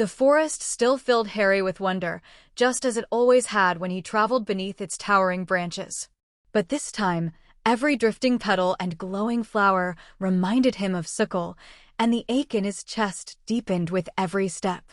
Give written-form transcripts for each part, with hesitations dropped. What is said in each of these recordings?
The forest still filled Harry with wonder, just as it always had when he traveled beneath its towering branches. But this time, every drifting petal and glowing flower reminded him of Sukkel, and the ache in his chest deepened with every step.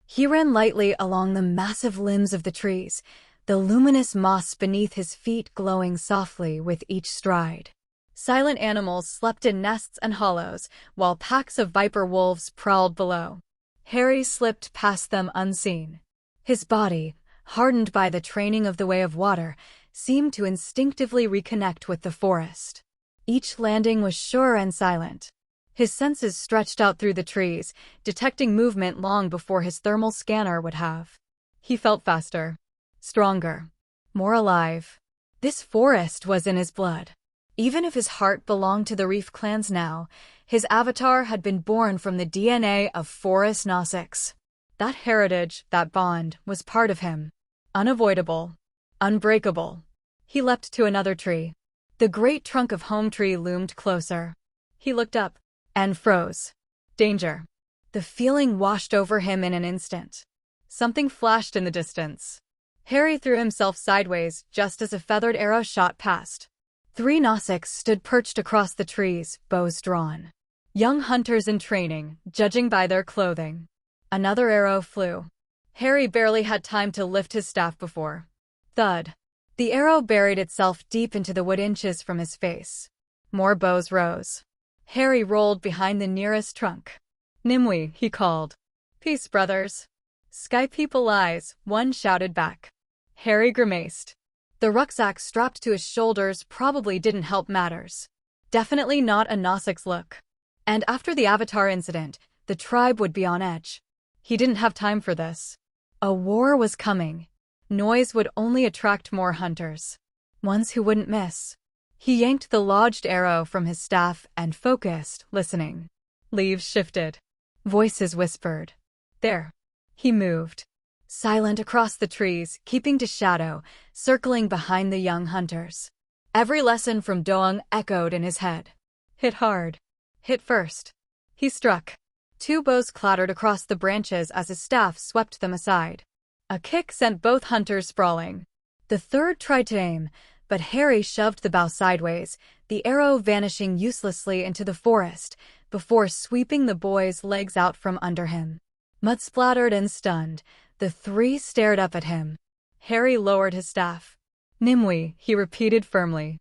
He ran lightly along the massive limbs of the trees, the luminous moss beneath his feet glowing softly with each stride. Silent animals slept in nests and hollows, while packs of viper wolves prowled below. Harry slipped past them unseen. His body, hardened by the training of the Way of Water, seemed to instinctively reconnect with the forest. Each landing was sure and silent. His senses stretched out through the trees, detecting movement long before his thermal scanner would have. He felt faster, stronger, more alive. This forest was in his blood. Even if his heart belonged to the Reef clans now, his avatar had been born from the DNA of Forest Gnostics. That heritage, that bond, was part of him. Unavoidable. Unbreakable. He leapt to another tree. The great trunk of Home Tree loomed closer. He looked up and froze. Danger. The feeling washed over him in an instant. Something flashed in the distance. Harry threw himself sideways just as a feathered arrow shot past. 3 Gnostics stood perched across the trees, bows drawn. Young hunters in training, judging by their clothing. Another arrow flew. Harry barely had time to lift his staff before. Thud. The arrow buried itself deep into the wood inches from his face. More bows rose. Harry rolled behind the nearest trunk. Nimue, he called. Peace, brothers. Sky people lies, one shouted back. Harry grimaced. The rucksack strapped to his shoulders probably didn't help matters. Definitely not a Gnostic's look. And after the Avatar incident, the tribe would be on edge. He didn't have time for this. A war was coming. Noise would only attract more hunters. Ones who wouldn't miss. He yanked the lodged arrow from his staff and focused, listening. Leaves shifted. Voices whispered. There. He moved. Silent across the trees, keeping to shadow, circling behind the young hunters. Every lesson from Doang echoed in his head. Hit hard. Hit first. He struck. 2 bows clattered across the branches as his staff swept them aside. A kick sent both hunters sprawling. The third tried to aim, but Harry shoved the bow sideways, the arrow vanishing uselessly into the forest, before sweeping the boy's legs out from under him. Mud-splattered and stunned, the 3 stared up at him. Harry lowered his staff. Nimue, he repeated firmly.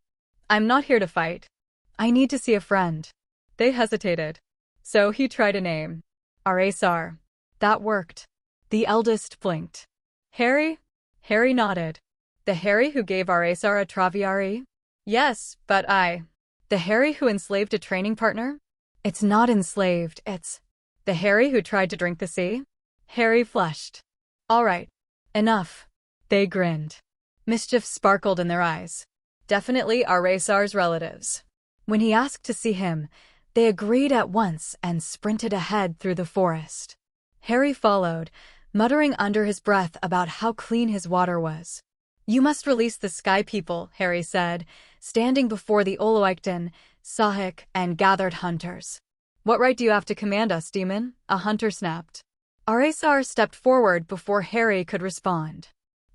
I'm not here to fight. I need to see a friend. They hesitated. So he tried a name. Aresar. That worked. The eldest blinked. Harry? Harry nodded. The Harry who gave Aresar a Traviari? Yes, but The Harry who enslaved a training partner? It's not enslaved, it's... The Harry who tried to drink the sea? Harry flushed. All right. Enough. They grinned. Mischief sparkled in their eyes. Definitely Aresar's relatives. When he asked to see him, they agreed at once and sprinted ahead through the forest. Harry followed, muttering under his breath about how clean his water was. You must release the Sky People, Harry said, standing before the Oloikton, Sahik, and gathered hunters. What right do you have to command us, demon? A hunter snapped. Aresar stepped forward before Harry could respond.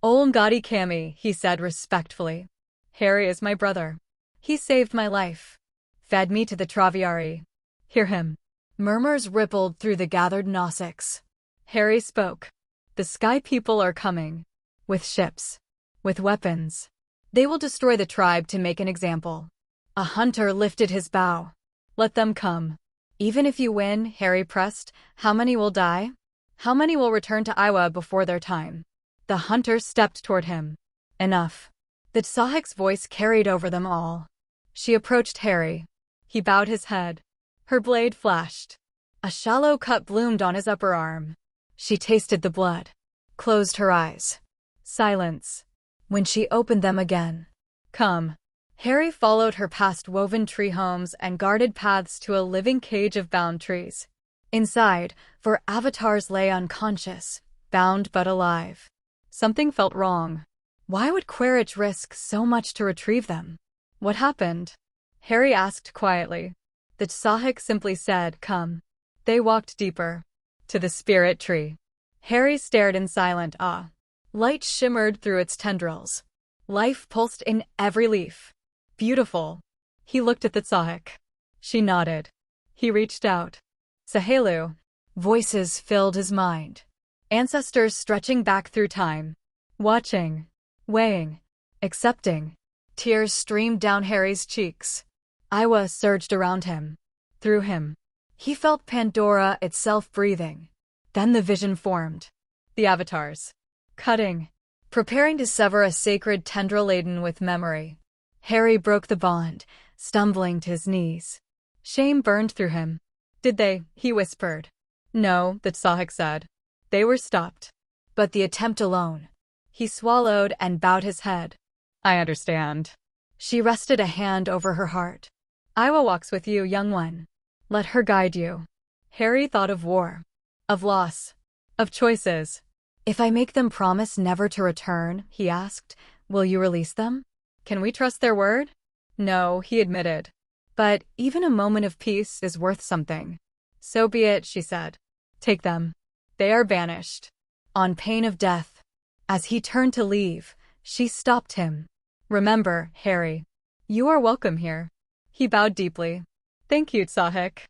Olmgadi Kami, he said respectfully. Harry is my brother. He saved my life. Fed me to the Traviari. Hear him. Murmurs rippled through the gathered Gnostics. Harry spoke. The Sky People are coming. With ships. With weapons. They will destroy the tribe to make an example. A hunter lifted his bow. Let them come. Even if you win, Harry pressed, how many will die? How many will return to Iowa before their time? The hunter stepped toward him. Enough. The Sahik's voice carried over them all. She approached Harry. He bowed his head. Her blade flashed. A shallow cut bloomed on his upper arm. She tasted the blood. Closed her eyes. Silence. When she opened them again. Come. Harry followed her past woven tree homes and guarded paths to a living cage of bound trees. Inside, 4 avatars lay unconscious, bound but alive. Something felt wrong. Why would Quaritch risk so much to retrieve them? What happened? Harry asked quietly. The Sahik simply said, come. They walked deeper. To the spirit tree. Harry stared in silent awe. Light shimmered through its tendrils. Life pulsed in every leaf. Beautiful. He looked at the Tsahik. She nodded. He reached out. Sahelu. Voices filled his mind. Ancestors stretching back through time. Watching. Weighing. Accepting. Tears streamed down Harry's cheeks. Iwa surged around him. Through him. He felt Pandora itself breathing. Then the vision formed. The avatars. Cutting. Preparing to sever a sacred tendril laden with memory. Harry broke the bond, stumbling to his knees. Shame burned through him. Did they? He whispered. No, the Tsahik said. They were stopped. But the attempt alone. He swallowed and bowed his head. I understand. She rested a hand over her heart. Iwa walks with you, young one. Let her guide you. Harry thought of war. Of loss. Of choices. If I make them promise never to return, he asked, will you release them? Can we trust their word? No, he admitted. But even a moment of peace is worth something. So be it, she said. Take them. They are banished. On pain of death. As he turned to leave, she stopped him. Remember, Harry. You are welcome here. He bowed deeply. Thank you, Tsahik.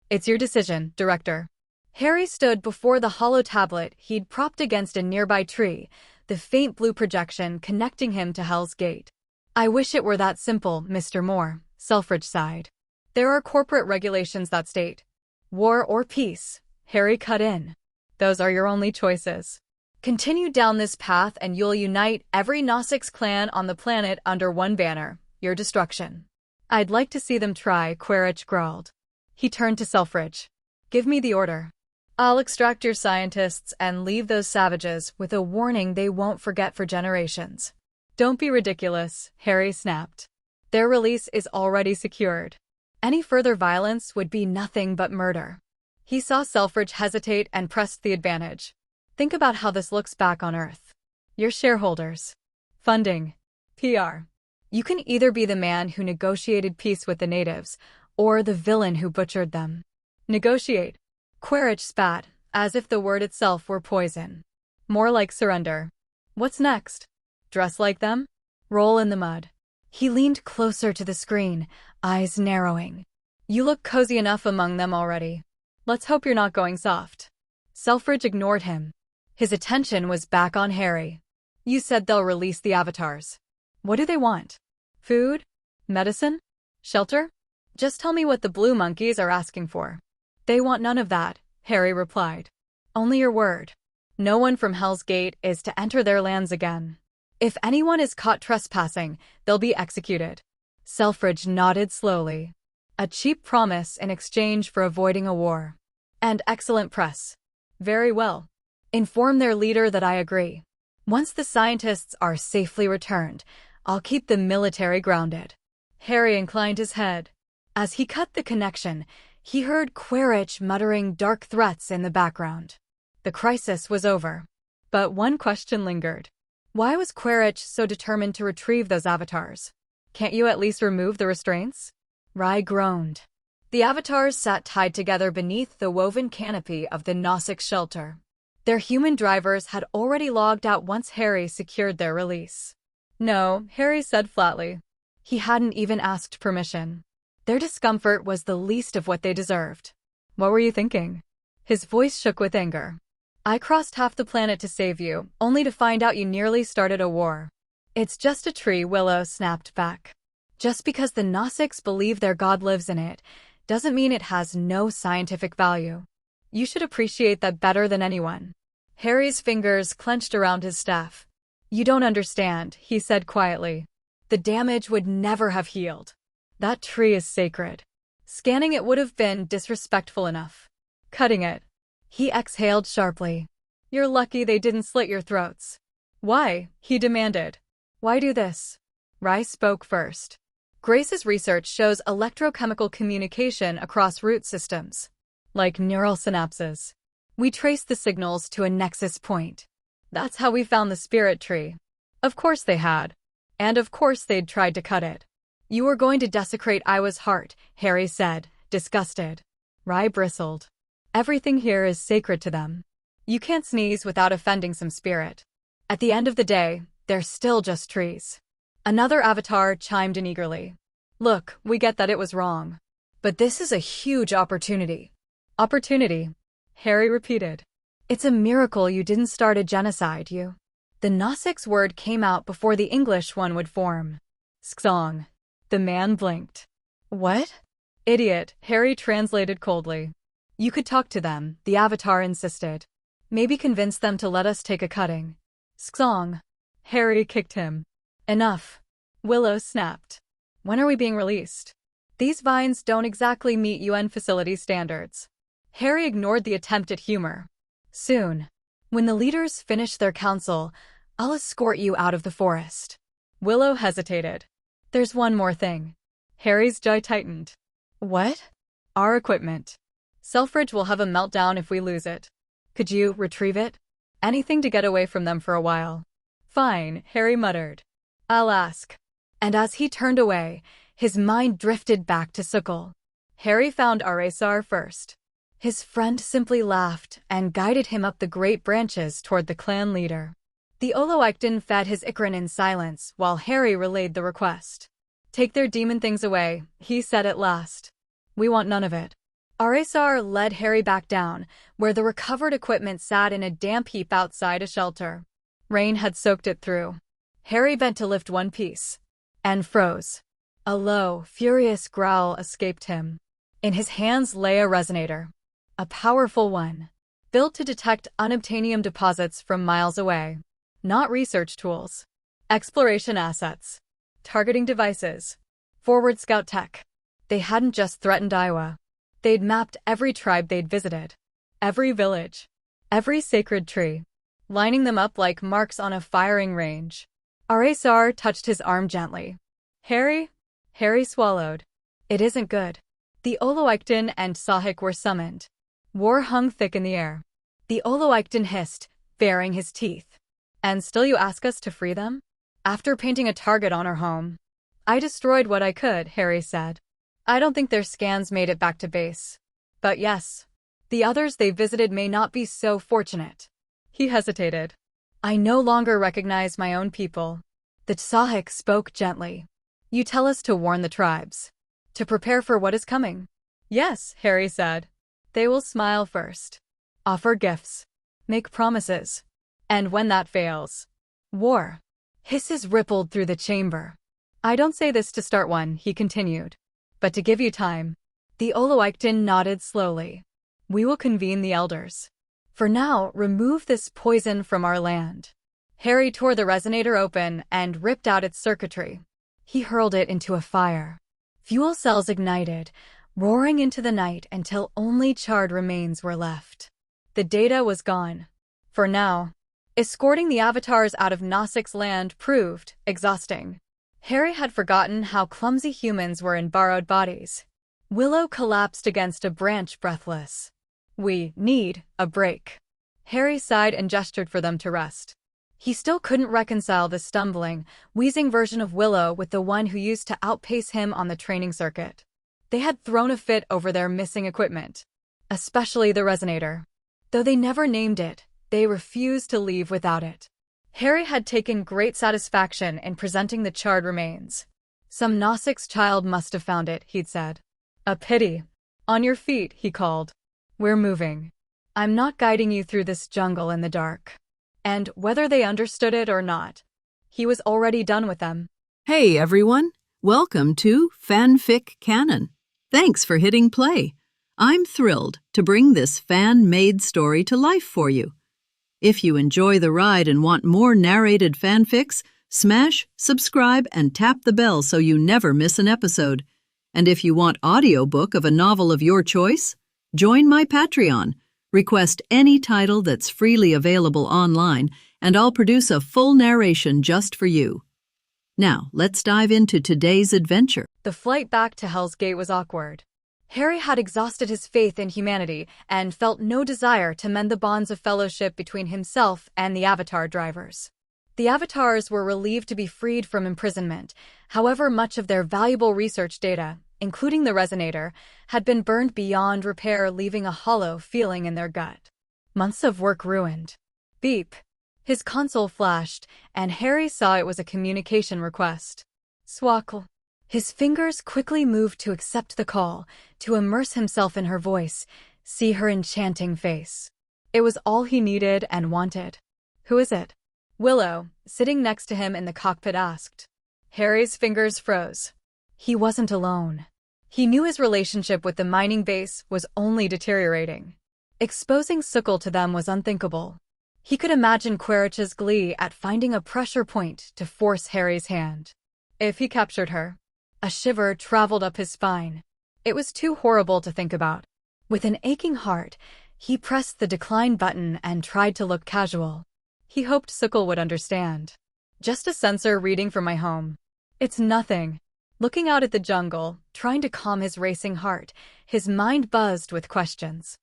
It's your decision, Director. Harry stood before the hollow tablet he'd propped against a nearby tree, the faint blue projection connecting him to Hell's Gate. I wish it were that simple, Mr. Moore, Selfridge sighed. There are corporate regulations that state, war or peace. Harry cut in. Those are your only choices. Continue down this path and you'll unite every Gnostics clan on the planet under one banner, your destruction. I'd like to see them try, Quaritch growled. He turned to Selfridge. Give me the order. I'll extract your scientists and leave those savages with a warning they won't forget for generations. Don't be ridiculous, Harry snapped. Their release is already secured. Any further violence would be nothing but murder. He saw Selfridge hesitate and pressed the advantage. Think about how this looks back on Earth. Your shareholders. Funding. PR. You can either be the man who negotiated peace with the natives, or the villain who butchered them. Negotiate. Quaritch spat, as if the word itself were poison. More like surrender. What's next? Dress like them? Roll in the mud. He leaned closer to the screen, eyes narrowing. You look cozy enough among them already. Let's hope you're not going soft. Selfridge ignored him. His attention was back on Harry. You said they'll release the avatars. What do they want? Food? Medicine? Shelter? Just tell me what the blue monkeys are asking for. They want none of that, Harry replied. Only your word. No one from Hell's Gate is to enter their lands again. If anyone is caught trespassing, they'll be executed. Selfridge nodded slowly. A cheap promise in exchange for avoiding a war. And excellent press. Very well. Inform their leader that I agree. Once the scientists are safely returned, I'll keep the military grounded. Harry inclined his head. As he cut the connection, he heard Quaritch muttering dark threats in the background. The crisis was over. But one question lingered. Why was Quaritch so determined to retrieve those avatars? Can't you at least remove the restraints? Rai groaned. The avatars sat tied together beneath the woven canopy of the Gnostic shelter. Their human drivers had already logged out once Harry secured their release. No, Harry said flatly. He hadn't even asked permission. Their discomfort was the least of what they deserved. What were you thinking? His voice shook with anger. I crossed half the planet to save you, only to find out you nearly started a war. It's just a tree, Willow snapped back. Just because the Gnostics believe their god lives in it, doesn't mean it has no scientific value. You should appreciate that better than anyone. Harry's fingers clenched around his staff. You don't understand, he said quietly. The damage would never have healed. That tree is sacred. Scanning it would have been disrespectful enough. Cutting it. He exhaled sharply. You're lucky they didn't slit your throats. Why? He demanded. Why do this? Rai spoke first. Grace's research shows electrochemical communication across root systems. Like neural synapses. We traced the signals to a nexus point. That's how we found the spirit tree. Of course they had. And of course they'd tried to cut it. You were going to desecrate Iwa's heart, Harry said, disgusted. Rai bristled. Everything here is sacred to them. You can't sneeze without offending some spirit. At the end of the day, they're still just trees. Another avatar chimed in eagerly. Look, we get that it was wrong. But this is a huge opportunity. Opportunity, Harry repeated. It's a miracle you didn't start a genocide, you. The Nausics word came out before the English one would form. Skzong. The man blinked. What? Idiot, Harry translated coldly. You could talk to them, the avatar insisted. Maybe convince them to let us take a cutting. Skzong. Harry kicked him. Enough. Willow snapped. When are we being released? These vines don't exactly meet UN facility standards. Harry ignored the attempt at humor. Soon. When the leaders finish their council, I'll escort you out of the forest. Willow hesitated. There's one more thing. Harry's jaw tightened. What? Our equipment. Selfridge will have a meltdown if we lose it. Could you retrieve it? Anything to get away from them for a while. Fine, Harry muttered. I'll ask. And as he turned away, his mind drifted back to Sukkel. Harry found Aresar first. His friend simply laughed and guided him up the great branches toward the clan leader. The Oloikton fed his Ikran in silence while Harry relayed the request. Take their demon things away, he said at last. We want none of it. Aresar led Harry back down, where the recovered equipment sat in a damp heap outside a shelter. Rain had soaked it through. Harry bent to lift one piece. And froze. A low, furious growl escaped him. In his hands lay a resonator. A powerful one. Built to detect unobtainium deposits from miles away. Not research tools. Exploration assets. Targeting devices. Forward scout tech. They hadn't just threatened Iowa. They'd mapped every tribe they'd visited. Every village. Every sacred tree. Lining them up like marks on a firing range. Aresar touched his arm gently. Harry? Harry swallowed. It isn't good. The Oloikton and Sahik were summoned. War hung thick in the air. The Oloikton hissed, baring his teeth. And still you ask us to free them? After painting a target on our home. I destroyed what I could, Harry said. I don't think their scans made it back to base. But yes, the others they visited may not be so fortunate. He hesitated. I no longer recognize my own people. The Sahik spoke gently. You tell us to warn the tribes. To prepare for what is coming. Yes, Harry said. They will smile first. Offer gifts. Make promises. And when that fails. War. Hisses rippled through the chamber. I don't say this to start one, he continued. But to give you time. The Oloikton nodded slowly. We will convene the elders. For now, remove this poison from our land. Harry tore the resonator open and ripped out its circuitry. He hurled it into a fire. Fuel cells ignited, roaring into the night until only charred remains were left. The data was gone. For now. Escorting the avatars out of Nausics land proved exhausting. Harry had forgotten how clumsy humans were in borrowed bodies. Willow collapsed against a branch breathless. We need a break. Harry sighed and gestured for them to rest. He still couldn't reconcile the stumbling, wheezing version of Willow with the one who used to outpace him on the training circuit. They had thrown a fit over their missing equipment. Especially the resonator. Though they never named it, they refused to leave without it. Harry had taken great satisfaction in presenting the charred remains. Some Nausics child must have found it, he'd said. A pity. On your feet, he called. We're moving. I'm not guiding you through this jungle in the dark. And whether they understood it or not, he was already done with them. Hey everyone, welcome to FanFic Canon. Thanks for hitting play. I'm thrilled to bring this fan-made story to life for you. If you enjoy the ride and want more narrated fanfics, smash, subscribe, and tap the bell so you never miss an episode. And if you want audiobook of a novel of your choice, join my Patreon. Request any title that's freely available online, and I'll produce a full narration just for you. Now, let's dive into today's adventure. The flight back to Hell's Gate was awkward. Harry had exhausted his faith in humanity and felt no desire to mend the bonds of fellowship between himself and the Avatar drivers. The Avatars were relieved to be freed from imprisonment. However, much of their valuable research data, including the resonator, had been burned beyond repair, leaving a hollow feeling in their gut. Months of work ruined. Beep. His console flashed, and Harry saw it was a communication request. Swackle. His fingers quickly moved to accept the call, to immerse himself in her voice, see her enchanting face. It was all he needed and wanted. Who is it? Willow, sitting next to him in the cockpit, asked. Harry's fingers froze. He wasn't alone. He knew his relationship with the mining base was only deteriorating. Exposing Suckle to them was unthinkable. He could imagine Quaritch's glee at finding a pressure point to force Harry's hand. If he captured her. A shiver traveled up his spine. It was too horrible to think about. With an aching heart, he pressed the decline button and tried to look casual. He hoped Suckle would understand. Just a sensor reading from my home. It's nothing. Looking out at the jungle, trying to calm his racing heart, his mind buzzed with questions.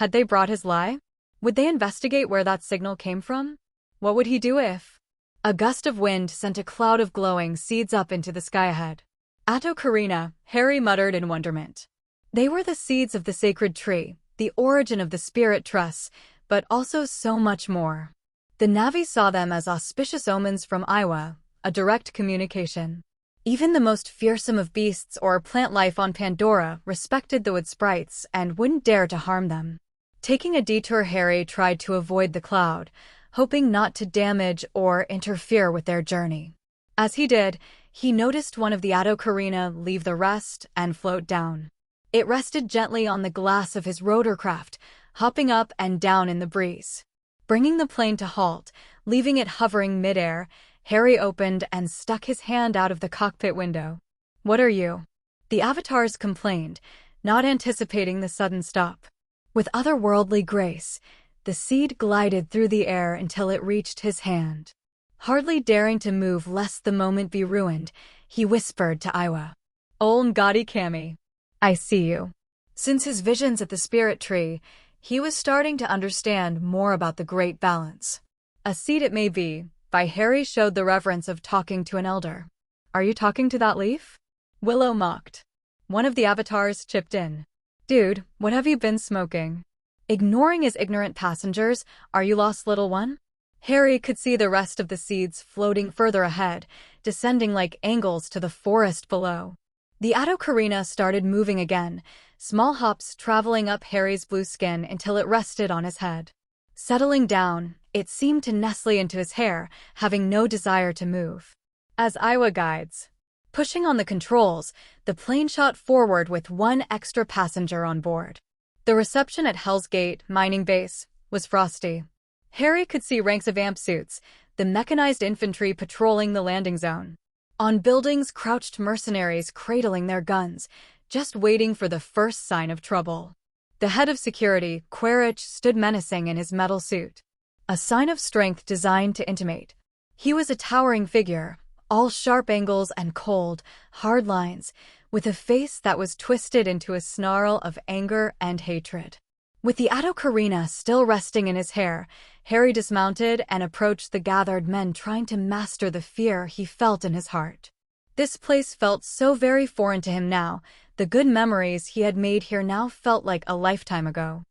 Had they brought his lie? Would they investigate where that signal came from? What would he do if? A gust of wind sent a cloud of glowing seeds up into the sky ahead. Atokarina, Harry muttered in wonderment. They were the seeds of the sacred tree, the origin of the spirit truss, but also so much more. The Na'vi saw them as auspicious omens from Iowa, a direct communication. Even the most fearsome of beasts or plant life on Pandora respected the wood sprites and wouldn't dare to harm them. Taking a detour, Harry tried to avoid the cloud, hoping not to damage or interfere with their journey. As he did, he noticed one of the Atokarina leave the rest and float down. It rested gently on the glass of his rotorcraft, hopping up and down in the breeze. Bringing the plane to halt, leaving it hovering midair, Harry opened and stuck his hand out of the cockpit window. What are you? The avatars complained, not anticipating the sudden stop. With otherworldly grace, the seed glided through the air until it reached his hand. Hardly daring to move lest the moment be ruined, he whispered to Iowa. Ol Ngadi Kami. I see you. Since his visions at the spirit tree, he was starting to understand more about the great balance. A seed it may be, by Harry showed the reverence of talking to an elder. Are you talking to that leaf? Willow mocked. One of the avatars chipped in. Dude, what have you been smoking? Ignoring his ignorant passengers, are you lost, little one? Harry could see the rest of the seeds floating further ahead, descending like angles to the forest below. The Atokarina started moving again, small hops traveling up Harry's blue skin until it rested on his head. Settling down, it seemed to nestle into his hair, having no desire to move. As Iowa guides, pushing on the controls, the plane shot forward with one extra passenger on board. The reception at Hell's Gate mining base was frosty. Harry could see ranks of amp suits, the mechanized infantry patrolling the landing zone. On buildings crouched mercenaries cradling their guns, just waiting for the first sign of trouble. The head of security, Quaritch, stood menacing in his metal suit, a sign of strength designed to intimate. He was a towering figure, all sharp angles and cold, hard lines, with a face that was twisted into a snarl of anger and hatred. With the Atokarina still resting in his hair, Harry dismounted and approached the gathered men, trying to master the fear he felt in his heart. This place felt so very foreign to him now. The good memories he had made here now felt like a lifetime ago.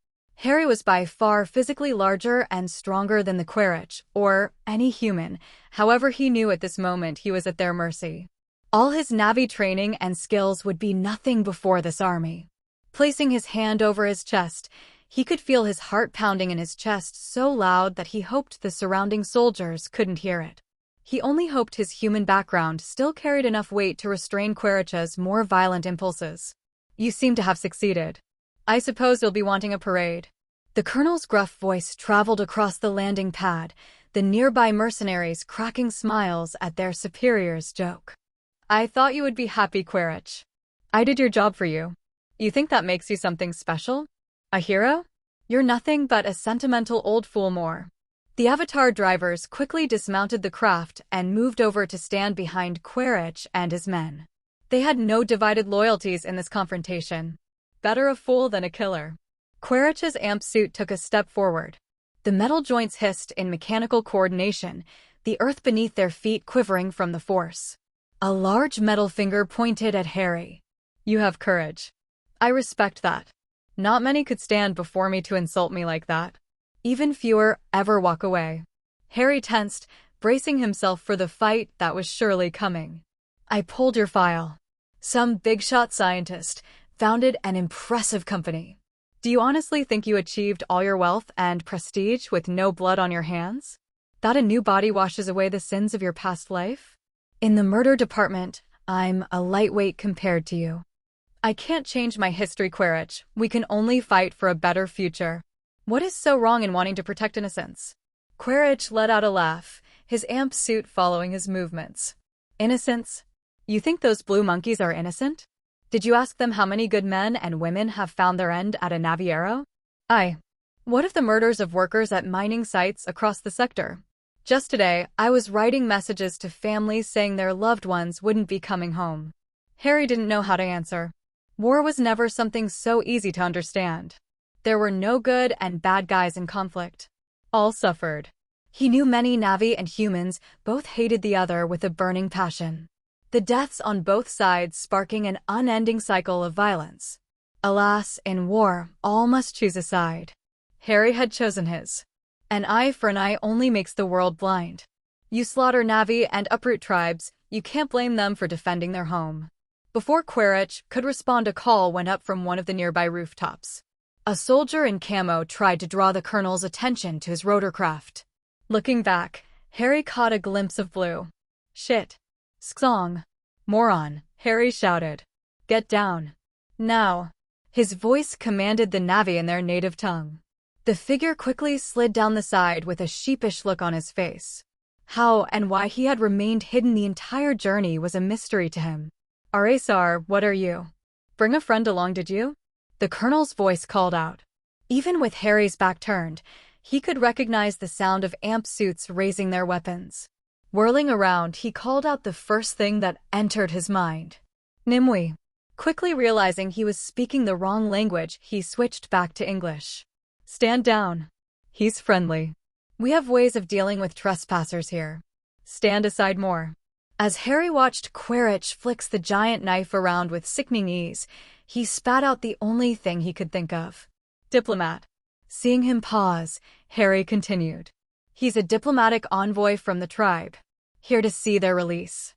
Harry was by far physically larger and stronger than the Quaritch, or any human. However, he knew at this moment he was at their mercy. All his Na'vi training and skills would be nothing before this army. Placing his hand over his chest, he could feel his heart pounding in his chest so loud that he hoped the surrounding soldiers couldn't hear it. He only hoped his human background still carried enough weight to restrain Quaritch's more violent impulses. You seem to have succeeded. I suppose you'll be wanting a parade. The colonel's gruff voice traveled across the landing pad, the nearby mercenaries cracking smiles at their superior's joke. I thought you would be happy, Quaritch. I did your job for you. You think that makes you something special? A hero? You're nothing but a sentimental old fool more. The Avatar drivers quickly dismounted the craft and moved over to stand behind Quaritch and his men. They had no divided loyalties in this confrontation. Better a fool than a killer. Quaritch's amp suit took a step forward. The metal joints hissed in mechanical coordination, the earth beneath their feet quivering from the force. A large metal finger pointed at Harry. You have courage. I respect that. Not many could stand before me to insult me like that. Even fewer ever walk away. Harry tensed, bracing himself for the fight that was surely coming. I pulled your file. Some big-shot scientist founded an impressive company. Do you honestly think you achieved all your wealth and prestige with no blood on your hands? That a new body washes away the sins of your past life? In the murder department, I'm a lightweight compared to you. I can't change my history, Quaritch. We can only fight for a better future. What is so wrong in wanting to protect innocence? Quaritch let out a laugh, his amp suit following his movements. Innocence? You think those blue monkeys are innocent? Did you ask them how many good men and women have found their end at a Naviero? Aye. What of the murders of workers at mining sites across the sector? Just today, I was writing messages to families saying their loved ones wouldn't be coming home. Harry didn't know how to answer. War was never something so easy to understand. There were no good and bad guys in conflict. All suffered. He knew many Navi and humans both hated the other with a burning passion. The deaths on both sides sparking an unending cycle of violence. Alas, in war, all must choose a side. Harry had chosen his. An eye for an eye only makes the world blind. You slaughter Navi and uproot tribes, you can't blame them for defending their home. Before Quaritch could respond, a call went up from one of the nearby rooftops. A soldier in camo tried to draw the colonel's attention to his rotorcraft. Looking back, Harry caught a glimpse of blue. Shit. Skzong. Moron, Harry shouted. Get down. Now. His voice commanded the Navi in their native tongue. The figure quickly slid down the side with a sheepish look on his face. How and why he had remained hidden the entire journey was a mystery to him. Aresar, what are you? Bring a friend along, did you? The colonel's voice called out. Even with Harry's back turned, he could recognize the sound of amp suits raising their weapons. Whirling around, he called out the first thing that entered his mind. Nimue. Quickly realizing he was speaking the wrong language, he switched back to English. Stand down. He's friendly. We have ways of dealing with trespassers here. Stand aside more. As Harry watched Quaritch flicks the giant knife around with sickening ease, he spat out the only thing he could think of. Diplomat. Seeing him pause, Harry continued. He's a diplomatic envoy from the tribe. Here to see their release.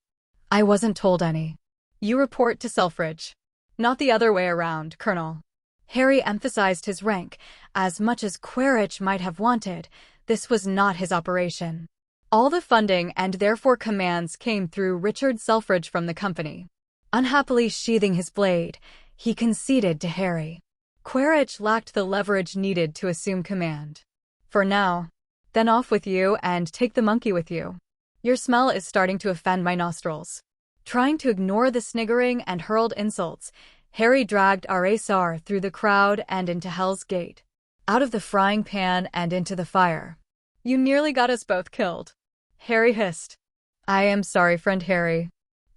I wasn't told any. You report to Selfridge. Not the other way around, Colonel. Harry emphasized his rank. As much as Quaritch might have wanted, this was not his operation. All the funding and therefore commands came through Richard Selfridge from the company. Unhappily sheathing his blade, he conceded to Harry. Quaritch lacked the leverage needed to assume command. For now. Then off with you and take the monkey with you. Your smell is starting to offend my nostrils. Trying to ignore the sniggering and hurled insults, Harry dragged Aresar through the crowd and into Hell's Gate. Out of the frying pan and into the fire. You nearly got us both killed. Harry hissed. I am sorry, friend Harry.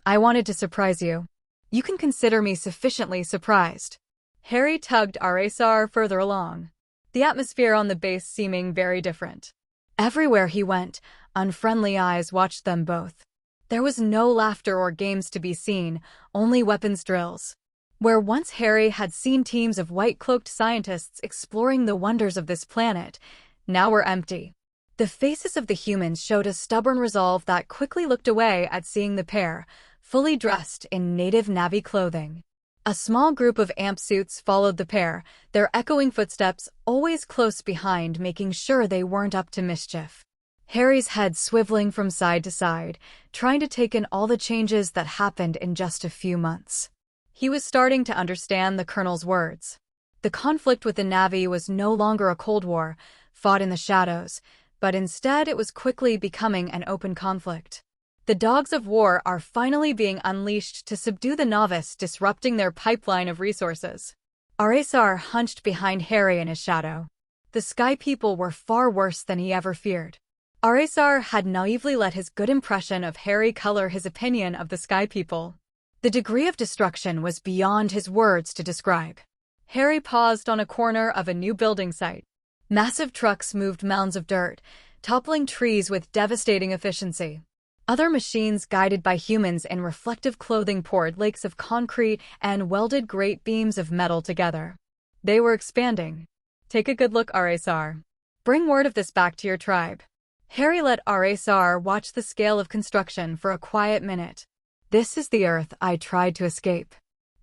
I wanted to surprise you. You can consider me sufficiently surprised. Harry tugged Aresar further along. The atmosphere on the base seeming very different. Everywhere he went, unfriendly eyes watched them both. There was no laughter or games to be seen, only weapons drills. Where once Harry had seen teams of white-cloaked scientists exploring the wonders of this planet, now were empty. The faces of the humans showed a stubborn resolve that quickly looked away at seeing the pair, fully dressed in native Navi clothing. A small group of amp suits followed the pair, their echoing footsteps always close behind, making sure they weren't up to mischief. Harry's head swiveling from side to side, trying to take in all the changes that happened in just a few months. He was starting to understand the colonel's words. The conflict with the Navi was no longer a Cold War, fought in the shadows, but instead it was quickly becoming an open conflict. The dogs of war are finally being unleashed to subdue the novice, disrupting their pipeline of resources. Aresar hunched behind Harry in his shadow. The Sky People were far worse than he ever feared. Aresar had naively let his good impression of Harry color his opinion of the Sky People. The degree of destruction was beyond his words to describe. Harry paused on a corner of a new building site. Massive trucks moved mounds of dirt, toppling trees with devastating efficiency. Other machines guided by humans in reflective clothing poured lakes of concrete and welded great beams of metal together. They were expanding. Take a good look, Aresar. Bring word of this back to your tribe. Harry let Aresar watch the scale of construction for a quiet minute. This is the Earth I tried to escape.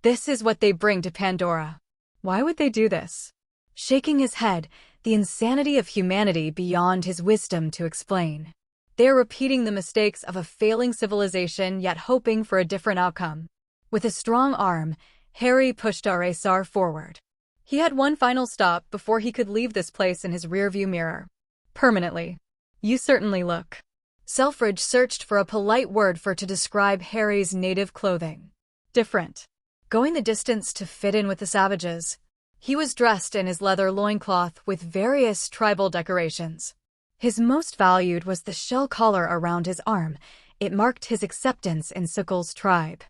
This is what they bring to Pandora. Why would they do this? Shaking his head, the insanity of humanity beyond his wisdom to explain. They are repeating the mistakes of a failing civilization, yet hoping for a different outcome. With a strong arm, Harry pushed Aresar forward. He had one final stop before he could leave this place in his rearview mirror. Permanently. You certainly look. Selfridge searched for a polite word to describe Harry's native clothing. Different. Going the distance to fit in with the savages. He was dressed in his leather loincloth with various tribal decorations. His most valued was the shell collar around his arm. It marked his acceptance in Suckle's tribe.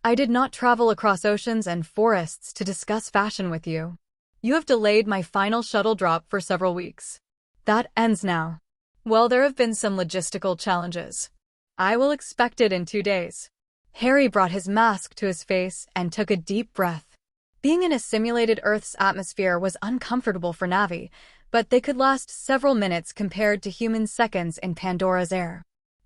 I did not travel across oceans and forests to discuss fashion with you. You have delayed my final shuttle drop for several weeks. That ends now. Well, there have been some logistical challenges. I will expect it in 2 days. Harry brought his mask to his face and took a deep breath. Being in a simulated Earth's atmosphere was uncomfortable for Navi, but they could last several minutes compared to human seconds in Pandora's air.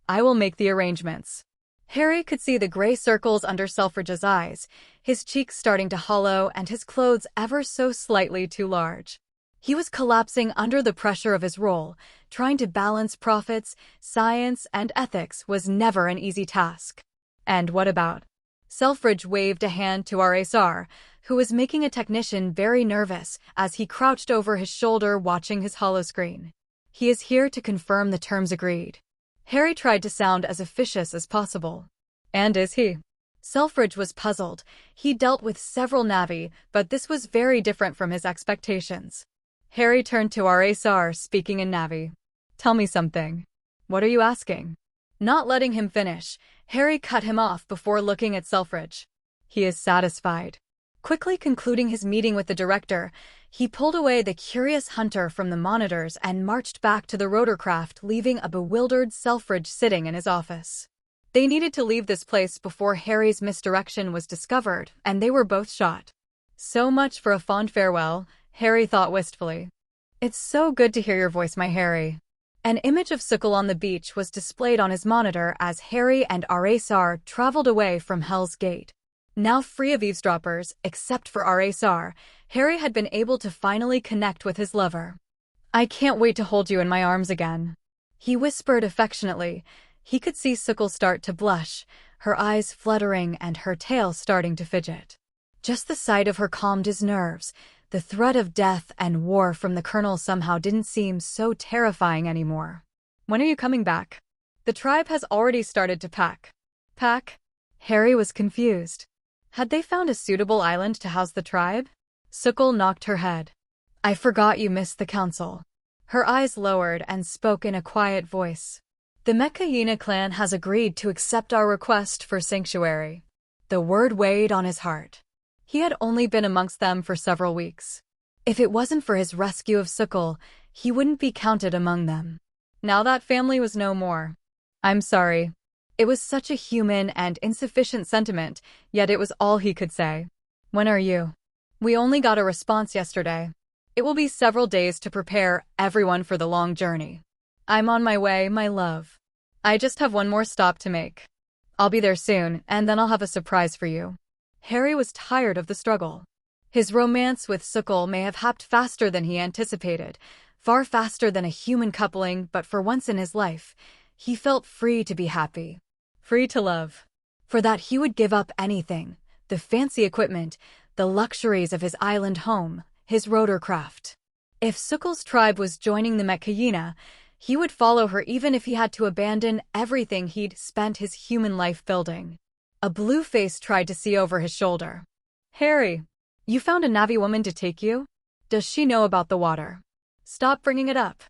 I will make the arrangements. Harry could see the gray circles under Selfridge's eyes, his cheeks starting to hollow and his clothes ever so slightly too large. He was collapsing under the pressure of his role. Trying to balance profits, science, and ethics was never an easy task. And what about? Selfridge waved a hand to Aresar, who was making a technician very nervous as he crouched over his shoulder watching his holoscreen. He is here to confirm the terms agreed. Harry tried to sound as officious as possible. And is he? Selfridge was puzzled. He dealt with several Navi, but this was very different from his expectations. Harry turned to Aresar, speaking in Navi. Tell me something. What are you asking? Not letting him finish, Harry cut him off before looking at Selfridge. He is satisfied. Quickly concluding his meeting with the director, he pulled away the curious hunter from the monitors and marched back to the rotorcraft, leaving a bewildered Selfridge sitting in his office. They needed to leave this place before Harry's misdirection was discovered, and they were both shot. So much for a fond farewell, Harry thought wistfully. It's so good to hear your voice, my Harry. An image of Suckle on the beach was displayed on his monitor as Harry and Aresar traveled away from Hell's Gate. Now free of eavesdroppers, except for Aresar, Harry had been able to finally connect with his lover. I can't wait to hold you in my arms again. He whispered affectionately. He could see Suckle start to blush, her eyes fluttering and her tail starting to fidget. Just the sight of her calmed his nerves. The threat of death and war from the Colonel somehow didn't seem so terrifying anymore. When are you coming back? The tribe has already started to pack. Pack? Harry was confused. Had they found a suitable island to house the tribe? Suckle knocked her head. I forgot you missed the council. Her eyes lowered and spoke in a quiet voice. The Mekayina clan has agreed to accept our request for sanctuary. The word weighed on his heart. He had only been amongst them for several weeks. If it wasn't for his rescue of Suckle, he wouldn't be counted among them. Now that family was no more. I'm sorry. It was such a human and insufficient sentiment, yet it was all he could say. When are you? We only got a response yesterday. It will be several days to prepare everyone for the long journey. I'm on my way, my love. I just have one more stop to make. I'll be there soon, and then I'll have a surprise for you. Harry was tired of the struggle. His romance with Suckle may have happened faster than he anticipated, far faster than a human coupling, but for once in his life, he felt free to be happy. Free to love. For that he would give up anything, the fancy equipment, the luxuries of his island home, his rotorcraft. If Suckle's tribe was joining the Mekayina, he would follow her even if he had to abandon everything he'd spent his human life building. A blue face tried to see over his shoulder. Harry, you found a Navi woman to take you? Does she know about the water? Stop bringing it up.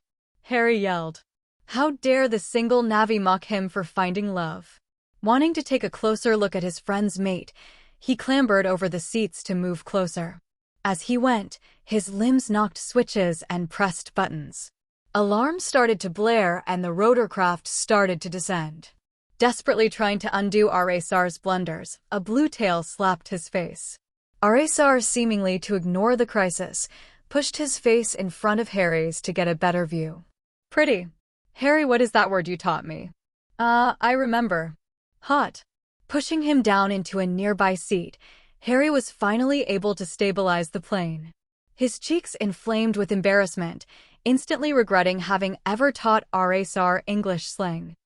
Harry yelled. How dare the single Navi mock him for finding love? Wanting to take a closer look at his friend's mate, he clambered over the seats to move closer. As he went, his limbs knocked switches and pressed buttons. Alarms started to blare and the rotorcraft started to descend. Desperately trying to undo Aresar's blunders, a blue tail slapped his face. Aresar, seemingly to ignore the crisis, pushed his face in front of Harry's to get a better view. Pretty. Harry, what is that word you taught me? I remember. Hot. Pushing him down into a nearby seat, Harry was finally able to stabilize the plane. His cheeks inflamed with embarrassment, instantly regretting having ever taught Aresar English slang.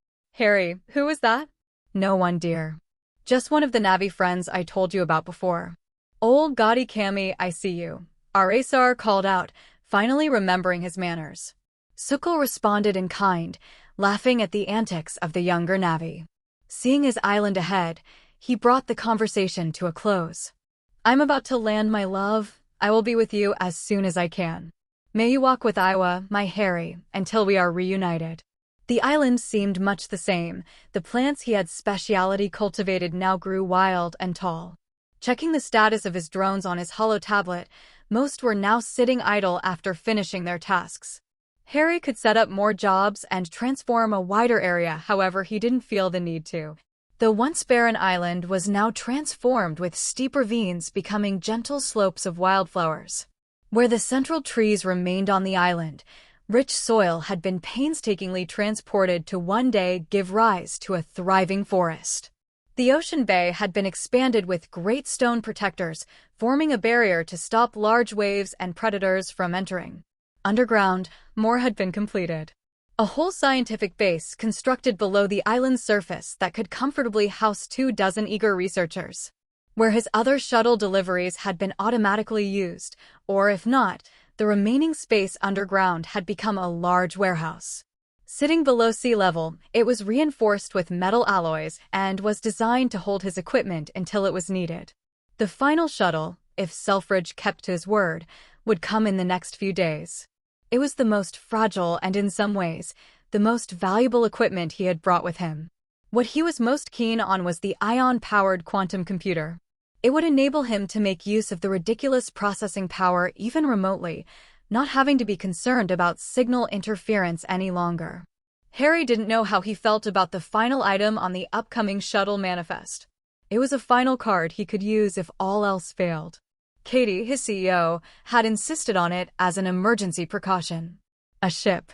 Harry, who was that? No one, dear. Just one of the Navi friends I told you about before. Old gaudy Cammy, I see you. Aresar called out, finally remembering his manners. Sukal responded in kind, laughing at the antics of the younger Navi. Seeing his island ahead, he brought the conversation to a close. I'm about to land, my love. I will be with you as soon as I can. May you walk with Iwa, my Harry, until we are reunited. The island seemed much the same. The plants he had speciality cultivated now grew wild and tall. Checking the status of his drones on his holo tablet, most were now sitting idle after finishing their tasks. Harry could set up more jobs and transform a wider area, however he didn't feel the need to. The once barren island was now transformed with steep ravines becoming gentle slopes of wildflowers. Where the central trees remained on the island, rich soil had been painstakingly transported to one day give rise to a thriving forest. The ocean bay had been expanded with great stone protectors, forming a barrier to stop large waves and predators from entering. Underground, more had been completed. A whole scientific base constructed below the island's surface that could comfortably house 24 eager researchers. Where his other shuttle deliveries had been automatically used, or if not, the remaining space underground had become a large warehouse. Sitting below sea level, it was reinforced with metal alloys and was designed to hold his equipment until it was needed. The final shuttle, if Selfridge kept to his word, would come in the next few days. It was the most fragile and, in some ways, the most valuable equipment he had brought with him. What he was most keen on was the ion-powered quantum computer. It would enable him to make use of the ridiculous processing power even remotely, not having to be concerned about signal interference any longer. Harry didn't know how he felt about the final item on the upcoming shuttle manifest. It was a final card he could use if all else failed. Katie, his CEO, had insisted on it as an emergency precaution. A ship.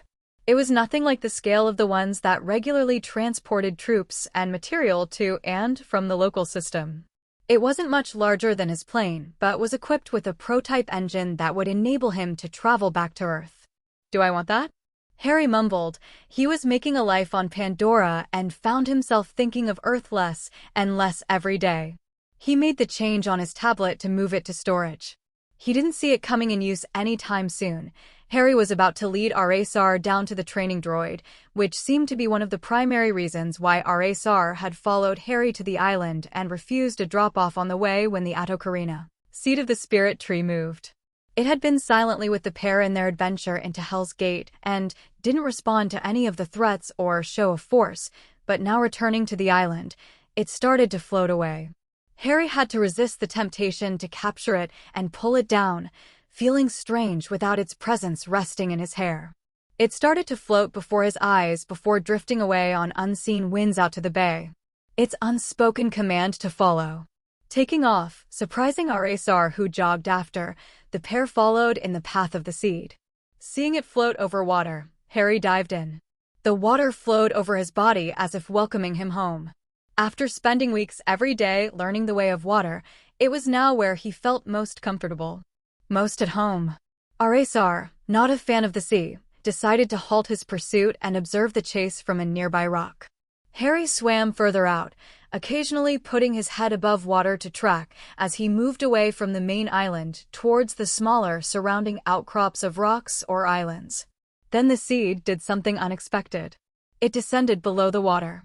It was nothing like the scale of the ones that regularly transported troops and material to and from the local system. It wasn't much larger than his plane, but was equipped with a prototype engine that would enable him to travel back to Earth. Do I want that? Harry mumbled. He was making a life on Pandora and found himself thinking of Earth less and less every day. He made the change on his tablet to move it to storage. He didn't see it coming in use anytime soon. Harry was about to lead Aresar down to the training droid, which seemed to be one of the primary reasons why Aresar had followed Harry to the island and refused a drop-off on the way when the Atokarina seat of the spirit tree moved. It had been silently with the pair in their adventure into Hell's Gate and didn't respond to any of the threats or show of force, but now returning to the island, it started to float away. Harry had to resist the temptation to capture it and pull it down, feeling strange without its presence resting in his hair. It started to float before his eyes before drifting away on unseen winds out to the bay. Its unspoken command to follow. Taking off, surprising Aresar who jogged after, the pair followed in the path of the seed. Seeing it float over water, Harry dived in. The water flowed over his body as if welcoming him home. After spending weeks every day learning the way of water, it was now where he felt most comfortable. Most at home. Aresar, not a fan of the sea, decided to halt his pursuit and observe the chase from a nearby rock. Harry swam further out, occasionally putting his head above water to track as he moved away from the main island towards the smaller surrounding outcrops of rocks or islands. Then the seed did something unexpected. It descended below the water.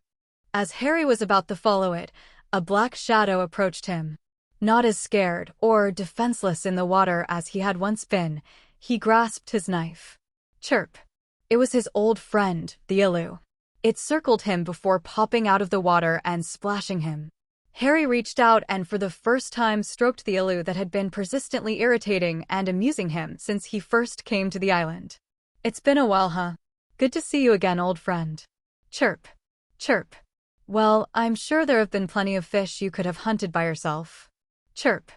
As Harry was about to follow it, a black shadow approached him. Not as scared or defenseless in the water as he had once been, he grasped his knife. Chirp. It was his old friend, the Ilu. It circled him before popping out of the water and splashing him. Harry reached out and for the first time stroked the Ilu that had been persistently irritating and amusing him since he first came to the island. It's been a while, huh? Good to see you again, old friend. Chirp. Chirp. Well, I'm sure there have been plenty of fish you could have hunted by yourself. Chirp.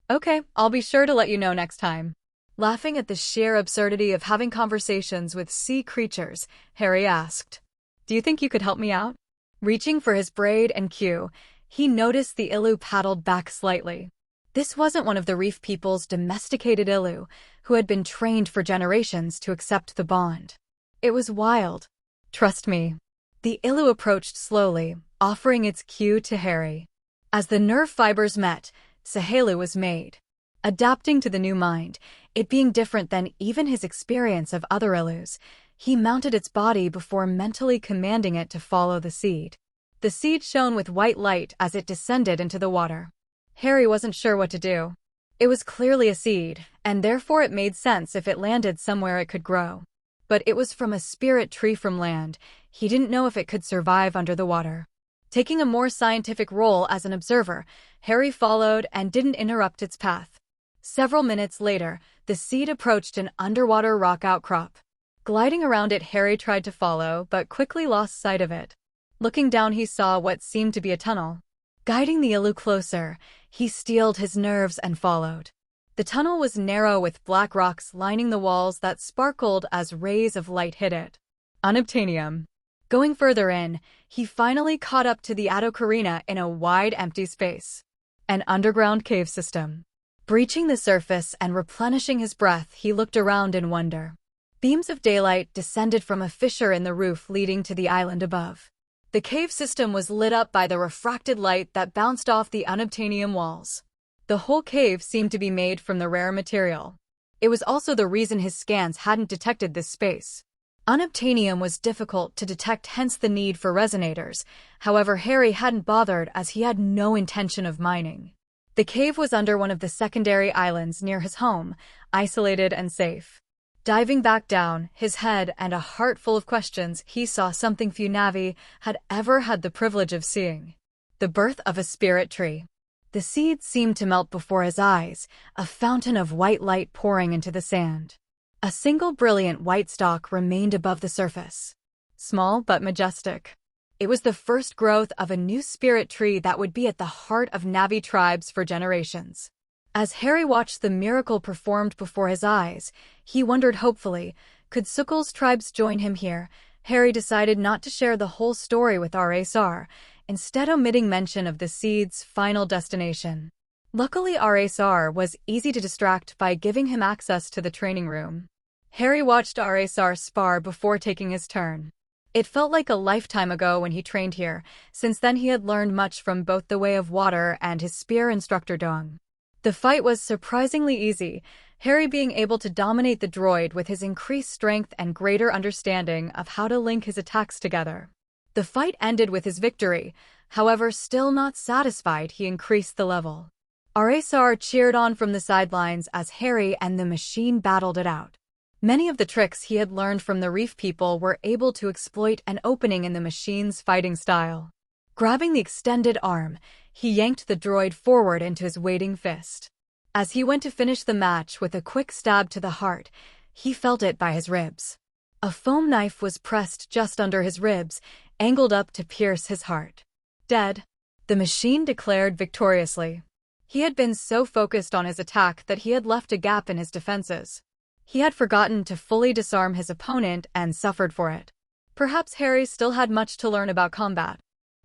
Okay, I'll be sure to let you know next time. Laughing at the sheer absurdity of having conversations with sea creatures, Harry asked, "Do you think you could help me out?" Reaching for his braid and cue, he noticed the Ilu paddled back slightly. This wasn't one of the reef people's domesticated Ilu, who had been trained for generations to accept the bond. It was wild. "Trust me." The Ilu approached slowly, offering its cue to Harry. As the nerve fibers met, Sahelu was made. Adapting to the new mind, it being different than even his experience of other Ilus, he mounted its body before mentally commanding it to follow the seed. The seed shone with white light as it descended into the water. Harry wasn't sure what to do. It was clearly a seed, and therefore it made sense if it landed somewhere it could grow. But it was from a spirit tree from land. He didn't know if it could survive under the water. Taking a more scientific role as an observer, Harry followed and didn't interrupt its path. Several minutes later, the seed approached an underwater rock outcrop. Gliding around it, Harry tried to follow, but quickly lost sight of it. Looking down, he saw what seemed to be a tunnel. Guiding the Ilu closer, he steeled his nerves and followed. The tunnel was narrow with black rocks lining the walls that sparkled as rays of light hit it. Unobtainium. Going further in, he finally caught up to the Adokarina in a wide empty space. An underground cave system. Breaching the surface and replenishing his breath, he looked around in wonder. Beams of daylight descended from a fissure in the roof leading to the island above. The cave system was lit up by the refracted light that bounced off the unobtainium walls. The whole cave seemed to be made from the rare material. It was also the reason his scans hadn't detected this space. Unobtainium was difficult to detect, hence the need for resonators. However, Harry hadn't bothered as he had no intention of mining. The cave was under one of the secondary islands near his home, isolated and safe. Diving back down, his head and a heart full of questions, he saw something few Navi had ever had the privilege of seeing. The birth of a spirit tree. The seed seemed to melt before his eyes, a fountain of white light pouring into the sand. A single brilliant white stalk remained above the surface. Small but majestic. It was the first growth of a new spirit tree that would be at the heart of Navi tribes for generations. As Harry watched the miracle performed before his eyes, he wondered hopefully, could Sukul's tribes join him here? Harry decided not to share the whole story with Aresar, instead omitting mention of the seed's final destination. Luckily, Aresar was easy to distract by giving him access to the training room. Harry watched Aresar spar before taking his turn. It felt like a lifetime ago when he trained here. Since then he had learned much from both the Way of Water and his spear instructor Dong. The fight was surprisingly easy, Harry being able to dominate the droid with his increased strength and greater understanding of how to link his attacks together. The fight ended with his victory, however, still not satisfied, he increased the level. Aresar cheered on from the sidelines as Harry and the machine battled it out. Many of the tricks he had learned from the reef people were able to exploit an opening in the machine's fighting style. Grabbing the extended arm, he yanked the droid forward into his waiting fist. As he went to finish the match with a quick stab to the heart, he felt it by his ribs. A foam knife was pressed just under his ribs, angled up to pierce his heart. Dead, the machine declared victoriously. He had been so focused on his attack that he had left a gap in his defenses. He had forgotten to fully disarm his opponent and suffered for it. Perhaps Harry still had much to learn about combat.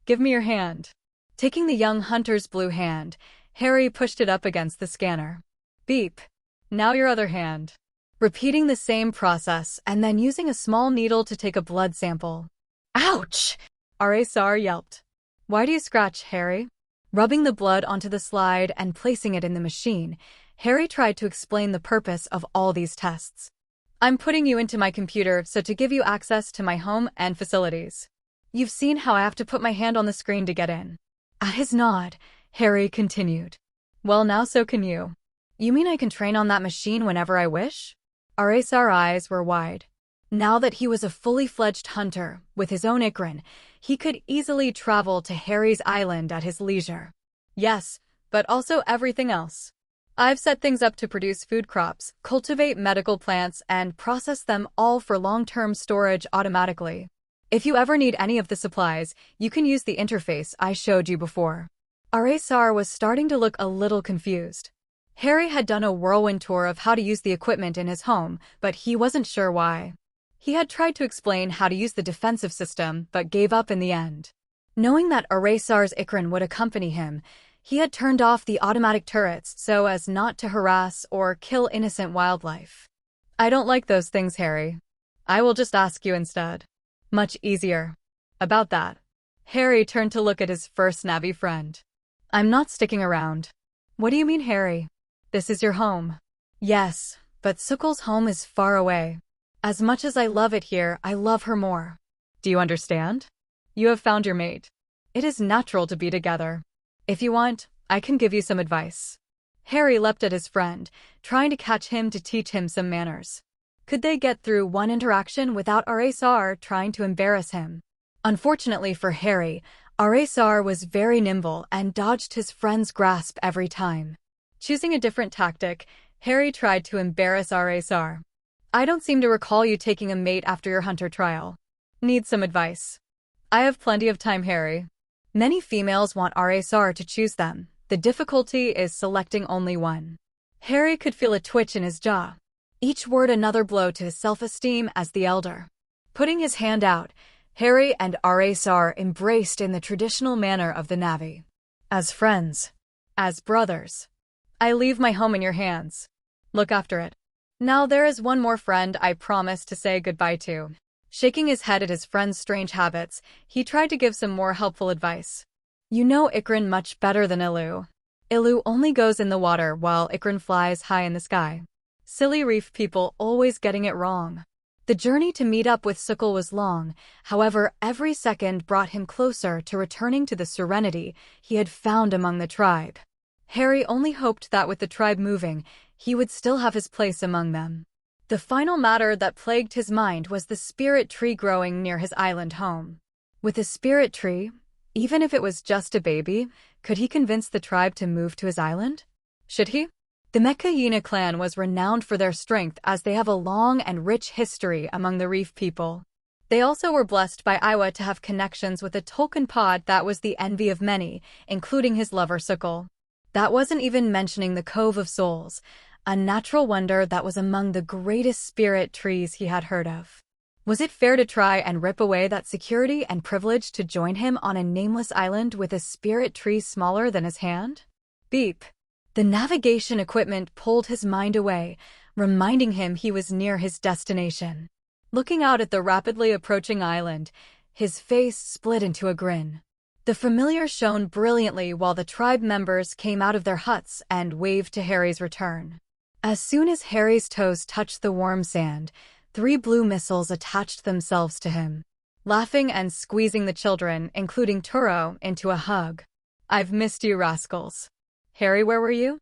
"Give me your hand." Taking the young hunter's blue hand, Harry pushed it up against the scanner. Beep. "Now your other hand." Repeating the same process and then using a small needle to take a blood sample. "Ouch!" Aresar yelped. "Why do you scratch, Harry?" Rubbing the blood onto the slide and placing it in the machine, Harry tried to explain the purpose of all these tests. "I'm putting you into my computer so to give you access to my home and facilities. You've seen how I have to put my hand on the screen to get in." At his nod, Harry continued. "Well, now so can you." "You mean I can train on that machine whenever I wish?" Aresar's eyes were wide. Now that he was a fully fledged hunter, with his own Ikran, he could easily travel to Harry's island at his leisure. "Yes, but also everything else. I've set things up to produce food crops, cultivate medical plants, and process them all for long-term storage automatically. If you ever need any of the supplies, you can use the interface I showed you before." Aresar was starting to look a little confused. Harry had done a whirlwind tour of how to use the equipment in his home, but he wasn't sure why. He had tried to explain how to use the defensive system, but gave up in the end. Knowing that Eraser's Ikran would accompany him, he had turned off the automatic turrets so as not to harass or kill innocent wildlife. I don't like those things, Harry. I will just ask you instead. Much easier. About that. Harry turned to look at his first Navi friend. I'm not sticking around. What do you mean, Harry? This is your home. Yes, but Sukal's home is far away. As much as I love it here, I love her more. Do you understand? You have found your mate. It is natural to be together. If you want, I can give you some advice. Harry leapt at his friend, trying to catch him to teach him some manners. Could they get through one interaction without Eraser trying to embarrass him? Unfortunately for Harry, Eraser was very nimble and dodged his friend's grasp every time. Choosing a different tactic, Harry tried to embarrass Eraser. I don't seem to recall you taking a mate after your hunter trial. Need some advice. I have plenty of time, Harry. Many females want Eraser to choose them. The difficulty is selecting only one. Harry could feel a twitch in his jaw. Each word another blow to his self-esteem as the elder. Putting his hand out, Harry and Eraser embraced in the traditional manner of the Navi. As friends. As brothers. I leave my home in your hands. Look after it. Now there is one more friend I promised to say goodbye to. Shaking his head at his friend's strange habits, he tried to give some more helpful advice. You know Ikran much better than Ilu. Ilu only goes in the water while Ikran flies high in the sky. Silly reef people always getting it wrong. The journey to meet up with Sukal was long, however every second brought him closer to returning to the serenity he had found among the tribe. Harry only hoped that with the tribe moving, he would still have his place among them. The final matter that plagued his mind was the spirit tree growing near his island home. With a spirit tree, even if it was just a baby, could he convince the tribe to move to his island? Should he? The Mekayina clan was renowned for their strength as they have a long and rich history among the reef people. They also were blessed by Iwa to have connections with a Tolkien pod that was the envy of many, including his lover Sukal. That wasn't even mentioning the Cove of Souls, a natural wonder that was among the greatest spirit trees he had heard of. Was it fair to try and rip away that security and privilege to join him on a nameless island with a spirit tree smaller than his hand? Beep. The navigation equipment pulled his mind away, reminding him he was near his destination. Looking out at the rapidly approaching island, his face split into a grin. The familiar shone brilliantly while the tribe members came out of their huts and waved to Harry's return. As soon as Harry's toes touched the warm sand, 3 blue missiles attached themselves to him, laughing and squeezing the children, including Turo, into a hug. I've missed you, rascals. Harry, where were you?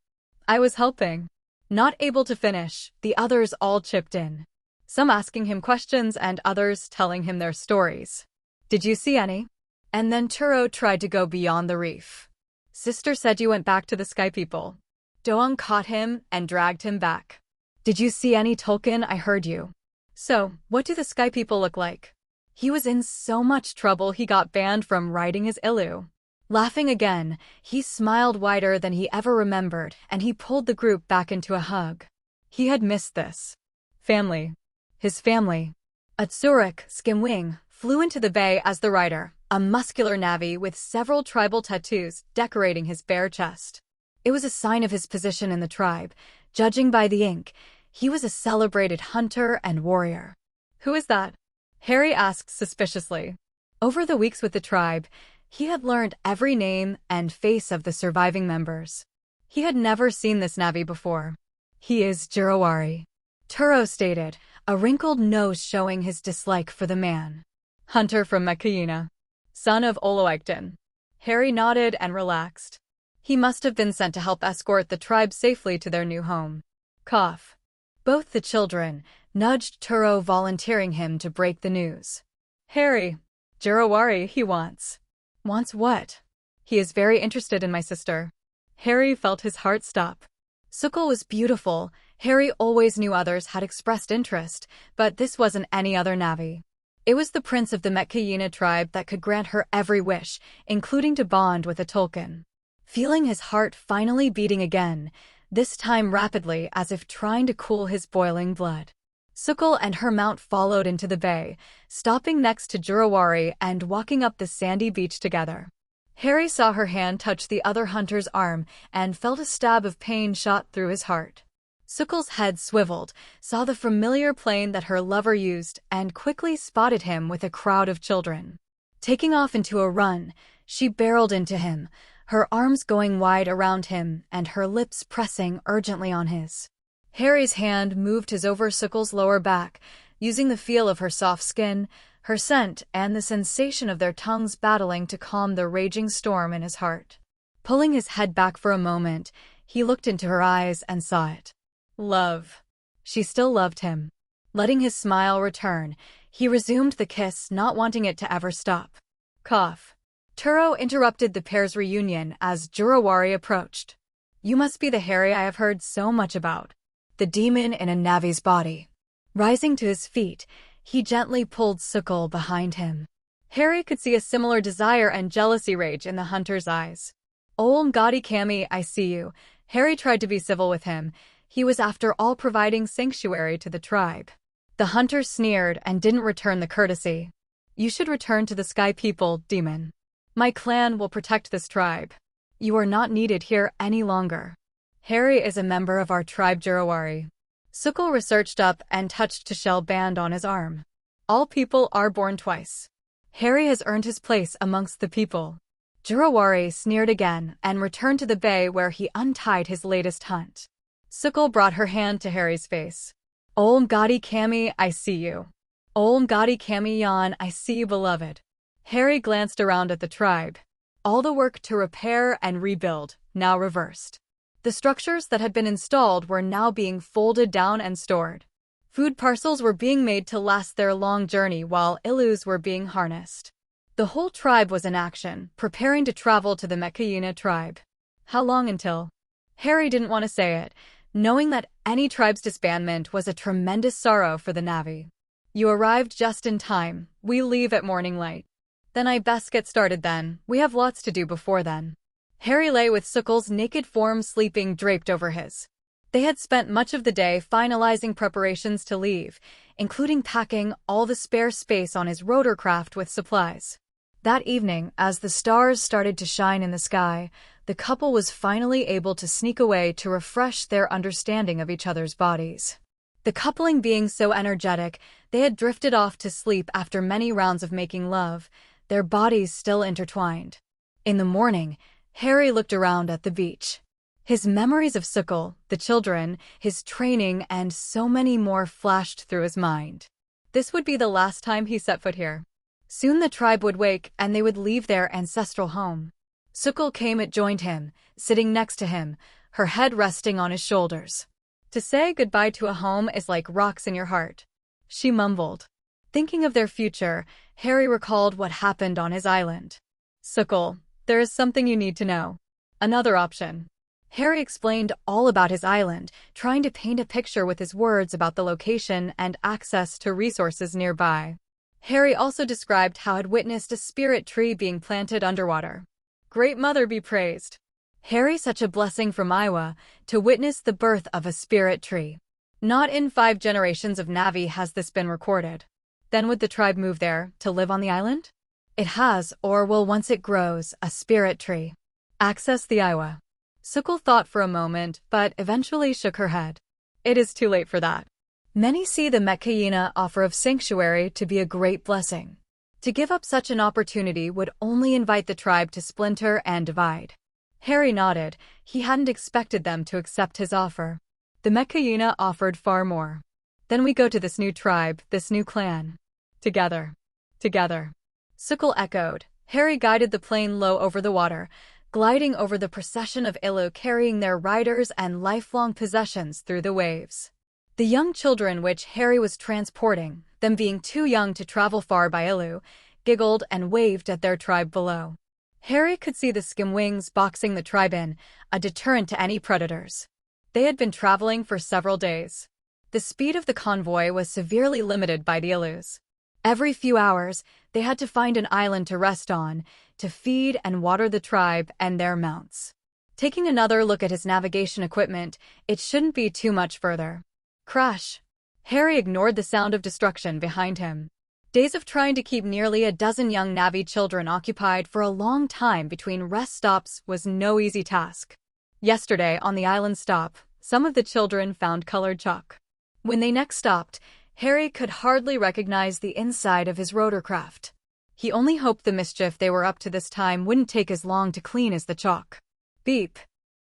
I was helping. Not able to finish, the others all chipped in. Some asking him questions and others telling him their stories. Did you see any? And then Turo tried to go beyond the reef. Sister said you went back to the Sky People. Doang caught him and dragged him back. Did you see any Tolkien? I heard you. So, what do the Sky People look like? He was in so much trouble he got banned from riding his Ilu. Laughing again, he smiled wider than he ever remembered, and he pulled the group back into a hug. He had missed this. Family. His family. Atsurik, Skimwing, flew into the bay as the rider, a muscular Navi with several tribal tattoos decorating his bare chest. It was a sign of his position in the tribe. Judging by the ink, he was a celebrated hunter and warrior. Who is that? Harry asked suspiciously. Over the weeks with the tribe, he had learned every name and face of the surviving members. He had never seen this Navi before. He is Jirawari, Turo stated, a wrinkled nose showing his dislike for the man. Hunter from Mekayina. Son of Oloikton. Harry nodded and relaxed. He must have been sent to help escort the tribe safely to their new home. Cough. Both the children nudged Turo, volunteering him to break the news. Harry. Jirawari, he wants. Wants what? He is very interested in my sister. Harry felt his heart stop. Sukal was beautiful. Harry always knew others had expressed interest, but this wasn't any other Navi. It was the prince of the Mekayina tribe that could grant her every wish, including to bond with a Tolkien. Feeling his heart finally beating again, this time rapidly as if trying to cool his boiling blood. Sukal and her mount followed into the bay, stopping next to Jurawari and walking up the sandy beach together. Harry saw her hand touch the other hunter's arm and felt a stab of pain shot through his heart. Sukal's head swiveled, saw the familiar plane that her lover used, and quickly spotted him with a crowd of children. Taking off into a run, she barreled into him, her arms going wide around him and her lips pressing urgently on his. Harry's hand moved his over Sukal's lower back, using the feel of her soft skin, her scent, and the sensation of their tongues battling to calm the raging storm in his heart. Pulling his head back for a moment, he looked into her eyes and saw it. Love. She still loved him. Letting his smile return, he resumed the kiss, not wanting it to ever stop. Cough. Turo interrupted the pair's reunion as Jurawari approached. You must be the Harry I have heard so much about. The demon in a Navi's body. Rising to his feet, he gently pulled Sukal behind him. Harry could see a similar desire and jealousy rage in the hunter's eyes. Ol Ngadi Kami, I see you. Harry tried to be civil with him. He was after all providing sanctuary to the tribe. The hunter sneered and didn't return the courtesy. You should return to the Sky People, demon. My clan will protect this tribe. You are not needed here any longer. Harry is a member of our tribe Jurawari. Sukal researched up and touched Tashel band on his arm. All people are born twice. Harry has earned his place amongst the people. Jurawari sneered again and returned to the bay where he untied his latest hunt. Sukal brought her hand to Harry's face. Ol Ngadi Kami, I see you. Ol Ngadi Kami Yan, I see you, beloved. Harry glanced around at the tribe. All the work to repair and rebuild, now reversed. The structures that had been installed were now being folded down and stored. Food parcels were being made to last their long journey while Illus were being harnessed. The whole tribe was in action, preparing to travel to the Mekayina tribe. How long until? Harry didn't want to say it, knowing that any tribe's disbandment was a tremendous sorrow for the Navi. You arrived just in time. We leave at morning light. Then I best get started then. We have lots to do before then. Harry lay with Sukal's naked form sleeping draped over his. They had spent much of the day finalizing preparations to leave, including packing all the spare space on his rotorcraft with supplies. That evening, as the stars started to shine in the sky, the couple was finally able to sneak away to refresh their understanding of each other's bodies. The coupling being so energetic, they had drifted off to sleep after many rounds of making love, their bodies still intertwined. In the morning, Harry looked around at the beach. His memories of Sukal, the children, his training, and so many more flashed through his mind. This would be the last time he set foot here. Soon the tribe would wake and they would leave their ancestral home. Sukal came and joined him, sitting next to him, her head resting on his shoulders. To say goodbye to a home is like rocks in your heart, she mumbled. Thinking of their future, Harry recalled what happened on his island. Sukal, there is something you need to know. Another option. Harry explained all about his island, trying to paint a picture with his words about the location and access to resources nearby. Harry also described how had witnessed a spirit tree being planted underwater. Great Mother be praised. Harry, such a blessing from Iowa, to witness the birth of a spirit tree. Not in 5 generations of Navi has this been recorded. Then would the tribe move there, to live on the island? It has, or will once it grows, a spirit tree. Access the Iowa. Sukal thought for a moment, but eventually shook her head. It is too late for that. Many see the Mekayina offer of sanctuary to be a great blessing. To give up such an opportunity would only invite the tribe to splinter and divide. Harry nodded. He hadn't expected them to accept his offer. The Mekayina offered far more. Then we go to this new tribe, this new clan. Together. Together. Sukal echoed. Harry guided the plane low over the water, gliding over the procession of Illu carrying their riders and lifelong possessions through the waves. The young children which Harry was transporting, them being too young to travel far by Illu, giggled and waved at their tribe below. Harry could see the skimwings boxing the tribe in, a deterrent to any predators. They had been traveling for several days. The speed of the convoy was severely limited by the Illus. Every few hours, they had to find an island to rest on, to feed and water the tribe and their mounts. Taking another look at his navigation equipment, it shouldn't be too much further. Crash! Harry ignored the sound of destruction behind him. Days of trying to keep nearly a dozen young Na'vi children occupied for a long time between rest stops was no easy task. Yesterday, on the island stop, some of the children found colored chalk. When they next stopped, Harry could hardly recognize the inside of his rotorcraft. He only hoped the mischief they were up to this time wouldn't take as long to clean as the chalk. Beep!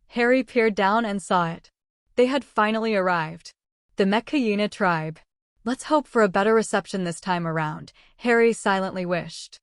Harry peered down and saw it. They had finally arrived. The Metkayuna tribe. Let's hope for a better reception this time around, Harry silently wished.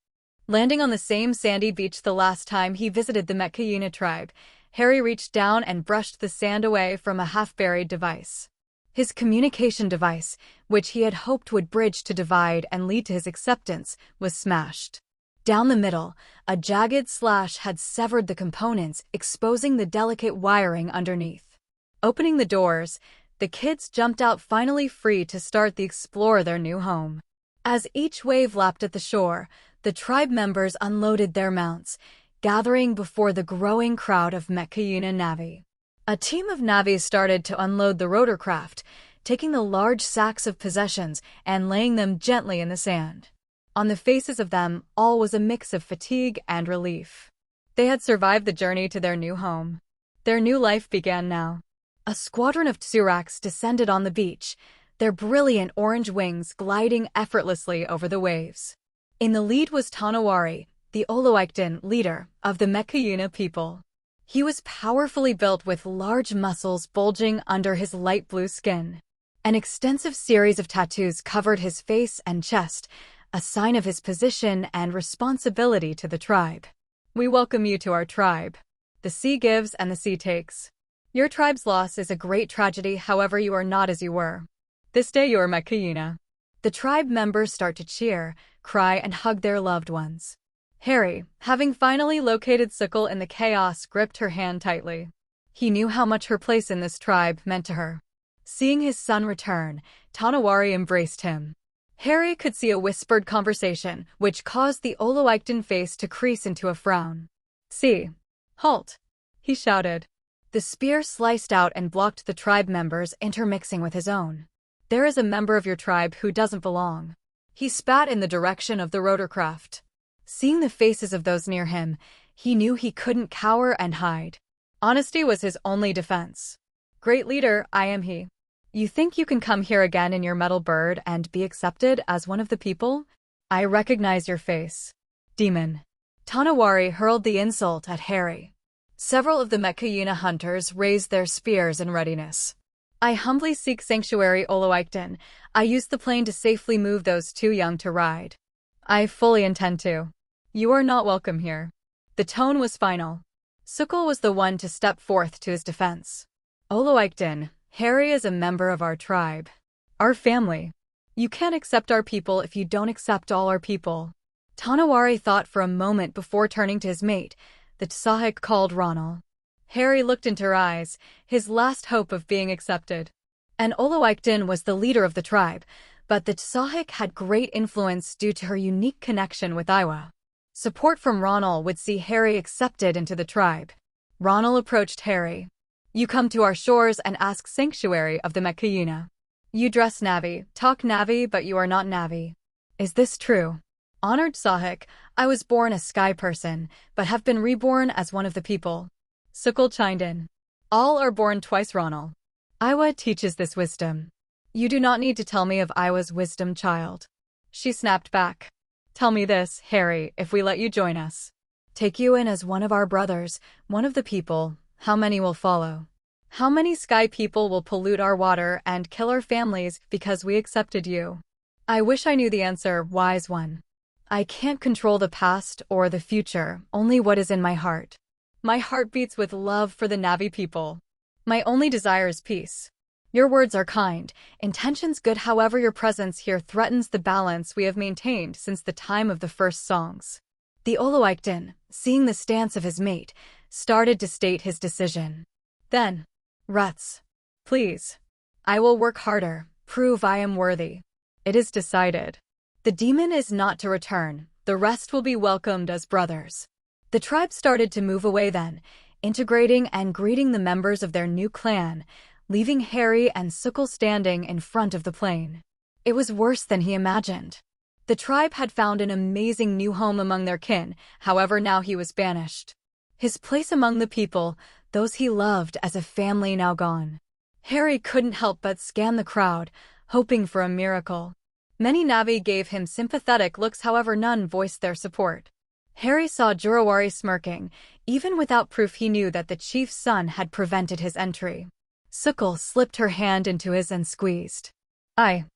Landing on the same sandy beach the last time he visited the Metkayuna tribe, Harry reached down and brushed the sand away from a half-buried device. His communication device, which he had hoped would bridge to divide and lead to his acceptance, was smashed. Down the middle, a jagged slash had severed the components, exposing the delicate wiring underneath. Opening the doors, the kids jumped out, finally free to start the explore their new home. As each wave lapped at the shore, the tribe members unloaded their mounts, gathering before the growing crowd of Metkayuna Na'vi. A team of Na'vi started to unload the rotorcraft, taking the large sacks of possessions and laying them gently in the sand. On the faces of them, all was a mix of fatigue and relief. They had survived the journey to their new home. Their new life began now. A squadron of Tsuraks descended on the beach, their brilliant orange wings gliding effortlessly over the waves. In the lead was Tonawari, the awakens leader of the Metkayuna people. He was powerfully built with large muscles bulging under his light blue skin. An extensive series of tattoos covered his face and chest, a sign of his position and responsibility to the tribe. We welcome you to our tribe. The sea gives and the sea takes. Your tribe's loss is a great tragedy, however you are not as you were. This day you are Metkayuna. The tribe members start to cheer, cry, and hug their loved ones. Harry, having finally located Sickle in the chaos, gripped her hand tightly. He knew how much her place in this tribe meant to her. Seeing his son return, Tonawari embraced him. Harry could see a whispered conversation, which caused the awakens face to crease into a frown. "See. Halt!" he shouted. The spear sliced out and blocked the tribe members, intermixing with his own. "There is a member of your tribe who doesn't belong." He spat in the direction of the rotorcraft. Seeing the faces of those near him, he knew he couldn't cower and hide. Honesty was his only defense. "Great leader, I am he. You think you can come here again in your metal bird and be accepted as one of the people? I recognize your face. Demon." Tonawari hurled the insult at Harry. Several of the Metkayuna hunters raised their spears in readiness. "I humbly seek sanctuary, awakens. I used the plane to safely move those too young to ride. I fully intend to. You are not welcome here." The tone was final. Sickle was the one to step forth to his defense. "Awakens, Harry is a member of our tribe. Our family. You can't accept our people if you don't accept all our people." Tonawari thought for a moment before turning to his mate, the Tsahik called Ronald. Harry looked into her eyes, his last hope of being accepted. An awakens was the leader of the tribe, but the Tsahik had great influence due to her unique connection with Iwa. Support from Ronald would see Harry accepted into the tribe. Ronald approached Harry. "You come to our shores and ask sanctuary of the Metkayuna. You dress Na'vi, talk Na'vi, but you are not Na'vi. Is this true?" "Honored Tsahik, I was born a sky person, but have been reborn as one of the people." Sickle chimed in. "All are born twice, Ronald. Iwa teaches this wisdom. You do not need to tell me of Iwa's wisdom, child." She snapped back. "Tell me this, Harry, if we let you join us. Take you in as one of our brothers, one of the people, how many will follow? How many sky people will pollute our water and kill our families because we accepted you? I wish I knew the answer, wise one. I can't control the past or the future, only what is in my heart. My heart beats with love for the Na'vi people. My only desire is peace. Your words are kind, intentions good, however your presence here threatens the balance we have maintained since the time of the first songs." The awakens, seeing the stance of his mate, started to state his decision. Then, "Ruts. Please. I will work harder, prove I am worthy. It is decided. The demon is not to return, the rest will be welcomed as brothers." The tribe started to move away then, integrating and greeting the members of their new clan, leaving Harry and Sukkel standing in front of the plane. It was worse than he imagined. The tribe had found an amazing new home among their kin, however now he was banished. His place among the people, those he loved as a family now gone. Harry couldn't help but scan the crowd, hoping for a miracle. Many Na'vi gave him sympathetic looks, however none voiced their support. Harry saw Jurawari smirking. Even without proof he knew that the chief's son had prevented his entry. Sukkel slipped her hand into his and squeezed. I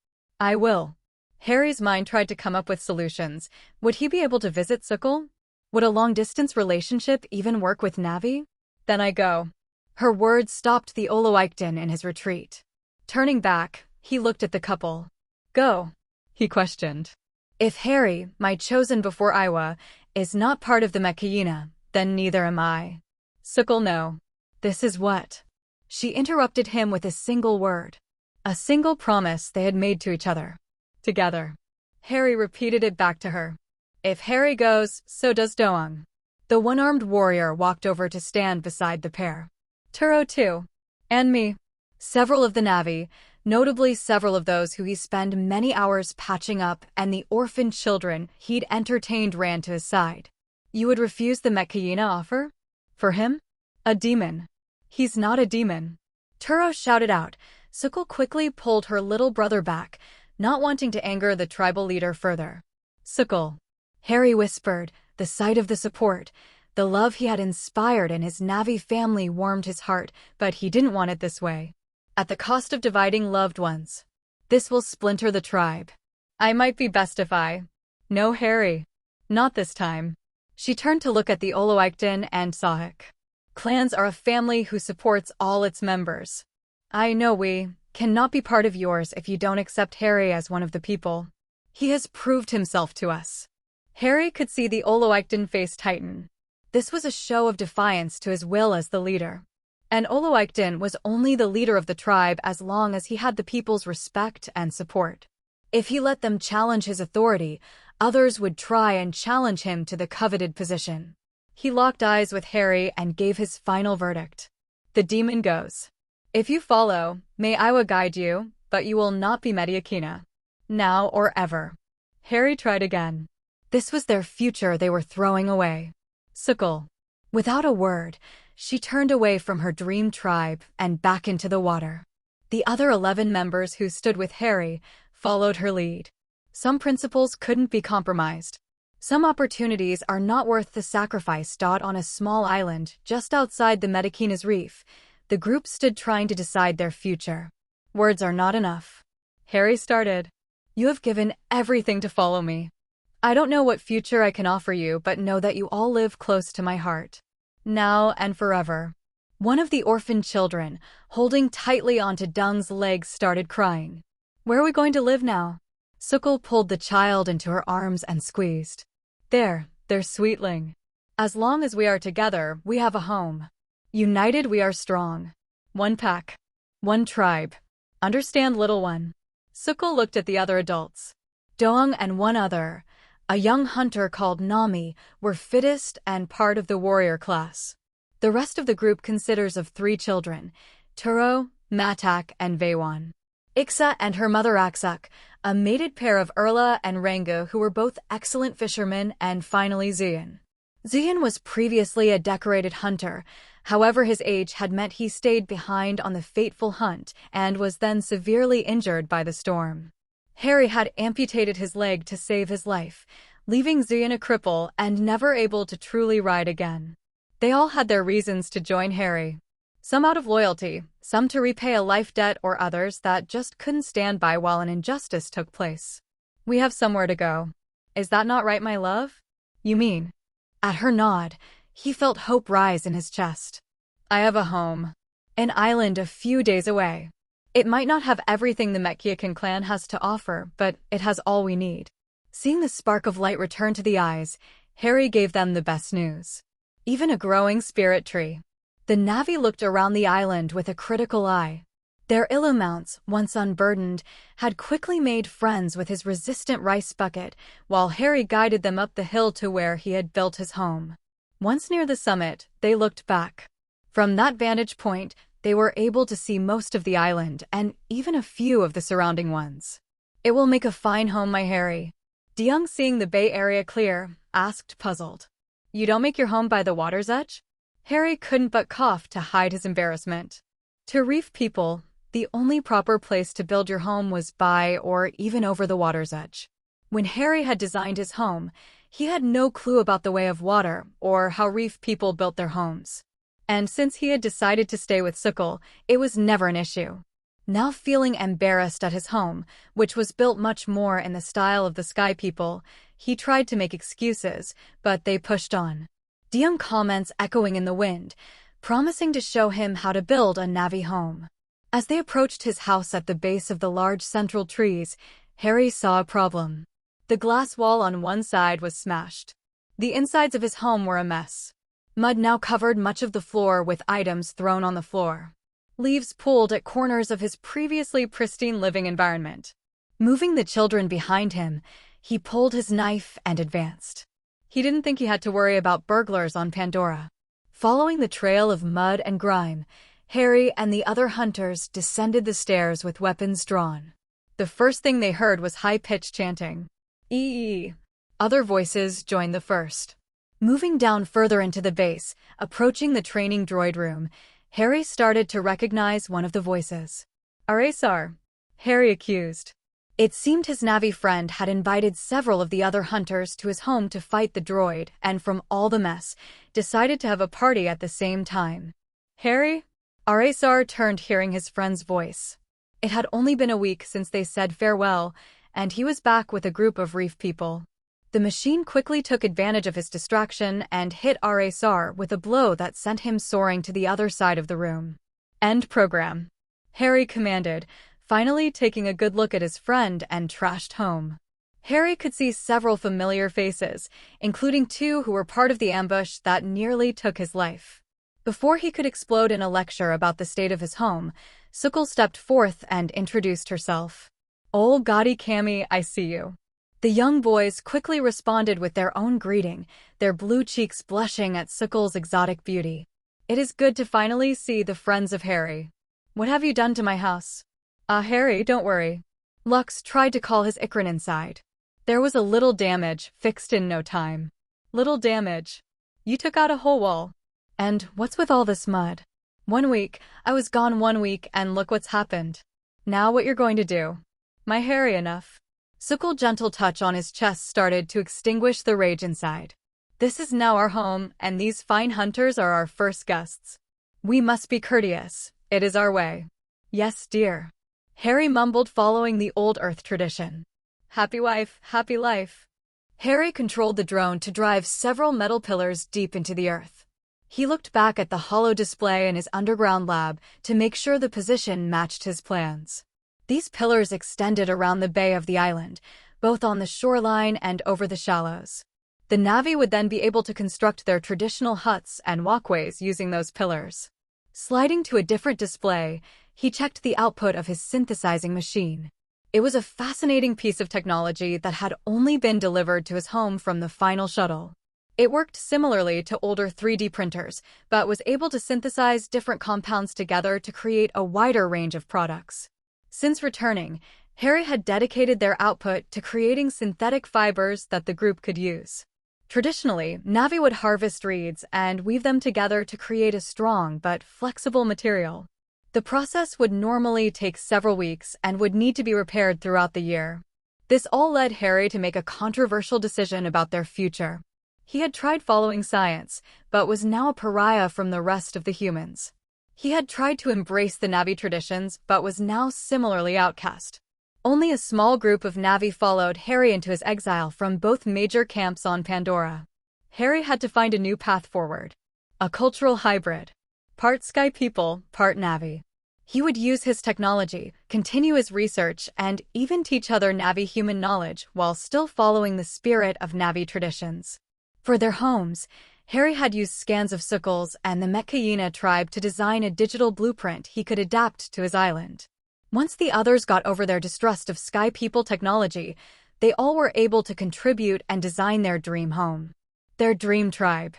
will. Harry's mind tried to come up with solutions. Would he be able to visit Sukkel? Would a long-distance relationship even work with Na'vi? Then I go. Her words stopped the Oloikton in his retreat. Turning back, he looked at the couple. Go? He questioned. If Harry, my chosen before Iwa, is not part of the Mekayina, then neither am I. Sukkel, no. This is what? She interrupted him with a single word. A single promise they had made to each other. Together. Harry repeated it back to her. If Harry goes, so does Doang. The one-armed warrior walked over to stand beside the pair. Turo too. And me. Several of the Na'vi, notably several of those who he spent many hours patching up, and the orphaned children he'd entertained ran to his side. You would refuse the Mekayina offer? For him? A demon. He's not a demon. Turo shouted out. Sukkel quickly pulled her little brother back, not wanting to anger the tribal leader further. Sukkel. Harry whispered. The sight of the support, the love he had inspired in his Na'vi family warmed his heart, but he didn't want it this way. At the cost of dividing loved ones. This will splinter the tribe. I might be best if I. No, Harry. Not this time. She turned to look at the Oloikton and Sahik. Clans are a family who supports all its members. I know we cannot be part of yours if you don't accept Harry as one of the people. He has proved himself to us. Harry could see the Oloikton face tighten. This was a show of defiance to his will as the leader. And Oloikton was only the leader of the tribe as long as he had the people's respect and support. If he let them challenge his authority, others would try and challenge him to the coveted position. He locked eyes with Harry and gave his final verdict. The demon goes. If you follow, may Iwa guide you, but you will not be Mediakina. Now or ever. Harry tried again. This was their future they were throwing away. Sukkel. Without a word, she turned away from her dream tribe and back into the water. The other 11 members who stood with Harry followed her lead. Some principles couldn't be compromised. Some opportunities are not worth the sacrifice. On a small island just outside the Medikina's reef, the group stood trying to decide their future. Words are not enough. Harry started. You have given everything to follow me. I don't know what future I can offer you, but know that you all live close to my heart. Now and forever. One of the orphaned children, holding tightly onto Dung's legs, started crying. Where are we going to live now? Sukkel pulled the child into her arms and squeezed. There, sweetling. As long as we are together, we have a home. United we are strong. One pack. One tribe. Understand, little one? Sukkel looked at the other adults. Doang and one other, a young hunter called Nami, were fittest and part of the warrior class. The rest of the group considers of 3 children, Turo, Matak, and Veywan. Ixa and her mother Aksuk, a mated pair of Erla and Rangu who were both excellent fishermen, and finally Zian. Zian was previously a decorated hunter, however his age had meant he stayed behind on the fateful hunt and was then severely injured by the storm. Harry had amputated his leg to save his life, leaving Zian a cripple and never able to truly ride again. They all had their reasons to join Harry. Some out of loyalty, some to repay a life debt, or others that just couldn't stand by while an injustice took place. We have somewhere to go. Is that not right, my love? You mean? At her nod, he felt hope rise in his chest. I have a home. An island a few days away. It might not have everything the Metkiakan clan has to offer, but it has all we need. Seeing the spark of light return to the eyes, Harry gave them the best news. Even a growing spirit tree. The Na'vi looked around the island with a critical eye. Their Illumounts, once unburdened, had quickly made friends with his resistant rice bucket, while Harry guided them up the hill to where he had built his home. Once near the summit, they looked back. From that vantage point, they were able to see most of the island and even a few of the surrounding ones. "It will make a fine home, my Harry." DeYoung, seeing the Bay Area clear, asked, puzzled. "You don't make your home by the water's edge?" Harry couldn't but cough to hide his embarrassment. To reef people, the only proper place to build your home was by or even over the water's edge. When Harry had designed his home, he had no clue about the way of water or how reef people built their homes. And since he had decided to stay with Sukkel, it was never an issue. Now feeling embarrassed at his home, which was built much more in the style of the Sky People, he tried to make excuses, but they pushed on. DeYoung comments echoing in the wind, promising to show him how to build a Na'vi home. As they approached his house at the base of the large central trees, Harry saw a problem. The glass wall on one side was smashed. The insides of his home were a mess. Mud now covered much of the floor with items thrown on the floor. Leaves pulled at corners of his previously pristine living environment. Moving the children behind him, he pulled his knife and advanced. He didn't think he had to worry about burglars on Pandora. Following the trail of mud and grime, Harry and the other hunters descended the stairs with weapons drawn. The first thing they heard was high-pitched chanting. "Ee." Other voices joined the first. Moving down further into the base, approaching the training droid room, Harry started to recognize one of the voices. "Aresar," Harry accused. It seemed his Na'vi friend had invited several of the other hunters to his home to fight the droid, and from all the mess, decided to have a party at the same time. "Harry?" Aresar turned, hearing his friend's voice. It had only been a week since they said farewell, and he was back with a group of reef people. The machine quickly took advantage of his distraction and hit Aresar with a blow that sent him soaring to the other side of the room. "End program," Harry commanded, finally taking a good look at his friend and trashed home. Harry could see several familiar faces, including two who were part of the ambush that nearly took his life. Before he could explode in a lecture about the state of his home, Sukkel stepped forth and introduced herself. "Ol Gadi Kami, I see you." The young boys quickly responded with their own greeting, their blue cheeks blushing at Sukkel's exotic beauty. "It is good to finally see the friends of Harry. What have you done to my house?" Harry, don't worry." Lux tried to call his Ikran inside. "There was a little damage, fixed in no time." "Little damage? You took out a whole wall. And what's with all this mud?" "1 week, I was gone 1 week, and look what's happened. Now what you're going to do." "My Harry, enough." Sukkel's gentle touch on his chest started to extinguish the rage inside. "This is now our home, and these fine hunters are our first guests. We must be courteous. It is our way." "Yes, dear," Harry mumbled, following the old Earth tradition. "Happy wife, happy life." Harry controlled the drone to drive several metal pillars deep into the earth. He looked back at the hollow display in his underground lab to make sure the position matched his plans. These pillars extended around the bay of the island, both on the shoreline and over the shallows. The Na'vi would then be able to construct their traditional huts and walkways using those pillars. Sliding to a different display, he checked the output of his synthesizing machine. It was a fascinating piece of technology that had only been delivered to his home from the final shuttle. It worked similarly to older 3D printers, but was able to synthesize different compounds together to create a wider range of products. Since returning, Harry had dedicated their output to creating synthetic fibers that the group could use. Traditionally, Na'vi would harvest reeds and weave them together to create a strong but flexible material. The process would normally take several weeks and would need to be repaired throughout the year. This all led Harry to make a controversial decision about their future. He had tried following science, but was now a pariah from the rest of the humans. He had tried to embrace the Na'vi traditions, but was now similarly outcast. Only a small group of Na'vi followed Harry into his exile from both major camps on Pandora. Harry had to find a new path forward. A cultural hybrid. Part Sky People, part Na'vi. He would use his technology, continue his research, and even teach other Na'vi human knowledge while still following the spirit of Na'vi traditions. For their homes, Harry had used scans of Sukkel's and the Metkayina tribe to design a digital blueprint he could adapt to his island. Once the others got over their distrust of Sky People technology, they all were able to contribute and design their dream home. Their dream tribe.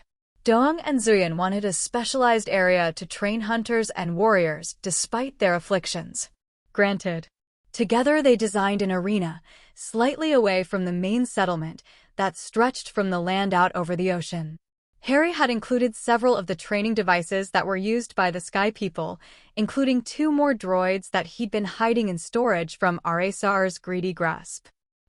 Doang and Zuyan wanted a specialized area to train hunters and warriors despite their afflictions. Granted. Together they designed an arena, slightly away from the main settlement, that stretched from the land out over the ocean. Harry had included several of the training devices that were used by the Sky People, including 2 more droids that he'd been hiding in storage from Aresar's greedy grasp.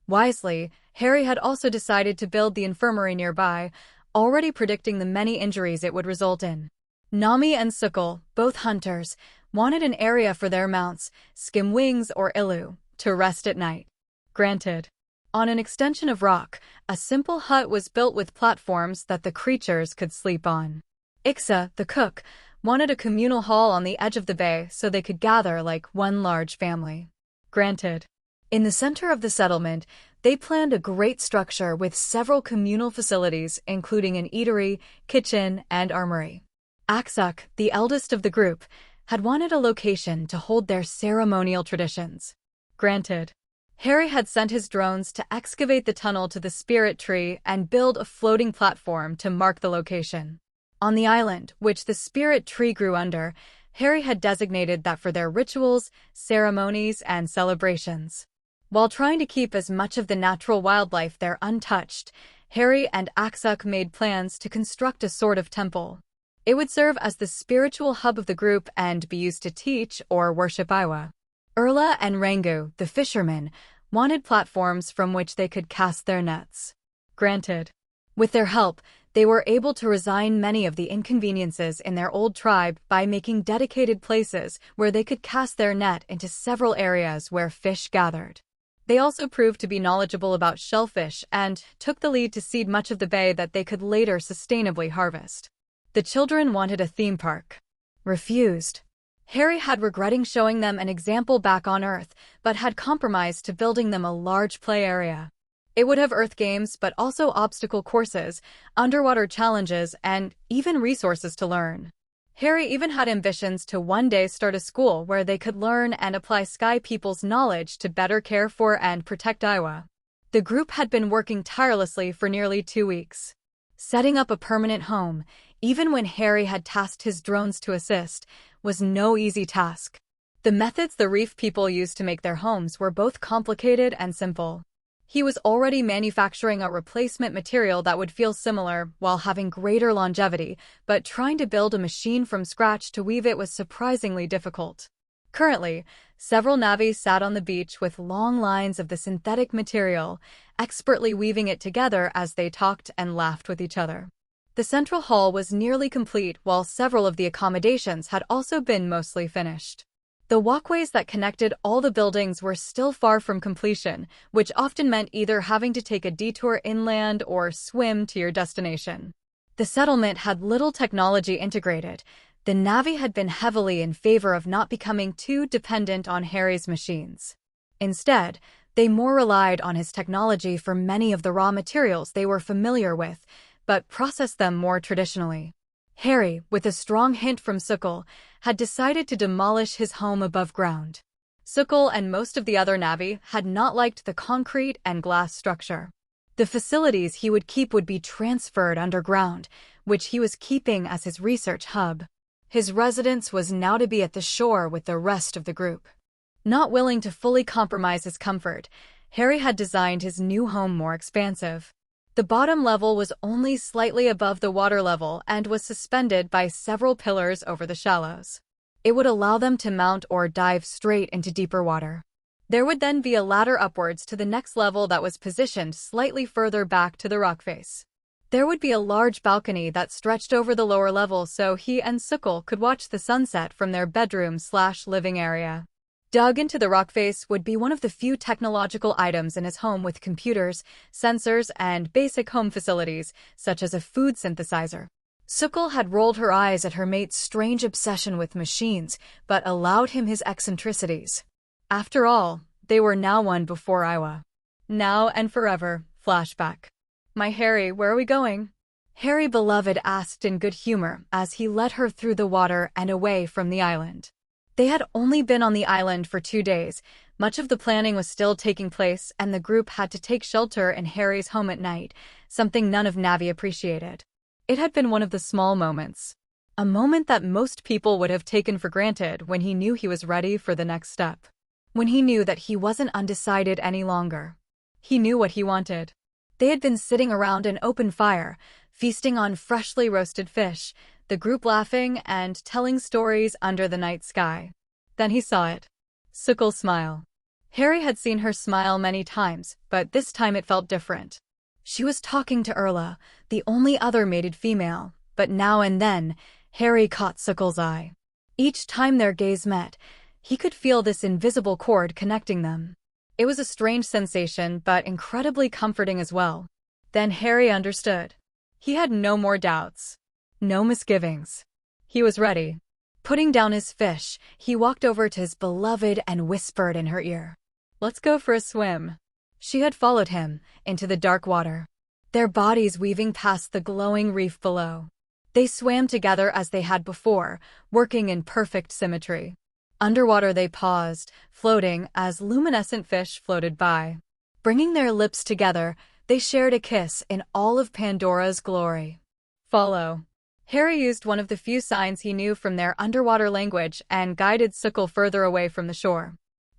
Wisely, Harry had also decided to build the infirmary nearby, already predicting the many injuries it would result in. Nami and Sukul, both hunters, wanted an area for their mounts, Skimwings or Ilu, to rest at night. Granted. On an extension of rock, a simple hut was built with platforms that the creatures could sleep on. Ixa, the cook, wanted a communal hall on the edge of the bay so they could gather like one large family. Granted. In the center of the settlement, they planned a great structure with several communal facilities, including an eatery, kitchen, and armory. Aksuk, the eldest of the group, had wanted a location to hold their ceremonial traditions. Granted. Harry had sent his drones to excavate the tunnel to the spirit tree and build a floating platform to mark the location. On the island, which the spirit tree grew under, Harry had designated that for their rituals, ceremonies, and celebrations. While trying to keep as much of the natural wildlife there untouched, Harry and Aksuk made plans to construct a sort of temple. It would serve as the spiritual hub of the group and be used to teach or worship Iwa. Urla and Rangu, the fishermen, wanted platforms from which they could cast their nets. Granted. With their help, they were able to resign many of the inconveniences in their old tribe by making dedicated places where they could cast their net into several areas where fish gathered. They also proved to be knowledgeable about shellfish and took the lead to seed much of the bay that they could later sustainably harvest. The children wanted a theme park. Refused. Harry had regretting showing them an example back on Earth, but had compromised to building them a large play area. It would have Earth games, but also obstacle courses, underwater challenges, and even resources to learn. Harry even had ambitions to one day start a school where they could learn and apply Sky People's knowledge to better care for and protect Iwa. The group had been working tirelessly for nearly 2 weeks. Setting up a permanent home, even when Harry had tasked his drones to assist, was no easy task. The methods the reef people used to make their homes were both complicated and simple. He was already manufacturing a replacement material that would feel similar while having greater longevity, but trying to build a machine from scratch to weave it was surprisingly difficult. Currently, several navvies sat on the beach with long lines of the synthetic material, expertly weaving it together as they talked and laughed with each other. The central hall was nearly complete, while several of the accommodations had also been mostly finished. The walkways that connected all the buildings were still far from completion, which often meant either having to take a detour inland or swim to your destination. The settlement had little technology integrated. The Na'vi had been heavily in favor of not becoming too dependent on Harry's machines. Instead, they more relied on his technology for many of the raw materials they were familiar with, but processed them more traditionally. Harry, with a strong hint from Sukul, had decided to demolish his home above ground. Sukul and most of the other Na'vi had not liked the concrete and glass structure. The facilities he would keep would be transferred underground, which he was keeping as his research hub. His residence was now to be at the shore with the rest of the group. Not willing to fully compromise his comfort, Harry had designed his new home more expansive. The bottom level was only slightly above the water level and was suspended by several pillars over the shallows. It would allow them to mount or dive straight into deeper water. There would then be a ladder upwards to the next level that was positioned slightly further back to the rock face. There would be a large balcony that stretched over the lower level so he and Sukul could watch the sunset from their bedroom/living area. Dug into the rock face would be one of the few technological items in his home with computers, sensors, and basic home facilities, such as a food synthesizer. Sukul had rolled her eyes at her mate's strange obsession with machines, but allowed him his eccentricities. After all, they were now one before Iwa. Now and forever, flashback. "My Harry, where are we going?" Harry beloved asked in good humor as he led her through the water and away from the island. They had only been on the island for 2 days. Much of the planning was still taking place, and the group had to take shelter in Harry's home at night, something none of Na'vi appreciated. It had been one of the small moments. A moment that most people would have taken for granted when he knew he was ready for the next step. When he knew that he wasn't undecided any longer. He knew what he wanted. They had been sitting around an open fire, feasting on freshly roasted fish, the group laughing and telling stories under the night sky. Then he saw it. Sukal's smile. Harry had seen her smile many times, but this time it felt different. She was talking to Erla, the only other mated female, but now and then, Harry caught Sukal's eye. Each time their gaze met, he could feel this invisible cord connecting them. It was a strange sensation, but incredibly comforting as well. Then Harry understood. He had no more doubts. No misgivings. He was ready. Putting down his fish, he walked over to his beloved and whispered in her ear. "Let's go for a swim." She had followed him into the dark water, their bodies weaving past the glowing reef below. They swam together as they had before, working in perfect symmetry. Underwater they paused, floating as luminescent fish floated by. Bringing their lips together, they shared a kiss in all of Pandora's glory. Follow. Harry used one of the few signs he knew from their underwater language and guided Sukal further away from the shore.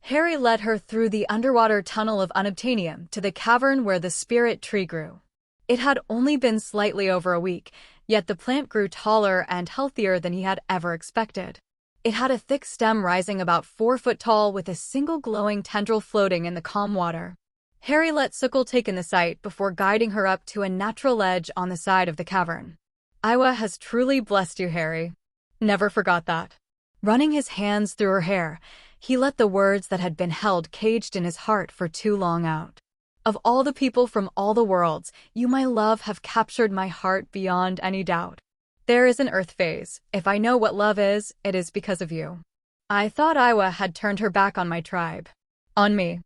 Harry led her through the underwater tunnel of unobtainium to the cavern where the spirit tree grew. It had only been slightly over a week, yet the plant grew taller and healthier than he had ever expected. It had a thick stem rising about 4 foot tall with a single glowing tendril floating in the calm water. Harry let Sukal take in the sight before guiding her up to a natural ledge on the side of the cavern. "Iwa has truly blessed you, Harry. Never forgot that." Running his hands through her hair, he let the words that had been held caged in his heart for too long out. "Of all the people from all the worlds, you, my love, have captured my heart beyond any doubt. There is an earth phase. If I know what love is, it is because of you. I thought Iwa had turned her back on my tribe. On me.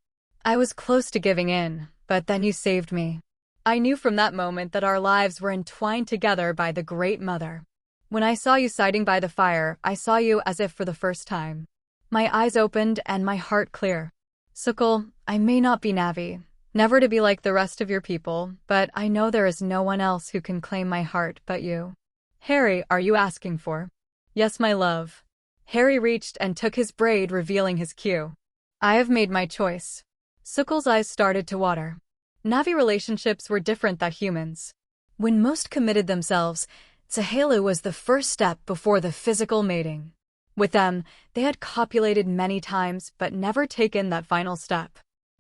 I was close to giving in, but then you saved me. I knew from that moment that our lives were entwined together by the Great Mother. When I saw you siding by the fire, I saw you as if for the first time. My eyes opened and my heart clear. Sukal, I may not be Navi, never to be like the rest of your people, but I know there is no one else who can claim my heart but you." "Harry, are you asking for?" "Yes, my love." Harry reached and took his braid, revealing his cue. "I have made my choice." Sukal's eyes started to water. Navi relationships were different than humans. When most committed themselves, Tsahelu was the first step before the physical mating. With them, they had copulated many times but never taken that final step.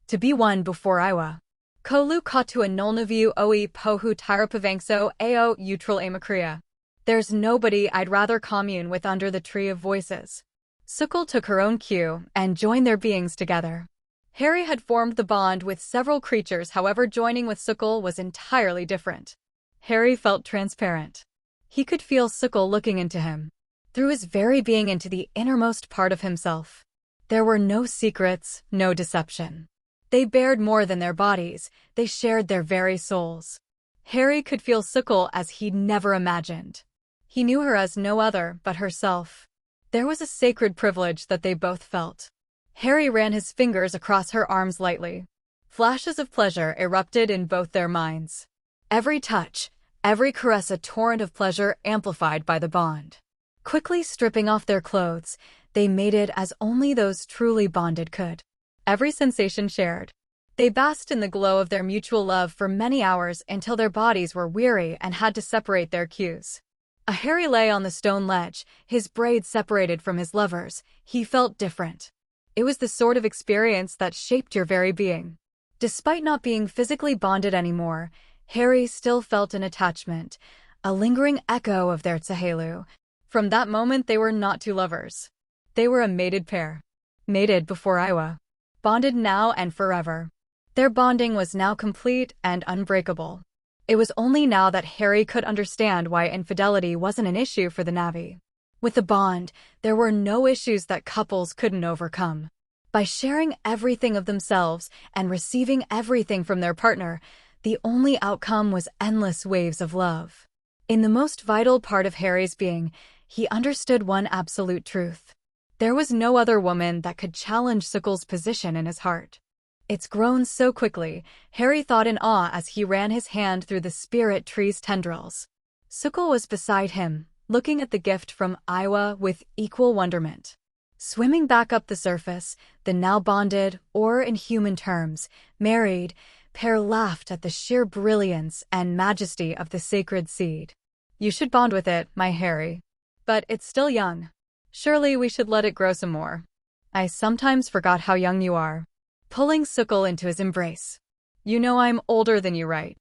To be one before Iwa. Kolu katu a nolnavu oi pohu tirapavangso ao utral amakria. There's nobody I'd rather commune with under the tree of voices. Sukal took her own cue and joined their beings together. Harry had formed the bond with several creatures, however joining with Sukal was entirely different. Harry felt transparent. He could feel Sukal looking into him, through his very being into the innermost part of himself. There were no secrets, no deception. They bared more than their bodies, they shared their very souls. Harry could feel Sukal as he'd never imagined. He knew her as no other but herself. There was a sacred privilege that they both felt. Harry ran his fingers across her arms lightly. Flashes of pleasure erupted in both their minds. Every touch, every caress a torrent of pleasure amplified by the bond. Quickly stripping off their clothes, they mated as only those truly bonded could. Every sensation shared. They basked in the glow of their mutual love for many hours until their bodies were weary and had to separate their cues. Harry lay on the stone ledge, his braids separated from his lover's. He felt different. It was the sort of experience that shaped your very being. Despite not being physically bonded anymore, Harry still felt an attachment, a lingering echo of their Tsahelu. From that moment they were not two lovers. They were a mated pair. Mated before Iwa. Bonded now and forever. Their bonding was now complete and unbreakable. It was only now that Harry could understand why infidelity wasn't an issue for the Navi. With the bond, there were no issues that couples couldn't overcome. By sharing everything of themselves and receiving everything from their partner, the only outcome was endless waves of love. In the most vital part of Harry's being, he understood one absolute truth. There was no other woman that could challenge Sukal's position in his heart. It's grown so quickly, Harry thought in awe as he ran his hand through the spirit tree's tendrils. Sukul was beside him, looking at the gift from Iowa with equal wonderment. Swimming back up the surface, the now bonded, or in human terms, married, pair laughed at the sheer brilliance and majesty of the sacred seed. You should bond with it, my Harry. But it's still young. Surely we should let it grow some more. I sometimes forgot how young you are. Pulling Sukul into his embrace. You know I'm older than you, right?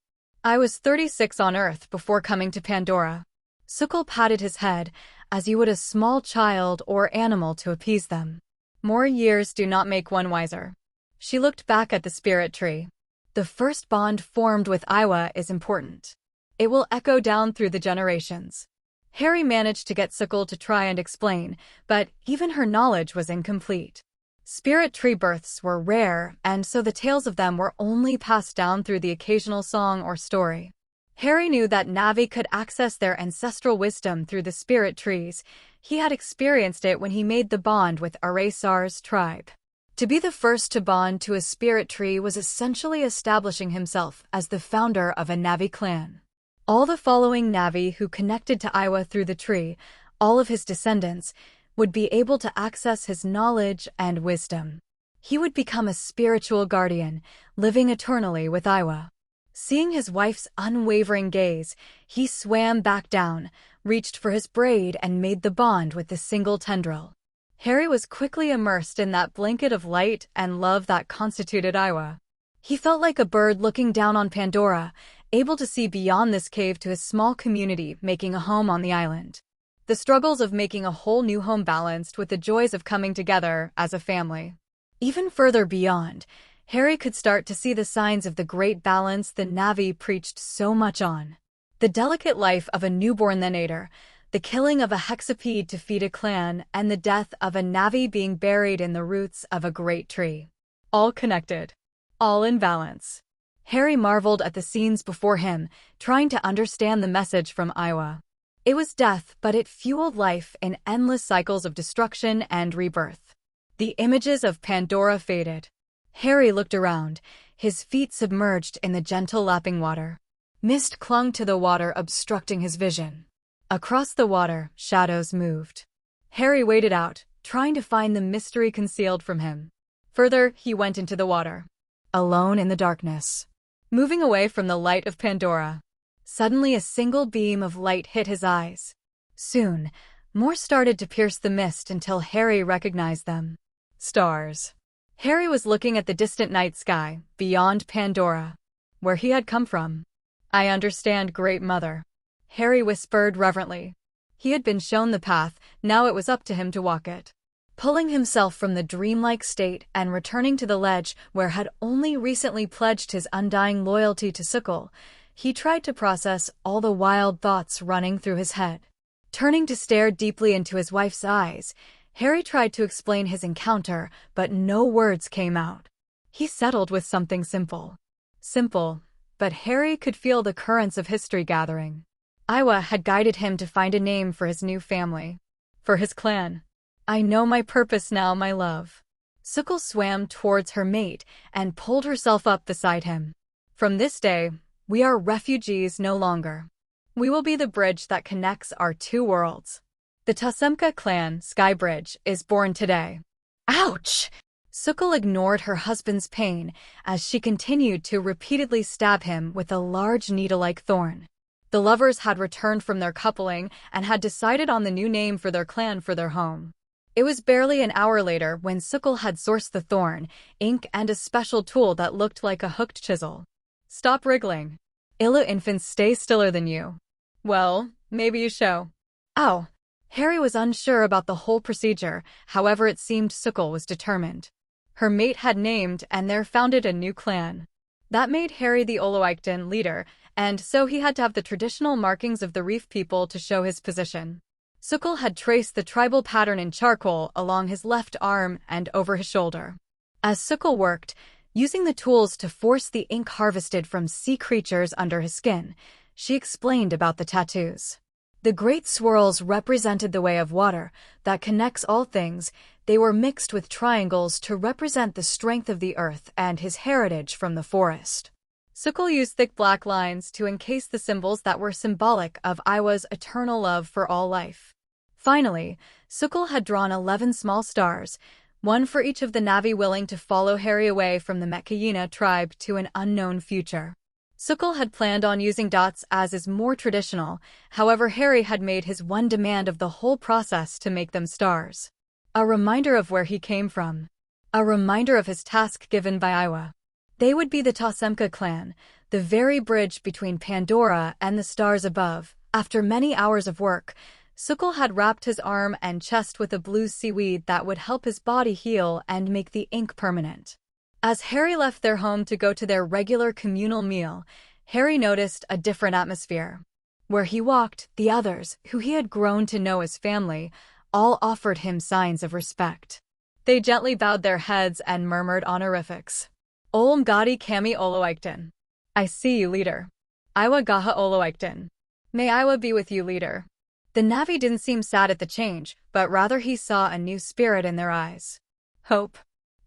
I was 36 on Earth before coming to Pandora. Sukul patted his head, as you would a small child or animal to appease them. More years do not make one wiser. She looked back at the spirit tree. The first bond formed with Iowa is important. It will echo down through the generations. Harry managed to get Sukul to try and explain, but even her knowledge was incomplete. Spirit tree births were rare, and so the tales of them were only passed down through the occasional song or story. Harry knew that Na'vi could access their ancestral wisdom through the spirit trees. He had experienced it when he made the bond with Araysar's tribe. To be the first to bond to a spirit tree was essentially establishing himself as the founder of a Na'vi clan. All the following Na'vi who connected to Iowa through the tree, all of his descendants, would be able to access his knowledge and wisdom. He would become a spiritual guardian, living eternally with Iowa. Seeing his wife's unwavering gaze, he swam back down, reached for his braid and made the bond with the single tendril. Harry was quickly immersed in that blanket of light and love that constituted Iowa. He felt like a bird looking down on Pandora, able to see beyond this cave to his small community making a home on the island. The struggles of making a whole new home balanced with the joys of coming together as a family. Even further beyond, Harry could start to see the signs of the great balance the Na'vi preached so much on. The delicate life of a newborn nenator, the killing of a hexapede to feed a clan, and the death of a Na'vi being buried in the roots of a great tree. All connected. All in balance. Harry marveled at the scenes before him, trying to understand the message from Iowa. It was death, but it fueled life in endless cycles of destruction and rebirth. The images of Pandora faded. Harry looked around, his feet submerged in the gentle lapping water. Mist clung to the water, obstructing his vision. Across the water, shadows moved. Harry waded out, trying to find the mystery concealed from him. Further, he went into the water. Alone in the darkness. Moving away from the light of Pandora. Suddenly a single beam of light hit his eyes. Soon, more started to pierce the mist until Harry recognized them. Stars. Harry was looking at the distant night sky, beyond Pandora, where he had come from. I understand, Great Mother. Harry whispered reverently. He had been shown the path, now it was up to him to walk it. Pulling himself from the dreamlike state and returning to the ledge where had only recently pledged his undying loyalty to Sukul, he tried to process all the wild thoughts running through his head. Turning to stare deeply into his wife's eyes, Harry tried to explain his encounter, but no words came out. He settled with something simple. Simple, but Harry could feel the currents of history gathering. Iowa had guided him to find a name for his new family. For his clan. I know my purpose now, my love. Sukul swam towards her mate and pulled herself up beside him. From this day, we are refugees no longer. We will be the bridge that connects our two worlds. The Tasemka clan, Skybridge, is born today. Ouch! Sukul ignored her husband's pain as she continued to repeatedly stab him with a large needle-like thorn. The lovers had returned from their coupling and had decided on the new name for their clan for their home. It was barely an hour later when Sukul had sourced the thorn, ink, and a special tool that looked like a hooked chisel. Stop wriggling. Illa infants stay stiller than you. Well, maybe you show. Ow! Harry was unsure about the whole procedure, however it seemed Sukul was determined. Her mate had named and there founded a new clan. That made Harry the Oloikton leader, and so he had to have the traditional markings of the reef people to show his position. Sukul had traced the tribal pattern in charcoal along his left arm and over his shoulder. As Sukul worked, using the tools to force the ink harvested from sea creatures under his skin, she explained about the tattoos. The great swirls represented the way of water that connects all things. They were mixed with triangles to represent the strength of the earth and his heritage from the forest. Sukul used thick black lines to encase the symbols that were symbolic of Iwa's eternal love for all life. Finally, Sukul had drawn 11 small stars, one for each of the Navi willing to follow Harry away from the Mekayina tribe to an unknown future. Sukul had planned on using dots as is more traditional, however Harry had made his one demand of the whole process to make them stars. A reminder of where he came from. A reminder of his task given by Iwa. They would be the Tasemka clan, the very bridge between Pandora and the stars above. After many hours of work, Sukul had wrapped his arm and chest with a blue seaweed that would help his body heal and make the ink permanent. As Harry left their home to go to their regular communal meal, Harry noticed a different atmosphere. Where he walked, the others, who he had grown to know as family, all offered him signs of respect. They gently bowed their heads and murmured honorifics. Olam Gadi Kami Oloikton. I see you, leader. Iwa Gaha Oloikton. May Iwa be with you, leader. The Navi didn't seem sad at the change, but rather he saw a new spirit in their eyes. Hope.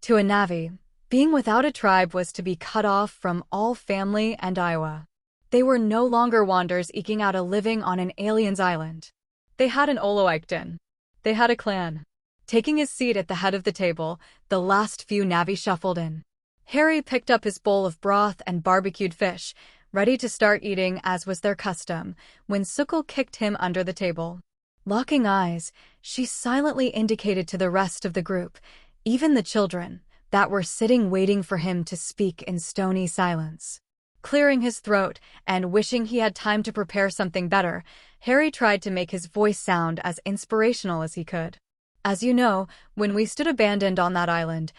To a Navi, being without a tribe was to be cut off from all family and Iwa. They were no longer wanderers eking out a living on an alien's island. They had an Oloikton. They had a clan. Taking his seat at the head of the table, the last few Navi shuffled in. Harry picked up his bowl of broth and barbecued fish, ready to start eating as was their custom, when Sukul kicked him under the table. Locking eyes, she silently indicated to the rest of the group, even the children, that were sitting waiting for him to speak in stony silence. Clearing his throat and wishing he had time to prepare something better, Harry tried to make his voice sound as inspirational as he could. As you know, when we stood abandoned on that island,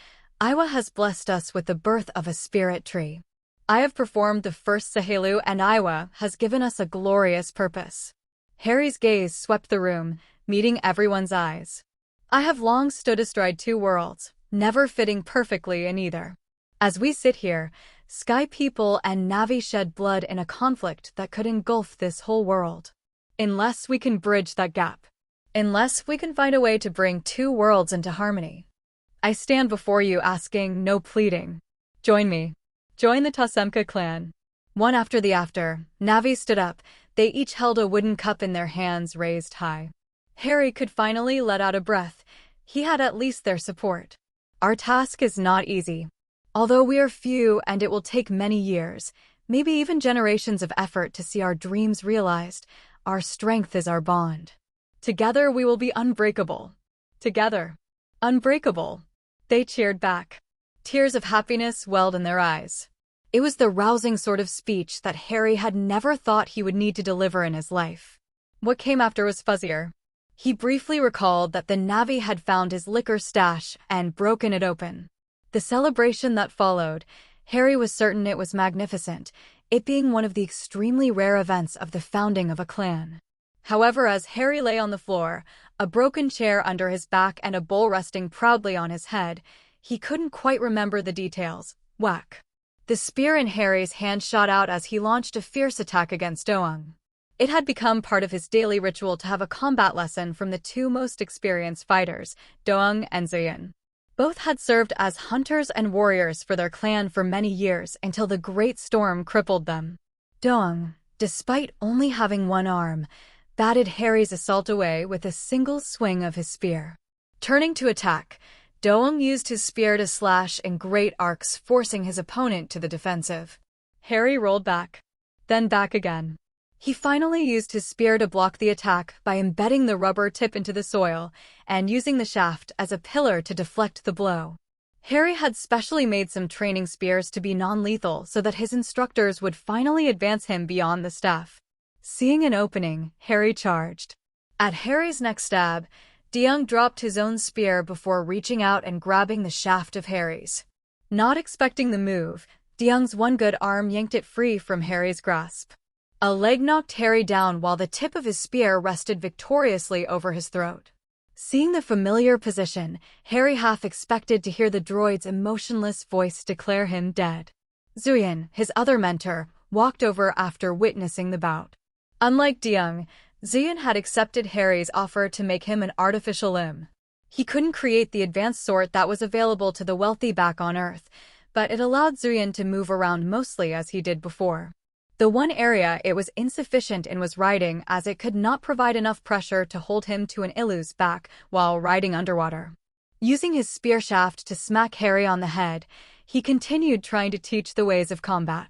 Iwa has blessed us with the birth of a spirit tree. I have performed the first Sahelu and Iwa has given us a glorious purpose. Harry's gaze swept the room, meeting everyone's eyes. I have long stood astride two worlds, never fitting perfectly in either. As we sit here, Sky people and Navi shed blood in a conflict that could engulf this whole world. Unless we can bridge that gap. Unless we can find a way to bring two worlds into harmony. I stand before you asking, no pleading. Join me. Join the Tasemka clan. One after the after, Navi stood up. They each held a wooden cup in their hands raised high. Harry could finally let out a breath. He had at least their support. Our task is not easy. Although we are few and it will take many years, maybe even generations of effort to see our dreams realized, our strength is our bond. Together we will be unbreakable. Together. Unbreakable. They cheered back. Tears of happiness welled in their eyes. It was the rousing sort of speech that Harry had never thought he would need to deliver in his life. What came after was fuzzier. He briefly recalled that the Navi had found his liquor stash and broken it open. The celebration that followed, Harry was certain it was magnificent, it being one of the extremely rare events of the founding of a clan. However, as Harry lay on the floor, a broken chair under his back and a bowl resting proudly on his head, he couldn't quite remember the details. Whack. The spear in Harry's hand shot out as he launched a fierce attack against Doang. It had become part of his daily ritual to have a combat lesson from the two most experienced fighters, Doang and Ziyan. Both had served as hunters and warriors for their clan for many years until the great storm crippled them. Doang, despite only having one arm, batted Harry's assault away with a single swing of his spear. Turning to attack, Doang used his spear to slash in great arcs, forcing his opponent to the defensive. Harry rolled back, then back again. He finally used his spear to block the attack by embedding the rubber tip into the soil and using the shaft as a pillar to deflect the blow. Harry had specially made some training spears to be non-lethal so that his instructors would finally advance him beyond the staff. Seeing an opening, Harry charged. At Harry's next stab, Doang dropped his own spear before reaching out and grabbing the shaft of Harry's. Not expecting the move, Doang's one good arm yanked it free from Harry's grasp. A leg knocked Harry down while the tip of his spear rested victoriously over his throat. Seeing the familiar position, Harry half expected to hear the droid's emotionless voice declare him dead. Zuyan, his other mentor, walked over after witnessing the bout. Unlike Doang, Zuyan had accepted Harry's offer to make him an artificial limb. He couldn't create the advanced sort that was available to the wealthy back on Earth, but it allowed Zuyan to move around mostly as he did before. The one area it was insufficient in was riding, as it could not provide enough pressure to hold him to an Ilu's back while riding underwater. Using his spear shaft to smack Harry on the head, he continued trying to teach the ways of combat.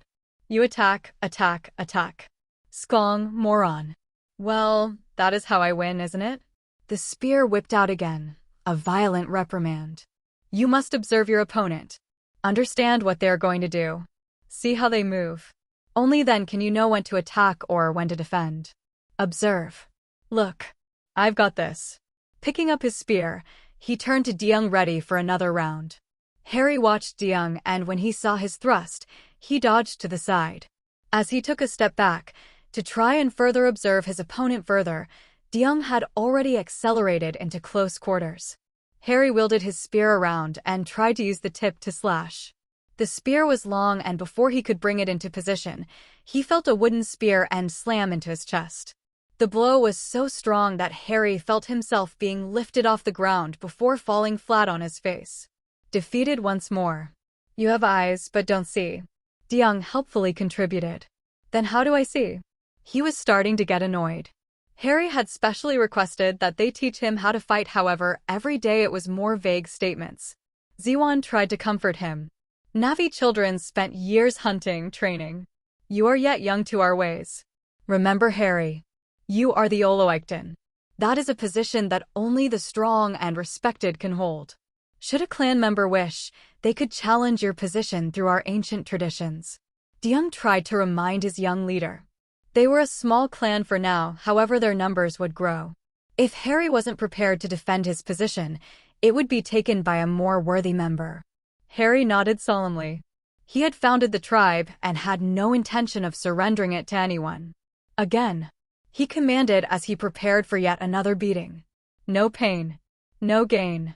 You attack, attack, attack. Skong, moron. Well, that is how I win, isn't it? The spear whipped out again, a violent reprimand. You must observe your opponent. Understand what they are going to do. See how they move. Only then can you know when to attack or when to defend. Observe. Look, I've got this. Picking up his spear, he turned to Deyoung, ready for another round. Harry watched Deyoung, and when he saw his thrust, he dodged to the side. As he took a step back, to try and further observe his opponent further, Deyoung had already accelerated into close quarters. Harry wielded his spear around and tried to use the tip to slash. The spear was long, and before he could bring it into position, he felt a wooden spear end slam into his chest. The blow was so strong that Harry felt himself being lifted off the ground before falling flat on his face. Defeated once more. You have eyes but don't see. Deyoung helpfully contributed. Then how do I see? He was starting to get annoyed. Harry had specially requested that they teach him how to fight, however, every day it was more vague statements. Ziwan tried to comfort him. Navi children spent years hunting, training. You are yet young to our ways. Remember, Harry. You are the awakens. That is a position that only the strong and respected can hold. Should a clan member wish, they could challenge your position through our ancient traditions. Deyoung tried to remind his young leader. They were a small clan for now, however their numbers would grow. If Harry wasn't prepared to defend his position, it would be taken by a more worthy member. Harry nodded solemnly. He had founded the tribe and had no intention of surrendering it to anyone. Again, he commanded as he prepared for yet another beating. No pain, no gain.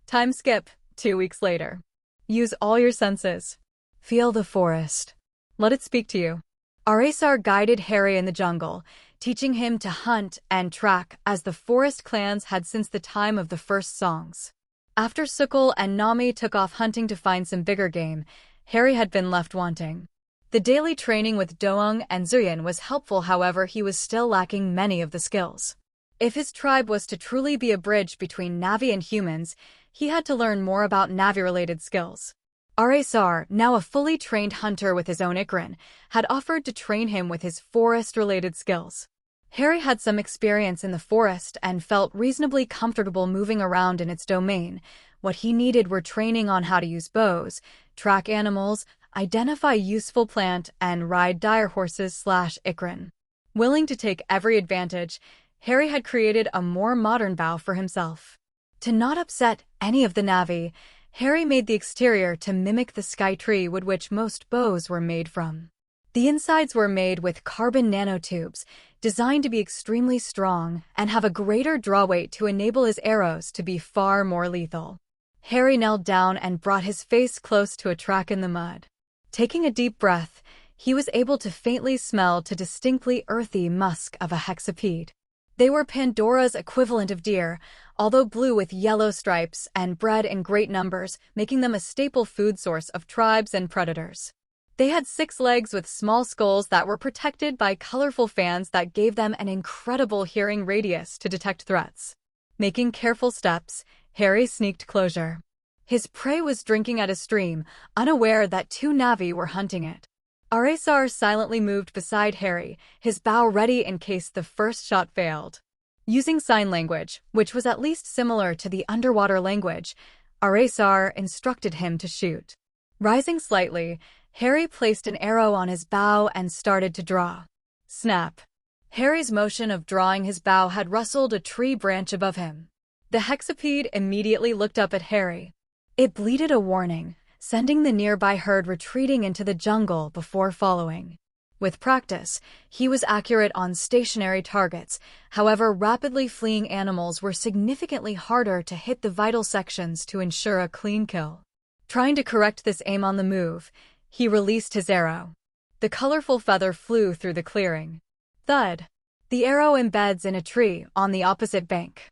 Time skip, 2 weeks later. Use all your senses. Feel the forest. Let it speak to you. Aresar guided Harry in the jungle, teaching him to hunt and track as the forest clans had since the time of the first songs. After Sukul and Nami took off hunting to find some bigger game, Harry had been left wanting. The daily training with Doyoung and Zuyan was helpful, however he was still lacking many of the skills. If his tribe was to truly be a bridge between Navi and humans, he had to learn more about Navi-related skills. Aresar, now a fully trained hunter with his own Ikrin, had offered to train him with his forest-related skills. Harry had some experience in the forest and felt reasonably comfortable moving around in its domain. What he needed were training on how to use bows, track animals, identify useful plant, and ride dire horses/Ikrin. Willing to take every advantage, Harry had created a more modern bow for himself. To not upset any of the Navi, Harry made the exterior to mimic the sky tree wood which most bows were made from. The insides were made with carbon nanotubes, designed to be extremely strong and have a greater draw weight to enable his arrows to be far more lethal. Harry knelt down and brought his face close to a track in the mud. Taking a deep breath, he was able to faintly smell the distinctly earthy musk of a hexapede. They were Pandora's equivalent of deer, although blue with yellow stripes and bred in great numbers, making them a staple food source of tribes and predators. They had 6 legs with small skulls that were protected by colorful fans that gave them an incredible hearing radius to detect threats. Making careful steps, Harry sneaked closer. His prey was drinking at a stream, unaware that 2 Navi were hunting it. Aresar silently moved beside Harry, his bow ready in case the first shot failed. Using sign language, which was at least similar to the underwater language, Aresar instructed him to shoot. Rising slightly, Harry placed an arrow on his bow and started to draw. Snap. Harry's motion of drawing his bow had rustled a tree branch above him. The hexapede immediately looked up at Harry. It bleated a warning, sending the nearby herd retreating into the jungle before following. With practice, he was accurate on stationary targets, however rapidly fleeing animals were significantly harder to hit the vital sections to ensure a clean kill. Trying to correct this aim on the move, he released his arrow. The colorful feather flew through the clearing. Thud. The arrow embeds in a tree on the opposite bank.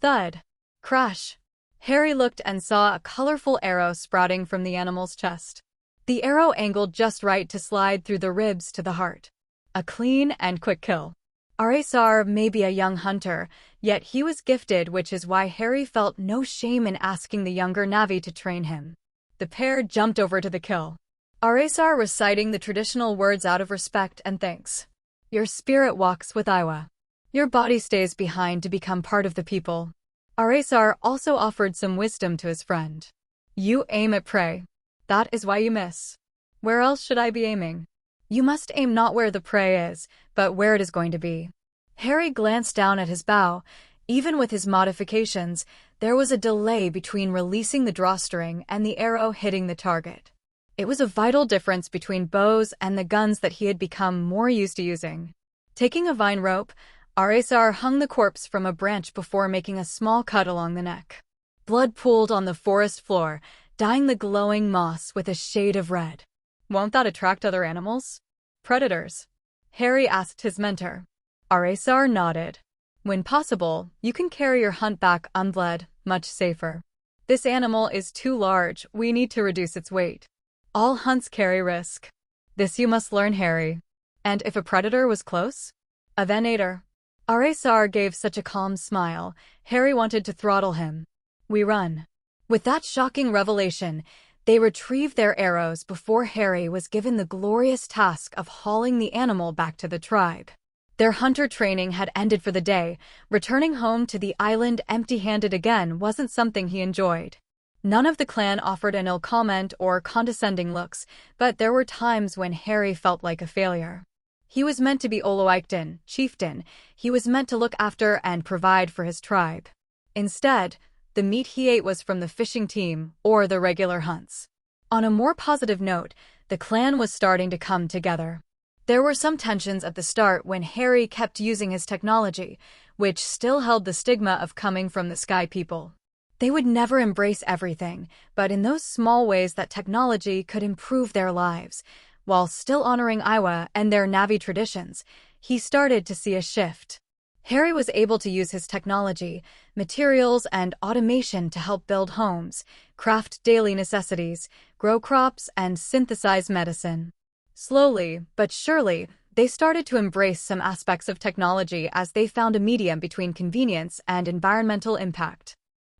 Thud. Crash. Harry looked and saw a colorful arrow sprouting from the animal's chest. The arrow angled just right to slide through the ribs to the heart. A clean and quick kill. Aresar may be a young hunter, yet he was gifted, which is why Harry felt no shame in asking the younger Navi to train him. The pair jumped over to the kill. Aresar reciting the traditional words out of respect and thanks. Your spirit walks with Iwa. Your body stays behind to become part of the people. Aresar also offered some wisdom to his friend. You aim at prey. That is why you miss. Where else should I be aiming? You must aim not where the prey is, but where it is going to be. Harry glanced down at his bow. Even with his modifications, there was a delay between releasing the drawstring and the arrow hitting the target. It was a vital difference between bows and the guns that he had become more used to using. Taking a vine rope, Aresar hung the corpse from a branch before making a small cut along the neck. Blood pooled on the forest floor, dyeing the glowing moss with a shade of red. Won't that attract other animals? Predators? Harry asked his mentor. Aresar nodded. When possible, you can carry your hunt back unbled, much safer. This animal is too large, we need to reduce its weight. All hunts carry risk. This you must learn, Harry. And if a predator was close? A venator. Aresar gave such a calm smile, Harry wanted to throttle him. We run. With that shocking revelation, they retrieved their arrows before Harry was given the glorious task of hauling the animal back to the tribe. Their hunter training had ended for the day. Returning home to the island empty-handed again wasn't something he enjoyed. None of the clan offered an ill comment or condescending looks, but there were times when Harry felt like a failure. He was meant to be awakens, chieftain. He was meant to look after and provide for his tribe. Instead, the meat he ate was from the fishing team or the regular hunts. On a more positive note, the clan was starting to come together. There were some tensions at the start when Harry kept using his technology, which still held the stigma of coming from the Sky People. They would never embrace everything, but in those small ways that technology could improve their lives, while still honoring Iwa and their Navi traditions, he started to see a shift. Harry was able to use his technology, materials, and automation to help build homes, craft daily necessities, grow crops, and synthesize medicine. Slowly, but surely, they started to embrace some aspects of technology as they found a medium between convenience and environmental impact.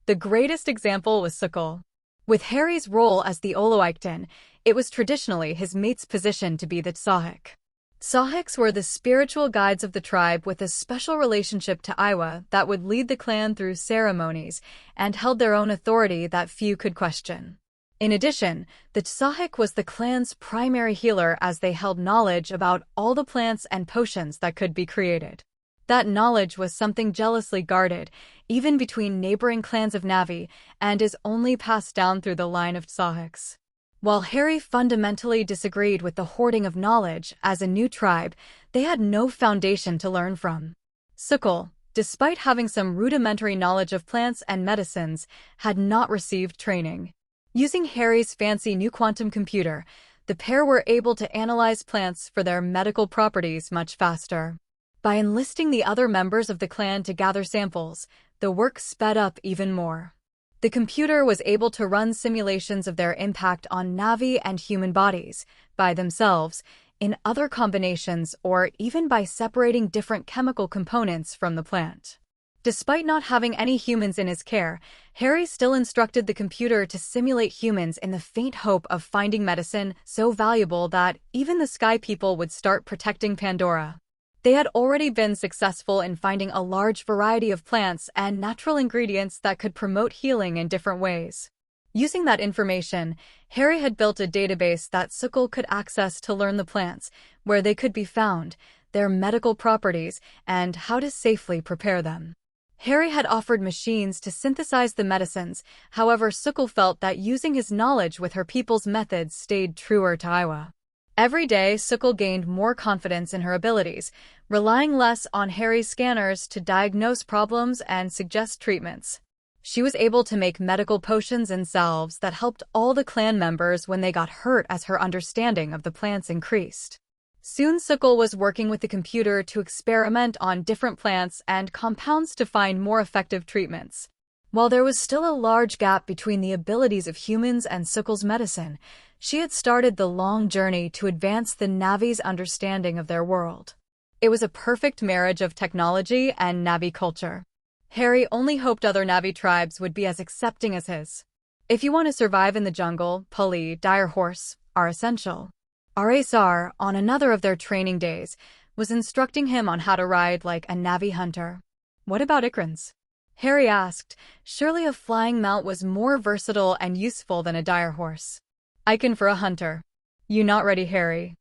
The greatest example was Sukul. With Harry's role as the awakens, it was traditionally his mate's position to be the Sahik. Sahiks were the spiritual guides of the tribe with a special relationship to Iwa that would lead the clan through ceremonies and held their own authority that few could question. In addition, the Sahik was the clan's primary healer as they held knowledge about all the plants and potions that could be created. That knowledge was something jealously guarded, even between neighboring clans of Navi, and is only passed down through the line of Sahiks. While Harry fundamentally disagreed with the hoarding of knowledge as a new tribe, they had no foundation to learn from. Sukul, despite having some rudimentary knowledge of plants and medicines, had not received training. Using Harry's fancy new quantum computer, the pair were able to analyze plants for their medical properties much faster. By enlisting the other members of the clan to gather samples, the work sped up even more. The computer was able to run simulations of their impact on Navi and human bodies, by themselves, in other combinations, or even by separating different chemical components from the plant. Despite not having any humans in his care, Harry still instructed the computer to simulate humans in the faint hope of finding medicine so valuable that even the Sky People would start protecting Pandora. They had already been successful in finding a large variety of plants and natural ingredients that could promote healing in different ways. Using that information, Harry had built a database that Sukul could access to learn the plants, where they could be found, their medical properties, and how to safely prepare them. Harry had offered machines to synthesize the medicines, however Sukul felt that using his knowledge with her people's methods stayed truer to Iwa. Every day, Sukul gained more confidence in her abilities, relying less on Harry's scanners to diagnose problems and suggest treatments. She was able to make medical potions and salves that helped all the clan members when they got hurt as her understanding of the plants increased. Soon Sukul was working with the computer to experiment on different plants and compounds to find more effective treatments. While there was still a large gap between the abilities of humans and Suckle's medicine, she had started the long journey to advance the Navi's understanding of their world. It was a perfect marriage of technology and Navi culture. Harry only hoped other Navi tribes would be as accepting as his. If you want to survive in the jungle, Pali, dire horse, are essential. Aresar, on another of their training days, was instructing him on how to ride like a Navi hunter. What about Ikrans? Harry asked. Surely a flying mount was more versatile and useful than a dire horse. I can for a hunter. You not ready, Harry?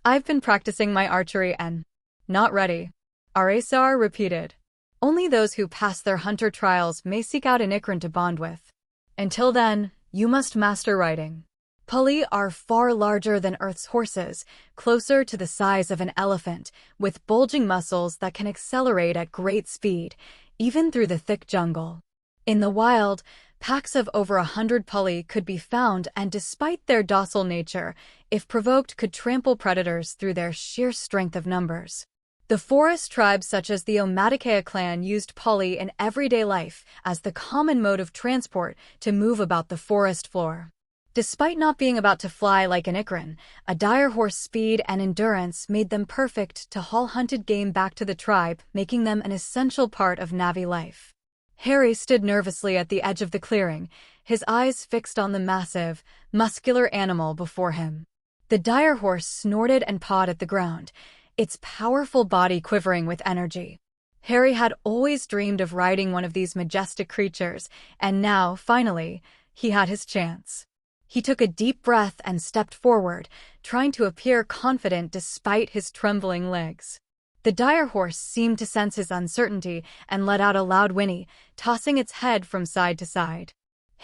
I've been practicing my archery and... Not ready. Aresar repeated. Only those who pass their hunter trials may seek out an Ikran to bond with. Until then, you must master riding. Pali are far larger than Earth's horses, closer to the size of an elephant, with bulging muscles that can accelerate at great speed, even through the thick jungle. In the wild, packs of over 100 Pali could be found, and despite their docile nature, if provoked could trample predators through their sheer strength of numbers. The forest tribes such as the Omaticea clan used Pali in everyday life as the common mode of transport to move about the forest floor. Despite not being about to fly like an Ikran, a dire horse speed and endurance made them perfect to haul hunted game back to the tribe, making them an essential part of Navi life. Harry stood nervously at the edge of the clearing, his eyes fixed on the massive, muscular animal before him. The dire horse snorted and pawed at the ground, its powerful body quivering with energy. Harry had always dreamed of riding one of these majestic creatures, and now, finally, he had his chance. He took a deep breath and stepped forward, trying to appear confident despite his trembling legs. The dire horse seemed to sense his uncertainty and let out a loud whinny, tossing its head from side to side.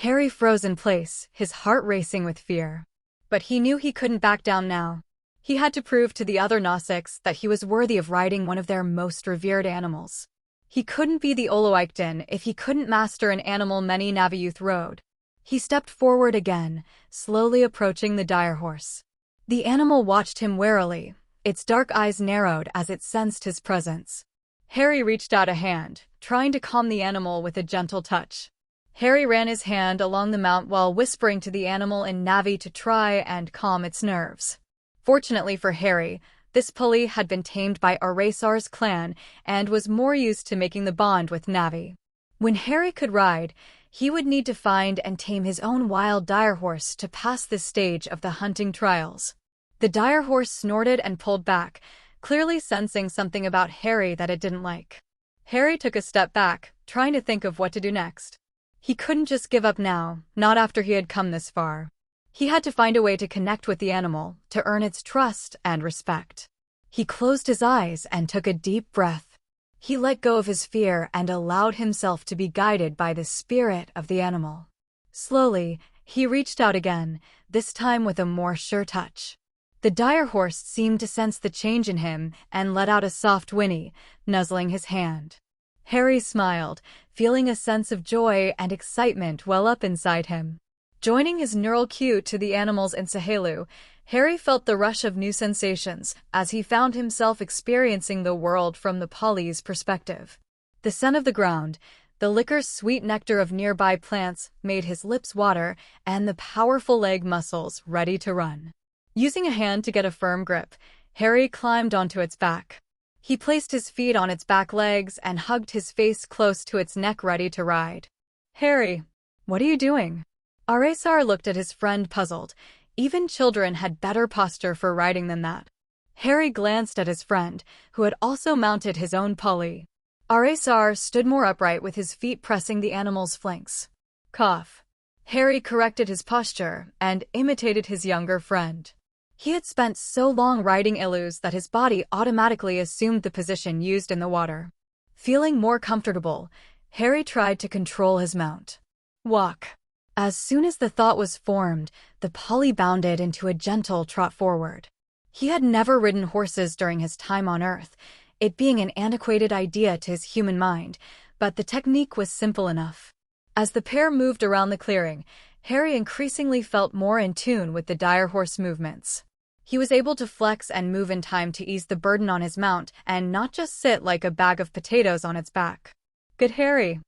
Harry froze in place, his heart racing with fear. But he knew he couldn't back down now. He had to prove to the other Nausicaa that he was worthy of riding one of their most revered animals. He couldn't be the awakens if he couldn't master an animal many Navi youth rode. He stepped forward again, slowly approaching the dire horse. The animal watched him warily, its dark eyes narrowed as it sensed his presence. Harry reached out a hand, trying to calm the animal with a gentle touch. Harry ran his hand along the mount while whispering to the animal in Navi to try and calm its nerves. Fortunately for Harry, this Pali had been tamed by Aresar's clan and was more used to making the bond with Navi. When Harry could ride, he would need to find and tame his own wild dire horse to pass this stage of the hunting trials. The dire horse snorted and pulled back, clearly sensing something about Harry that it didn't like. Harry took a step back, trying to think of what to do next. He couldn't just give up now, not after he had come this far. He had to find a way to connect with the animal, to earn its trust and respect. He closed his eyes and took a deep breath. He let go of his fear and allowed himself to be guided by the spirit of the animal. Slowly, he reached out again, this time with a more sure touch. The dire horse seemed to sense the change in him and let out a soft whinny, nuzzling his hand. Harry smiled, feeling a sense of joy and excitement well up inside him. Joining his neural cue to the animals in Sahelu, Harry felt the rush of new sensations as he found himself experiencing the world from the Pali's perspective. The scent of the ground, the liquor's sweet nectar of nearby plants made his lips water, and the powerful leg muscles ready to run. Using a hand to get a firm grip, Harry climbed onto its back. He placed his feet on its back legs and hugged his face close to its neck ready to ride. Harry, what are you doing? Aresar looked at his friend puzzled. Even children had better posture for riding than that. Harry glanced at his friend, who had also mounted his own Pali. Aresar stood more upright with his feet pressing the animal's flanks. Cough. Harry corrected his posture and imitated his younger friend. He had spent so long riding Illus that his body automatically assumed the position used in the water. Feeling more comfortable, Harry tried to control his mount. Walk. As soon as the thought was formed, the Pali bounded into a gentle trot forward. He had never ridden horses during his time on Earth, it being an antiquated idea to his human mind, but the technique was simple enough. As the pair moved around the clearing, Harry increasingly felt more in tune with the dire horse movements. He was able to flex and move in time to ease the burden on his mount and not just sit like a bag of potatoes on its back. Good Harry.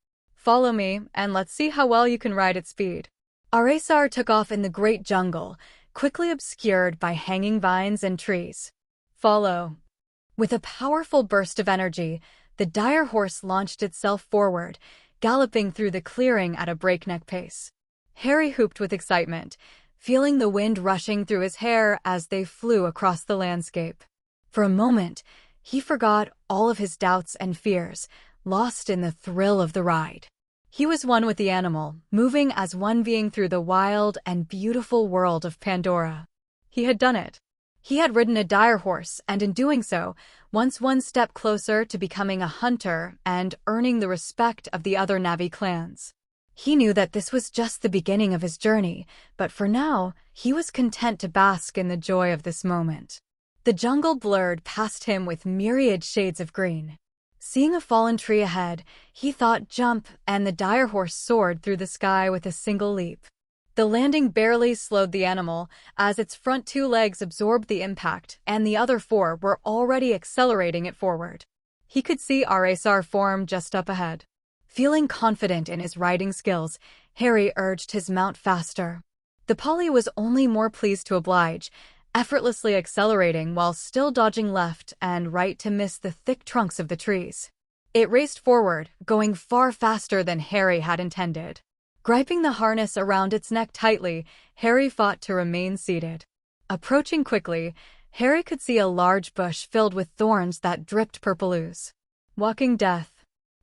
Follow me, and let's see how well you can ride at speed. Aresar took off in the great jungle, quickly obscured by hanging vines and trees. Follow. With a powerful burst of energy, the dire horse launched itself forward, galloping through the clearing at a breakneck pace. Harry whooped with excitement, feeling the wind rushing through his hair as they flew across the landscape. For a moment, he forgot all of his doubts and fears, lost in the thrill of the ride. He was one with the animal, moving as one being through the wild and beautiful world of Pandora. He had done it. He had ridden a dire horse, and in doing so, once one step closer to becoming a hunter and earning the respect of the other Na'vi clans. He knew that this was just the beginning of his journey, but for now, he was content to bask in the joy of this moment. The jungle blurred past him with myriad shades of green. Seeing a fallen tree ahead, he thought jump, and the dire horse soared through the sky with a single leap. The landing barely slowed the animal, as its front 2 legs absorbed the impact, and the other 4 were already accelerating it forward. He could see Aresar form just up ahead. Feeling confident in his riding skills, Harry urged his mount faster. The Polly was only more pleased to oblige, effortlessly accelerating while still dodging left and right to miss the thick trunks of the trees. It raced forward, going far faster than Harry had intended. Griping the harness around its neck tightly, Harry fought to remain seated. Approaching quickly, Harry could see a large bush filled with thorns that dripped purple ooze. Walking death.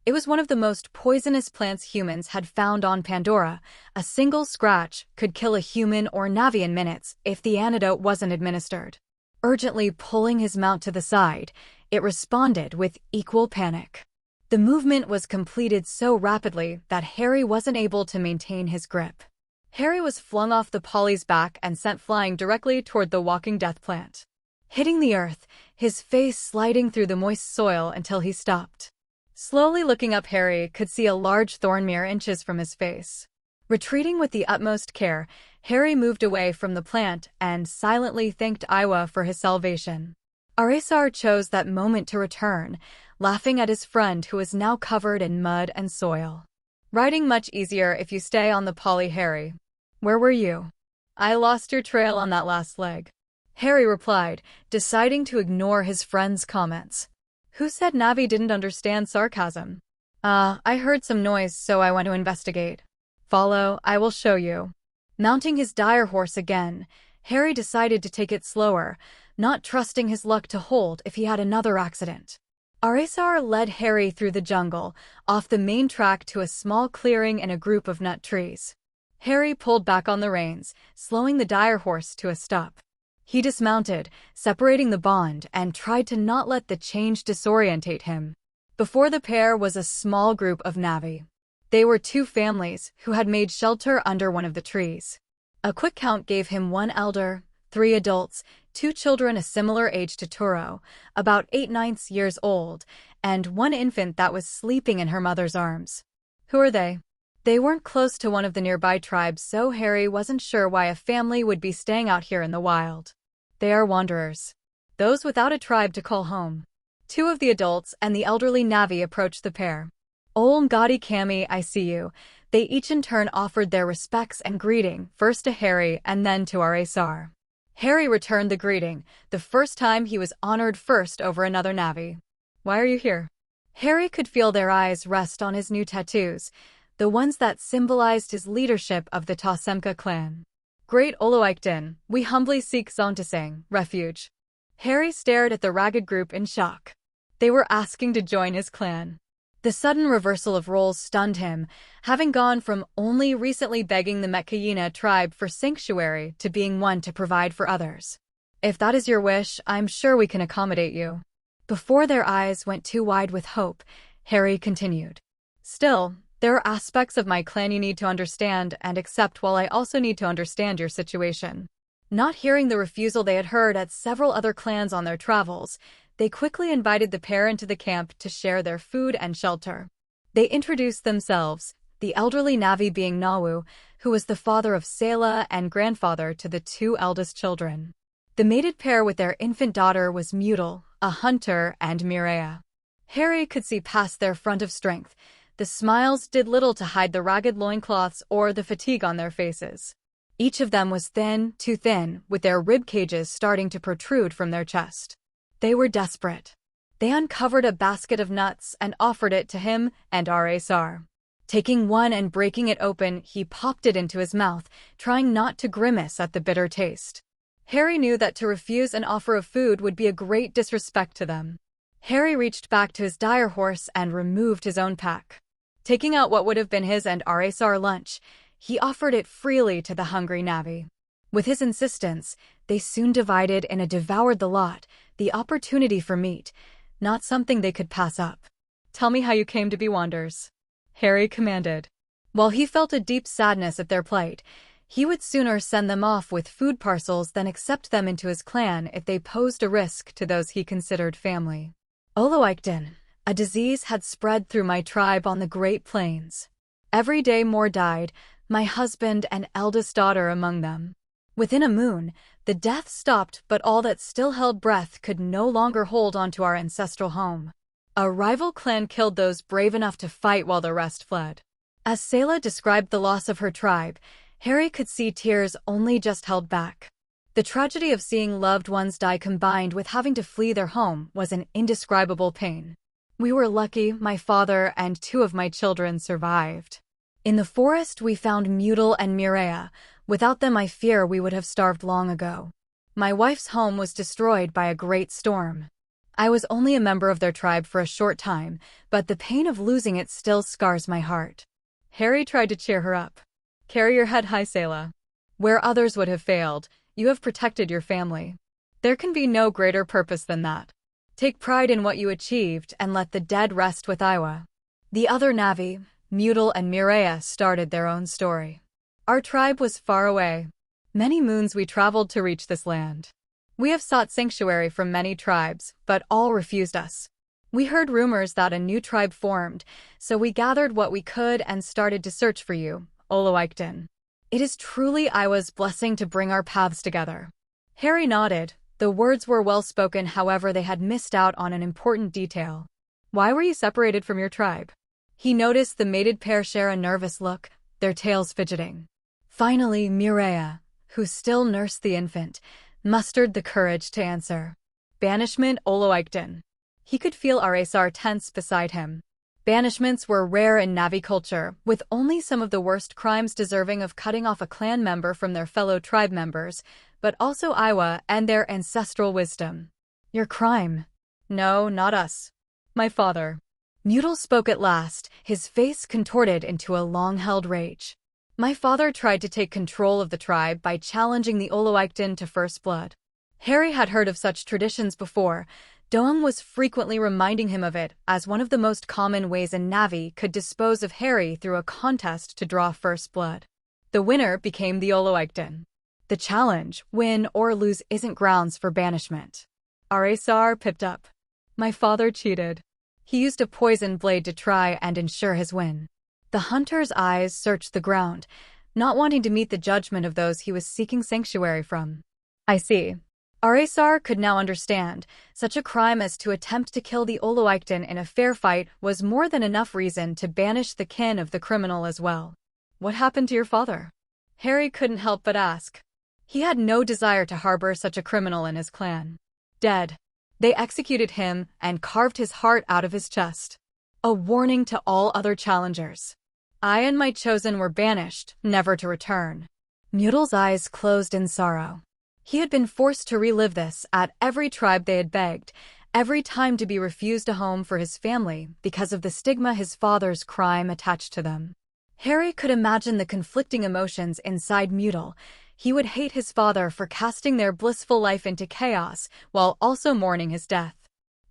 It was one of the most poisonous plants humans had found on Pandora. A single scratch could kill a human or Na'vi in minutes if the antidote wasn't administered. Urgently pulling his mount to the side, it responded with equal panic. The movement was completed so rapidly that Harry wasn't able to maintain his grip. Harry was flung off the Polly's back and sent flying directly toward the walking death plant. Hitting the earth, his face sliding through the moist soil until he stopped. Slowly looking up, Harry could see a large thorn mere inches from his face. Retreating with the utmost care, Harry moved away from the plant and silently thanked Iwa for his salvation. Aresar chose that moment to return, laughing at his friend who was now covered in mud and soil. Riding much easier if you stay on the Polly, Harry. Where were you? I lost your trail on that last leg. Harry replied, deciding to ignore his friend's comments. Who said Na'vi didn't understand sarcasm? I heard some noise, so I went to investigate. Follow, I will show you. Mounting his dire horse again, Harry decided to take it slower, not trusting his luck to hold if he had another accident. Aresar led Harry through the jungle, off the main track to a small clearing in a group of nut trees. Harry pulled back on the reins, slowing the dire horse to a stop. He dismounted, separating the bond, and tried to not let the change disorientate him. Before the pair was a small group of Na'vi. They were 2 families who had made shelter under one of the trees. A quick count gave him 1 elder, 3 adults, 2 children a similar age to Turo, about 8/9 years old, and 1 infant that was sleeping in her mother's arms. Who are they? They weren't close to one of the nearby tribes, so Harry wasn't sure why a family would be staying out here in the wild. They are wanderers. Those without a tribe to call home. 2 of the adults and the elderly Na'vi approached the pair. Ol Ngadi Kami, I see you. They each in turn offered their respects and greeting, first to Harry and then to Aresar. Harry returned the greeting, the first time he was honored first over another Na'vi. Why are you here? Harry could feel their eyes rest on his new tattoos, the ones that symbolized his leadership of the Tasemka clan. Great Oloikden, we humbly seek Zontasang, refuge. Harry stared at the ragged group in shock. They were asking to join his clan. The sudden reversal of roles stunned him, having gone from only recently begging the Metkayina tribe for sanctuary to being one to provide for others. If that is your wish, I'm sure we can accommodate you. Before their eyes went too wide with hope, Harry continued. Still, there are aspects of my clan you need to understand and accept, while I also need to understand your situation. Not hearing the refusal they had heard at several other clans on their travels, they quickly invited the pair into the camp to share their food and shelter. They introduced themselves, the elderly Na'vi being Nawu, who was the father of Selah and grandfather to the 2 eldest children. The mated pair with their infant daughter was Mutal, a hunter, and Mireya. Harry could see past their front of strength. The smiles did little to hide the ragged loincloths or the fatigue on their faces. Each of them was thin, too thin, with their rib cages starting to protrude from their chest. They were desperate. They uncovered a basket of nuts and offered it to him and Aresar. Taking one and breaking it open, he popped it into his mouth, trying not to grimace at the bitter taste. Harry knew that to refuse an offer of food would be a great disrespect to them. Harry reached back to his dire horse and removed his own pack. Taking out what would have been his and Aresar lunch, he offered it freely to the hungry Navi. With his insistence, they soon divided and devoured the lot, the opportunity for meat, not something they could pass up. "Tell me how you came to be Wanders," Harry commanded. While he felt a deep sadness at their plight, he would sooner send them off with food parcels than accept them into his clan if they posed a risk to those he considered family. "Awakens, a disease had spread through my tribe on the Great Plains. Every day more died, my husband and eldest daughter among them. Within a moon, the death stopped, but all that still held breath could no longer hold onto our ancestral home. A rival clan killed those brave enough to fight while the rest fled." As Selah described the loss of her tribe, Harry could see tears only just held back. The tragedy of seeing loved ones die combined with having to flee their home was an indescribable pain. "We were lucky, my father and 2 of my children survived. In the forest we found Mutil and Mireia. Without them I fear we would have starved long ago. My wife's home was destroyed by a great storm. I was only a member of their tribe for a short time, but the pain of losing it still scars my heart." Harry tried to cheer her up. "Carry your head high, Selah. Where others would have failed, you have protected your family. There can be no greater purpose than that. Take pride in what you achieved and let the dead rest with Iwa." The other Navi, Mutil and Mireia, started their own story. "Our tribe was far away. Many moons we traveled to reach this land. We have sought sanctuary from many tribes, but all refused us. We heard rumors that a new tribe formed, so we gathered what we could and started to search for you, Awakens. It is truly Iwa's blessing to bring our paths together." Harry nodded. The words were well spoken, however they had missed out on an important detail. "Why were you separated from your tribe?" He noticed the mated pair share a nervous look, their tails fidgeting. Finally, Mireia, who still nursed the infant, mustered the courage to answer. "Banishment, Awakens." He could feel Aresar tense beside him. Banishments were rare in Navi culture, with only some of the worst crimes deserving of cutting off a clan member from their fellow tribe members, but also Iwa and their ancestral wisdom. "Your crime?" "No, not us. My father." Mutil spoke at last, his face contorted into a long-held rage. "My father tried to take control of the tribe by challenging the Awakens to first blood." Harry had heard of such traditions before. Doang was frequently reminding him of it as one of the most common ways a Navi could dispose of Harry through a contest to draw first blood. The winner became the Awakens. The challenge, win or lose, isn't grounds for banishment. Aresar pipped up. "My father cheated. He used a poison blade to try and ensure his win." The hunter's eyes searched the ground, not wanting to meet the judgment of those he was seeking sanctuary from. "I see." Aresar could now understand. Such a crime as to attempt to kill the Awakens in a fair fight was more than enough reason to banish the kin of the criminal as well. "What happened to your father?" Harry couldn't help but ask. He had no desire to harbor such a criminal in his clan. "Dead. They executed him and carved his heart out of his chest. A warning to all other challengers. I and my chosen were banished, never to return." Mutil's eyes closed in sorrow. He had been forced to relive this at every tribe they had begged, every time to be refused a home for his family because of the stigma his father's crime attached to them. Harry could imagine the conflicting emotions inside Mutil. He would hate his father for casting their blissful life into chaos while also mourning his death.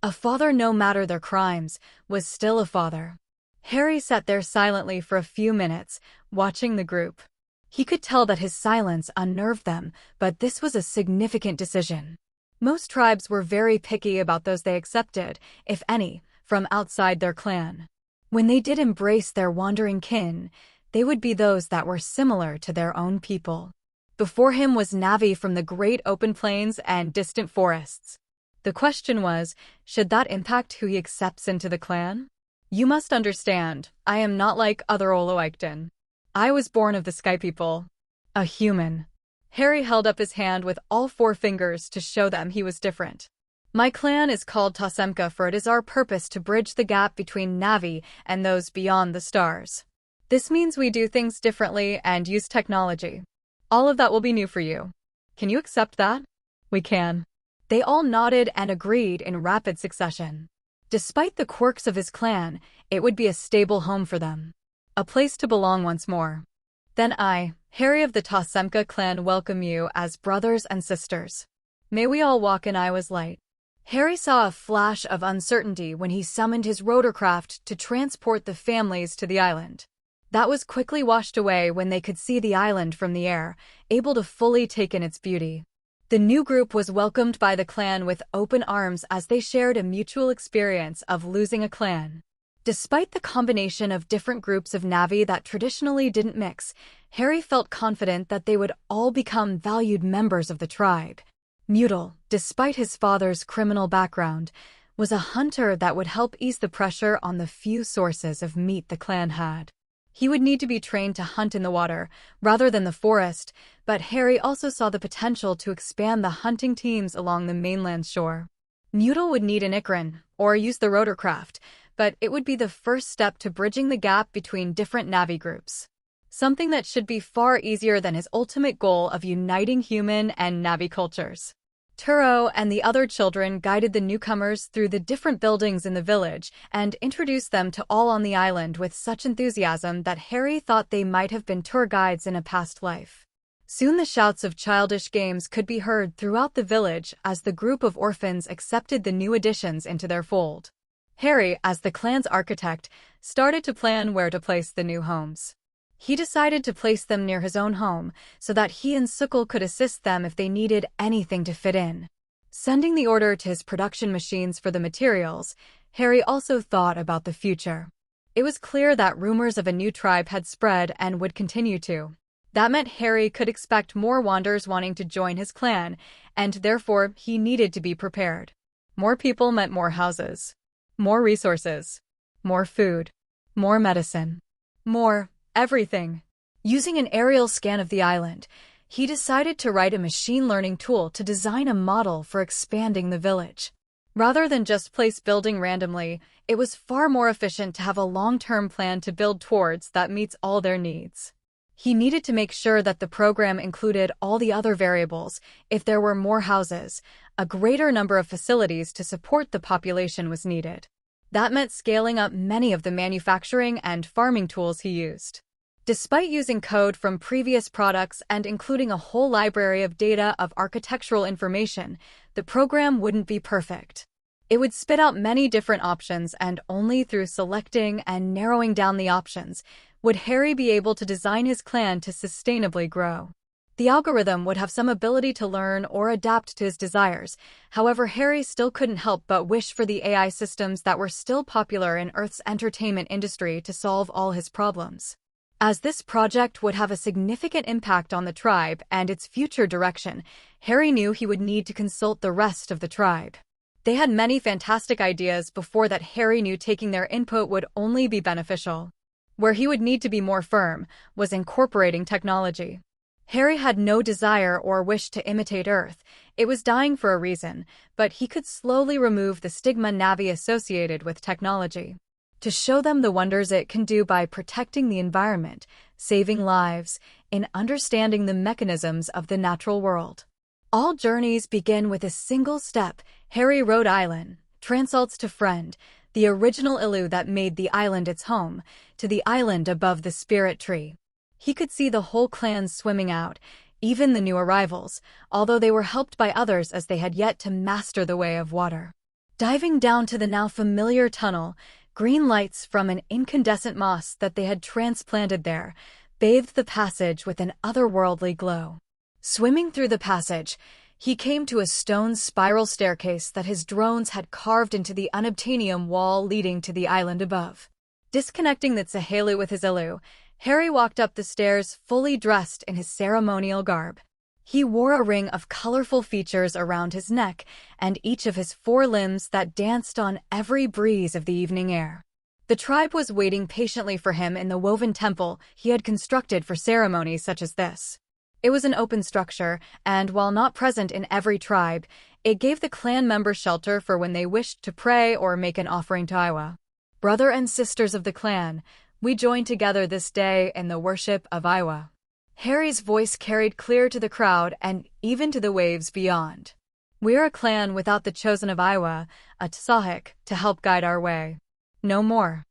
A father, no matter their crimes, was still a father. Harry sat there silently for a few minutes, watching the group. He could tell that his silence unnerved them, but this was a significant decision. Most tribes were very picky about those they accepted, if any, from outside their clan. When they did embrace their wandering kin, they would be those that were similar to their own people. Before him was Navi from the great open plains and distant forests. The question was, should that impact who he accepts into the clan? You must understand, I am not like other awakens. I was born of the Sky People. A human. Harry held up his hand with all 4 fingers to show them he was different. My clan is called Tasemka, for it is our purpose to bridge the gap between Navi and those beyond the stars. This means we do things differently and use technology. All of that will be new for you. Can you accept that? We can. They all nodded and agreed in rapid succession. Despite the quirks of his clan, it would be a stable home for them. A place to belong once more. Then I, Harry of the Tasemka clan, welcome you as brothers and sisters. May we all walk in Iowa's light. Harry saw a flash of uncertainty when he summoned his rotorcraft to transport the families to the island. That was quickly washed away when they could see the island from the air, able to fully take in its beauty. The new group was welcomed by the clan with open arms as they shared a mutual experience of losing a clan. Despite the combination of different groups of Navi that traditionally didn't mix, Harry felt confident that they would all become valued members of the tribe. Mutal, despite his father's criminal background, was a hunter that would help ease the pressure on the few sources of meat the clan had. He would need to be trained to hunt in the water, rather than the forest, but Harry also saw the potential to expand the hunting teams along the mainland shore. Mutal would need an Ikran, or use the rotorcraft, but it would be the first step to bridging the gap between different Navi groups. Something that should be far easier than his ultimate goal of uniting human and Navi cultures. Turo and the other children guided the newcomers through the different buildings in the village and introduced them to all on the island with such enthusiasm that Harry thought they might have been tour guides in a past life. Soon the shouts of childish games could be heard throughout the village as the group of orphans accepted the new additions into their fold. Harry, as the clan's architect, started to plan where to place the new homes. He decided to place them near his own home so that he and Sukul could assist them if they needed anything to fit in. Sending the order to his production machines for the materials, Harry also thought about the future. It was clear that rumors of a new tribe had spread and would continue to. That meant Harry could expect more wanderers wanting to join his clan, and therefore he needed to be prepared. More people meant more houses, more resources, more food, more medicine, more everything. Using an aerial scan of the island, he decided to write a machine learning tool to design a model for expanding the village. Rather than just place building randomly, it was far more efficient to have a long-term plan to build towards that meets all their needs. He needed to make sure that the program included all the other variables. If there were more houses, a greater number of facilities to support the population was needed. That meant scaling up many of the manufacturing and farming tools he used. Despite using code from previous products and including a whole library of data of architectural information, the program wouldn't be perfect. It would spit out many different options, and only through selecting and narrowing down the options would Harry be able to design his clan to sustainably grow. The algorithm would have some ability to learn or adapt to his desires. However, Harry still couldn't help but wish for the AI systems that were still popular in Earth's entertainment industry to solve all his problems. As this project would have a significant impact on the tribe and its future direction, Harry knew he would need to consult the rest of the tribe. They had many fantastic ideas before that. Harry knew taking their input would only be beneficial. Where he would need to be more firm was incorporating technology. Harry had no desire or wish to imitate Earth. It was dying for a reason, but he could slowly remove the stigma Navi associated with technology. To show them the wonders it can do by protecting the environment, saving lives, and understanding the mechanisms of the natural world. All journeys begin with a single step. Harry rode Island, transalts to Friend, the original Ilu that made the island its home, to the island above the spirit tree. He could see the whole clan swimming out, even the new arrivals, although they were helped by others as they had yet to master the way of water. Diving down to the now familiar tunnel, green lights from an incandescent moss that they had transplanted there bathed the passage with an otherworldly glow. Swimming through the passage, he came to a stone spiral staircase that his drones had carved into the unobtainium wall leading to the island above. Disconnecting the Tsahelu with his Ilu, Harry walked up the stairs fully dressed in his ceremonial garb. He wore a ring of colorful features around his neck and each of his 4 limbs that danced on every breeze of the evening air. The tribe was waiting patiently for him in the woven temple he had constructed for ceremonies such as this. It was an open structure, and while not present in every tribe, it gave the clan members shelter for when they wished to pray or make an offering to Iwa. Brother and sisters of the clan, we join together this day in the worship of Iwa. Harry's voice carried clear to the crowd and even to the waves beyond. We're a clan without the chosen of Iwa, a Tsahik, to help guide our way. No more.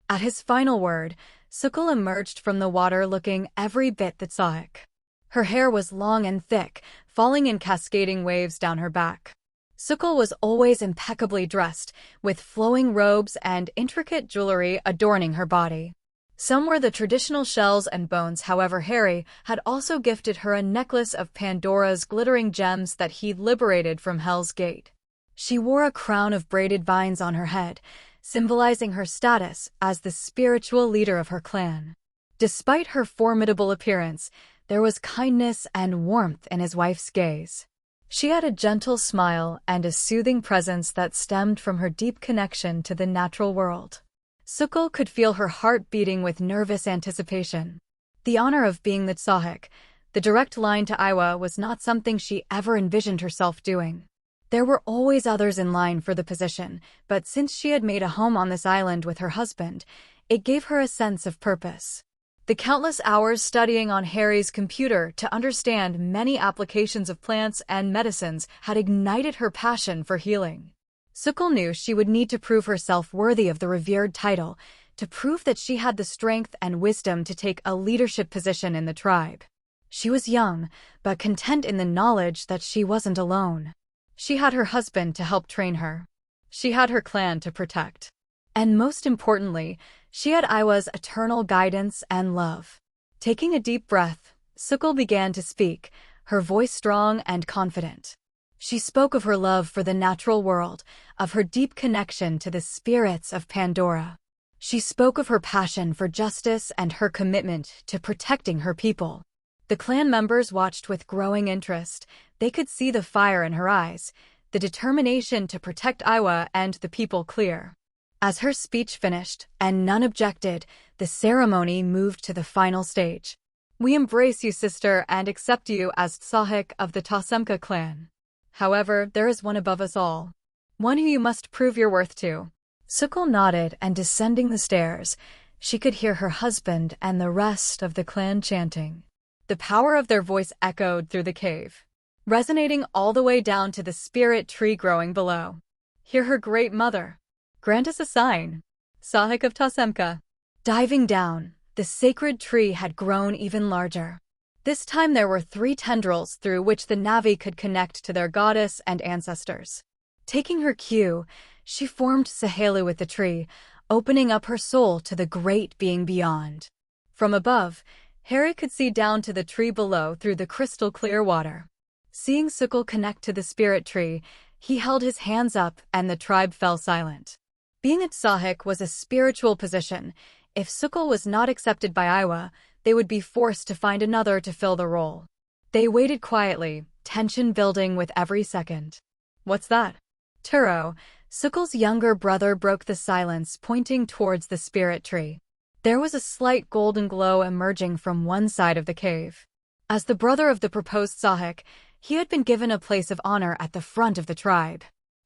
At his final word, Sukul emerged from the water looking every bit the Tsahik. Her hair was long and thick, falling in cascading waves down her back. Sukul was always impeccably dressed, with flowing robes and intricate jewelry adorning her body. Some were the traditional shells and bones, however Harry had also gifted her a necklace of Pandora's glittering gems that he'd liberated from Hell's Gate. She wore a crown of braided vines on her head, symbolizing her status as the spiritual leader of her clan. Despite her formidable appearance, there was kindness and warmth in his wife's gaze. She had a gentle smile and a soothing presence that stemmed from her deep connection to the natural world. Sukul could feel her heart beating with nervous anticipation. The honor of being the Tsahik, the direct line to Iwa, was not something she ever envisioned herself doing. There were always others in line for the position, but since she had made a home on this island with her husband, it gave her a sense of purpose. The countless hours studying on Harry's computer to understand many applications of plants and medicines had ignited her passion for healing. Sukul knew she would need to prove herself worthy of the revered title, to prove that she had the strength and wisdom to take a leadership position in the tribe. She was young, but content in the knowledge that she wasn't alone. She had her husband to help train her. She had her clan to protect. And most importantly, she had Iwa's eternal guidance and love. Taking a deep breath, Sukul began to speak, her voice strong and confident. She spoke of her love for the natural world, of her deep connection to the spirits of Pandora. She spoke of her passion for justice and her commitment to protecting her people. The clan members watched with growing interest. They could see the fire in her eyes, the determination to protect Iwa and the people clear. As her speech finished, and none objected, the ceremony moved to the final stage. We embrace you, sister, and accept you as Tsahik of the Tasemka clan. However, there is one above us all. One who you must prove your worth to. Sukul nodded, and descending the stairs, she could hear her husband and the rest of the clan chanting. The power of their voice echoed through the cave, resonating all the way down to the spirit tree growing below. Hear her great mother. Grant us a sign. Tsahik of Tasemka. Diving down, the sacred tree had grown even larger. This time there were 3 tendrils through which the Navi could connect to their goddess and ancestors. Taking her cue, she formed Sahelu with the tree, opening up her soul to the great being beyond. From above, Harry could see down to the tree below through the crystal-clear water. Seeing Sukul connect to the spirit tree, he held his hands up and the tribe fell silent. Being a Tsahik was a spiritual position. If Sukul was not accepted by Iwa, they would be forced to find another to fill the role. They waited quietly, tension building with every second. What's that? Turo, Sukul's younger brother, broke the silence, pointing towards the spirit tree. There was a slight golden glow emerging from one side of the cave. As the brother of the proposed Tsahik, he had been given a place of honor at the front of the tribe.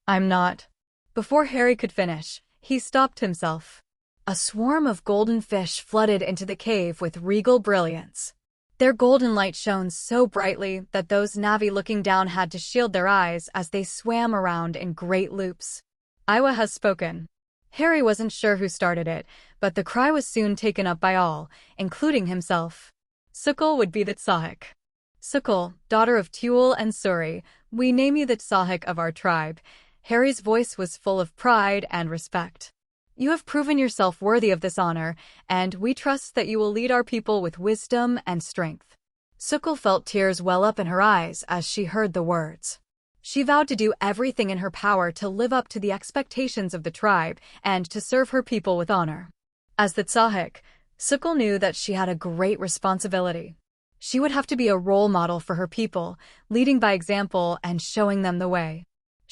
I'm not. Before Harry could finish, he stopped himself. A swarm of golden fish flooded into the cave with regal brilliance. Their golden light shone so brightly that those Navi looking down had to shield their eyes as they swam around in great loops. Iwa has spoken. Harry wasn't sure who started it, but the cry was soon taken up by all, including himself. Sukul would be the Tsahik. Sukul, daughter of Tuul and Suri, we name you the Tsahik of our tribe. Harry's voice was full of pride and respect. You have proven yourself worthy of this honor, and we trust that you will lead our people with wisdom and strength. Sukul felt tears well up in her eyes as she heard the words. She vowed to do everything in her power to live up to the expectations of the tribe and to serve her people with honor. As the Tsahik, Sukul knew that she had a great responsibility. She would have to be a role model for her people, leading by example and showing them the way.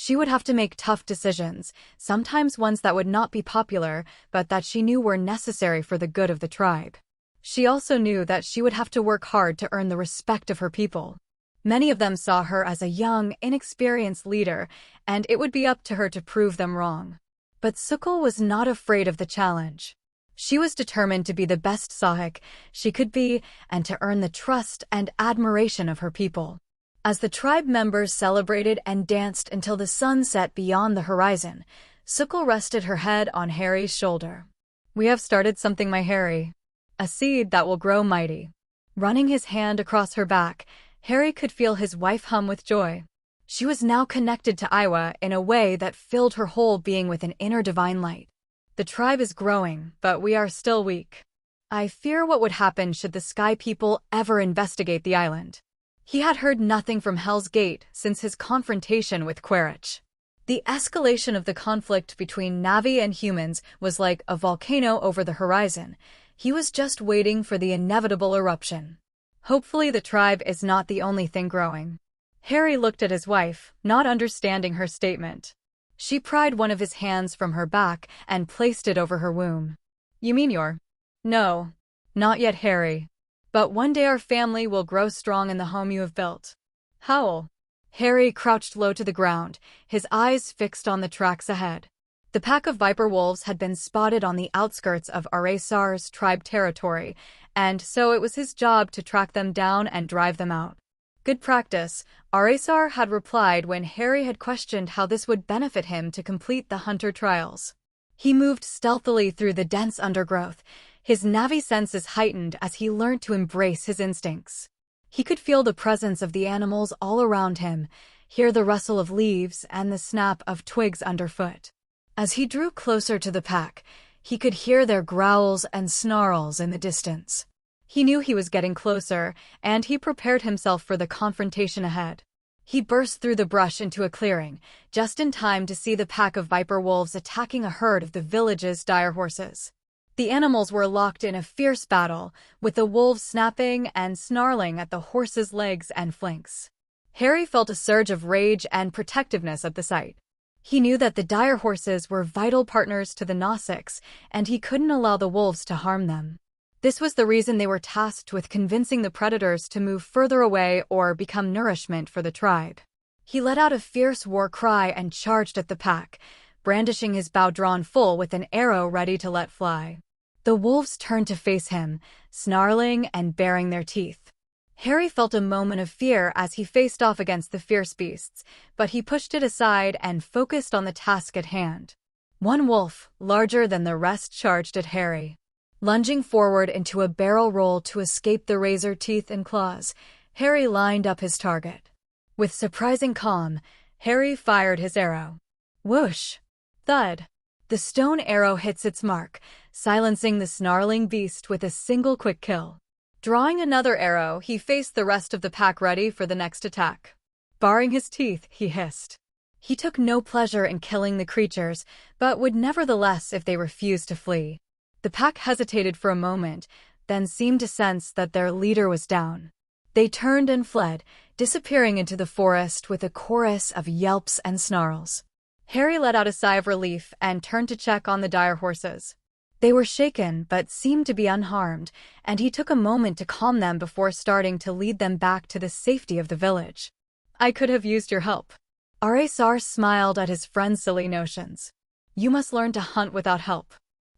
She would have to make tough decisions, sometimes ones that would not be popular, but that she knew were necessary for the good of the tribe. She also knew that she would have to work hard to earn the respect of her people. Many of them saw her as a young, inexperienced leader, and it would be up to her to prove them wrong. But Sukal was not afraid of the challenge. She was determined to be the best Sahik she could be and to earn the trust and admiration of her people. As the tribe members celebrated and danced until the sun set beyond the horizon, Sukal rested her head on Harry's shoulder. "We have started something, my Harry. A seed that will grow mighty." Running his hand across her back, Harry could feel his wife hum with joy. She was now connected to Iwa in a way that filled her whole being with an inner divine light. "The tribe is growing, but we are still weak. I fear what would happen should the Sky People ever investigate the island." He had heard nothing from Hell's Gate since his confrontation with Quaritch. The escalation of the conflict between Na'vi and humans was like a volcano over the horizon. He was just waiting for the inevitable eruption. Hopefully the tribe is not the only thing growing. Harry looked at his wife, not understanding her statement. She pried one of his hands from her back and placed it over her womb. "You mean you're—" "No, not yet, Harry. But one day our family will grow strong in the home you have built." "Howl." Harry crouched low to the ground, his eyes fixed on the tracks ahead. The pack of viper wolves had been spotted on the outskirts of Aresar's tribe territory, and so it was his job to track them down and drive them out. "Good practice," Aresar had replied when Harry had questioned how this would benefit him to complete the hunter trials. He moved stealthily through the dense undergrowth, his Na'vi senses heightened as he learned to embrace his instincts. He could feel the presence of the animals all around him, hear the rustle of leaves and the snap of twigs underfoot. As he drew closer to the pack, he could hear their growls and snarls in the distance. He knew he was getting closer, and he prepared himself for the confrontation ahead. He burst through the brush into a clearing, just in time to see the pack of viper wolves attacking a herd of the village's dire horses. The animals were locked in a fierce battle, with the wolves snapping and snarling at the horses' legs and flanks. Harry felt a surge of rage and protectiveness at the sight. He knew that the dire horses were vital partners to the Nausicaa, and he couldn't allow the wolves to harm them. This was the reason they were tasked with convincing the predators to move further away or become nourishment for the tribe. He let out a fierce war cry and charged at the pack, brandishing his bow drawn full with an arrow ready to let fly. The wolves turned to face him, snarling and baring their teeth. Harry felt a moment of fear as he faced off against the fierce beasts, but he pushed it aside and focused on the task at hand. One wolf, larger than the rest, charged at Harry. Lunging forward into a barrel roll to escape the razor teeth and claws, Harry lined up his target. With surprising calm, Harry fired his arrow. Whoosh! Thud! The stone arrow hits its mark, silencing the snarling beast with a single quick kill. Drawing another arrow, he faced the rest of the pack ready for the next attack. Baring his teeth, he hissed. He took no pleasure in killing the creatures, but would nevertheless if they refused to flee. The pack hesitated for a moment, then seemed to sense that their leader was down. They turned and fled, disappearing into the forest with a chorus of yelps and snarls. Harry let out a sigh of relief and turned to check on the dire horses. They were shaken but seemed to be unharmed, and he took a moment to calm them before starting to lead them back to the safety of the village. "I could have used your help." Aresar smiled at his friend's silly notions. "You must learn to hunt without help.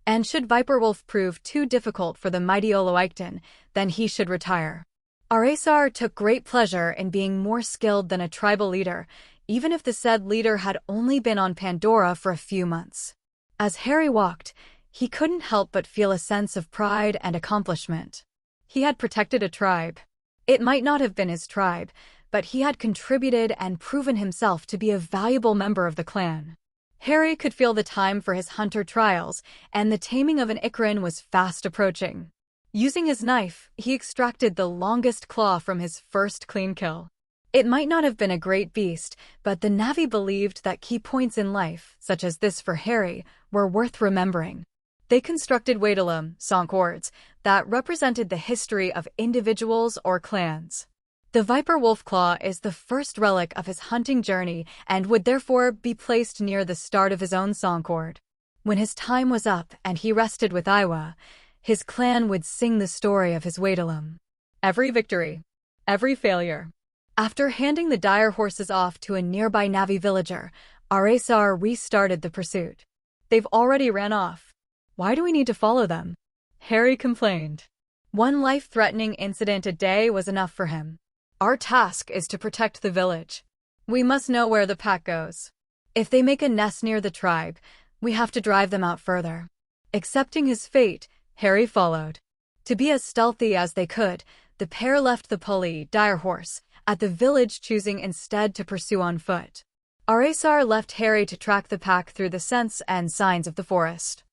And should Viper Wolf prove too difficult for the mighty Oloikton, then he should retire." Aresar took great pleasure in being more skilled than a tribal leader, even if the said leader had only been on Pandora for a few months. As Harry walked, he couldn't help but feel a sense of pride and accomplishment. He had protected a tribe. It might not have been his tribe, but he had contributed and proven himself to be a valuable member of the clan. Harry could feel the time for his hunter trials, and the taming of an Ikran was fast approaching. Using his knife, he extracted the longest claw from his first clean kill. It might not have been a great beast, but the Na'vi believed that key points in life, such as this for Harry, were worth remembering. They constructed Waidalam, Sonk words, that represented the history of individuals or clans. The viper wolf claw is the first relic of his hunting journey and would therefore be placed near the start of his own song chord. When his time was up and he rested with Iwa, his clan would sing the story of his Wadalum. Every victory, every failure. After handing the dire horses off to a nearby Navi villager, Aresar restarted the pursuit. They've already ran off. Why do we need to follow them? Harry complained. One life-threatening incident a day was enough for him. Our task is to protect the village. We must know where the pack goes. If they make a nest near the tribe, we have to drive them out further. Accepting his fate, Harry followed. To be as stealthy as they could, the pair left the pulley, dire horse, at the village, choosing instead to pursue on foot. Aresar left Harry to track the pack through the scents and signs of the forest.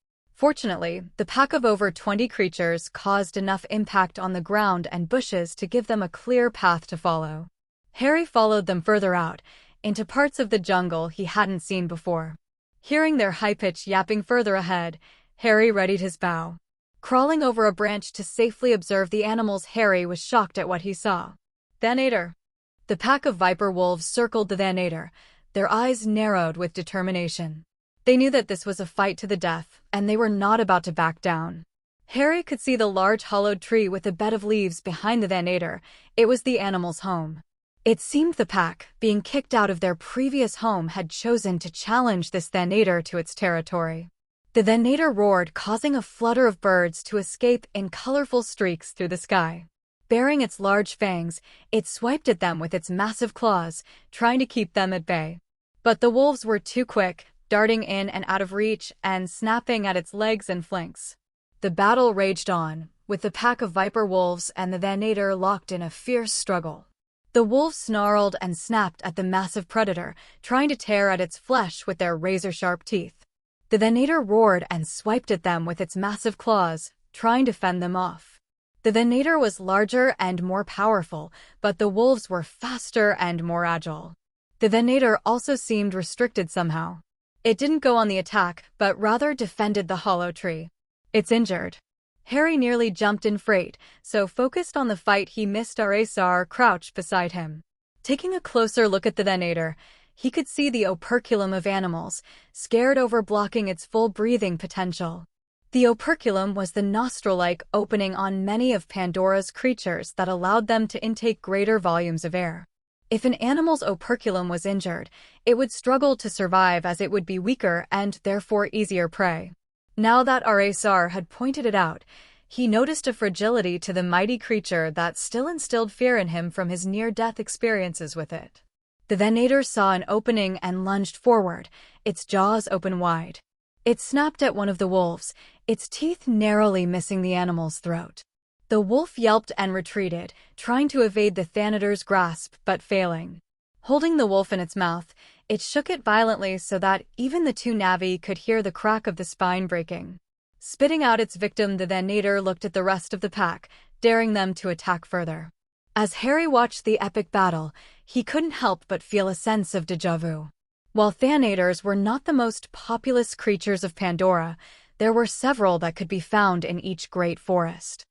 Fortunately, the pack of over 20 creatures caused enough impact on the ground and bushes to give them a clear path to follow. Harry followed them further out, into parts of the jungle he hadn't seen before. Hearing their high-pitched yapping further ahead, Harry readied his bow. Crawling over a branch to safely observe the animals, Harry was shocked at what he saw. Thanator. The pack of viper wolves circled the Thanator, their eyes narrowed with determination. They knew that this was a fight to the death, and they were not about to back down. Harry could see the large hollowed tree with a bed of leaves behind the Thanator. It was the animal's home. It seemed the pack, being kicked out of their previous home, had chosen to challenge this Thanator to its territory. The Thanator roared, causing a flutter of birds to escape in colorful streaks through the sky. Baring its large fangs, it swiped at them with its massive claws, trying to keep them at bay. But the wolves were too quick, darting in and out of reach and snapping at its legs and flanks. The battle raged on, with the pack of viper wolves and the Thanator locked in a fierce struggle. The wolves snarled and snapped at the massive predator, trying to tear at its flesh with their razor-sharp teeth. The Thanator roared and swiped at them with its massive claws, trying to fend them off. The Thanator was larger and more powerful, but the wolves were faster and more agile. The Thanator also seemed restricted somehow. It didn't go on the attack, but rather defended the hollow tree. It's injured. Harry nearly jumped in fright, so focused on the fight he missed Aresar crouched beside him. Taking a closer look at the Thanator, he could see the operculum of animals, scared over blocking its full breathing potential. The operculum was the nostril-like opening on many of Pandora's creatures that allowed them to intake greater volumes of air. If an animal's operculum was injured, it would struggle to survive as it would be weaker and therefore easier prey. Now that Aresar had pointed it out, he noticed a fragility to the mighty creature that still instilled fear in him from his near-death experiences with it. The Thanator saw an opening and lunged forward, its jaws open wide. It snapped at one of the wolves, its teeth narrowly missing the animal's throat. The wolf yelped and retreated, trying to evade the Thanator's grasp but failing. Holding the wolf in its mouth, it shook it violently so that even the two Navi could hear the crack of the spine breaking. Spitting out its victim, the Thanator looked at the rest of the pack, daring them to attack further. As Harry watched the epic battle, he couldn't help but feel a sense of déjà vu. While Thanators were not the most populous creatures of Pandora, there were several that could be found in each great forest.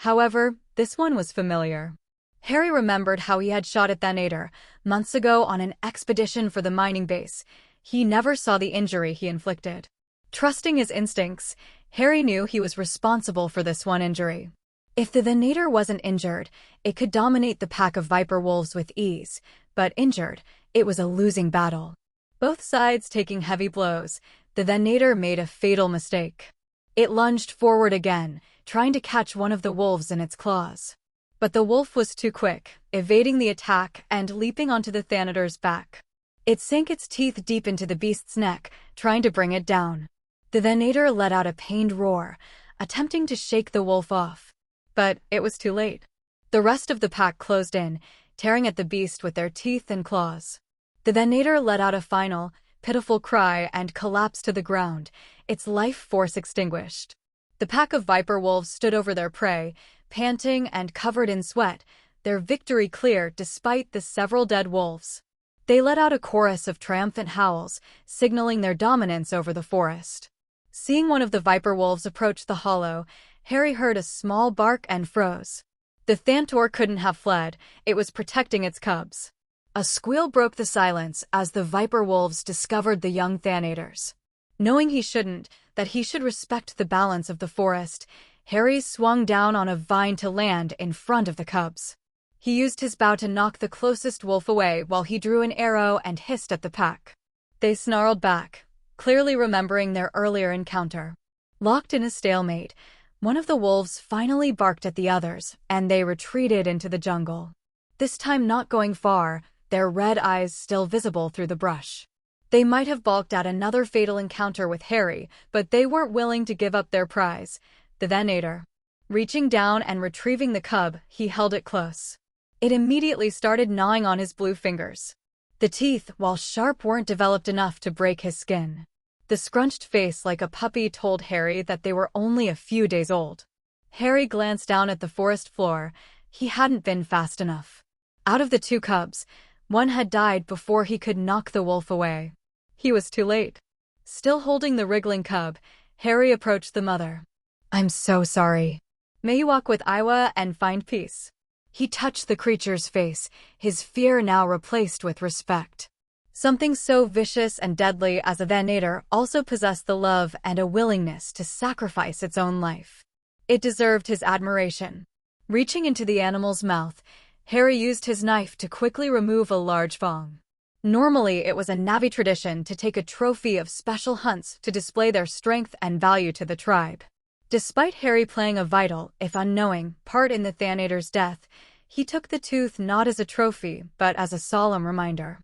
However, this one was familiar. Harry remembered how he had shot at Thanator months ago on an expedition for the mining base. He never saw the injury he inflicted. Trusting his instincts, Harry knew he was responsible for this one injury. If the Thanator wasn't injured, it could dominate the pack of viper wolves with ease, but injured, it was a losing battle. Both sides taking heavy blows, the Thanator made a fatal mistake. It lunged forward again, trying to catch one of the wolves in its claws. But the wolf was too quick, evading the attack and leaping onto the Thanator's back. It sank its teeth deep into the beast's neck, trying to bring it down. The Thanator let out a pained roar, attempting to shake the wolf off. But it was too late. The rest of the pack closed in, tearing at the beast with their teeth and claws. The Thanator let out a final, pitiful cry and collapsed to the ground, its life force extinguished. The pack of viper wolves stood over their prey, panting and covered in sweat, their victory clear despite the several dead wolves. They let out a chorus of triumphant howls, signaling their dominance over the forest. Seeing one of the viper wolves approach the hollow, Harry heard a small bark and froze. The Thantor couldn't have fled, it was protecting its cubs. A squeal broke the silence as the viper wolves discovered the young Thanators. Knowing that he should respect the balance of the forest, Harry swung down on a vine to land in front of the cubs. He used his bow to knock the closest wolf away while he drew an arrow and hissed at the pack. They snarled back, clearly remembering their earlier encounter. Locked in a stalemate, one of the wolves finally barked at the others, and they retreated into the jungle. This time not going far, their red eyes still visible through the brush. They might have balked at another fatal encounter with Harry, but they weren't willing to give up their prize, the Thanator. Reaching down and retrieving the cub, he held it close. It immediately started gnawing on his blue fingers. The teeth, while sharp, weren't developed enough to break his skin. The scrunched face like a puppy told Harry that they were only a few days old. Harry glanced down at the forest floor. He hadn't been fast enough. Out of the two cubs, one had died before he could knock the wolf away. He was too late. Still holding the wriggling cub, Harry approached the mother. "I'm so sorry. May you walk with Iwa and find peace." He touched the creature's face, his fear now replaced with respect. Something so vicious and deadly as a Thanator also possessed the love and a willingness to sacrifice its own life. It deserved his admiration. Reaching into the animal's mouth, Harry used his knife to quickly remove a large fong. Normally, it was a Na'vi tradition to take a trophy of special hunts to display their strength and value to the tribe. Despite Harry playing a vital, if unknowing, part in the Thanator's death, he took the tooth not as a trophy, but as a solemn reminder.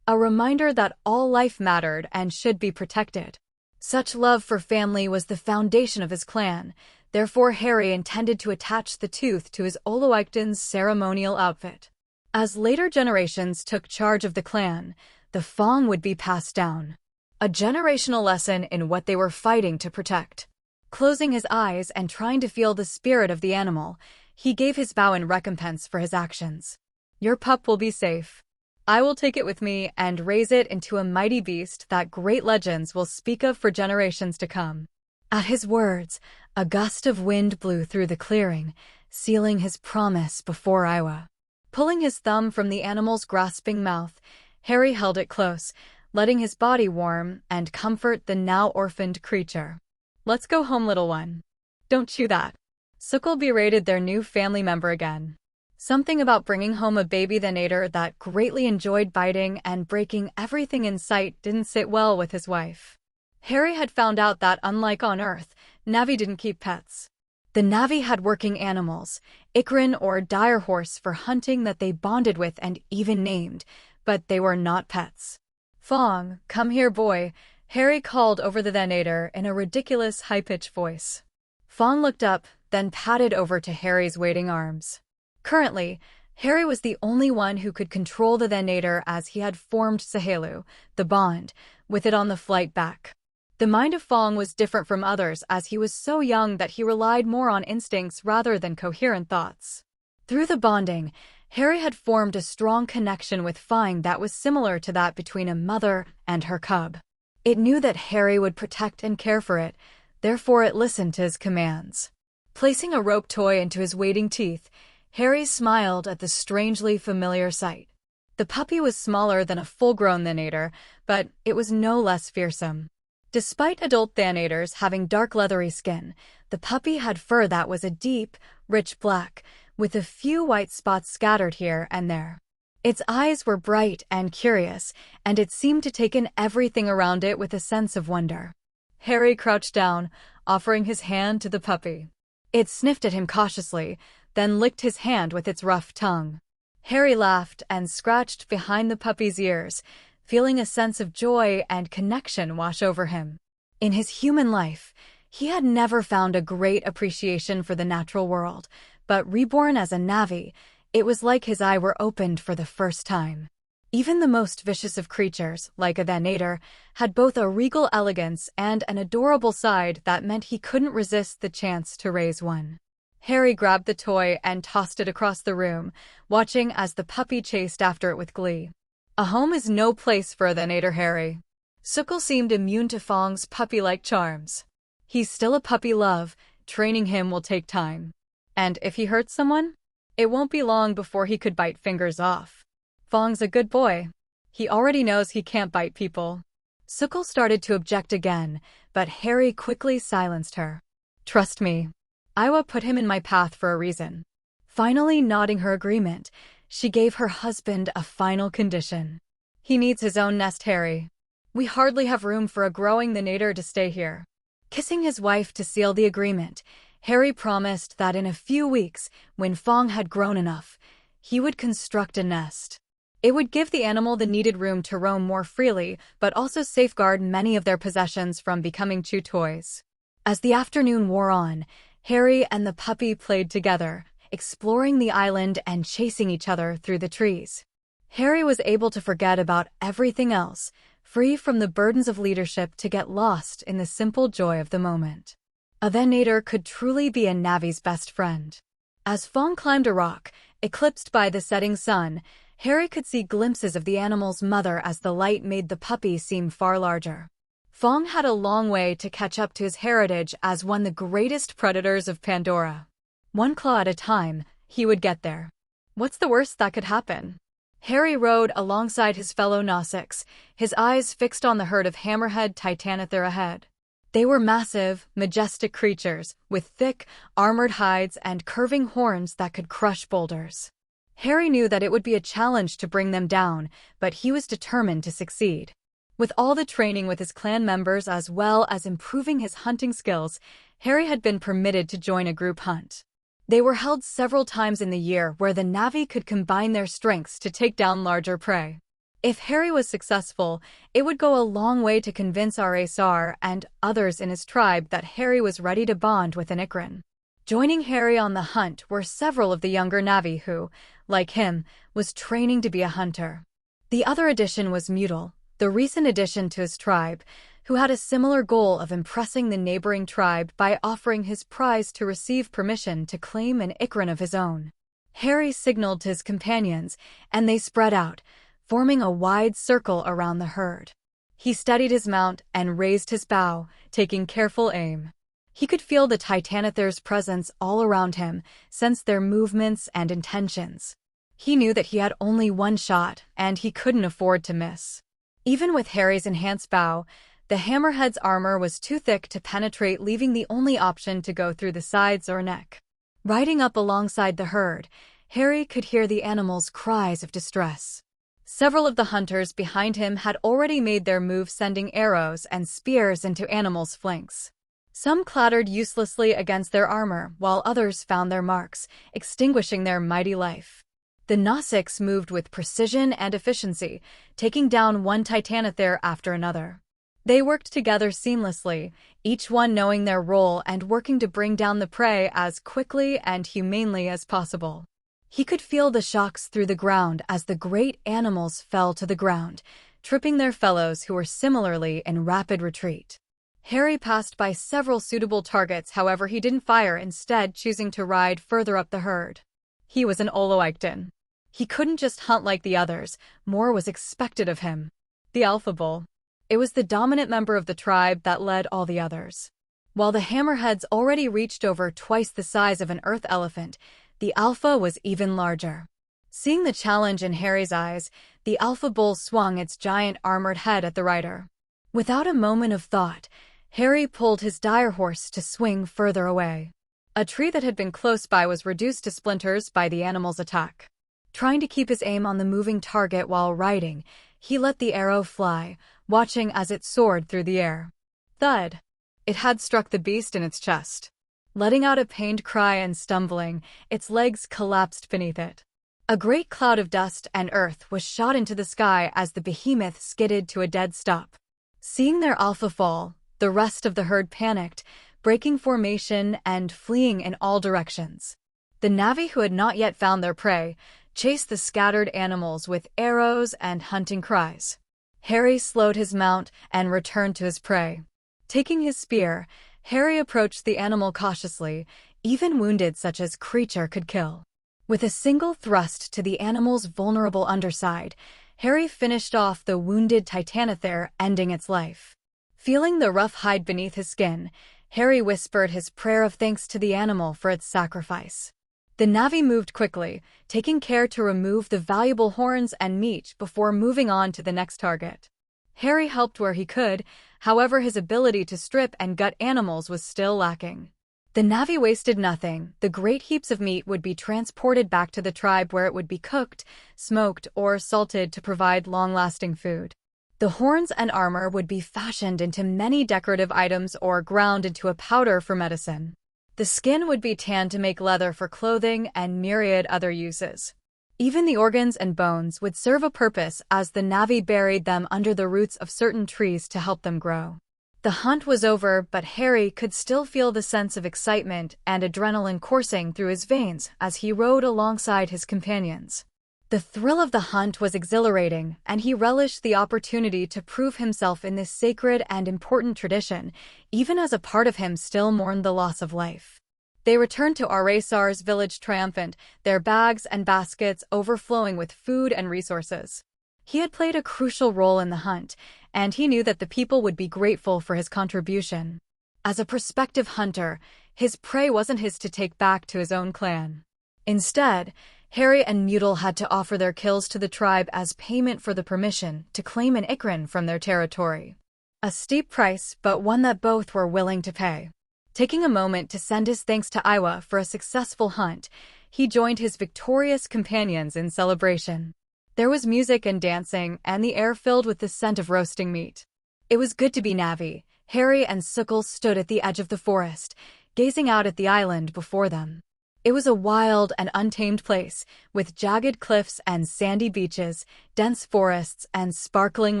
A reminder that all life mattered and should be protected. Such love for family was the foundation of his clan, therefore Harry intended to attach the tooth to his awakens ceremonial outfit. As later generations took charge of the clan, the fong would be passed down. A generational lesson in what they were fighting to protect. Closing his eyes and trying to feel the spirit of the animal, he gave his bow in recompense for his actions. "Your pup will be safe. I will take it with me and raise it into a mighty beast that great legends will speak of for generations to come." At his words, a gust of wind blew through the clearing, sealing his promise before Iwa. Pulling his thumb from the animal's grasping mouth, Harry held it close, letting his body warm and comfort the now orphaned creature. "Let's go home, little one. Don't chew that." Sukkel berated their new family member again. Something about bringing home a baby Thanator that greatly enjoyed biting and breaking everything in sight didn't sit well with his wife. Harry had found out that, unlike on Earth, Na'vi didn't keep pets. The Na'vi had working animals, Ikrin or dire horse for hunting that they bonded with and even named, but they were not pets. "Fong, come here, boy," Harry called over the Thanator in a ridiculous high-pitched voice. Fong looked up, then padded over to Harry's waiting arms. Currently, Harry was the only one who could control the Thanator as he had formed Sahelu, the bond, with it on the flight back. The mind of Fong was different from others as he was so young that he relied more on instincts rather than coherent thoughts. Through the bonding, Harry had formed a strong connection with Fong that was similar to that between a mother and her cub. It knew that Harry would protect and care for it, therefore it listened to his commands. Placing a rope toy into his waiting teeth, Harry smiled at the strangely familiar sight. The puppy was smaller than a full-grown Thanator, but it was no less fearsome. Despite adult Thanators having dark leathery skin, the puppy had fur that was a deep, rich black, with a few white spots scattered here and there. Its eyes were bright and curious, and it seemed to take in everything around it with a sense of wonder. Harry crouched down, offering his hand to the puppy. It sniffed at him cautiously, then licked his hand with its rough tongue. Harry laughed and scratched behind the puppy's ears, feeling a sense of joy and connection wash over him. In his human life, he had never found a great appreciation for the natural world, but reborn as a Na'vi, it was like his eye were opened for the first time. Even the most vicious of creatures, like a Thanator, had both a regal elegance and an adorable side that meant he couldn't resist the chance to raise one. Harry grabbed the toy and tossed it across the room, watching as the puppy chased after it with glee. A home is no place for a Thanator, Harry. Sukkel seemed immune to Fong's puppy-like charms. He's still a puppy, love. Training him will take time. And if he hurts someone, It won't be long before he could bite fingers off. Fong's a good boy. He already knows he can't bite people. Sukal started to object again, but Harry quickly silenced her. Trust me. Iwa put him in my path for a reason. Finally nodding her agreement, she gave her husband a final condition. He needs his own nest, Harry. We hardly have room for a growing Nader to stay here. Kissing his wife to seal the agreement, Harry promised that in a few weeks, when Fong had grown enough, he would construct a nest. It would give the animal the needed room to roam more freely, but also safeguard many of their possessions from becoming chew toys. As the afternoon wore on, Harry and the puppy played together, exploring the island and chasing each other through the trees. Harry was able to forget about everything else, free from the burdens of leadership to get lost in the simple joy of the moment. A Nader could truly be a Navi's best friend. As Fong climbed a rock, eclipsed by the setting sun, Harry could see glimpses of the animal's mother as the light made the puppy seem far larger. Fong had a long way to catch up to his heritage as one of the greatest predators of Pandora. One claw at a time, he would get there. What's the worst that could happen? Harry rode alongside his fellow Nausicaa, his eyes fixed on the herd of hammerhead Titanothere ahead. They were massive, majestic creatures, with thick, armored hides and curving horns that could crush boulders. Harry knew that it would be a challenge to bring them down, but he was determined to succeed. With all the training with his clan members as well as improving his hunting skills, Harry had been permitted to join a group hunt. They were held several times in the year where the Navi could combine their strengths to take down larger prey. If Harry was successful, it would go a long way to convince Rasar and others in his tribe that Harry was ready to bond with an Ikran. Joining Harry on the hunt were several of the younger Navi who, like him, was training to be a hunter. The other addition was Mutal, the recent addition to his tribe, who had a similar goal of impressing the neighboring tribe by offering his prize to receive permission to claim an Ikran of his own. Harry signaled to his companions, and they spread out, forming a wide circle around the herd. He steadied his mount and raised his bow, taking careful aim. He could feel the Titanothere's presence all around him, sense their movements and intentions. He knew that he had only one shot, and he couldn't afford to miss. Even with Harry's enhanced bow, the hammerhead's armor was too thick to penetrate, leaving the only option to go through the sides or neck. Riding up alongside the herd, Harry could hear the animal's cries of distress. Several of the hunters behind him had already made their move, sending arrows and spears into animals' flanks. Some clattered uselessly against their armor, while others found their marks, extinguishing their mighty life. The Nausicaa moved with precision and efficiency, taking down one Titanothere after another. They worked together seamlessly, each one knowing their role and working to bring down the prey as quickly and humanely as possible. He could feel the shocks through the ground as the great animals fell to the ground, tripping their fellows who were similarly in rapid retreat. Harry passed by several suitable targets, however he didn't fire, instead choosing to ride further up the herd. He was an awakens. He couldn't just hunt like the others, more was expected of him. The Alpha Bull. It was the dominant member of the tribe that led all the others. While the hammerheads already reached over twice the size of an earth elephant, the Alpha was even larger. Seeing the challenge in Harry's eyes, the Alpha Bull swung its giant armored head at the rider. Without a moment of thought, Harry pulled his dire horse to swing further away. A tree that had been close by was reduced to splinters by the animal's attack. Trying to keep his aim on the moving target while riding, he let the arrow fly, watching as it soared through the air. Thud! It had struck the beast in its chest. Letting out a pained cry and stumbling, its legs collapsed beneath it. A great cloud of dust and earth was shot into the sky as the behemoth skidded to a dead stop. Seeing their alpha fall, the rest of the herd panicked, breaking formation and fleeing in all directions. The Navi, who had not yet found their prey, chased the scattered animals with arrows and hunting cries. Harry slowed his mount and returned to his prey. Taking his spear, Harry approached the animal cautiously, even wounded such as creature could kill. With a single thrust to the animal's vulnerable underside, Harry finished off the wounded Titanothere, ending its life. Feeling the rough hide beneath his skin, Harry whispered his prayer of thanks to the animal for its sacrifice. The Na'vi moved quickly, taking care to remove the valuable horns and meat before moving on to the next target. Harry helped where he could, however his ability to strip and gut animals was still lacking. The Na'vi wasted nothing. The great heaps of meat would be transported back to the tribe where it would be cooked, smoked, or salted to provide long-lasting food. The horns and armor would be fashioned into many decorative items or ground into a powder for medicine. The skin would be tanned to make leather for clothing and myriad other uses. Even the organs and bones would serve a purpose as the Na'vi buried them under the roots of certain trees to help them grow. The hunt was over, but Harry could still feel the sense of excitement and adrenaline coursing through his veins as he rode alongside his companions. The thrill of the hunt was exhilarating, and he relished the opportunity to prove himself in this sacred and important tradition, even as a part of him still mourned the loss of life. They returned to Aresar's village triumphant, their bags and baskets overflowing with food and resources. He had played a crucial role in the hunt, and he knew that the people would be grateful for his contribution. As a prospective hunter, his prey wasn't his to take back to his own clan. Instead, Harry and Mutil had to offer their kills to the tribe as payment for the permission to claim an Ikrin from their territory. A steep price, but one that both were willing to pay. Taking a moment to send his thanks to Iwa for a successful hunt, he joined his victorious companions in celebration. There was music and dancing, and the air filled with the scent of roasting meat. It was good to be Na'vi. Harry and Sukkel stood at the edge of the forest, gazing out at the island before them. It was a wild and untamed place, with jagged cliffs and sandy beaches, dense forests, and sparkling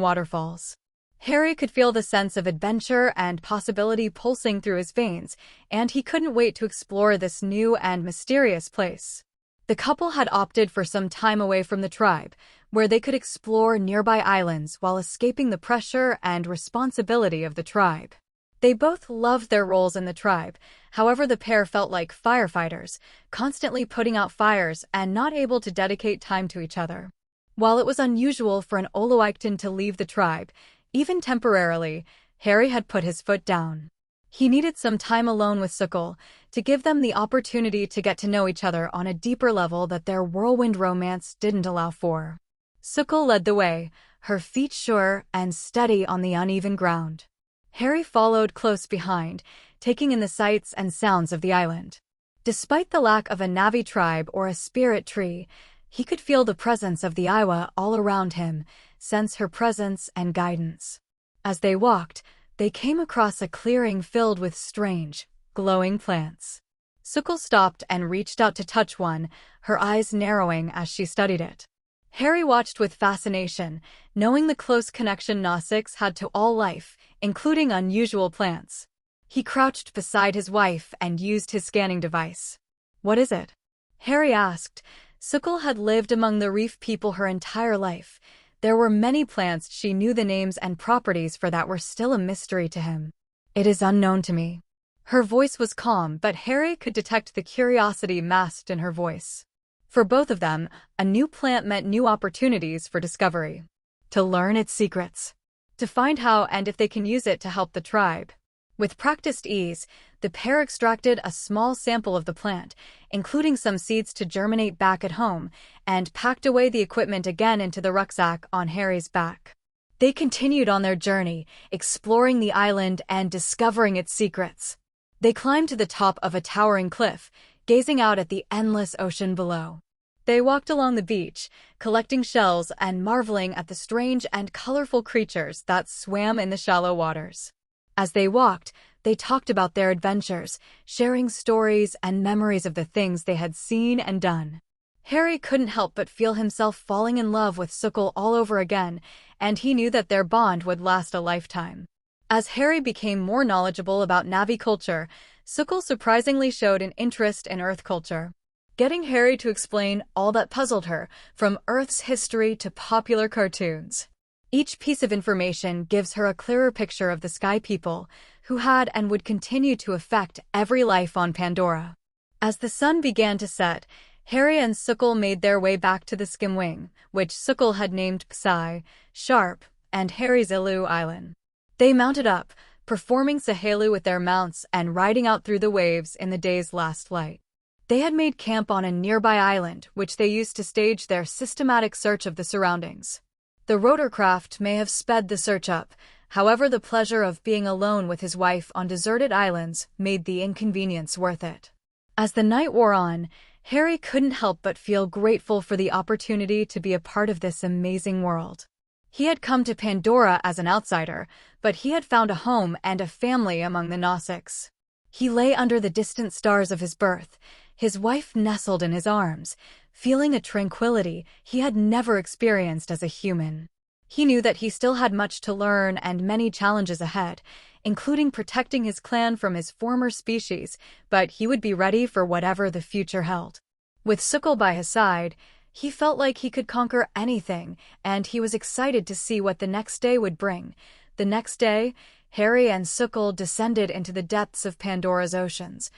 waterfalls. Harry could feel the sense of adventure and possibility pulsing through his veins, and he couldn't wait to explore this new and mysterious place. The couple had opted for some time away from the tribe, where they could explore nearby islands while escaping the pressure and responsibility of the tribe. They both loved their roles in the tribe, however the pair felt like firefighters, constantly putting out fires and not able to dedicate time to each other. While it was unusual for an awakens to leave the tribe, even temporarily, Harry had put his foot down. He needed some time alone with Sukkel to give them the opportunity to get to know each other on a deeper level that their whirlwind romance didn't allow for. Sukkel led the way, her feet sure and steady on the uneven ground. Harry followed close behind, taking in the sights and sounds of the island. Despite the lack of a Na'vi tribe or a spirit tree, he could feel the presence of the Iwa all around him, sense her presence and guidance. As they walked, they came across a clearing filled with strange, glowing plants. Sukkel stopped and reached out to touch one, her eyes narrowing as she studied it. Harry watched with fascination, knowing the close connection Nausics had to all life, including unusual plants. He crouched beside his wife and used his scanning device. "What is it?" Harry asked. Sukkel had lived among the reef people her entire life. There were many plants she knew the names and properties for that were still a mystery to him. "It is unknown to me." Her voice was calm, but Harry could detect the curiosity masked in her voice. For both of them, a new plant meant new opportunities for discovery. To learn its secrets. To find how and if they can use it to help the tribe. With practiced ease, the pair extracted a small sample of the plant, including some seeds to germinate back at home, and packed away the equipment again into the rucksack on Harry's back. They continued on their journey, exploring the island and discovering its secrets. They climbed to the top of a towering cliff, gazing out at the endless ocean below. They walked along the beach, collecting shells and marveling at the strange and colorful creatures that swam in the shallow waters. As they walked, they talked about their adventures, sharing stories and memories of the things they had seen and done. Harry couldn't help but feel himself falling in love with Sukkel all over again, and he knew that their bond would last a lifetime. As Harry became more knowledgeable about Na'vi culture, Sukkel surprisingly showed an interest in Earth culture. Getting Harry to explain all that puzzled her, from Earth's history to popular cartoons. Each piece of information gives her a clearer picture of the Sky People, who had and would continue to affect every life on Pandora. As the sun began to set, Harry and Sukkel made their way back to the Skimwing, which Sukkel had named Psi, Sharp, and Harry's Ilu Island. They mounted up, performing Sahelu with their mounts and riding out through the waves in the day's last light. They had made camp on a nearby island, which they used to stage their systematic search of the surroundings. The rotorcraft may have sped the search up, however the pleasure of being alone with his wife on deserted islands made the inconvenience worth it. As the night wore on, Harry couldn't help but feel grateful for the opportunity to be a part of this amazing world. He had come to Pandora as an outsider, but he had found a home and a family among the Nausicaa. He lay under the distant stars of his birth, his wife nestled in his arms, feeling a tranquility he had never experienced as a human. He knew that he still had much to learn and many challenges ahead, including protecting his clan from his former species, but he would be ready for whatever the future held. With Sukul by his side, he felt like he could conquer anything, and he was excited to see what the next day would bring. The next day, Harry and Sukul descended into the depths of Pandora's oceans,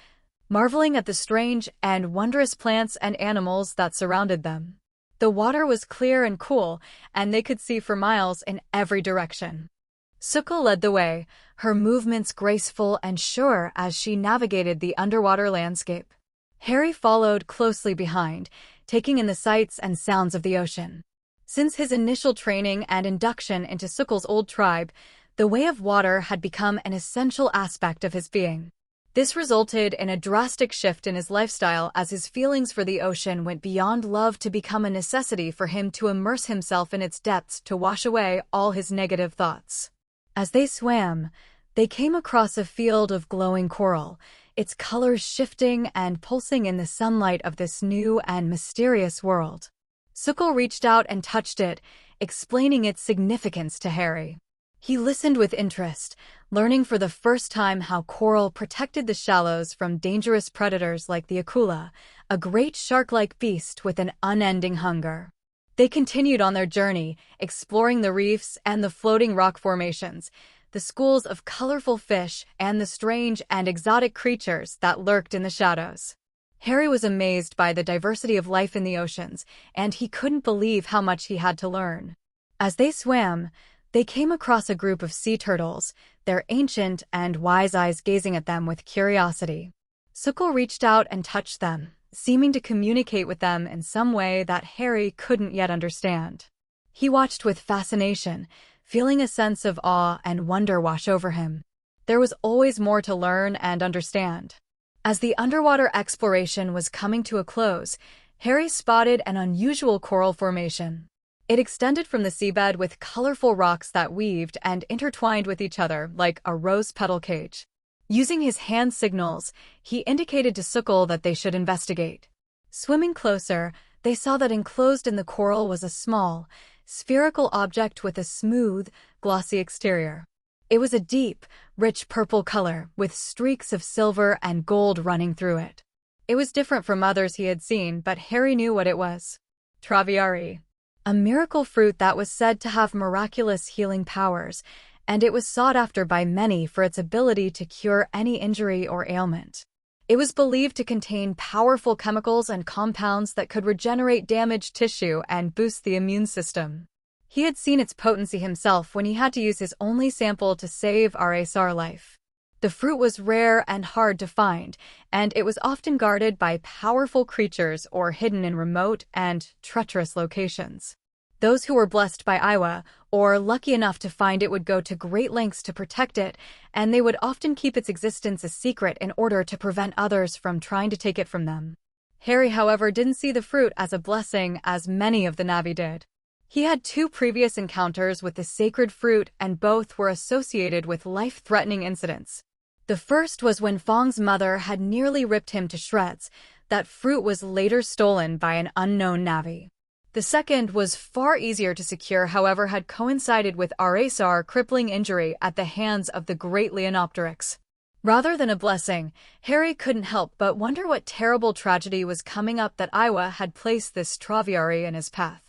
marveling at the strange and wondrous plants and animals that surrounded them. The water was clear and cool, and they could see for miles in every direction. Sukul led the way, her movements graceful and sure as she navigated the underwater landscape. Harry followed closely behind, taking in the sights and sounds of the ocean. Since his initial training and induction into Sukul's old tribe, the way of water had become an essential aspect of his being. This resulted in a drastic shift in his lifestyle as his feelings for the ocean went beyond love to become a necessity for him to immerse himself in its depths to wash away all his negative thoughts. As they swam, they came across a field of glowing coral, its colors shifting and pulsing in the sunlight of this new and mysterious world. Sukul reached out and touched it, explaining its significance to Harry. He listened with interest, learning for the first time how coral protected the shallows from dangerous predators like the akula, a great shark-like beast with an unending hunger. They continued on their journey, exploring the reefs and the floating rock formations, the schools of colorful fish, and the strange and exotic creatures that lurked in the shadows. Harry was amazed by the diversity of life in the oceans, and he couldn't believe how much he had to learn. As they swam, they came across a group of sea turtles, their ancient and wise eyes gazing at them with curiosity. Sukul reached out and touched them, seeming to communicate with them in some way that Harry couldn't yet understand. He watched with fascination, feeling a sense of awe and wonder wash over him. There was always more to learn and understand. As the underwater exploration was coming to a close, Harry spotted an unusual coral formation. It extended from the seabed with colorful rocks that weaved and intertwined with each other like a rose petal cage. Using his hand signals, he indicated to Sukul that they should investigate. Swimming closer, they saw that enclosed in the coral was a small, spherical object with a smooth, glossy exterior. It was a deep, rich purple color with streaks of silver and gold running through it. It was different from others he had seen, but Harry knew what it was. Traviari, a miracle fruit that was said to have miraculous healing powers, and it was sought after by many for its ability to cure any injury or ailment. It was believed to contain powerful chemicals and compounds that could regenerate damaged tissue and boost the immune system. He had seen its potency himself when he had to use his only sample to save Rasar's life. The fruit was rare and hard to find, and it was often guarded by powerful creatures or hidden in remote and treacherous locations. Those who were blessed by Iwa, or lucky enough to find it, would go to great lengths to protect it, and they would often keep its existence a secret in order to prevent others from trying to take it from them. Harry, however, didn't see the fruit as a blessing as many of the Navi did. He had 2 previous encounters with the sacred fruit, and both were associated with life-threatening incidents. The first was when Fong's mother had nearly ripped him to shreds. That fruit was later stolen by an unknown Navi. The second was far easier to secure, however, had coincided with Rasar's crippling injury at the hands of the great Leonopteryx. Rather than a blessing, Harry couldn't help but wonder what terrible tragedy was coming up that Iwa had placed this Traviari in his path.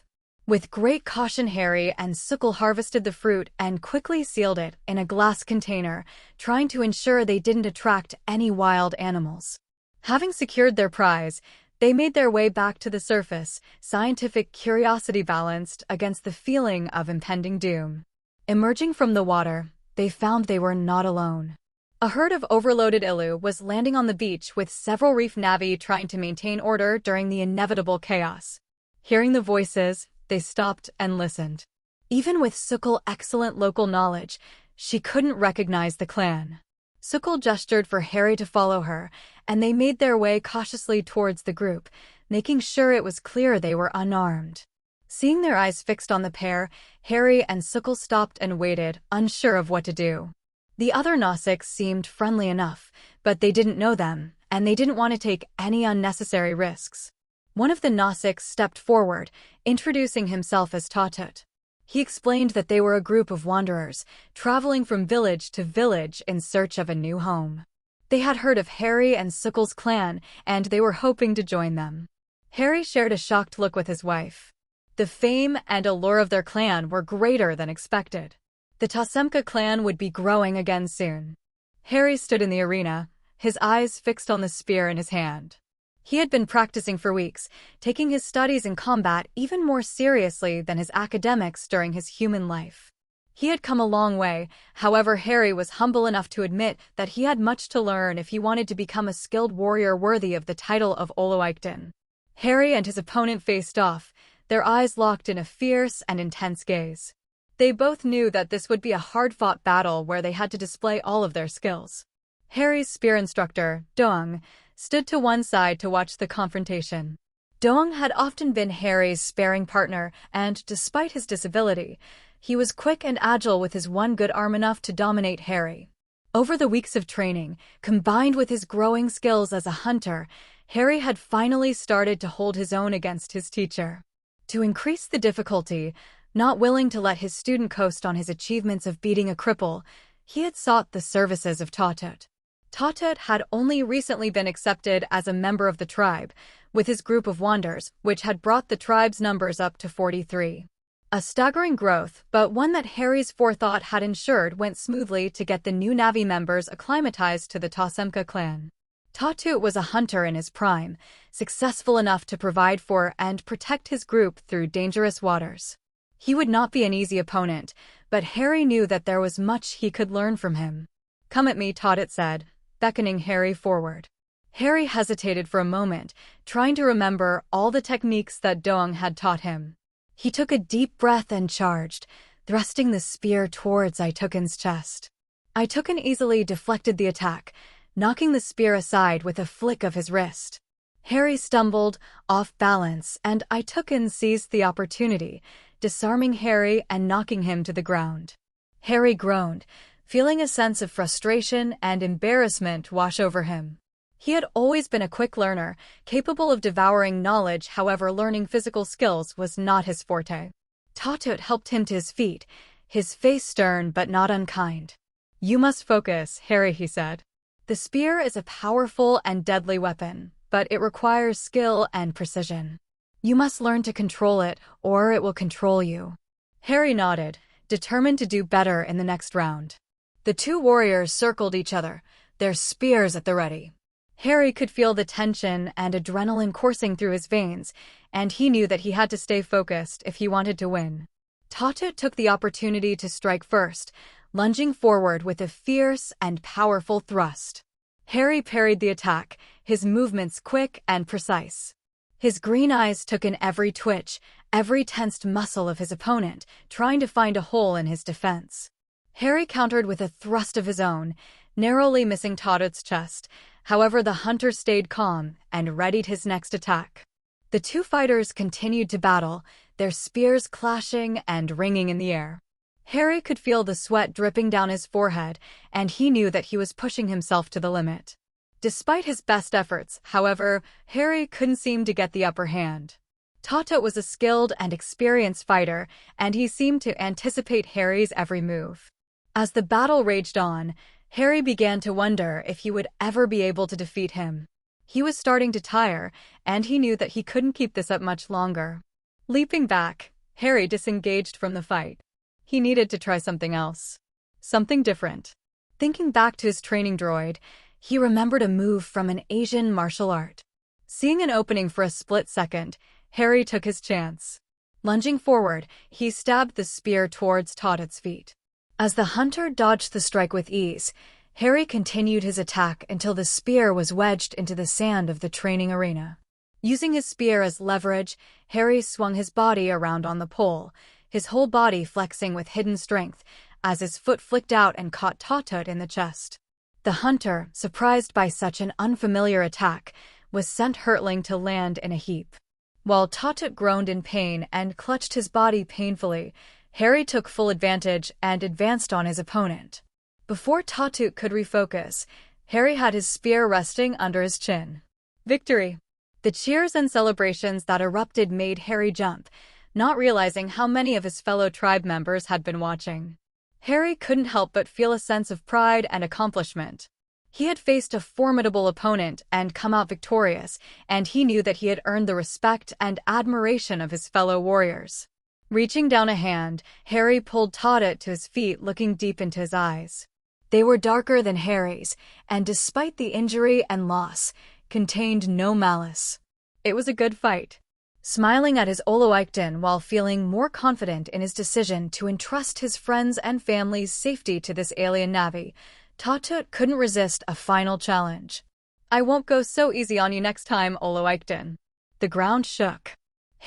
With great caution, Harry and Sukul harvested the fruit and quickly sealed it in a glass container, trying to ensure they didn't attract any wild animals. Having secured their prize, they made their way back to the surface, scientific curiosity balanced against the feeling of impending doom. Emerging from the water, they found they were not alone. A herd of overloaded Ilu was landing on the beach with several reef Navi trying to maintain order during the inevitable chaos. Hearing the voices, they stopped and listened. Even with Sukkel's excellent local knowledge, she couldn't recognize the clan. Sukkel gestured for Harry to follow her, and they made their way cautiously towards the group, making sure it was clear they were unarmed. Seeing their eyes fixed on the pair, Harry and Sukkel stopped and waited, unsure of what to do. The other Nausicaa seemed friendly enough, but they didn't know them, and they didn't want to take any unnecessary risks. One of the Nausicaa stepped forward, introducing himself as Tatut. He explained that they were a group of wanderers, traveling from village to village in search of a new home. They had heard of Harry and Sukkel's clan, and they were hoping to join them. Harry shared a shocked look with his wife. The fame and allure of their clan were greater than expected. The Tasemka clan would be growing again soon. Harry stood in the arena, his eyes fixed on the spear in his hand. He had been practicing for weeks, taking his studies in combat even more seriously than his academics during his human life. He had come a long way, however Harry was humble enough to admit that he had much to learn if he wanted to become a skilled warrior worthy of the title of awakens. Harry and his opponent faced off, their eyes locked in a fierce and intense gaze. They both knew that this would be a hard-fought battle where they had to display all of their skills. Harry's spear instructor, Doang, stood to one side to watch the confrontation. Doang had often been Harry's sparring partner, and despite his disability, he was quick and agile with his one good arm enough to dominate Harry. Over the weeks of training, combined with his growing skills as a hunter, Harry had finally started to hold his own against his teacher. To increase the difficulty, not willing to let his student coast on his achievements of beating a cripple, he had sought the services of Tatut. Tatut had only recently been accepted as a member of the tribe, with his group of wanderers, which had brought the tribe's numbers up to 43. A staggering growth, but one that Harry's forethought had ensured went smoothly to get the new Navi members acclimatized to the Tasemka clan. Tatut was a hunter in his prime, successful enough to provide for and protect his group through dangerous waters. He would not be an easy opponent, but Harry knew that there was much he could learn from him. "Come at me," Tatut said, beckoning Harry forward. Harry hesitated for a moment, trying to remember all the techniques that Doang had taught him. He took a deep breath and charged, thrusting the spear towards Ituken's chest. Ituken easily deflected the attack, knocking the spear aside with a flick of his wrist. Harry stumbled, off balance, and Ituken seized the opportunity, disarming Harry and knocking him to the ground. Harry groaned, feeling a sense of frustration and embarrassment wash over him. He had always been a quick learner, capable of devouring knowledge, however learning physical skills was not his forte. Tatut helped him to his feet, his face stern but not unkind. "You must focus, Harry," he said. "The spear is a powerful and deadly weapon, but it requires skill and precision. You must learn to control it, or it will control you." Harry nodded, determined to do better in the next round. The two warriors circled each other, their spears at the ready. Harry could feel the tension and adrenaline coursing through his veins, and he knew that he had to stay focused if he wanted to win. Tatut took the opportunity to strike first, lunging forward with a fierce and powerful thrust. Harry parried the attack, his movements quick and precise. His green eyes took in every twitch, every tensed muscle of his opponent, trying to find a hole in his defense. Harry countered with a thrust of his own, narrowly missing Tatut's chest. However, the hunter stayed calm and readied his next attack. The two fighters continued to battle, their spears clashing and ringing in the air. Harry could feel the sweat dripping down his forehead, and he knew that he was pushing himself to the limit. Despite his best efforts, however, Harry couldn't seem to get the upper hand. Tatut was a skilled and experienced fighter, and he seemed to anticipate Harry's every move. As the battle raged on, Harry began to wonder if he would ever be able to defeat him. He was starting to tire, and he knew that he couldn't keep this up much longer. Leaping back, Harry disengaged from the fight. He needed to try something else. Something different. Thinking back to his training droid, he remembered a move from an Asian martial art. Seeing an opening for a split second, Harry took his chance. Lunging forward, he stabbed the spear towards Tatut's feet. As the hunter dodged the strike with ease, Harry continued his attack until the spear was wedged into the sand of the training arena. Using his spear as leverage, Harry swung his body around on the pole, his whole body flexing with hidden strength, as his foot flicked out and caught Tatut in the chest. The hunter, surprised by such an unfamiliar attack, was sent hurtling to land in a heap. While Tatut groaned in pain and clutched his body painfully, Harry took full advantage and advanced on his opponent. Before Tatut could refocus, Harry had his spear resting under his chin. Victory! The cheers and celebrations that erupted made Harry jump, not realizing how many of his fellow tribe members had been watching. Harry couldn't help but feel a sense of pride and accomplishment. He had faced a formidable opponent and come out victorious, and he knew that he had earned the respect and admiration of his fellow warriors. Reaching down a hand, Harry pulled Tatut to his feet, looking deep into his eyes. They were darker than Harry's, and despite the injury and loss, contained no malice. It was a good fight. Smiling at his awakens while feeling more confident in his decision to entrust his friends and family's safety to this alien Navi, Tatut couldn't resist a final challenge. "I won't go so easy on you next time, awakens." The ground shook.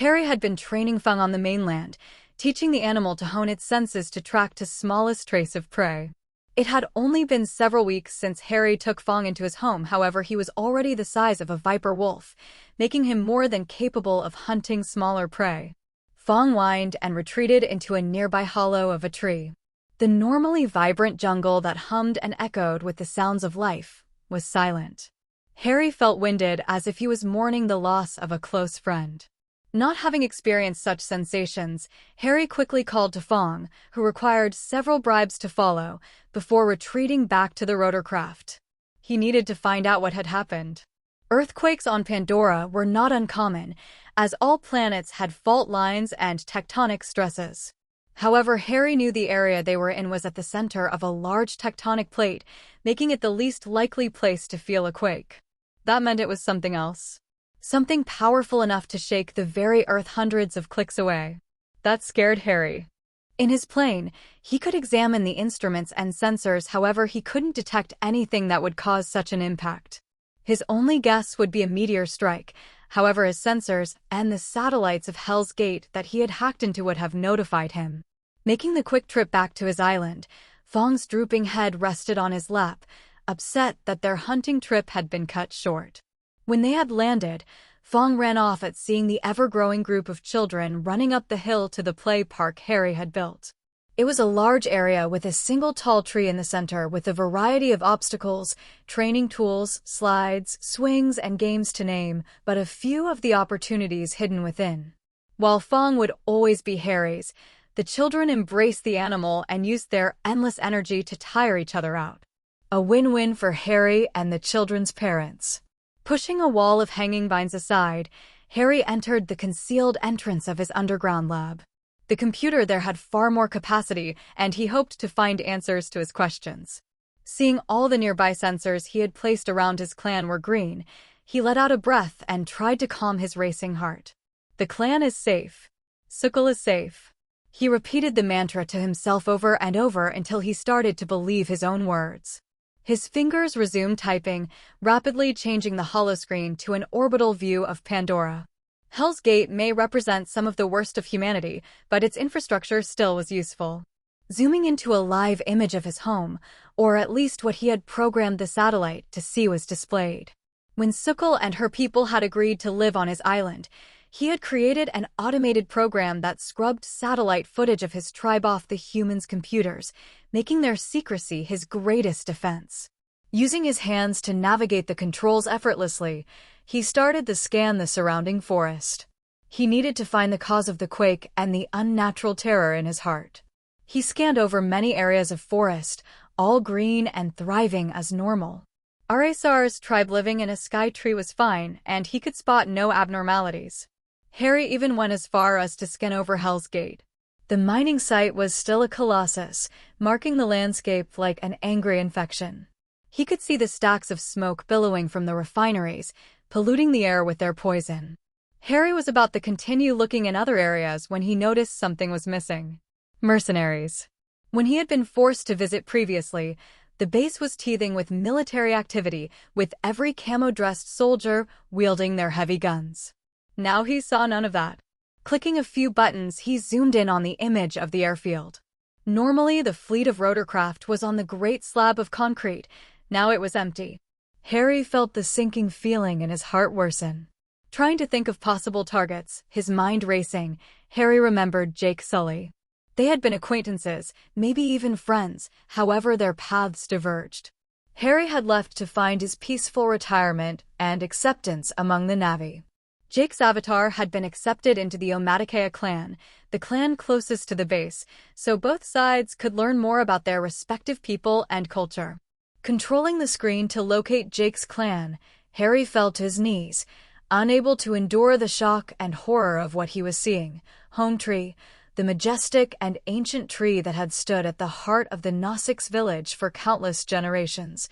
Harry had been training Fang on the mainland, teaching the animal to hone its senses to track the smallest trace of prey. It had only been several weeks since Harry took Fang into his home, however he was already the size of a viper wolf, making him more than capable of hunting smaller prey. Fang whined and retreated into a nearby hollow of a tree. The normally vibrant jungle that hummed and echoed with the sounds of life was silent. Harry felt winded, as if he was mourning the loss of a close friend. Not having experienced such sensations, Harry quickly called to Fang, who required several bribes to follow, before retreating back to the rotorcraft. He needed to find out what had happened. Earthquakes on Pandora were not uncommon, as all planets had fault lines and tectonic stresses. However, Harry knew the area they were in was at the center of a large tectonic plate, making it the least likely place to feel a quake. That meant it was something else. Something powerful enough to shake the very Earth hundreds of clicks away. That scared Harry. In his plane, he could examine the instruments and sensors, however he couldn't detect anything that would cause such an impact. His only guess would be a meteor strike, however his sensors and the satellites of Hell's Gate that he had hacked into would have notified him. Making the quick trip back to his island, Fang's drooping head rested on his lap, upset that their hunting trip had been cut short. When they had landed, Fang ran off at seeing the ever-growing group of children running up the hill to the play park Harry had built. It was a large area with a single tall tree in the center, with a variety of obstacles, training tools, slides, swings, and games to name, but a few of the opportunities hidden within. While Fang would always be Harry's, the children embraced the animal and used their endless energy to tire each other out. A win-win for Harry and the children's parents. Pushing a wall of hanging vines aside, Harry entered the concealed entrance of his underground lab. The computer there had far more capacity, and he hoped to find answers to his questions. Seeing all the nearby sensors he had placed around his clan were green, he let out a breath and tried to calm his racing heart. "The clan is safe. Sukul is safe." He repeated the mantra to himself over and over until he started to believe his own words. His fingers resumed typing, rapidly changing the holoscreen to an orbital view of Pandora. Hell's Gate may represent some of the worst of humanity, but its infrastructure still was useful. Zooming into a live image of his home, or at least what he had programmed the satellite to see, was displayed. When Sukul and her people had agreed to live on his island, he had created an automated program that scrubbed satellite footage of his tribe off the humans' computers, making their secrecy his greatest defense. Using his hands to navigate the controls effortlessly, he started to scan the surrounding forest. He needed to find the cause of the quake and the unnatural terror in his heart. He scanned over many areas of forest, all green and thriving as normal. Aresar's tribe living in a sky tree was fine, and he could spot no abnormalities. Harry even went as far as to scan over Hell's Gate. The mining site was still a colossus, marking the landscape like an angry infection. He could see the stacks of smoke billowing from the refineries, polluting the air with their poison. Harry was about to continue looking in other areas when he noticed something was missing. Mercenaries. When he had been forced to visit previously, The base was teeming with military activity, with every camo-dressed soldier wielding their heavy guns. Now he saw none of that. Clicking a few buttons, he zoomed in on the image of the airfield. Normally, the fleet of rotorcraft was on the great slab of concrete. Now it was empty. Harry felt the sinking feeling in his heart worsen. Trying to think of possible targets, his mind racing, Harry remembered Jake Sully. They had been acquaintances, maybe even friends, however their paths diverged. Harry had left to find his peaceful retirement and acceptance among the Na'vi. Jake's avatar had been accepted into the Omaticaya clan, the clan closest to the base, so both sides could learn more about their respective people and culture. Controlling the screen to locate Jake's clan, Harry fell to his knees, unable to endure the shock and horror of what he was seeing. Home Tree, the majestic and ancient tree that had stood at the heart of the Nosix village for countless generations,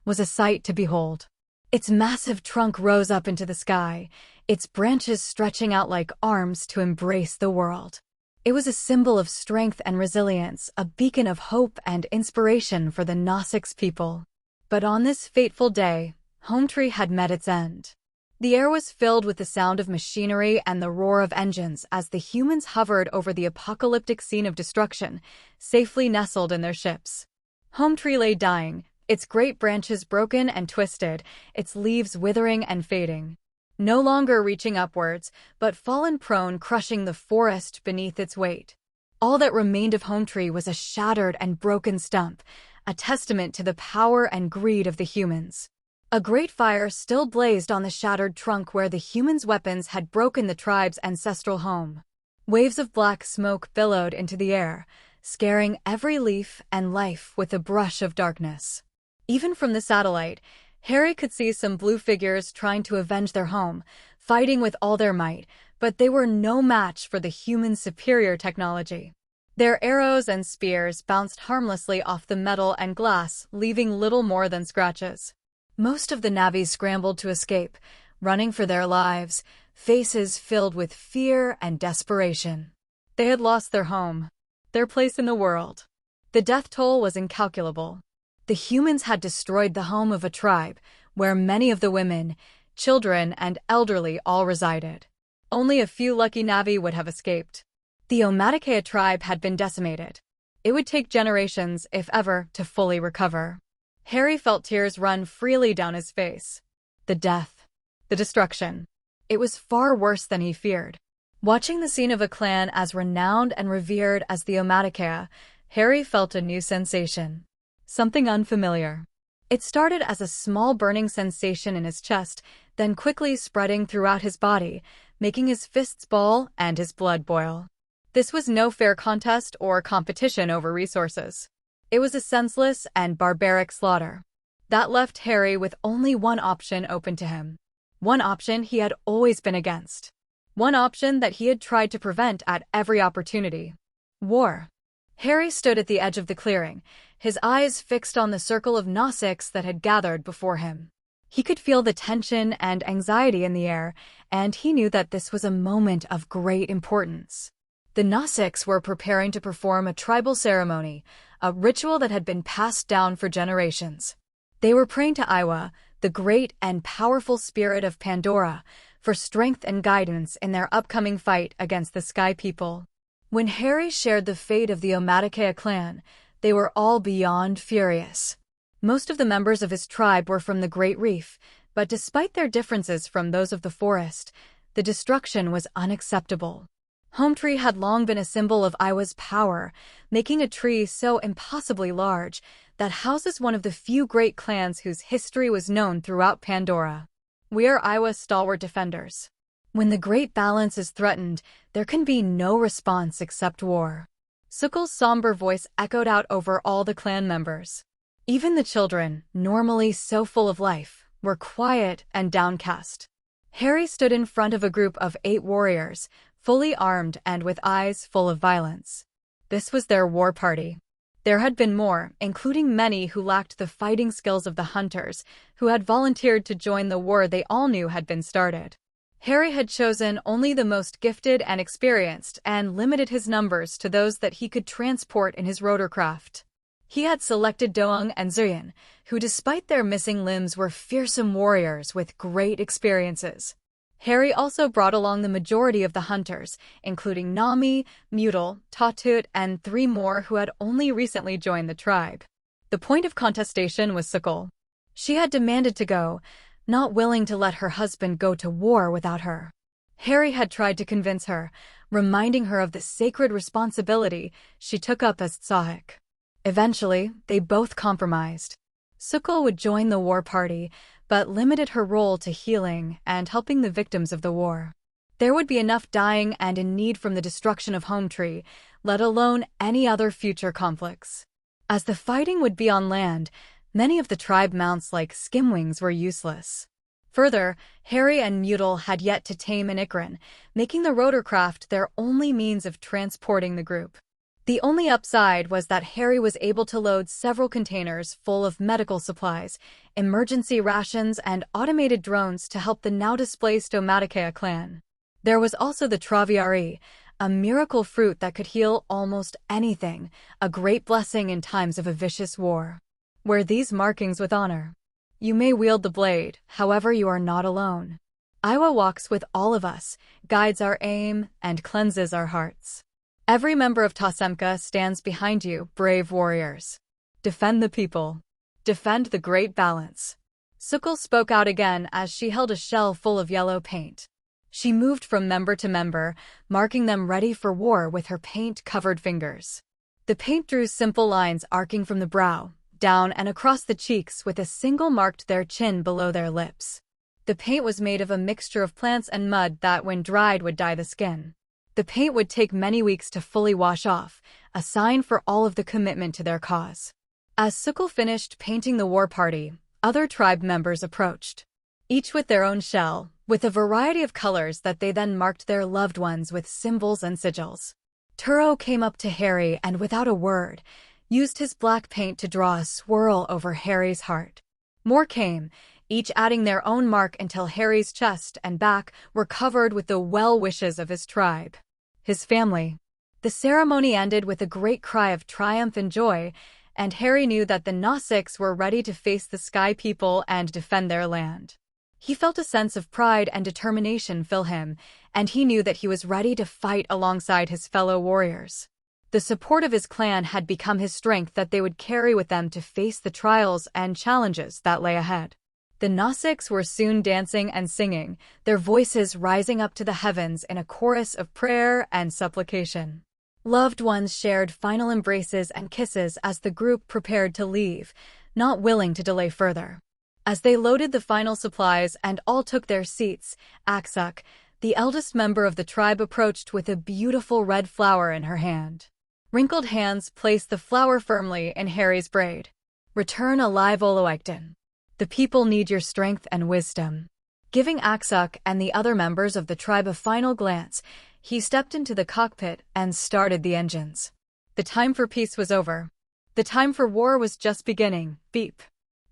was a sight to behold. Its massive trunk rose up into the sky, its branches stretching out like arms to embrace the world. It was a symbol of strength and resilience, a beacon of hope and inspiration for the Nosix people. But on this fateful day, Home Tree had met its end. The air was filled with the sound of machinery and the roar of engines as the humans hovered over the apocalyptic scene of destruction, safely nestled in their ships. Home Tree lay dying, its great branches broken and twisted, its leaves withering and fading. No longer reaching upwards, but fallen prone, crushing the forest beneath its weight. All that remained of Home Tree was a shattered and broken stump, a testament to the power and greed of the humans. A great fire still blazed on the shattered trunk where the humans' weapons had broken the tribe's ancestral home. Waves of black smoke billowed into the air, scaring every leaf and life with a brush of darkness. Even from the satellite, Harry could see some blue figures trying to avenge their home, fighting with all their might, but they were no match for the humans' superior technology. Their arrows and spears bounced harmlessly off the metal and glass, leaving little more than scratches. Most of the Na'vi scrambled to escape, running for their lives, faces filled with fear and desperation. They had lost their home, their place in the world. The death toll was incalculable. The humans had destroyed the home of a tribe, where many of the women, children, and elderly all resided. Only a few lucky Na'vi would have escaped. The Omaticaya tribe had been decimated. It would take generations, if ever, to fully recover. Harry felt tears run freely down his face. The death. The destruction. It was far worse than he feared. Watching the scene of a clan as renowned and revered as the Omaticaya, Harry felt a new sensation. Something unfamiliar. It started as a small burning sensation in his chest, then quickly spreading throughout his body, making his fists ball and his blood boil. This was no fair contest or competition over resources. It was a senseless and barbaric slaughter. That left Harry with only one option open to him. One option he had always been against. One option that he had tried to prevent at every opportunity. War. Harry stood at the edge of the clearing, his eyes fixed on the circle of Nosix that had gathered before him. He could feel the tension and anxiety in the air, and he knew that this was a moment of great importance. The Nosix were preparing to perform a tribal ceremony, a ritual that had been passed down for generations. They were praying to Iwa, the great and powerful spirit of Pandora, for strength and guidance in their upcoming fight against the Sky People. When Harry shared the fate of the Omaticaya clan, they were all beyond furious. Most of the members of his tribe were from the Great Reef, but despite their differences from those of the forest, the destruction was unacceptable. Home Tree had long been a symbol of Iwa's power, making a tree so impossibly large that houses one of the few great clans whose history was known throughout Pandora. We are Iwa's stalwart defenders. When the great balance is threatened, there can be no response except war. Sukal's somber voice echoed out over all the clan members. Even the children, normally so full of life, were quiet and downcast. Harry stood in front of a group of 8 warriors, fully armed and with eyes full of violence. This was their war party. There had been more, including many who lacked the fighting skills of the hunters, who had volunteered to join the war they all knew had been started. Harry had chosen only the most gifted and experienced and limited his numbers to those that he could transport in his rotorcraft. He had selected Doong and Zuyin, who despite their missing limbs were fearsome warriors with great experiences. Harry also brought along the majority of the hunters, including Nami, Mutal, Tatut, and 3 more who had only recently joined the tribe. The point of contestation was Sukul. She had demanded to go, not willing to let her husband go to war without her. Harry had tried to convince her, reminding her of the sacred responsibility she took up as Tsahik. Eventually, they both compromised. Sukul would join the war party, but limited her role to healing and helping the victims of the war. There would be enough dying and in need from the destruction of Home Tree, let alone any other future conflicts. As the fighting would be on land, many of the tribe mounts like Skimwings were useless. Further, Harry and Mutal had yet to tame an Ikran, making the rotorcraft their only means of transporting the group. The only upside was that Harry was able to load several containers full of medical supplies, emergency rations, and automated drones to help the now-displaced Omaticea clan. There was also the Traviari, a miracle fruit that could heal almost anything, a great blessing in times of a vicious war. Wear these markings with honor. You may wield the blade, however you are not alone. Iwa walks with all of us, guides our aim, and cleanses our hearts. Every member of Tasemka stands behind you, brave warriors. Defend the people. Defend the great balance. Sukul spoke out again as she held a shell full of yellow paint. She moved from member to member, marking them ready for war with her paint-covered fingers. The paint drew simple lines arcing from the brow, down and across the cheeks with a single marked their chin below their lips. The paint was made of a mixture of plants and mud that, when dried, would dye the skin. The paint would take many weeks to fully wash off, a sign for all of the commitment to their cause. As Sukul finished painting the war party, other tribe members approached, each with their own shell, with a variety of colors that they then marked their loved ones with symbols and sigils. Turo came up to Harry and, without a word, used his black paint to draw a swirl over Harry's heart. More came, each adding their own mark until Harry's chest and back were covered with the well wishes of his tribe, his family. The ceremony ended with a great cry of triumph and joy, and Harry knew that the Nausicaa were ready to face the Sky People and defend their land. He felt a sense of pride and determination fill him, and he knew that he was ready to fight alongside his fellow warriors. The support of his clan had become his strength that they would carry with them to face the trials and challenges that lay ahead. The Nausicaa were soon dancing and singing, their voices rising up to the heavens in a chorus of prayer and supplication. Loved ones shared final embraces and kisses as the group prepared to leave, not willing to delay further. As they loaded the final supplies and all took their seats, Aksuk, the eldest member of the tribe, approached with a beautiful red flower in her hand. Wrinkled hands placed the flower firmly in Harry's braid. Return alive, Oloekton. The people need your strength and wisdom. Giving Aksuk and the other members of the tribe a final glance, he stepped into the cockpit and started the engines. The time for peace was over. The time for war was just beginning. Beep.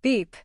Beep.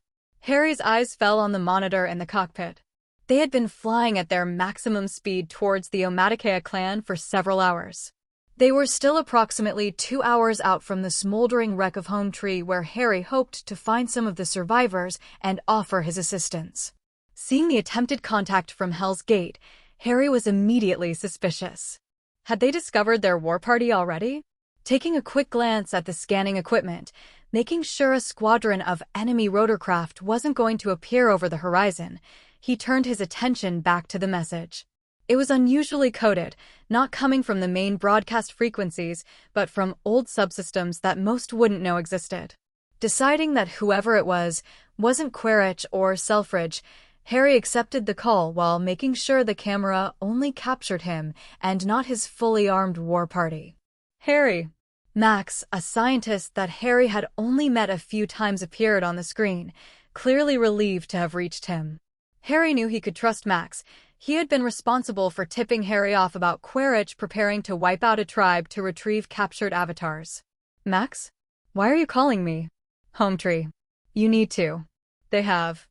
Harry's eyes fell on the monitor in the cockpit. They had been flying at their maximum speed towards the Omaticea clan for several hours. They were still approximately 2 hours out from the smoldering wreck of Home Tree, where Harry hoped to find some of the survivors and offer his assistance. Seeing the attempted contact from Hell's Gate, Harry was immediately suspicious. Had they discovered their war party already? Taking a quick glance at the scanning equipment, making sure a squadron of enemy rotorcraft wasn't going to appear over the horizon, he turned his attention back to the message. It was unusually coded, not coming from the main broadcast frequencies, but from old subsystems that most wouldn't know existed. Deciding that whoever it wasn't Quaritch or Selfridge, Harry accepted the call while making sure the camera only captured him and not his fully armed war party. Harry. Max, a scientist that Harry had only met a few times, appeared on the screen, clearly relieved to have reached him. Harry knew he could trust Max. He had been responsible for tipping Harry off about Quaritch preparing to wipe out a tribe to retrieve captured avatars. Max? Why are you calling me? Home Tree. You need to. They have.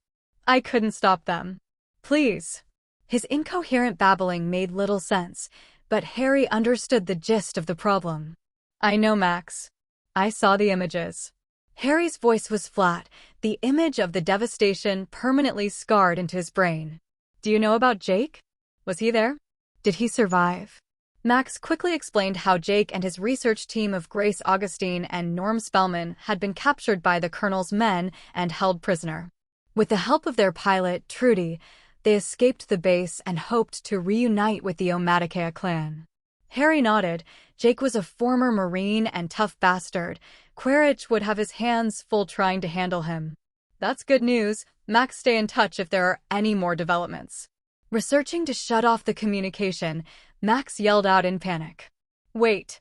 I couldn't stop them. Please. His incoherent babbling made little sense, but Harry understood the gist of the problem. I know, Max. I saw the images. Harry's voice was flat, the image of the devastation permanently scarred into his brain. Do you know about Jake? Was he there? Did he survive? Max quickly explained how Jake and his research team of Grace Augustine and Norm Spellman had been captured by the Colonel's men and held prisoner. With the help of their pilot, Trudy, they escaped the base and hoped to reunite with the Omaticea clan. Harry nodded. Jake was a former Marine and tough bastard. Quaritch would have his hands full trying to handle him. That's good news. Max, stay in touch if there are any more developments. Researching to shut off the communication, Max yelled out in panic. Wait.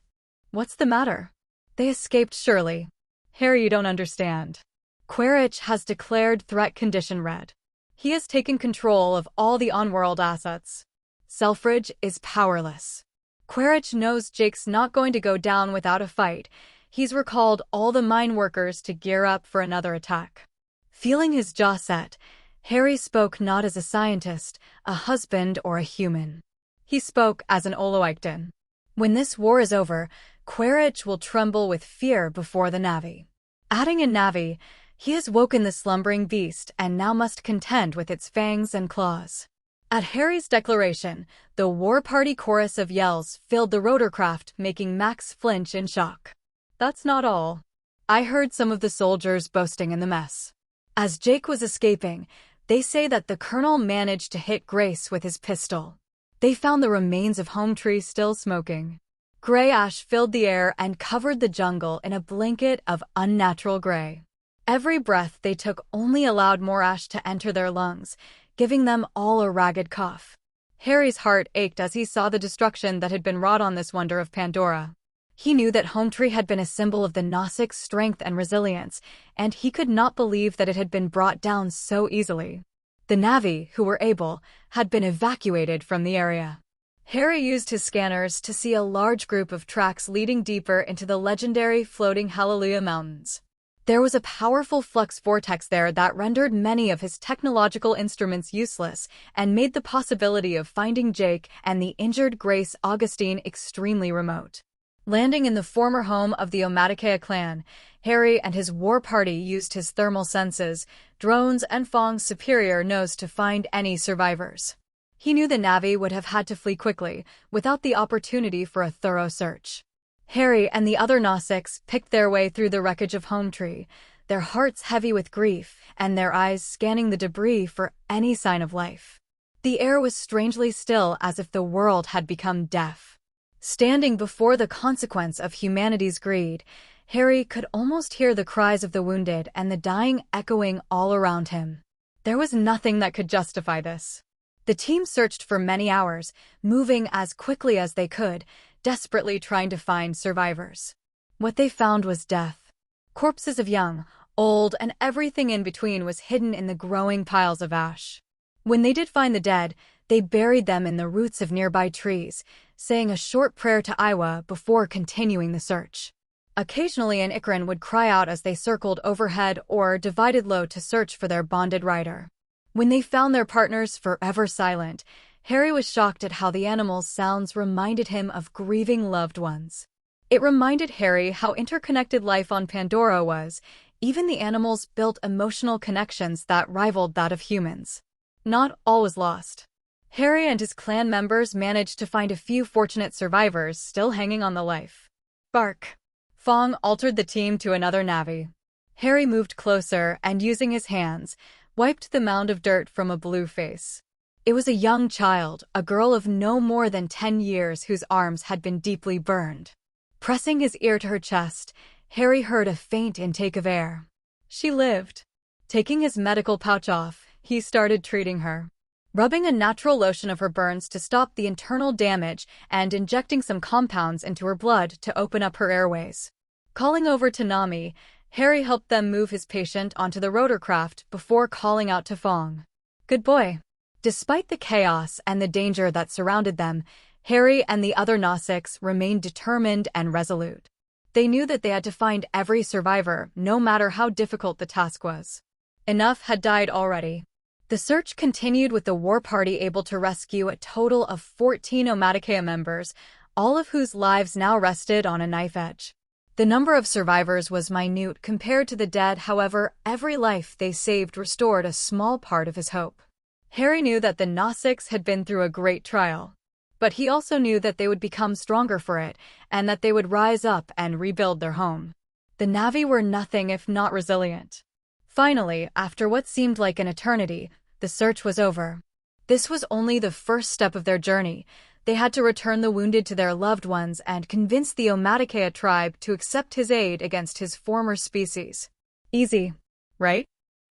What's the matter? They escaped surely. Harry, you don't understand. Quaritch has declared threat condition red. He has taken control of all the on-world assets. Selfridge is powerless. Quaritch knows Jake's not going to go down without a fight. He's recalled all the mine workers to gear up for another attack. Feeling his jaw set, Harry spoke not as a scientist, a husband, or a human. He spoke as an Oloicton. When this war is over, Quaritch will tremble with fear before the Na'vi. Adding in Na'vi, he has woken the slumbering beast and now must contend with its fangs and claws. At Harry's declaration, the war party chorus of yells filled the rotorcraft, making Max flinch in shock. That's not all. I heard some of the soldiers boasting in the mess. As Jake was escaping, they say that the Colonel managed to hit Grace with his pistol. They found the remains of Hometree still smoking. Gray ash filled the air and covered the jungle in a blanket of unnatural gray. Every breath they took only allowed more ash to enter their lungs, giving them all a ragged cough. Harry's heart ached as he saw the destruction that had been wrought on this wonder of Pandora. He knew that Hometree had been a symbol of the Gnostics' strength and resilience, and he could not believe that it had been brought down so easily. The Na'vi, who were able, had been evacuated from the area. Harry used his scanners to see a large group of tracks leading deeper into the legendary floating Hallelujah Mountains. There was a powerful flux vortex there that rendered many of his technological instruments useless and made the possibility of finding Jake and the injured Grace Augustine extremely remote. Landing in the former home of the Omaticea clan, Harry and his war party used his thermal senses, drones, and Fong's superior nose to find any survivors. He knew the Na'vi would have had to flee quickly, without the opportunity for a thorough search. Harry and the other Gnostics picked their way through the wreckage of Hometree, their hearts heavy with grief and their eyes scanning the debris for any sign of life. The air was strangely still, as if the world had become deaf. Standing before the consequence of humanity's greed, Harry could almost hear the cries of the wounded and the dying echoing all around him. There was nothing that could justify this. The team searched for many hours, moving as quickly as they could, desperately trying to find survivors. What they found was death. Corpses of young, old, and everything in between was hidden in the growing piles of ash. When they did find the dead, they buried them in the roots of nearby trees, saying a short prayer to Iwa before continuing the search. Occasionally an Ikran would cry out as they circled overhead or divided low to search for their bonded rider. When they found their partners forever silent, Harry was shocked at how the animals' sounds reminded him of grieving loved ones. It reminded Harry how interconnected life on Pandora was. Even the animals built emotional connections that rivaled that of humans. Not all was lost. Harry and his clan members managed to find a few fortunate survivors still hanging on the life. Bark. Fong altered the team to another Na'vi. Harry moved closer and, using his hands, wiped the mound of dirt from a blue face. It was a young child, a girl of no more than 10 years whose arms had been deeply burned. Pressing his ear to her chest, Harry heard a faint intake of air. She lived. Taking his medical pouch off, he started treating her. Rubbing a natural lotion of her burns to stop the internal damage and injecting some compounds into her blood to open up her airways. Calling over to Nami, Harry helped them move his patient onto the rotorcraft before calling out to Fong. Good boy. Despite the chaos and the danger that surrounded them, Harry and the other Gnostics remained determined and resolute. They knew that they had to find every survivor, no matter how difficult the task was. Enough had died already. The search continued, with the war party able to rescue a total of 14 Omaticea members, all of whose lives now rested on a knife edge. The number of survivors was minute compared to the dead, however, every life they saved restored a small part of his hope. Harry knew that the Gnostics had been through a great trial, but he also knew that they would become stronger for it, and that they would rise up and rebuild their home. The Na'vi were nothing if not resilient. Finally, after what seemed like an eternity, the search was over. This was only the first step of their journey. They had to return the wounded to their loved ones and convince the Omaticea tribe to accept his aid against his former species. Easy, right?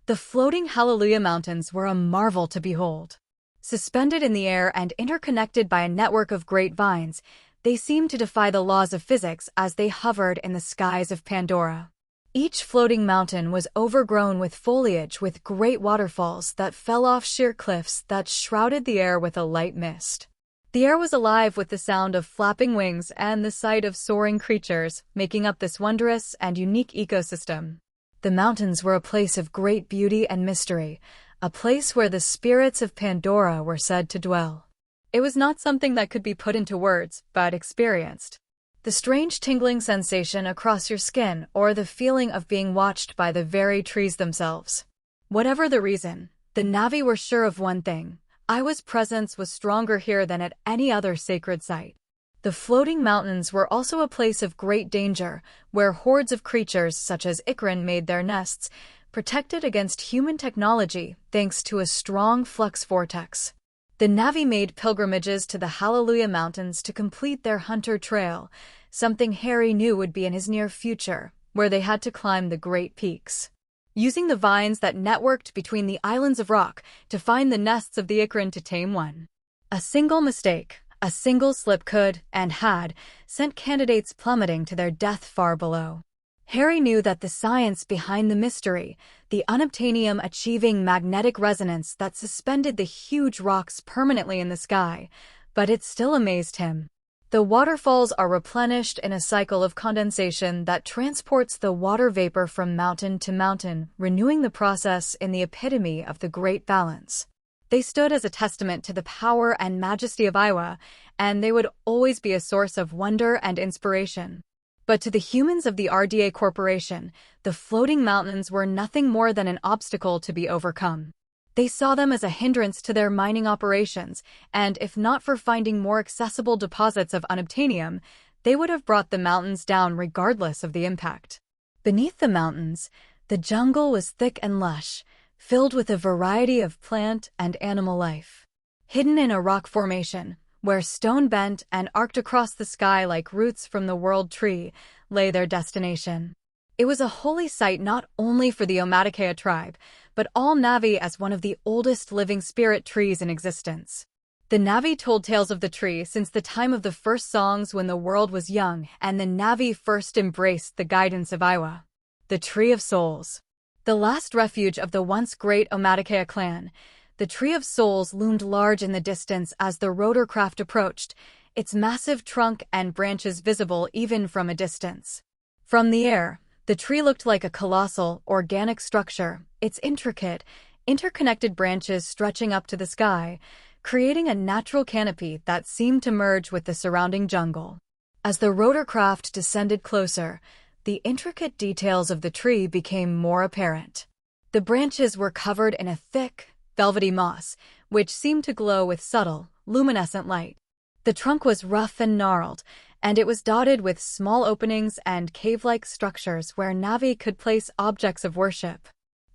The floating Hallelujah Mountains were a marvel to behold. Suspended in the air and interconnected by a network of great vines, they seemed to defy the laws of physics as they hovered in the skies of Pandora. Each floating mountain was overgrown with foliage, with great waterfalls that fell off sheer cliffs that shrouded the air with a light mist. The air was alive with the sound of flapping wings and the sight of soaring creatures, making up this wondrous and unique ecosystem. The mountains were a place of great beauty and mystery, a place where the spirits of Pandora were said to dwell. It was not something that could be put into words, but experienced. The strange tingling sensation across your skin, or the feeling of being watched by the very trees themselves. Whatever the reason, the Na'vi were sure of one thing: Iwa's presence was stronger here than at any other sacred site. The floating mountains were also a place of great danger, where hordes of creatures such as Ikran made their nests, protected against human technology thanks to a strong flux vortex. The Na'vi made pilgrimages to the Hallelujah Mountains to complete their hunter trail, something Harry knew would be in his near future, where they had to climb the great peaks. Using the vines that networked between the islands of rock to find the nests of the Ikran to tame one. A single mistake, a single slip could, and had, sent candidates plummeting to their death far below. Harry knew that the science behind the mystery, the unobtainium achieving magnetic resonance that suspended the huge rocks permanently in the sky, but it still amazed him. The waterfalls are replenished in a cycle of condensation that transports the water vapor from mountain to mountain, renewing the process in the epitome of the great balance. They stood as a testament to the power and majesty of Iwa, and they would always be a source of wonder and inspiration. But to the humans of the RDA Corporation, the floating mountains were nothing more than an obstacle to be overcome. They saw them as a hindrance to their mining operations, and if not for finding more accessible deposits of unobtainium, they would have brought the mountains down regardless of the impact. Beneath the mountains, the jungle was thick and lush, filled with a variety of plant and animal life. Hidden in a rock formation, where stone bent and arced across the sky like roots from the world tree, lay their destination. It was a holy site not only for the Omaticea tribe, but all Na'vi as one of the oldest living spirit trees in existence. The Na'vi told tales of the tree since the time of the first songs when the world was young and the Na'vi first embraced the guidance of Iwa. The Tree of Souls. The last refuge of the once great Omaticea clan, the Tree of Souls loomed large in the distance as the rotorcraft approached, its massive trunk and branches visible even from a distance. From the air, the tree looked like a colossal, organic structure, its intricate, interconnected branches stretching up to the sky, creating a natural canopy that seemed to merge with the surrounding jungle. As the rotorcraft descended closer, the intricate details of the tree became more apparent. The branches were covered in a thick, velvety moss, which seemed to glow with subtle, luminescent light. The trunk was rough and gnarled, and it was dotted with small openings and cave-like structures where Na'vi could place objects of worship.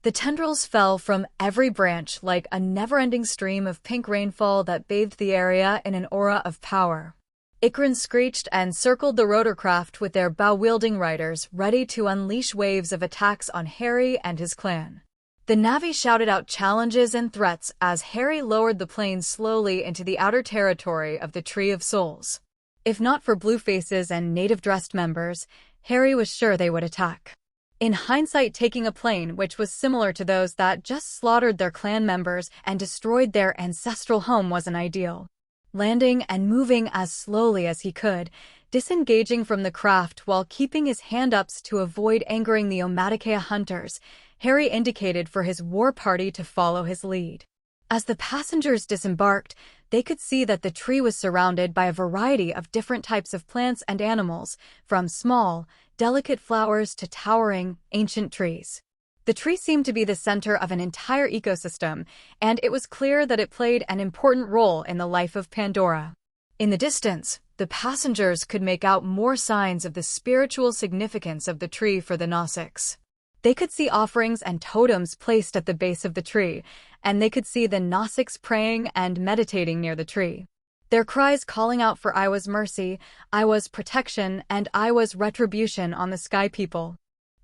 The tendrils fell from every branch like a never-ending stream of pink rainfall that bathed the area in an aura of power. Ikran screeched and circled the rotorcraft with their bow-wielding riders, ready to unleash waves of attacks on Harry and his clan. The Na'vi shouted out challenges and threats as Harry lowered the plane slowly into the outer territory of the Tree of Souls. If not for Bluefaces and native-dressed members, Harry was sure they would attack. In hindsight, taking a plane which was similar to those that just slaughtered their clan members and destroyed their ancestral home wasn't ideal. Landing and moving as slowly as he could, disengaging from the craft while keeping his hand-ups to avoid angering the Omaticea hunters, Harry indicated for his war party to follow his lead. As the passengers disembarked, they could see that the tree was surrounded by a variety of different types of plants and animals, from small, delicate flowers to towering, ancient trees. The tree seemed to be the center of an entire ecosystem, and it was clear that it played an important role in the life of Pandora. In the distance, the passengers could make out more signs of the spiritual significance of the tree for the Gnostics. They could see offerings and totems placed at the base of the tree, and they could see the Gnostics praying and meditating near the tree. Their cries calling out for Iwa's mercy, Iwa's protection, and Iwa's retribution on the sky people.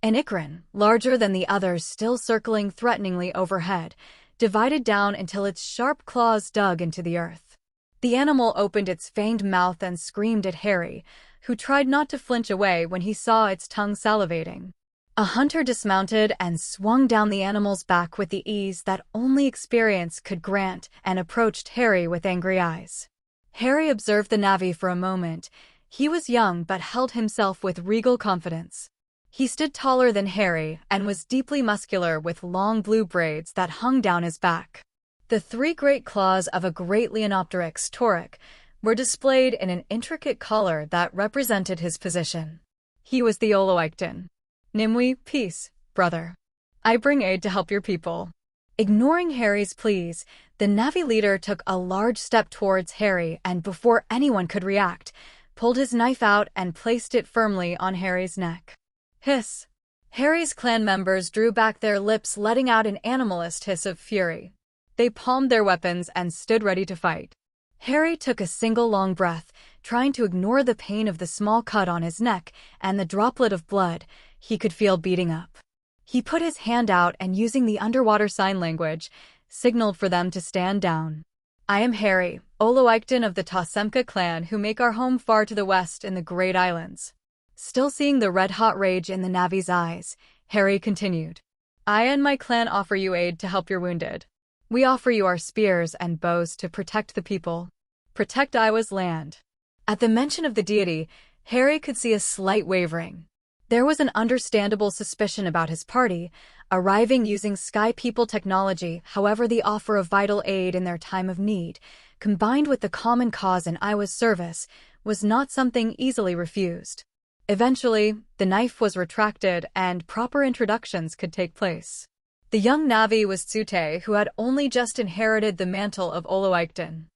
An Ikran, larger than the others still circling threateningly overhead, divided down until its sharp claws dug into the earth. The animal opened its fanged mouth and screamed at Harry, who tried not to flinch away when he saw its tongue salivating. A hunter dismounted and swung down the animal's back with the ease that only experience could grant and approached Harry with angry eyes. Harry observed the Navi for a moment. He was young but held himself with regal confidence. He stood taller than Harry and was deeply muscular with long blue braids that hung down his back. The three great claws of a great Leonopteryx tauric were displayed in an intricate collar that represented his position. He was the awakens. Nimue, peace, brother. I bring aid to help your people. Ignoring Harry's pleas, the Navi leader took a large step towards Harry and before anyone could react, pulled his knife out and placed it firmly on Harry's neck. Hiss. Harry's clan members drew back their lips, letting out an animalist hiss of fury. They palmed their weapons and stood ready to fight. Harry took a single long breath, trying to ignore the pain of the small cut on his neck and the droplet of blood he could feel beating up. He put his hand out and, using the underwater sign language, signaled for them to stand down. I am Harry, awakens of the Tasemka clan who make our home far to the west in the Great Islands. Still seeing the red-hot rage in the Navi's eyes, Harry continued. I and my clan offer you aid to help your wounded. We offer you our spears and bows to protect the people. Protect Iwa's land. At the mention of the deity, Harry could see a slight wavering. There was an understandable suspicion about his party, arriving using Sky People technology. However, the offer of vital aid in their time of need, combined with the common cause in Iwa's service, was not something easily refused. Eventually, the knife was retracted and proper introductions could take place. The young Navi was Tsute, who had only just inherited the mantle of awakens.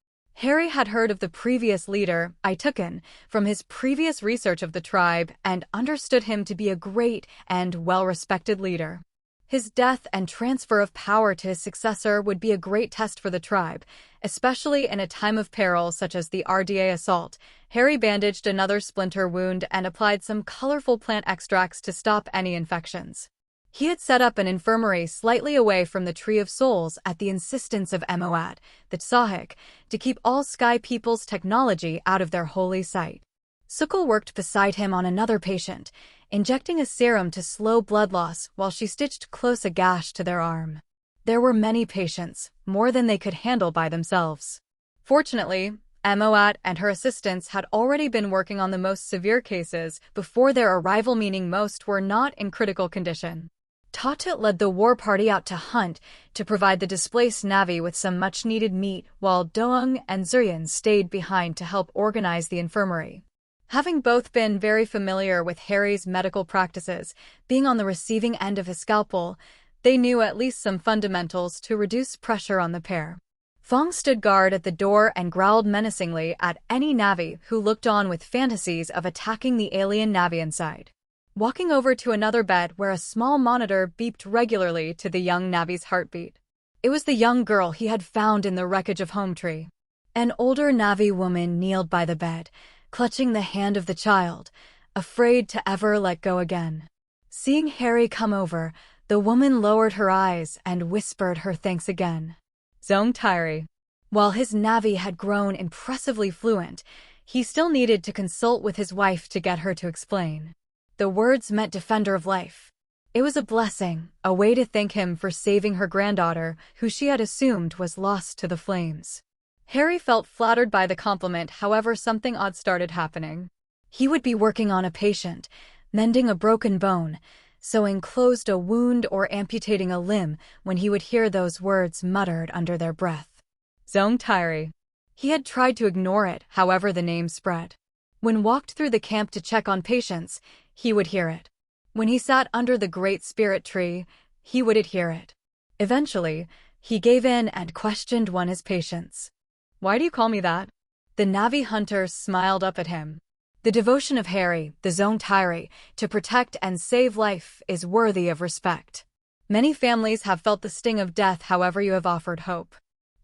Harry had heard of the previous leader, Itukan, from his previous research of the tribe and understood him to be a great and well-respected leader. His death and transfer of power to his successor would be a great test for the tribe, especially in a time of peril such as the RDA assault. Harry bandaged another splinter wound and applied some colorful plant extracts to stop any infections. He had set up an infirmary slightly away from the Tree of Souls at the insistence of Emoat, the Tsahik, to keep all Sky People's technology out of their holy site. Sukul worked beside him on another patient, injecting a serum to slow blood loss while she stitched close a gash to their arm. There were many patients, more than they could handle by themselves. Fortunately, Emoat and her assistants had already been working on the most severe cases before their arrival, meaning most were not in critical condition. Tatat led the war party out to hunt to provide the displaced Navi with some much-needed meat, while Doung and Zuryan stayed behind to help organize the infirmary. Having both been very familiar with Harry's medical practices, being on the receiving end of his scalpel, they knew at least some fundamentals to reduce pressure on the pair. Fong stood guard at the door and growled menacingly at any Navi who looked on with fantasies of attacking the alien Navi inside. Walking over to another bed where a small monitor beeped regularly to the young Navi's heartbeat. It was the young girl he had found in the wreckage of Home Tree. An older Navi woman kneeled by the bed, clutching the hand of the child, afraid to ever let go again. Seeing Harry come over, the woman lowered her eyes and whispered her thanks again. Zong Tyri. While his Navi had grown impressively fluent, he still needed to consult with his wife to get her to explain. The words meant defender of life. It was a blessing, a way to thank him for saving her granddaughter, who she had assumed was lost to the flames. Harry felt flattered by the compliment. However, something odd started happening. He would be working on a patient, mending a broken bone, sewing closed a wound or amputating a limb when he would hear those words muttered under their breath. Zong Tyri. He had tried to ignore it, however the name spread. When walked through the camp to check on patients, he would hear it. When he sat under the great spirit tree, he would hear it. Eventually, he gave in and questioned one of his patients. "Why do you call me that?" The Navi hunter smiled up at him. "The devotion of Harry, the Zongtire, to protect and save life is worthy of respect. Many families have felt the sting of death, however you have offered hope.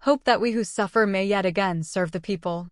Hope that we who suffer may yet again serve the people.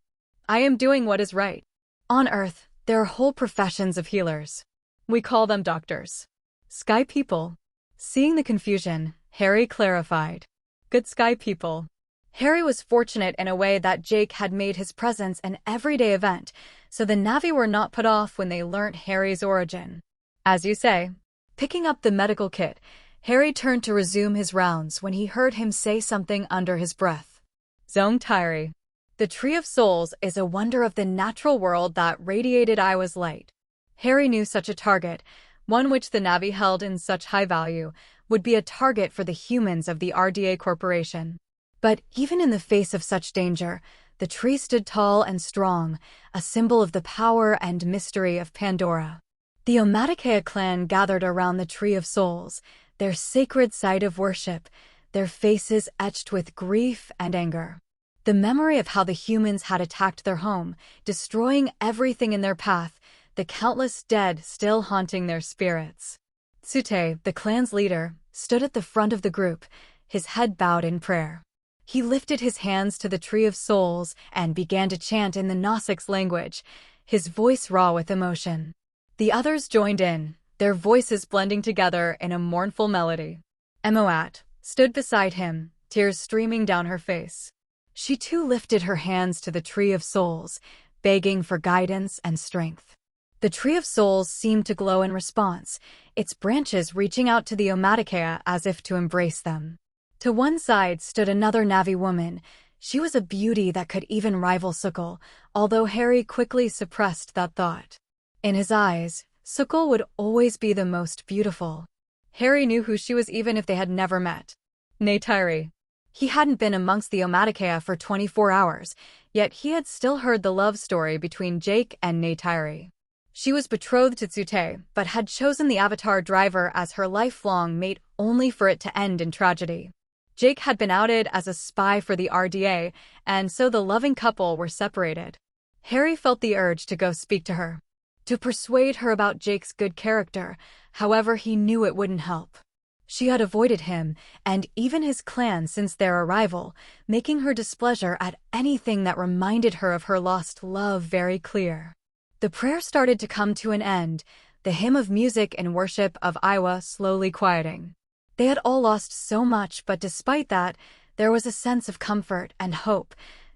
I am doing what is right. On Earth, there are whole professions of healers. We call them doctors. Sky people." Seeing the confusion, Harry clarified. "Good sky people." Harry was fortunate in a way that Jake had made his presence an everyday event, so the Navi were not put off when they learnt Harry's origin. As you say. Picking up the medical kit, Harry turned to resume his rounds when he heard him say something under his breath. "Zongtire. The Tree of Souls is a wonder of the natural world that radiated Iwa's light." Harry knew such a target, one which the Navi held in such high value, would be a target for the humans of the RDA Corporation. But even in the face of such danger, the tree stood tall and strong, a symbol of the power and mystery of Pandora. The Omaticea clan gathered around the Tree of Souls, their sacred site of worship, their faces etched with grief and anger. The memory of how the humans had attacked their home, destroying everything in their path, the countless dead still haunting their spirits. Tsute, the clan's leader, stood at the front of the group, his head bowed in prayer. He lifted his hands to the Tree of Souls and began to chant in the Gnostics language, his voice raw with emotion. The others joined in, their voices blending together in a mournful melody. Emoat stood beside him, tears streaming down her face. She too lifted her hands to the Tree of Souls, begging for guidance and strength. The Tree of Souls seemed to glow in response, its branches reaching out to the Omaticea as if to embrace them. To one side stood another Navi woman. She was a beauty that could even rival Sukul, although Harry quickly suppressed that thought. In his eyes, Sukul would always be the most beautiful. Harry knew who she was even if they had never met. Neytiri. He hadn't been amongst the Omaticea for 24 hours, yet he had still heard the love story between Jake and Neytiri. She was betrothed to Tsute, but had chosen the Avatar driver as her lifelong mate only for it to end in tragedy. Jake had been outed as a spy for the RDA, and so the loving couple were separated. Harry felt the urge to go speak to her, to persuade her about Jake's good character, however he knew it wouldn't help. She had avoided him, and even his clan since their arrival, making her displeasure at anything that reminded her of her lost love very clear. The prayer started to come to an end, the hymn of music and worship of Iwa slowly quieting. They had all lost so much, but despite that, there was a sense of comfort and hope,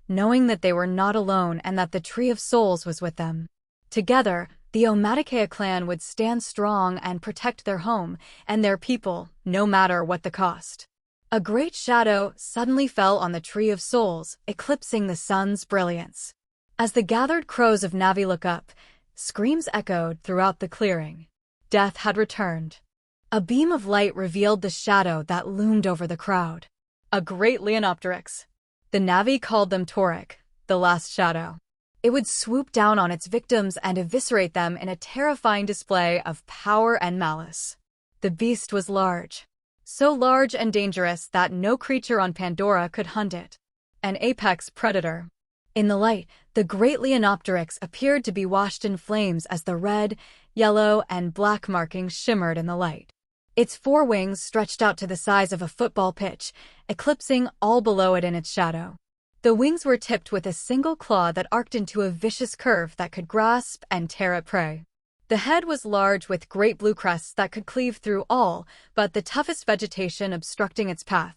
knowing that they were not alone and that the Tree of Souls was with them. Together, the Omaticea clan would stand strong and protect their home and their people, no matter what the cost. A great shadow suddenly fell on the Tree of Souls, eclipsing the sun's brilliance. As the gathered crows of Navi looked up, screams echoed throughout the clearing. Death had returned. A beam of light revealed the shadow that loomed over the crowd. A great Leonopteryx. The Navi called them Toric, the last shadow. It would swoop down on its victims and eviscerate them in a terrifying display of power and malice. The beast was large. So large and dangerous that no creature on Pandora could hunt it. An apex predator. In the light, the great Leonopteryx appeared to be washed in flames as the red, yellow, and black markings shimmered in the light. Its four wings stretched out to the size of a football pitch, eclipsing all below it in its shadow. The wings were tipped with a single claw that arced into a vicious curve that could grasp and tear at prey. The head was large with great blue crests that could cleave through all but the toughest vegetation obstructing its path.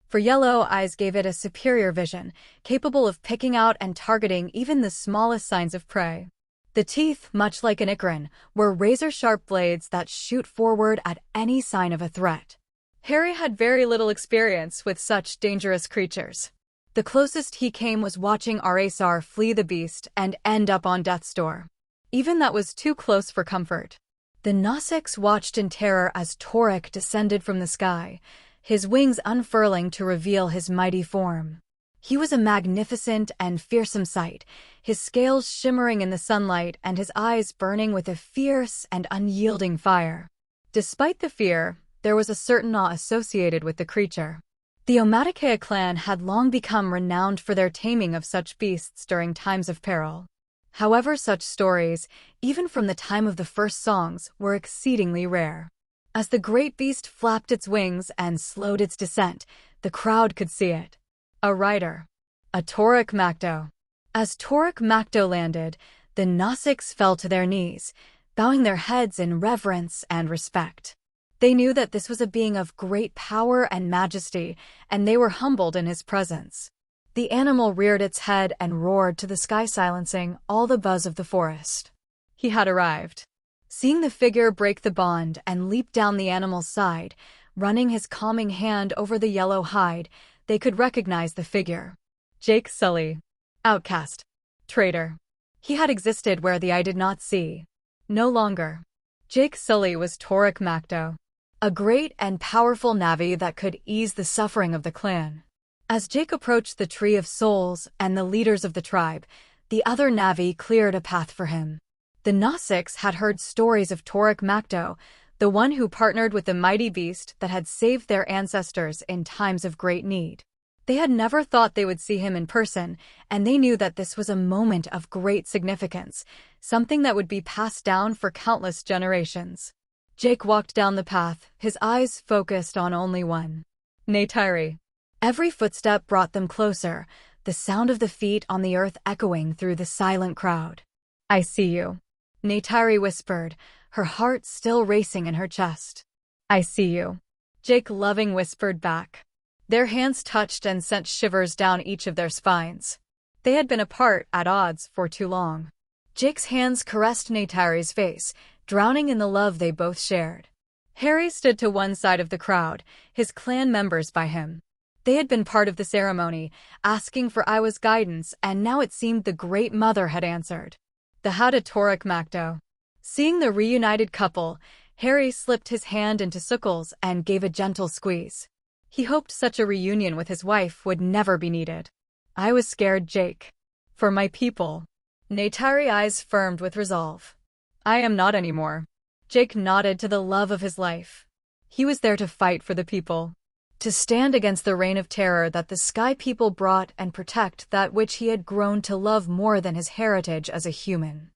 For yellow eyes gave it a superior vision, capable of picking out and targeting even the smallest signs of prey. The teeth, much like an Ikran, were razor-sharp blades that shoot forward at any sign of a threat. Harry had very little experience with such dangerous creatures. The closest he came was watching Arasar flee the beast and end up on death's door. Even that was too close for comfort. The Gnostics watched in terror as Toric descended from the sky, his wings unfurling to reveal his mighty form. He was a magnificent and fearsome sight, his scales shimmering in the sunlight and his eyes burning with a fierce and unyielding fire. Despite the fear, there was a certain awe associated with the creature. The Omaticea clan had long become renowned for their taming of such beasts during times of peril. However, such stories, even from the time of the first songs, were exceedingly rare. As the great beast flapped its wings and slowed its descent, the crowd could see it. A rider. A Torok Makto. As Torok Makto landed, the Nasics fell to their knees, bowing their heads in reverence and respect. They knew that this was a being of great power and majesty, and they were humbled in his presence. The animal reared its head and roared to the sky, silencing all the buzz of the forest. He had arrived. Seeing the figure break the bond and leap down the animal's side, running his calming hand over the yellow hide, they could recognize the figure. Jake Sully. Outcast. Traitor. He had existed where the eye did not see. No longer. Jake Sully was Torok Makto, a great and powerful Navi that could ease the suffering of the clan. As Jake approached the Tree of Souls and the leaders of the tribe, the other Navi cleared a path for him. The Nasics had heard stories of Torok Makto, the one who partnered with the mighty beast that had saved their ancestors in times of great need. They had never thought they would see him in person, and they knew that this was a moment of great significance, something that would be passed down for countless generations. Jake walked down the path, his eyes focused on only one. Neytiri. Every footstep brought them closer, the sound of the feet on the earth echoing through the silent crowd. I see you. Neytiri whispered, her heart still racing in her chest. I see you. Jake loving whispered back. Their hands touched and sent shivers down each of their spines. They had been apart, at odds, for too long. Jake's hands caressed Neytiri's face, drowning in the love they both shared. Harry stood to one side of the crowd, his clan members by him. They had been part of the ceremony, asking for Iwa's guidance, and now it seemed the Great Mother had answered. The Hada Torok Makto. Seeing the reunited couple, Harry slipped his hand into Suckle's and gave a gentle squeeze. He hoped such a reunion with his wife would never be needed. I was scared, Jake. For my people. Neytiri's eyes firmed with resolve. I am not anymore. Jake nodded to the love of his life. He was there to fight for the people. To stand against the reign of terror that the Sky People brought and protect that which he had grown to love more than his heritage as a human.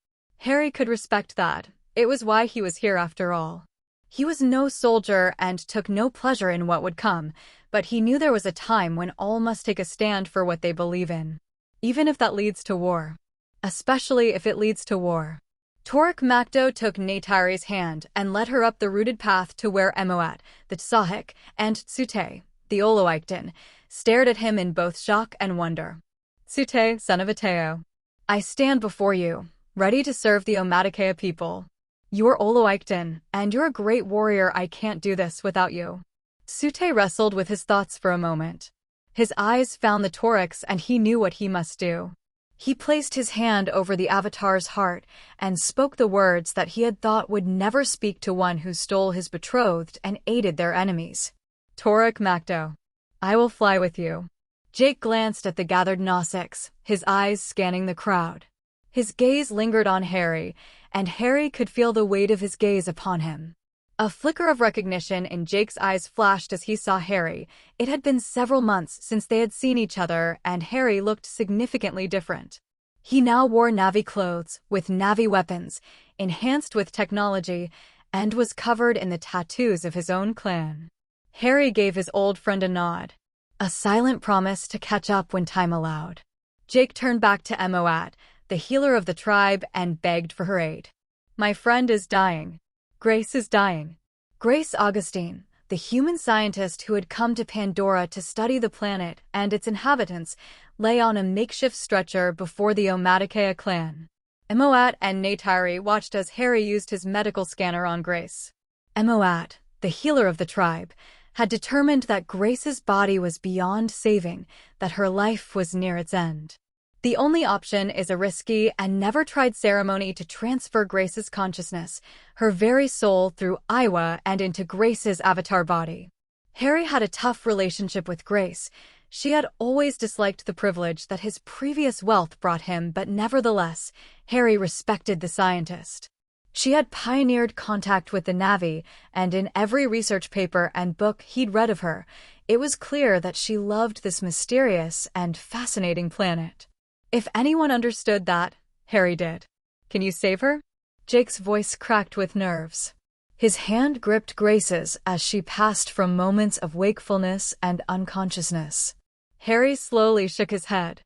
Harry could respect that. It was why he was here after all. He was no soldier and took no pleasure in what would come, but he knew there was a time when all must take a stand for what they believe in. Even if that leads to war. Especially if it leads to war. Torok Makto took Neytiri's hand and led her up the rooted path to where Emoat, the Tsahik, and Tsute, the Oloikton, stared at him in both shock and wonder. Tsute, son of Ateo. I stand before you, ready to serve the Omaticea people. You're Oloikton, and you're a great warrior. I can't do this without you. Tsute wrestled with his thoughts for a moment. His eyes found the Toroks and he knew what he must do. He placed his hand over the Avatar's heart and spoke the words that he had thought would never speak to one who stole his betrothed and aided their enemies. Torok Makto. I will fly with you. Jake glanced at the gathered Nasics, his eyes scanning the crowd. His gaze lingered on Harry, and Harry could feel the weight of his gaze upon him. A flicker of recognition in Jake's eyes flashed as he saw Harry. It had been several months since they had seen each other, and Harry looked significantly different. He now wore Navi clothes, with Navi weapons, enhanced with technology, and was covered in the tattoos of his own clan. Harry gave his old friend a nod, a silent promise to catch up when time allowed. Jake turned back to Emoat, the healer of the tribe, and begged for her aid. My friend is dying. Grace is dying. Grace Augustine, the human scientist who had come to Pandora to study the planet and its inhabitants, lay on a makeshift stretcher before the Omaticea clan. Emoat and Neytiri watched as Harry used his medical scanner on Grace. Emoat, the healer of the tribe, had determined that Grace's body was beyond saving, that her life was near its end. The only option is a risky and never-tried ceremony to transfer Grace's consciousness, her very soul, through Iwa and into Grace's avatar body. Harry had a tough relationship with Grace. She had always disliked the privilege that his previous wealth brought him, but nevertheless, Harry respected the scientist. She had pioneered contact with the Na'vi, and in every research paper and book he'd read of her, it was clear that she loved this mysterious and fascinating planet. If anyone understood that, Harry did. "Can you save her?" Jake's voice cracked with nerves. His hand gripped Grace's as she passed from moments of wakefulness and unconsciousness. Harry slowly shook his head.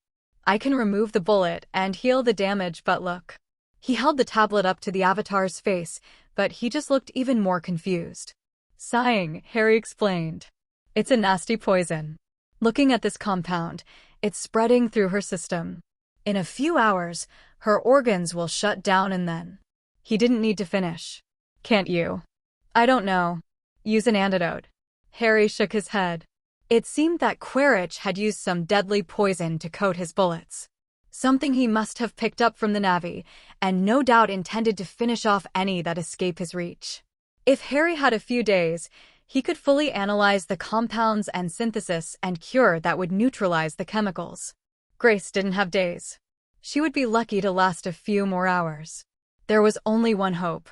"I can remove the bullet and heal the damage, but look." He held the tablet up to the Avatar's face, but he just looked even more confused. Sighing, Harry explained. "It's a nasty poison. Looking at this compound, it's spreading through her system. In a few hours, her organs will shut down and then—" He didn't need to finish. "Can't you?" "I don't know. Use an antidote." Harry shook his head. It seemed that Quaritch had used some deadly poison to coat his bullets. Something he must have picked up from the Na'vi, and no doubt intended to finish off any that escape his reach. If Harry had a few days, he could fully analyze the compounds and synthesis and cure that would neutralize the chemicals. Grace didn't have days. She would be lucky to last a few more hours. There was only one hope.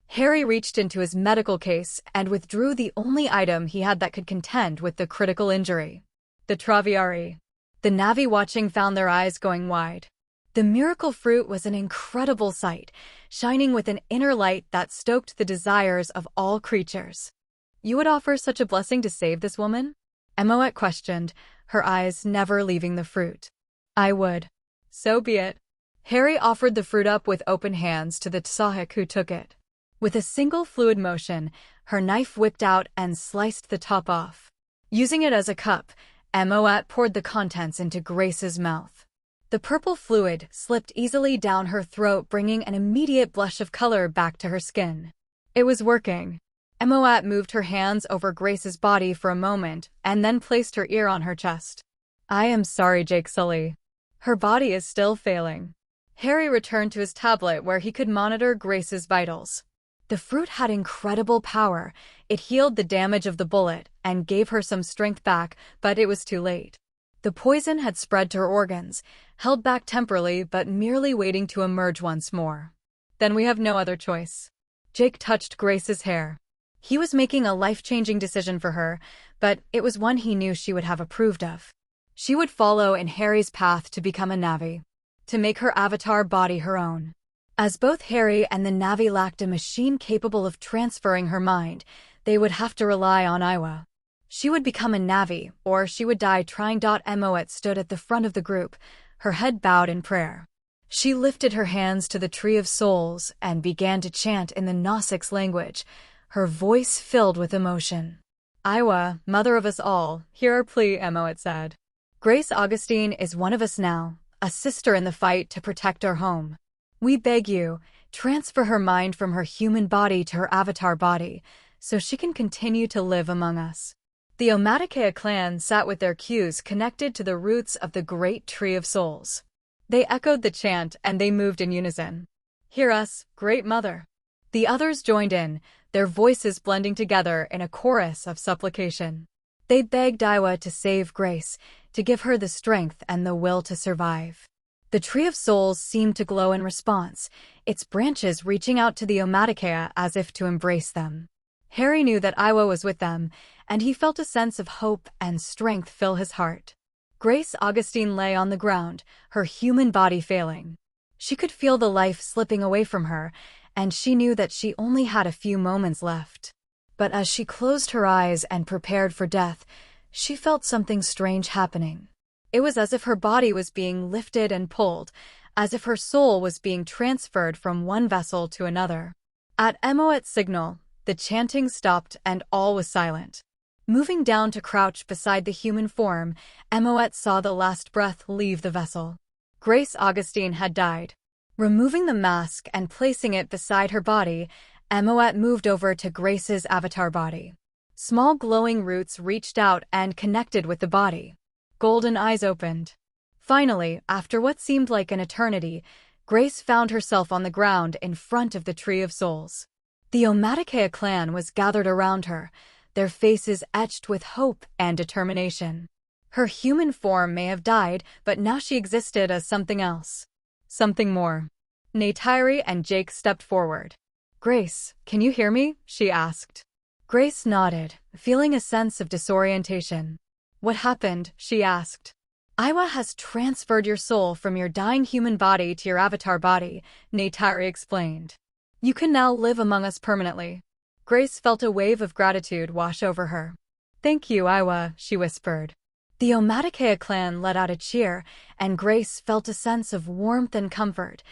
Harry reached into his medical case and withdrew the only item he had that could contend with the critical injury. The Traviari. The Na'vi watching found their eyes going wide. The miracle fruit was an incredible sight, shining with an inner light that stoked the desires of all creatures. "You would offer such a blessing to save this woman?" Emoet questioned, her eyes never leaving the fruit. "I would." "So be it." Harry offered the fruit up with open hands to the Tsahik who took it. With a single fluid motion, her knife whipped out and sliced the top off. Using it as a cup, Emoet poured the contents into Grace's mouth. The purple fluid slipped easily down her throat, bringing an immediate blush of color back to her skin. It was working. Emoet moved her hands over Grace's body for a moment and then placed her ear on her chest. "I am sorry, Jake Sully. Her body is still failing." Harry returned to his tablet where he could monitor Grace's vitals. The fruit had incredible power. It healed the damage of the bullet and gave her some strength back, but it was too late. The poison had spread to her organs, held back temporarily but merely waiting to emerge once more. "Then we have no other choice." Jake touched Grace's hair. He was making a life-changing decision for her, but it was one he knew she would have approved of. She would follow in Harry's path to become a Na'vi, to make her avatar body her own. As both Harry and the Na'vi lacked a machine capable of transferring her mind, they would have to rely on Iwa. She would become a Na'vi, or she would die trying. Emoet stood at the front of the group, her head bowed in prayer. She lifted her hands to the Tree of Souls and began to chant in the Gnostics language, her voice filled with emotion. "Iwa, mother of us all, hear our plea," Emoet said. "Grace Augustine is one of us now, a sister in the fight to protect our home. We beg you, transfer her mind from her human body to her avatar body, so she can continue to live among us." The Omaticea clan sat with their cues connected to the roots of the great Tree of Souls. They echoed the chant and they moved in unison. "Hear us, Great Mother." The others joined in, their voices blending together in a chorus of supplication. They begged Iwa to save Grace, to give her the strength and the will to survive. The Tree of Souls seemed to glow in response, its branches reaching out to the Omaticea as if to embrace them. Harry knew that Iwa was with them, and he felt a sense of hope and strength fill his heart. Grace Augustine lay on the ground, her human body failing. She could feel the life slipping away from her, and she knew that she only had a few moments left. But as she closed her eyes and prepared for death, she felt something strange happening. It was as if her body was being lifted and pulled, as if her soul was being transferred from one vessel to another. At Emoet's signal, the chanting stopped and all was silent. Moving down to crouch beside the human form, Emoet saw the last breath leave the vessel. Grace Augustine had died. Removing the mask and placing it beside her body, Emoet moved over to Grace's avatar body. Small glowing roots reached out and connected with the body. Golden eyes opened. Finally, after what seemed like an eternity, Grace found herself on the ground in front of the Tree of Souls. The Omaticea clan was gathered around her, their faces etched with hope and determination. Her human form may have died, but now she existed as something else. Something more. Neytiri and Jake stepped forward. "Grace, can you hear me?" she asked. Grace nodded, feeling a sense of disorientation. "What happened?" she asked. "Iwa has transferred your soul from your dying human body to your avatar body," Neytiri explained. "You can now live among us permanently." Grace felt a wave of gratitude wash over her. "Thank you, Iwa," she whispered. The Omaticea clan let out a cheer, and Grace felt a sense of warmth and comfort,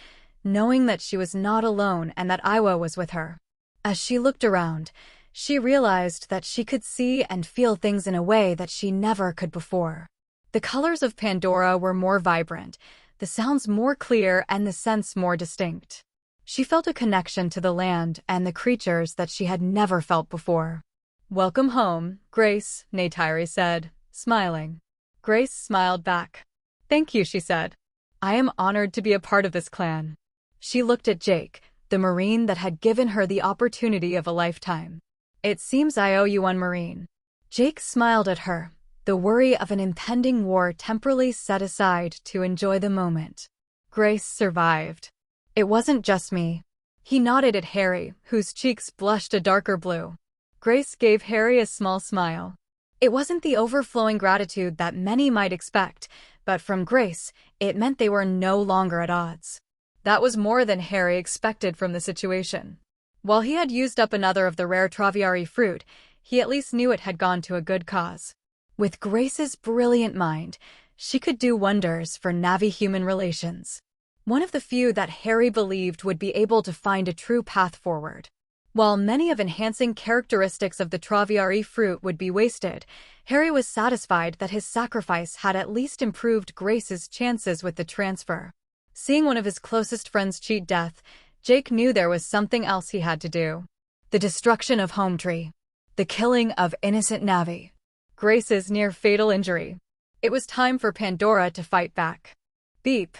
knowing that she was not alone and that Iwa was with her. As she looked around, she realized that she could see and feel things in a way that she never could before. The colors of Pandora were more vibrant, the sounds more clear, and the scents more distinct. She felt a connection to the land and the creatures that she had never felt before. "Welcome home, Grace," Neytiri said, smiling. Grace smiled back. "Thank you," she said. "I am honored to be a part of this clan." She looked at Jake, the Marine that had given her the opportunity of a lifetime. "It seems I owe you one, Marine." Jake smiled at her, the worry of an impending war temporarily set aside to enjoy the moment. Grace survived. "It wasn't just me." He nodded at Harry, whose cheeks blushed a darker blue. Grace gave Harry a small smile. It wasn't the overflowing gratitude that many might expect, but from Grace, it meant they were no longer at odds. That was more than Harry expected from the situation. While he had used up another of the rare Traviari fruit, he at least knew it had gone to a good cause. With Grace's brilliant mind, she could do wonders for Navi-human relations. One of the few that Harry believed would be able to find a true path forward. While many of enhancing characteristics of the Traviari fruit would be wasted, Harry was satisfied that his sacrifice had at least improved Grace's chances with the transfer. Seeing one of his closest friends cheat death, Jake knew there was something else he had to do. The destruction of Home Tree. The killing of innocent Navi. Grace's near-fatal injury. It was time for Pandora to fight back. Beep.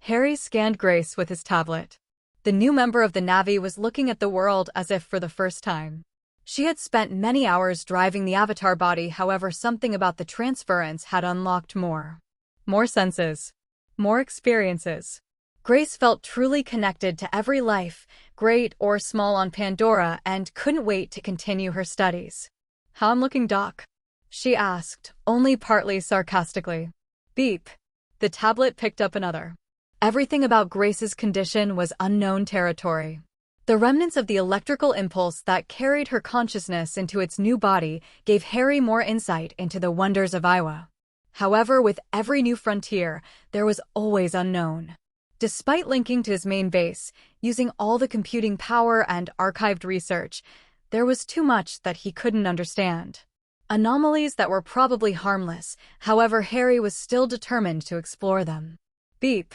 Harry scanned Grace with his tablet. The new member of the Navi was looking at the world as if for the first time. She had spent many hours driving the avatar body, however, something about the transference had unlocked more. More senses. More experiences. Grace felt truly connected to every life, great or small, on Pandora and couldn't wait to continue her studies. "How I'm looking, Doc?" she asked, only partly sarcastically. Beep. The tablet picked up another. Everything about Grace's condition was unknown territory. The remnants of the electrical impulse that carried her consciousness into its new body gave Harry more insight into the wonders of Iwa. However, with every new frontier, there was always unknown. Despite linking to his main base, using all the computing power and archived research, there was too much that he couldn't understand. Anomalies that were probably harmless, however, Harry was still determined to explore them. Beep.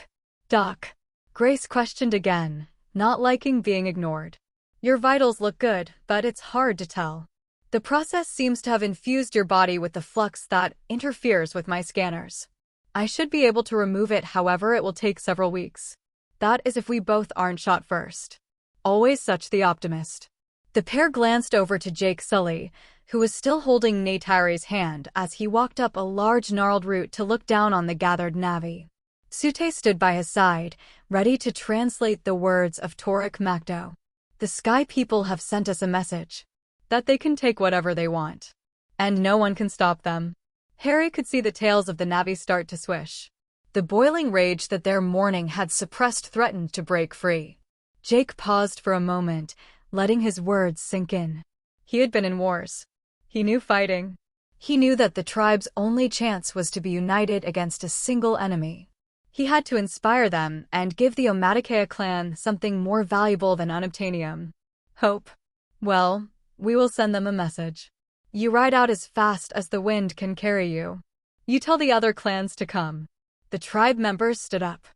Doc. Grace questioned again, not liking being ignored. "Your vitals look good, but it's hard to tell. The process seems to have infused your body with the flux that interferes with my scanners. I should be able to remove it, however, it will take several weeks. That is if we both aren't shot first." Always such the optimist. The pair glanced over to Jake Sully, who was still holding Neytiri's hand as he walked up a large gnarled root to look down on the gathered Navi. Sute stood by his side, ready to translate the words of Torek Makdo. "The Sky People have sent us a message. That they can take whatever they want. And no one can stop them." Harry could see the tails of the Navi start to swish. The boiling rage that their mourning had suppressed threatened to break free. Jake paused for a moment, letting his words sink in. He had been in wars. He knew fighting. He knew that the tribe's only chance was to be united against a single enemy. He had to inspire them and give the Omaticea clan something more valuable than unobtainium. Hope. "Well, we will send them a message. You ride out as fast as the wind can carry you. You tell the other clans to come." The tribe members stood up.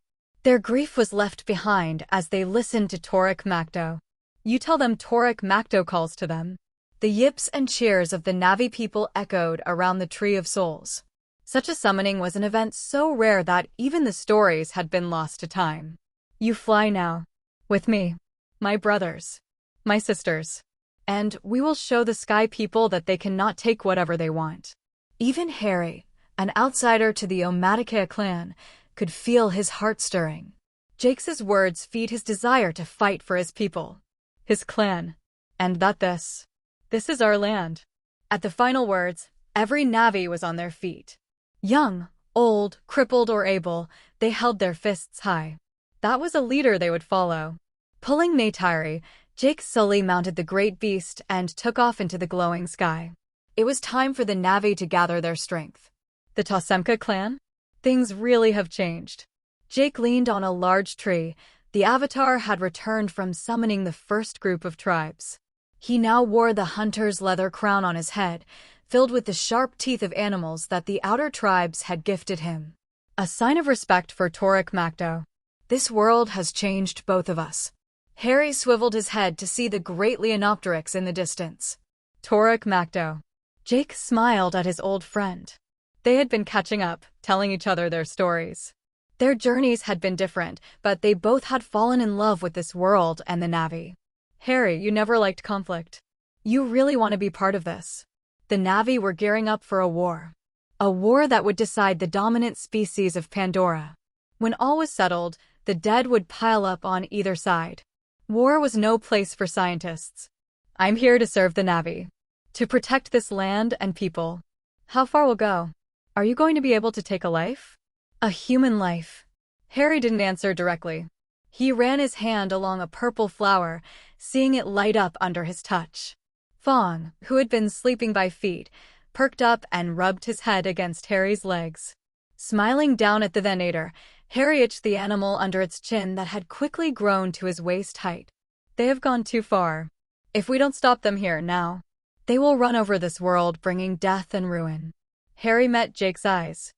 Their grief was left behind as they listened to Torek Makdo. "You tell them Torek Makdo calls to them." The yips and cheers of the Navi people echoed around the Tree of Souls. Such a summoning was an event so rare that even the stories had been lost to time. "You fly now. With me. My brothers. My sisters. And we will show the Sky People that they cannot take whatever they want." Even Harry, an outsider to the Omaticea clan, could feel his heart stirring. Jake's words feed his desire to fight for his people, his clan, and that this is our land. At the final words, every Navi was on their feet. Young, old, crippled, or able, they held their fists high. That was a leader they would follow. Pulling Neytiri, Jake Sully mounted the great beast and took off into the glowing sky. It was time for the Navi to gather their strength. The Tasemka clan? Things really have changed. Jake leaned on a large tree. The Avatar had returned from summoning the first group of tribes. He now wore the hunter's leather crown on his head, filled with the sharp teeth of animals that the outer tribes had gifted him. A sign of respect for Toruk Makto. This world has changed both of us. Harry swiveled his head to see the great Leonopteryx in the distance. Toruk Makto. Jake smiled at his old friend. They had been catching up, telling each other their stories. Their journeys had been different, but they both had fallen in love with this world and the Navi. Harry, you never liked conflict. You really want to be part of this. The Navi were gearing up for a war. A war that would decide the dominant species of Pandora. When all was settled, the dead would pile up on either side. War was no place for scientists. I'm here to serve the Navi. To protect this land and people. How far will go? Are you going to be able to take a life? A human life. Harry didn't answer directly. He ran his hand along a purple flower, seeing it light up under his touch. Fawn, who had been sleeping by feet, perked up and rubbed his head against Harry's legs. Smiling down at the Venator, Harry itched the animal under its chin that had quickly grown to his waist height. They have gone too far. If we don't stop them here now, they will run over this world, bringing death and ruin. Harry met Jake's eyes.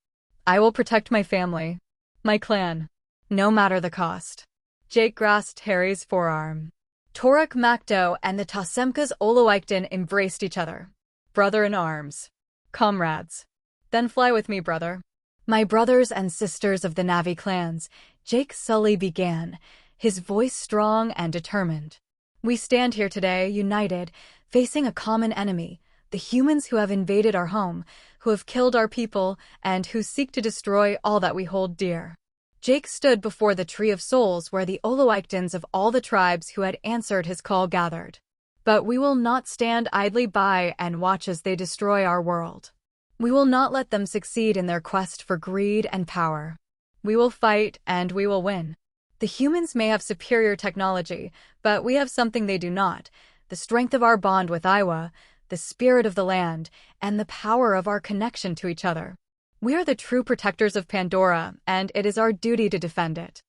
I will protect my family, my clan, no matter the cost. Jake grasped Harry's forearm. Toruk Makto and the Tasemka's awakens embraced each other. Brother in arms. Comrades. Then fly with me, brother. My brothers and sisters of the Navi clans, Jake Sully began, his voice strong and determined. We stand here today, united, facing a common enemy, the humans who have invaded our home, who have killed our people, and who seek to destroy all that we hold dear. Jake stood before the Tree of Souls where the awakens of all the tribes who had answered his call gathered. But we will not stand idly by and watch as they destroy our world. We will not let them succeed in their quest for greed and power. We will fight, and we will win. The humans may have superior technology, but we have something they do not: the strength of our bond with Iowa, the spirit of the land, and the power of our connection to each other. We are the true protectors of Pandora, and it is our duty to defend it.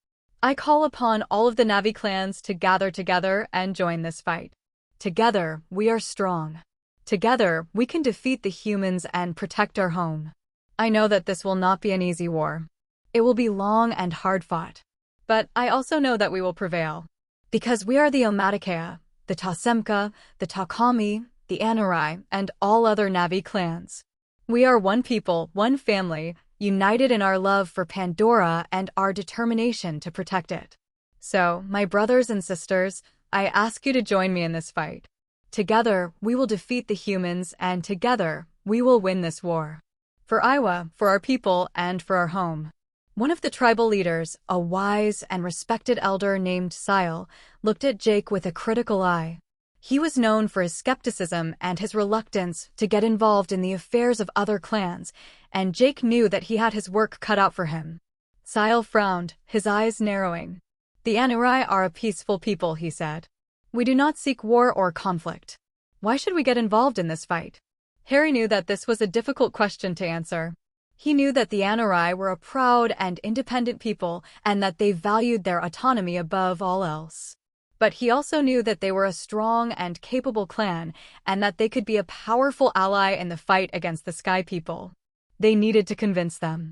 I call upon all of the Navi clans to gather together and join this fight. Together, we are strong. Together, we can defeat the humans and protect our home. I know that this will not be an easy war. It will be long and hard-fought. But I also know that we will prevail. Because we are the Omaticea, the Tasemka, the Takami, the Anurai, and all other Navi clans. We are one people, one family, united in our love for Pandora and our determination to protect it. So, my brothers and sisters, I ask you to join me in this fight. Together, we will defeat the humans, and together, we will win this war. For Iowa, for our people, and for our home. One of the tribal leaders, a wise and respected elder named Sile, looked at Jake with a critical eye. He was known for his skepticism and his reluctance to get involved in the affairs of other clans, and Jake knew that he had his work cut out for him. Sile frowned, his eyes narrowing. The Anurai are a peaceful people, he said. We do not seek war or conflict. Why should we get involved in this fight? Harry knew that this was a difficult question to answer. He knew that the Anurai were a proud and independent people and that they valued their autonomy above all else. But he also knew that they were a strong and capable clan and that they could be a powerful ally in the fight against the Sky People. They needed to convince them.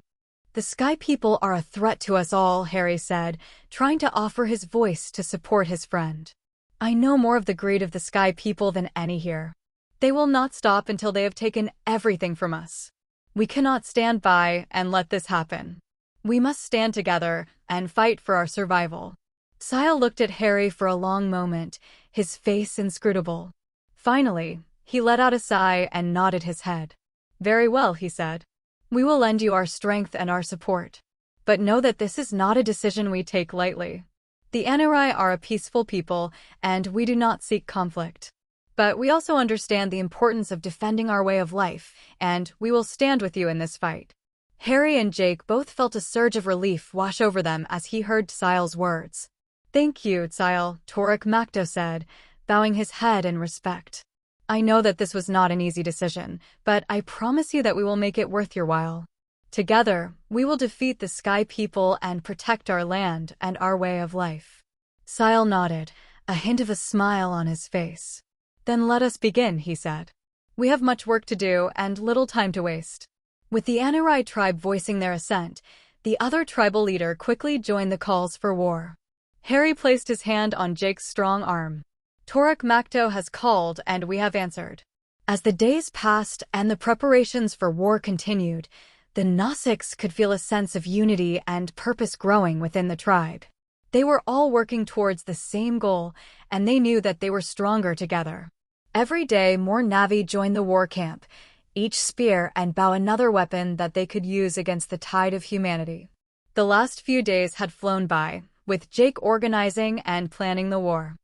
The Sky People are a threat to us all, Harry said, trying to offer his voice to support his friend. I know more of the greed of the Sky People than any here. They will not stop until they have taken everything from us. We cannot stand by and let this happen. We must stand together and fight for our survival. Sile looked at Harry for a long moment, his face inscrutable. Finally, he let out a sigh and nodded his head. Very well, he said. We will lend you our strength and our support. But know that this is not a decision we take lightly. The Anurai are a peaceful people, and we do not seek conflict. But we also understand the importance of defending our way of life, and we will stand with you in this fight. Harry and Jake both felt a surge of relief wash over them as he heard Syle's words. Thank you, Syle, Torek Makto said, bowing his head in respect. I know that this was not an easy decision, but I promise you that we will make it worth your while. Together, we will defeat the Sky People and protect our land and our way of life. Syle nodded, a hint of a smile on his face. Then let us begin, he said. We have much work to do and little time to waste. With the Anurai tribe voicing their assent, the other tribal leader quickly joined the calls for war. Harry placed his hand on Jake's strong arm. Torek Makto has called and we have answered. As the days passed and the preparations for war continued, the Nasics could feel a sense of unity and purpose growing within the tribe. They were all working towards the same goal, and they knew that they were stronger together. Every day, more Na'vi joined the war camp, each spear and bow another weapon that they could use against the tide of humanity. The last few days had flown by, with Jake organizing and planning the war.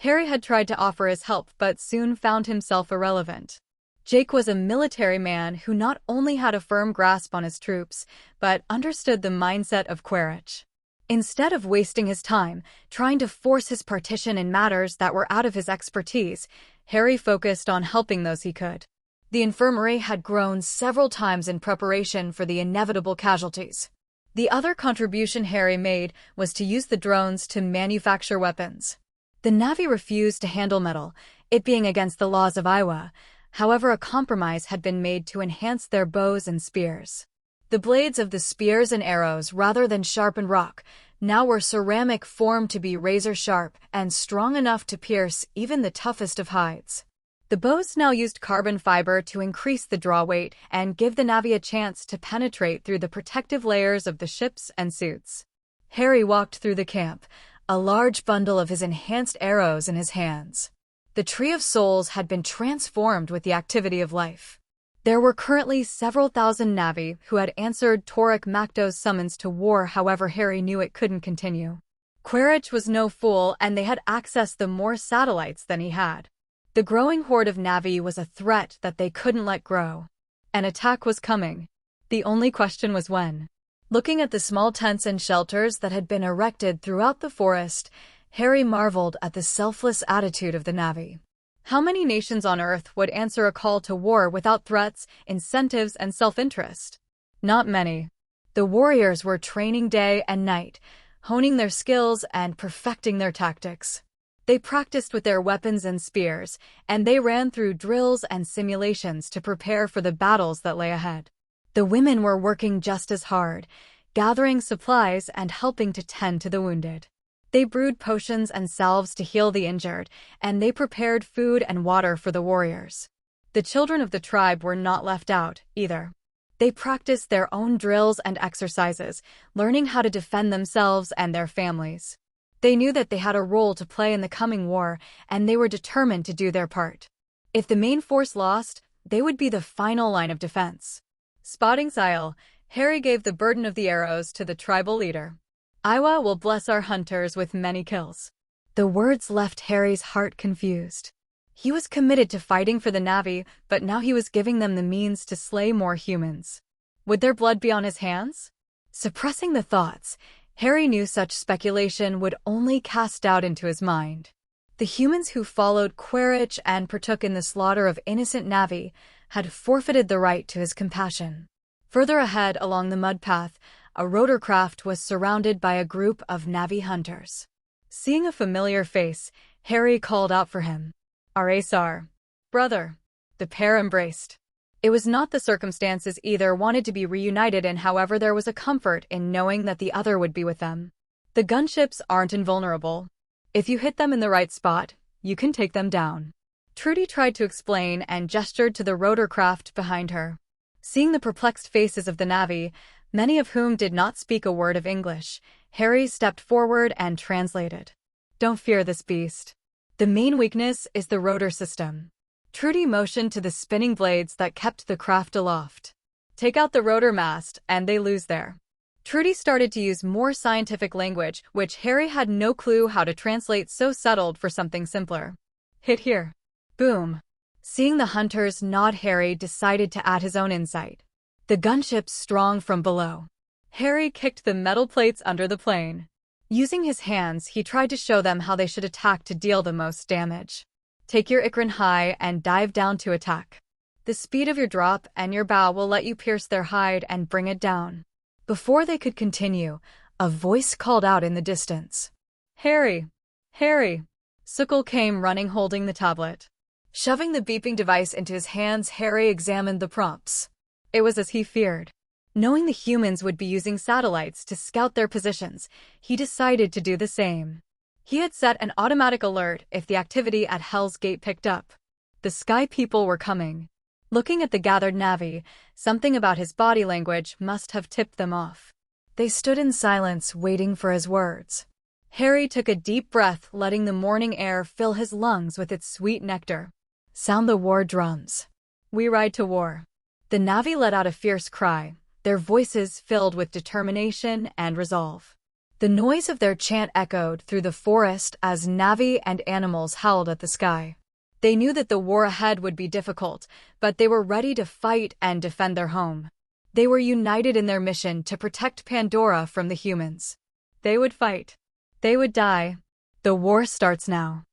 Harry had tried to offer his help but soon found himself irrelevant. Jake was a military man who not only had a firm grasp on his troops, but understood the mindset of Quaritch. Instead of wasting his time trying to force his partition in matters that were out of his expertise, Harry focused on helping those he could. The infirmary had grown several times in preparation for the inevitable casualties. The other contribution Harry made was to use the drones to manufacture weapons. The Na'vi refused to handle metal, it being against the laws of Iowa. However, a compromise had been made to enhance their bows and spears. The blades of the spears and arrows, rather than sharpened rock, now were ceramic formed to be razor-sharp and strong enough to pierce even the toughest of hides. The bows now used carbon fiber to increase the draw weight and give the Na'vi a chance to penetrate through the protective layers of the ships and suits. Harry walked through the camp, a large bundle of his enhanced arrows in his hands. The Tree of Souls had been transformed with the activity of life. There were currently several thousand Na'vi who had answered Torek Makto's summons to war, however Harry knew it couldn't continue. Quaritch was no fool and they had accessed the more satellites than he had. The growing horde of Na'vi was a threat that they couldn't let grow. An attack was coming. The only question was when. Looking at the small tents and shelters that had been erected throughout the forest, Harry marveled at the selfless attitude of the Na'vi. How many nations on Earth would answer a call to war without threats, incentives, and self-interest? Not many. The warriors were training day and night, honing their skills and perfecting their tactics. They practiced with their weapons and spears, and they ran through drills and simulations to prepare for the battles that lay ahead. The women were working just as hard, gathering supplies and helping to tend to the wounded. They brewed potions and salves to heal the injured, and they prepared food and water for the warriors. The children of the tribe were not left out, either. They practiced their own drills and exercises, learning how to defend themselves and their families. They knew that they had a role to play in the coming war, and they were determined to do their part. If the main force lost, they would be the final line of defense. Spotting Syle, Harry gave the burden of the arrows to the tribal leader. Iowa will bless our hunters with many kills. The words left Harry's heart confused. He was committed to fighting for the Na'vi, but now he was giving them the means to slay more humans. Would their blood be on his hands? Suppressing the thoughts, Harry knew such speculation would only cast doubt into his mind. The humans who followed Quaritch and partook in the slaughter of innocent Na'vi had forfeited the right to his compassion. Further ahead along the mud path, a rotorcraft was surrounded by a group of Na'vi hunters. Seeing a familiar face, Harry called out for him. Aresar. Brother. The pair embraced. It was not the circumstances either wanted to be reunited in, however there was a comfort in knowing that the other would be with them. The gunships aren't invulnerable. If you hit them in the right spot, you can take them down. Trudy tried to explain and gestured to the rotorcraft behind her. Seeing the perplexed faces of the Na'vi, many of whom did not speak a word of English, Harry stepped forward and translated. Don't fear this beast. The main weakness is the rotor system. Trudy motioned to the spinning blades that kept the craft aloft. Take out the rotor mast, and they lose there. Trudy started to use more scientific language, which Harry had no clue how to translate, so settled for something simpler. Hit here. Boom. Seeing the hunters nod, Harry decided to add his own insight. The gunship's strong from below. Harry kicked the metal plates under the plane. Using his hands, he tried to show them how they should attack to deal the most damage. Take your Ikran high and dive down to attack. The speed of your drop and your bow will let you pierce their hide and bring it down. Before they could continue, a voice called out in the distance. Harry! Harry! Sukul came running holding the tablet. Shoving the beeping device into his hands, Harry examined the prompts. It was as he feared. Knowing the humans would be using satellites to scout their positions, he decided to do the same. He had set an automatic alert if the activity at Hell's Gate picked up. The Sky People were coming. Looking at the gathered Na'vi, something about his body language must have tipped them off. They stood in silence, waiting for his words. Harry took a deep breath, letting the morning air fill his lungs with its sweet nectar. Sound the war drums. We ride to war. The Na'vi let out a fierce cry, their voices filled with determination and resolve. The noise of their chant echoed through the forest as Na'vi and animals howled at the sky. They knew that the war ahead would be difficult, but they were ready to fight and defend their home. They were united in their mission to protect Pandora from the humans. They would fight. They would die. The war starts now.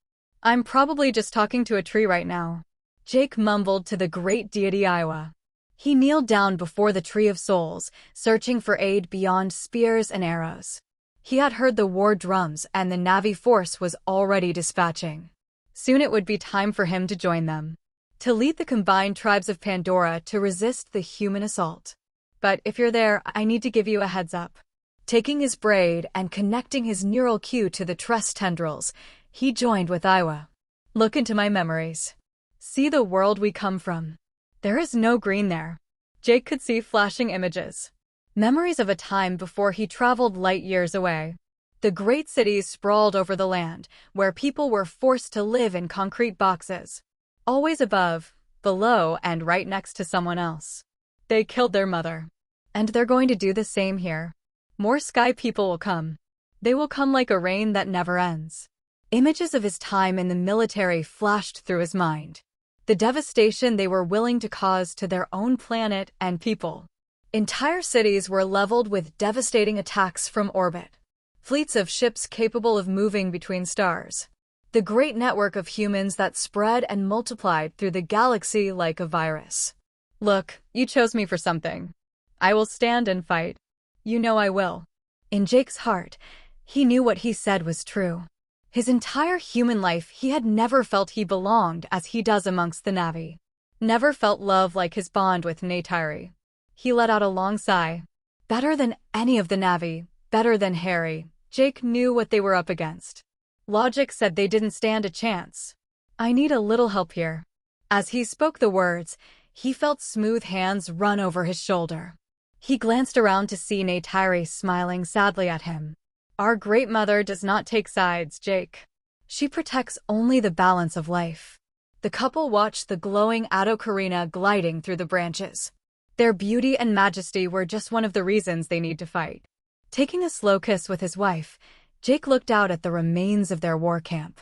I'm probably just talking to a tree right now. Jake mumbled to the great deity Iwa. He kneeled down before the Tree of Souls, searching for aid beyond spears and arrows. He had heard the war drums and the Na'vi force was already dispatching. Soon it would be time for him to join them, to lead the combined tribes of Pandora to resist the human assault. But if you're there, I need to give you a heads up. Taking his braid and connecting his neural cue to the tress tendrils, he joined with Iwa. Look into my memories. See the world we come from. There is no green there. Jake could see flashing images. Memories of a time before he traveled light years away. The great cities sprawled over the land, where people were forced to live in concrete boxes. Always above, below, and right next to someone else. They killed their mother. And they're going to do the same here. More Sky People will come. They will come like a rain that never ends. Images of his time in the military flashed through his mind. The devastation they were willing to cause to their own planet and people. Entire cities were leveled with devastating attacks from orbit. Fleets of ships capable of moving between stars. The great network of humans that spread and multiplied through the galaxy like a virus. Look, you chose me for something. I will stand and fight. You know I will. In Jake's heart, he knew what he said was true. His entire human life, he had never felt he belonged as he does amongst the Na'vi. Never felt love like his bond with Neytiri. He let out a long sigh. Better than any of the Na'vi, better than Harry. Jake knew what they were up against. Logic said they didn't stand a chance. I need a little help here. As he spoke the words, he felt smooth hands run over his shoulder. He glanced around to see Neytiri smiling sadly at him. Our great mother does not take sides, Jake. She protects only the balance of life. The couple watched the glowing Adokarina gliding through the branches. Their beauty and majesty were just one of the reasons they need to fight. Taking a slow kiss with his wife, Jake looked out at the remains of their war camp.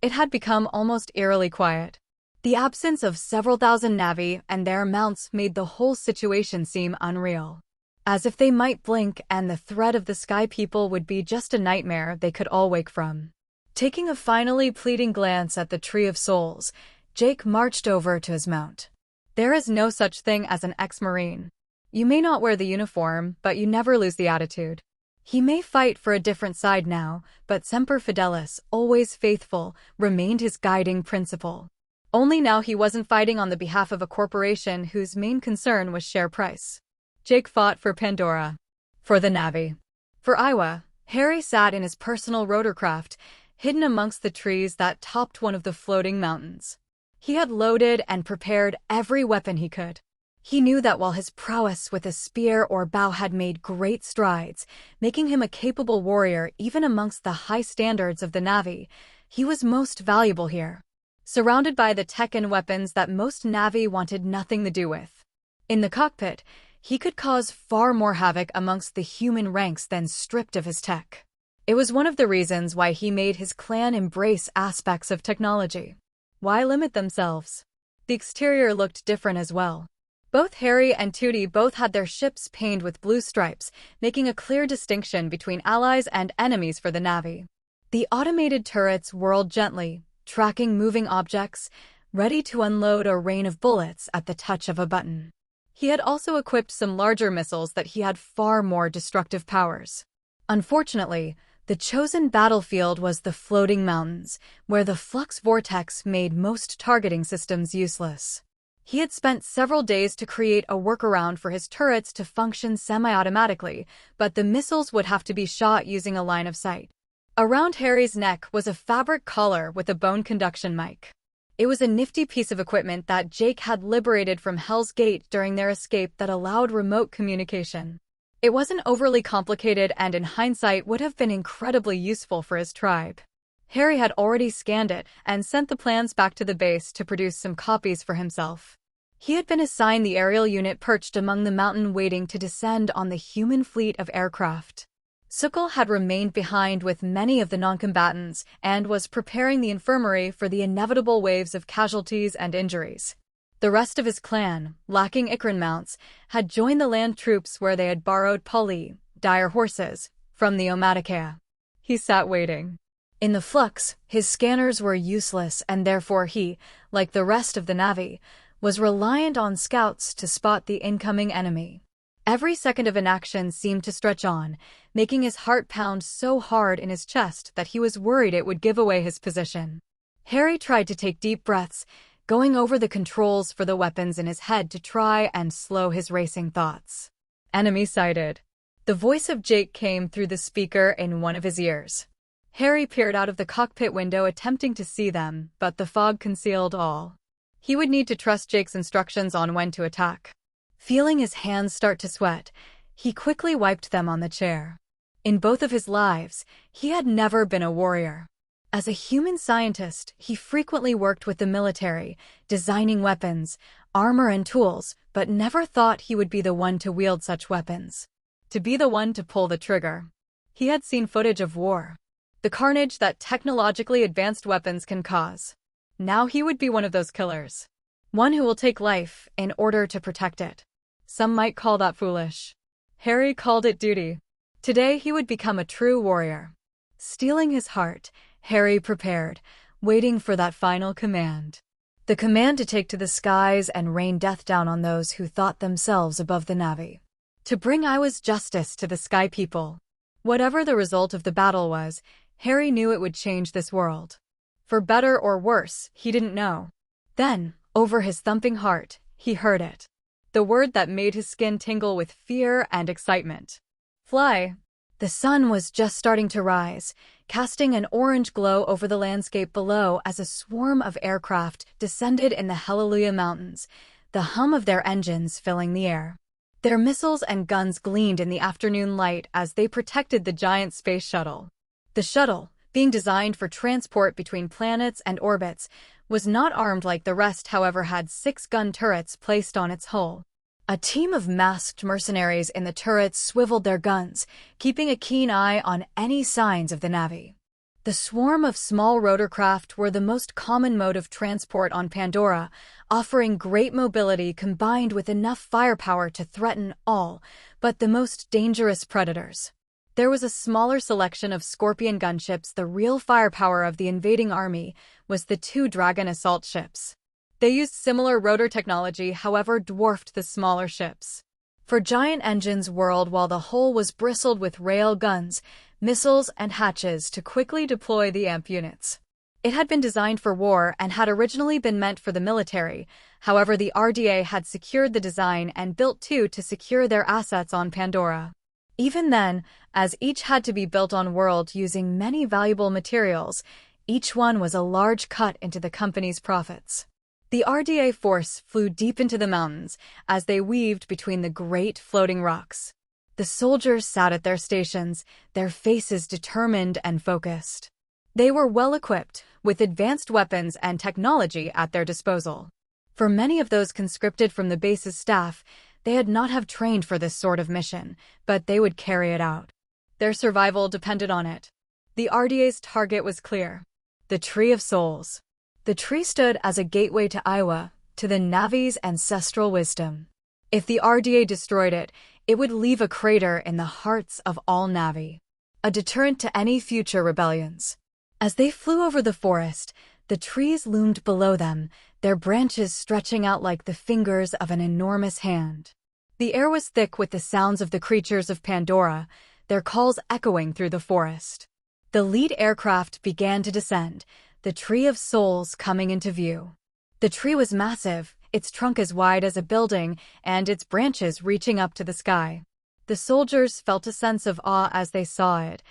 It had become almost eerily quiet. The absence of several thousand Na'vi and their mounts made the whole situation seem unreal. As if they might blink and the threat of the Sky People would be just a nightmare they could all wake from. Taking a finally pleading glance at the Tree of Souls, Jake marched over to his mount. There is no such thing as an ex-Marine. You may not wear the uniform, but you never lose the attitude. He may fight for a different side now, but Semper Fidelis, always faithful, remained his guiding principle. Only now he wasn't fighting on the behalf of a corporation whose main concern was share price. Jake fought for Pandora. For the Na'vi. For Iwa, Harry sat in his personal rotorcraft, hidden amongst the trees that topped one of the floating mountains. He had loaded and prepared every weapon he could. He knew that while his prowess with a spear or bow had made great strides, making him a capable warrior even amongst the high standards of the Na'vi, he was most valuable here. Surrounded by the tech and weapons that most Na'vi wanted nothing to do with. In the cockpit, he could cause far more havoc amongst the human ranks than stripped of his tech. It was one of the reasons why he made his clan embrace aspects of technology. Why limit themselves? The exterior looked different as well. Both Harry and Tootie both had their ships painted with blue stripes, making a clear distinction between allies and enemies for the Navy. The automated turrets whirled gently, tracking moving objects, ready to unload a rain of bullets at the touch of a button. He had also equipped some larger missiles that he had far more destructive powers. Unfortunately, the chosen battlefield was the floating mountains, where the flux vortex made most targeting systems useless. He had spent several days to create a workaround for his turrets to function semi-automatically, but the missiles would have to be shot using a line of sight. Around Harry's neck was a fabric collar with a bone conduction mic. It was a nifty piece of equipment that Jake had liberated from Hell's Gate during their escape that allowed remote communication. It wasn't overly complicated and in hindsight would have been incredibly useful for his tribe. Harry had already scanned it and sent the plans back to the base to produce some copies for himself. He had been assigned the aerial unit perched among the mountain waiting to descend on the human fleet of aircraft. Sukal had remained behind with many of the non-combatants and was preparing the infirmary for the inevitable waves of casualties and injuries. The rest of his clan, lacking Ikran mounts, had joined the land troops where they had borrowed Pali, dire horses, from the Omaticea. He sat waiting. In the flux, his scanners were useless and therefore he, like the rest of the Navy, was reliant on scouts to spot the incoming enemy. Every second of inaction seemed to stretch on, making his heart pound so hard in his chest that he was worried it would give away his position. Harry tried to take deep breaths, going over the controls for the weapons in his head to try and slow his racing thoughts. Enemy sighted. The voice of Jake came through the speaker in one of his ears. Harry peered out of the cockpit window attempting to see them, but the fog concealed all. He would need to trust Jake's instructions on when to attack. Feeling his hands start to sweat, he quickly wiped them on the chair. In both of his lives, he had never been a warrior. As a human scientist, he frequently worked with the military, designing weapons, armor and tools, but never thought he would be the one to wield such weapons. To be the one to pull the trigger. He had seen footage of war. The carnage that technologically advanced weapons can cause. Now he would be one of those killers. One who will take life in order to protect it. Some might call that foolish. Harry called it duty. Today he would become a true warrior. Steeling his heart, Harry prepared, waiting for that final command. The command to take to the skies and rain death down on those who thought themselves above the Navy. To bring Iwa's justice to the Sky People. Whatever the result of the battle was, Harry knew it would change this world. For better or worse, he didn't know. Then, over his thumping heart, he heard it. The word that made his skin tingle with fear and excitement. Fly. The sun was just starting to rise, casting an orange glow over the landscape below as a swarm of aircraft descended in the Hallelujah Mountains, the hum of their engines filling the air. Their missiles and guns gleamed in the afternoon light as they protected the giant space shuttle. The shuttle, being designed for transport between planets and orbits, was not armed like the rest, however, had 6 gun turrets placed on its hull. A team of masked mercenaries in the turrets swiveled their guns, keeping a keen eye on any signs of the Navy. The swarm of small rotorcraft were the most common mode of transport on Pandora, offering great mobility combined with enough firepower to threaten all but the most dangerous predators. There was a smaller selection of Scorpion gunships. The real firepower of the invading army was the 2 Dragon assault ships. They used similar rotor technology, however dwarfed the smaller ships. For giant engines whirled while the hull was bristled with rail guns, missiles, and hatches to quickly deploy the AMP units. It had been designed for war and had originally been meant for the military, however the RDA had secured the design and built 2 to secure their assets on Pandora. Even then, as each had to be built on world using many valuable materials, each one was a large cut into the company's profits. The RDA force flew deep into the mountains as they weaved between the great floating rocks. The soldiers sat at their stations, their faces determined and focused. They were well equipped, with advanced weapons and technology at their disposal. For many of those conscripted from the base's staff, They had not have trained for this sort of mission, but they would carry it out. Their survival depended on it. The RDA's target was clear: the Tree of Souls. The tree stood as a gateway to Iowa, to the Navi's ancestral wisdom. If the RDA destroyed it, it would leave a crater in the hearts of all Navi, a deterrent to any future rebellions. As they flew over the forest, the trees loomed below them, their branches stretching out like the fingers of an enormous hand. The air was thick with the sounds of the creatures of Pandora, their calls echoing through the forest. The lead aircraft began to descend, the Tree of Souls coming into view. The tree was massive, its trunk as wide as a building, and its branches reaching up to the sky. The soldiers felt a sense of awe as they saw it,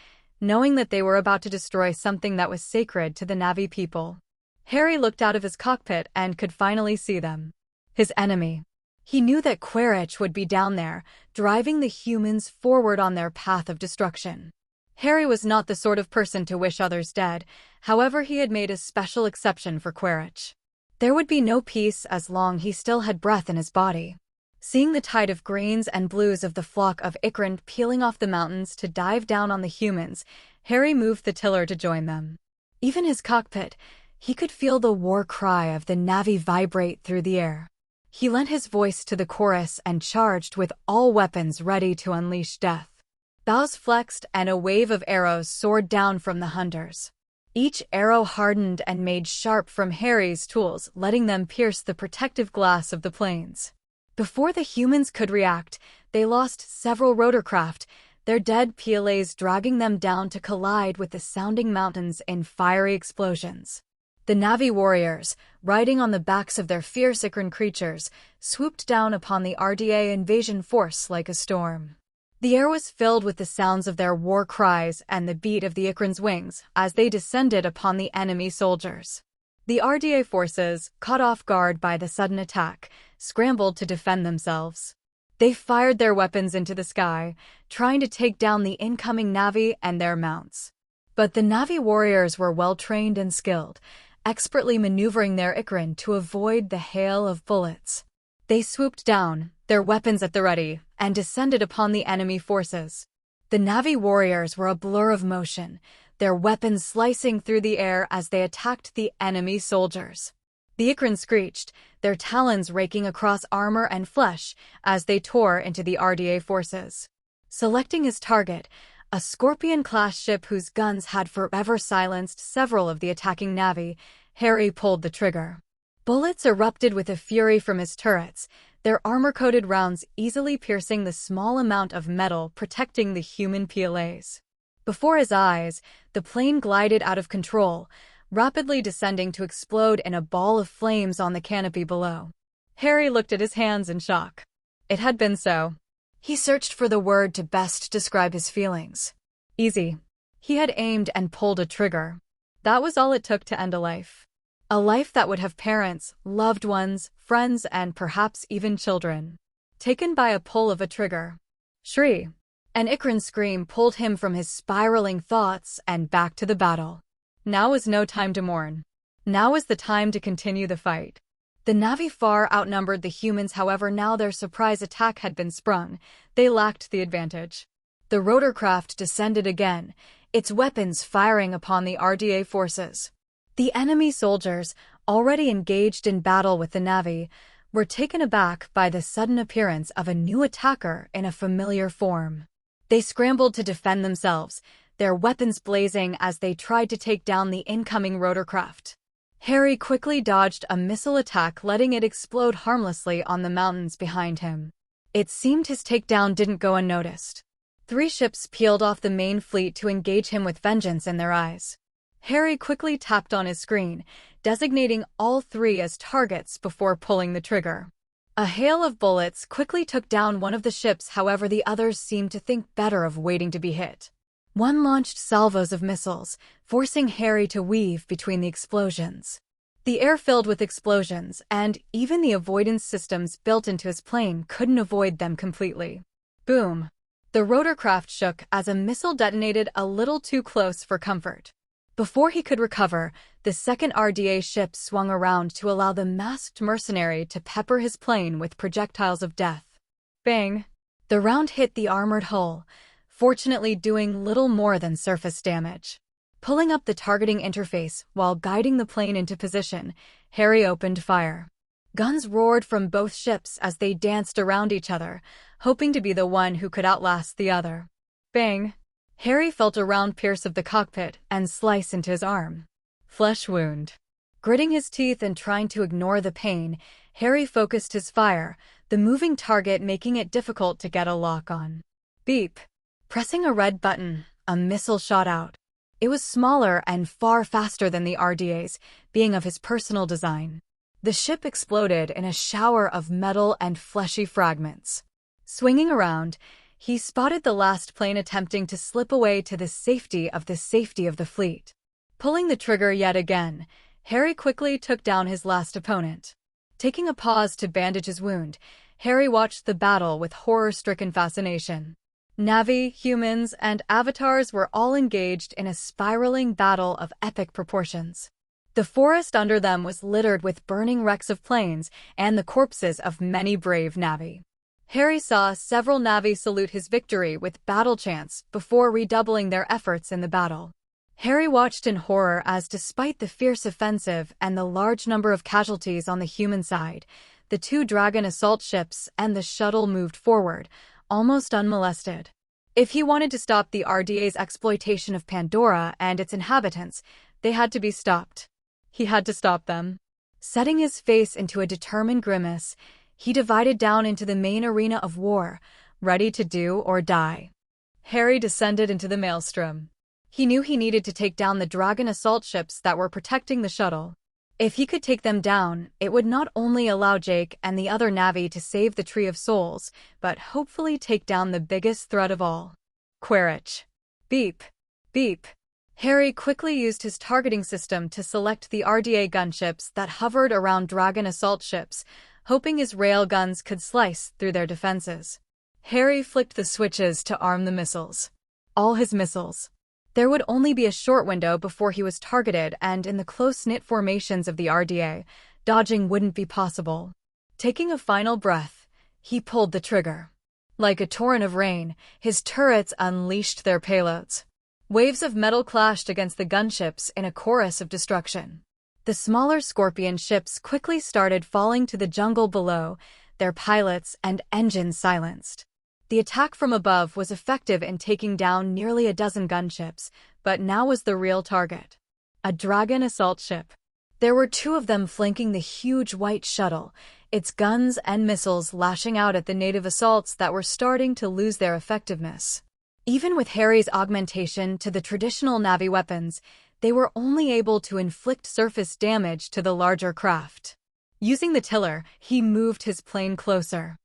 knowing that they were about to destroy something that was sacred to the Navi people. Harry looked out of his cockpit and could finally see them. His enemy. He knew that Quaritch would be down there, driving the humans forward on their path of destruction. Harry was not the sort of person to wish others dead, however he had made a special exception for Quaritch. There would be no peace as long he still had breath in his body. Seeing the tide of greens and blues of the flock of Ikran peeling off the mountains to dive down on the humans, Harry moved the tiller to join them. Even his cockpit, he could feel the war cry of the Navi vibrate through the air. He lent his voice to the chorus and charged with all weapons ready to unleash death. Bows flexed and a wave of arrows soared down from the hunters. Each arrow hardened and made sharp from Harry's tools, letting them pierce the protective glass of the planes. Before the humans could react, they lost several rotorcraft, their dead PLAs dragging them down to collide with the sounding mountains in fiery explosions. The Navi warriors, riding on the backs of their fierce Ikran creatures, swooped down upon the RDA invasion force like a storm. The air was filled with the sounds of their war cries and the beat of the Ikran's wings as they descended upon the enemy soldiers. The RDA forces, caught off guard by the sudden attack, scrambled to defend themselves. They fired their weapons into the sky, trying to take down the incoming Navi and their mounts. But the Navi warriors were well-trained and skilled, expertly maneuvering their Ikran to avoid the hail of bullets. They swooped down, their weapons at the ready, and descended upon the enemy forces. The Navi warriors were a blur of motion, their weapons slicing through the air as they attacked the enemy soldiers. The Ikran screeched, their talons raking across armor and flesh as they tore into the RDA forces. Selecting his target, a Scorpion-class ship whose guns had forever silenced several of the attacking Navi, Harry pulled the trigger. Bullets erupted with a fury from his turrets, their armor-coated rounds easily piercing the small amount of metal protecting the human PLAs. Before his eyes, the plane glided out of control, rapidly descending to explode in a ball of flames on the canopy below. Harry looked at his hands in shock. It had been so. He searched for the word to best describe his feelings. Easy. He had aimed and pulled a trigger. That was all it took to end a life. A life that would have parents, loved ones, friends, and perhaps even children. Taken by a pull of a trigger. Shri. An Ikran scream pulled him from his spiraling thoughts and back to the battle. Now was no time to mourn. Now was the time to continue the fight. The Navi far outnumbered the humans, however now their surprise attack had been sprung, they lacked the advantage. The rotorcraft descended again, its weapons firing upon the RDA forces. The enemy soldiers, already engaged in battle with the Navi, were taken aback by the sudden appearance of a new attacker in a familiar form. They scrambled to defend themselves, their weapons blazing as they tried to take down the incoming rotorcraft. Harry quickly dodged a missile attack, letting it explode harmlessly on the mountains behind him. It seemed his takedown didn't go unnoticed. 3 ships peeled off the main fleet to engage him with vengeance in their eyes. Harry quickly tapped on his screen, designating all 3 as targets before pulling the trigger. A hail of bullets quickly took down one of the ships, however the others seemed to think better of waiting to be hit. One launched salvos of missiles, forcing Harry to weave between the explosions. The air filled with explosions, and even the avoidance systems built into his plane couldn't avoid them completely. Boom! The rotorcraft shook as a missile detonated a little too close for comfort. Before he could recover, the second RDA ship swung around to allow the masked mercenary to pepper his plane with projectiles of death. Bang! The round hit the armored hull, fortunately doing little more than surface damage. Pulling up the targeting interface while guiding the plane into position, Harry opened fire. Guns roared from both ships as they danced around each other, hoping to be the one who could outlast the other. Bang! Harry felt a round pierce of the cockpit and slice into his arm. Flesh wound. Gritting his teeth and trying to ignore the pain, Harry focused his fire, the moving target making it difficult to get a lock on. Beep! Pressing a red button, a missile shot out. It was smaller and far faster than the RDA's, being of his personal design. The ship exploded in a shower of metal and fleshy fragments. Swinging around, he spotted the last plane attempting to slip away to the safety of the fleet. Pulling the trigger yet again, Harry quickly took down his last opponent. Taking a pause to bandage his wound, Harry watched the battle with horror-stricken fascination. Na'vi, humans, and avatars were all engaged in a spiraling battle of epic proportions. The forest under them was littered with burning wrecks of planes and the corpses of many brave Na'vi. Harry saw several Na'vi salute his victory with battle chants before redoubling their efforts in the battle. Harry watched in horror as, despite the fierce offensive and the large number of casualties on the human side, the two Dragon assault ships and the shuttle moved forward, almost unmolested. If he wanted to stop the RDA's exploitation of Pandora and its inhabitants, they had to be stopped. He had to stop them. Setting his face into a determined grimace, he divided down into the main arena of war, ready to do or die. Harry descended into the maelstrom. He knew he needed to take down the Dragon assault ships that were protecting the shuttle. If he could take them down, it would not only allow Jake and the other Na'vi to save the Tree of Souls, but hopefully take down the biggest threat of all. Quaritch. Beep. Beep. Harry quickly used his targeting system to select the RDA gunships that hovered around Dragon assault ships, hoping his rail guns could slice through their defenses. Harry flicked the switches to arm the missiles. All his missiles. There would only be a short window before he was targeted, and in the close-knit formations of the RDA, dodging wouldn't be possible. Taking a final breath, he pulled the trigger. Like a torrent of rain, his turrets unleashed their payloads. Waves of metal clashed against the gunships in a chorus of destruction. The smaller Scorpion ships quickly started falling to the jungle below, their pilots and engines silenced. The attack from above was effective in taking down nearly a dozen gunships, but now was the real target. A Dragon assault ship. There were two of them flanking the huge white shuttle, its guns and missiles lashing out at the native assaults that were starting to lose their effectiveness. Even with Harry's augmentation to the traditional Na'vi weapons, they were only able to inflict surface damage to the larger craft. Using the tiller, he moved his plane closer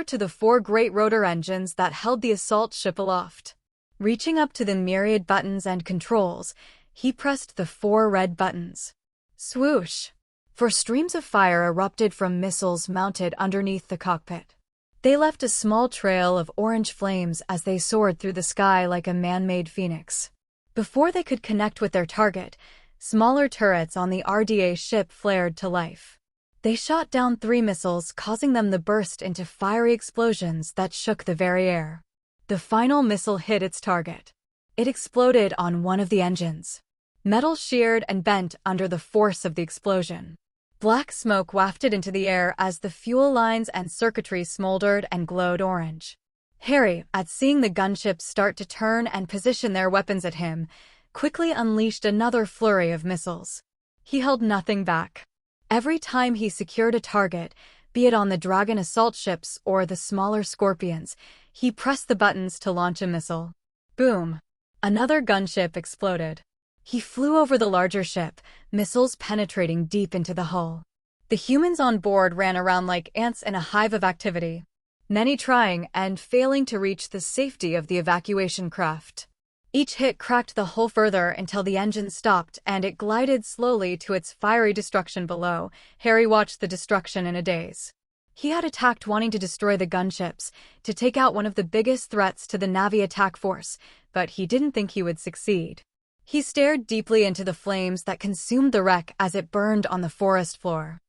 to the four great rotor engines that held the assault ship aloft. Reaching up to the myriad buttons and controls, he pressed the four red buttons. Swoosh! For streams of fire erupted from missiles mounted underneath the cockpit. They left a small trail of orange flames as they soared through the sky like a man-made phoenix. Before they could connect with their target, smaller turrets on the RDA ship flared to life. They shot down 3 missiles, causing them to burst into fiery explosions that shook the very air. The final missile hit its target. It exploded on one of the engines. Metal sheared and bent under the force of the explosion. Black smoke wafted into the air as the fuel lines and circuitry smoldered and glowed orange. Harry, at seeing the gunships start to turn and position their weapons at him, quickly unleashed another flurry of missiles. He held nothing back. Every time he secured a target, be it on the Dragon assault ships or the smaller Scorpions, he pressed the buttons to launch a missile. Boom! Another gunship exploded. He flew over the larger ship, missiles penetrating deep into the hull. The humans on board ran around like ants in a hive of activity, many trying and failing to reach the safety of the evacuation craft. Each hit cracked the hull further until the engine stopped and it glided slowly to its fiery destruction below. Harry watched the destruction in a daze. He had attacked wanting to destroy the gunships, to take out one of the biggest threats to the Na'vi attack force, but he didn't think he would succeed. He stared deeply into the flames that consumed the wreck as it burned on the forest floor.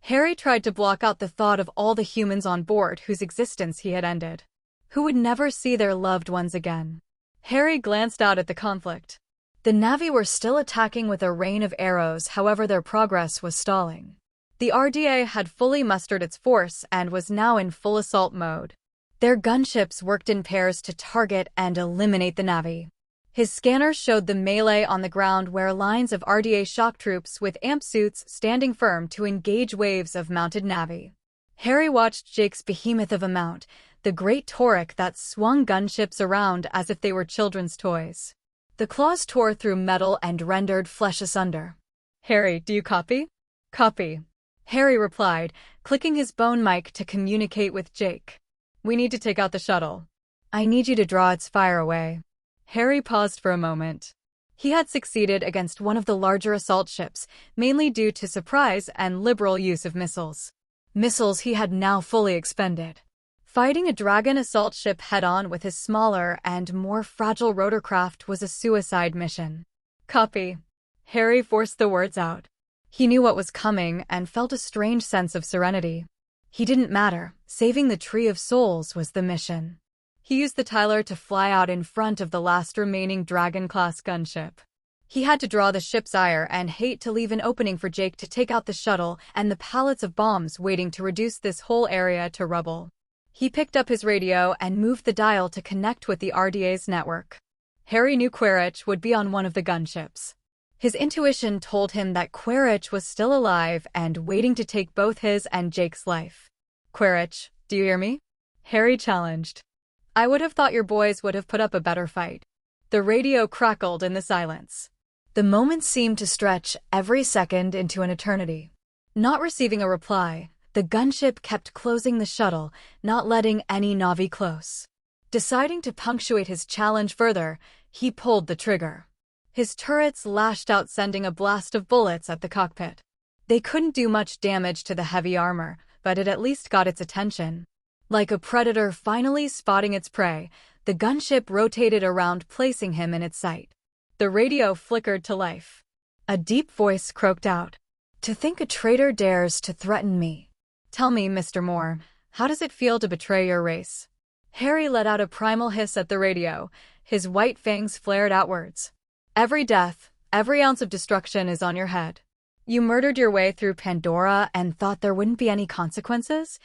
Harry tried to block out the thought of all the humans on board whose existence he had ended, who would never see their loved ones again. Harry glanced out at the conflict. The Na'vi were still attacking with a rain of arrows, however their progress was stalling. The RDA had fully mustered its force and was now in full assault mode. Their gunships worked in pairs to target and eliminate the Na'vi. His scanners showed the melee on the ground where lines of RDA shock troops with amp suits standing firm to engage waves of mounted Na'vi. Harry watched Jake's behemoth of a mount, the great Torek that swung gunships around as if they were children's toys. The claws tore through metal and rendered flesh asunder. "Harry, do you copy?" "Copy," Harry replied, clicking his bone mic to communicate with Jake. "We need to take out the shuttle. I need you to draw its fire away." Harry paused for a moment. He had succeeded against one of the larger assault ships, mainly due to surprise and liberal use of missiles. Missiles he had now fully expended. Fighting a Dragon assault ship head-on with his smaller and more fragile rotorcraft was a suicide mission. "Copy." Harry forced the words out. He knew what was coming and felt a strange sense of serenity. He didn't matter. Saving the Tree of Souls was the mission. He used the Tyler to fly out in front of the last remaining Dragon-class gunship. He had to draw the ship's ire and hate to leave an opening for Jake to take out the shuttle and the pallets of bombs waiting to reduce this whole area to rubble. He picked up his radio and moved the dial to connect with the RDA's network. Harry knew Quaritch would be on one of the gunships. His intuition told him that Quaritch was still alive and waiting to take both his and Jake's life. "Quaritch, do you hear me?" Harry challenged. "I would have thought your boys would have put up a better fight." The radio crackled in the silence. The moments seemed to stretch every second into an eternity. Not receiving a reply, the gunship kept closing the shuttle, not letting any Na'vi close. Deciding to punctuate his challenge further, he pulled the trigger. His turrets lashed out, sending a blast of bullets at the cockpit. They couldn't do much damage to the heavy armor, but it at least got its attention. Like a predator finally spotting its prey, the gunship rotated around, placing him in its sight. The radio flickered to life. A deep voice croaked out. "To think a traitor dares to threaten me. Tell me, Mr. Moore, how does it feel to betray your race?" Harry let out a primal hiss at the radio, his white fangs flared outwards. "Every death, every ounce of destruction is on your head. You murdered your way through Pandora and thought there wouldn't be any consequences?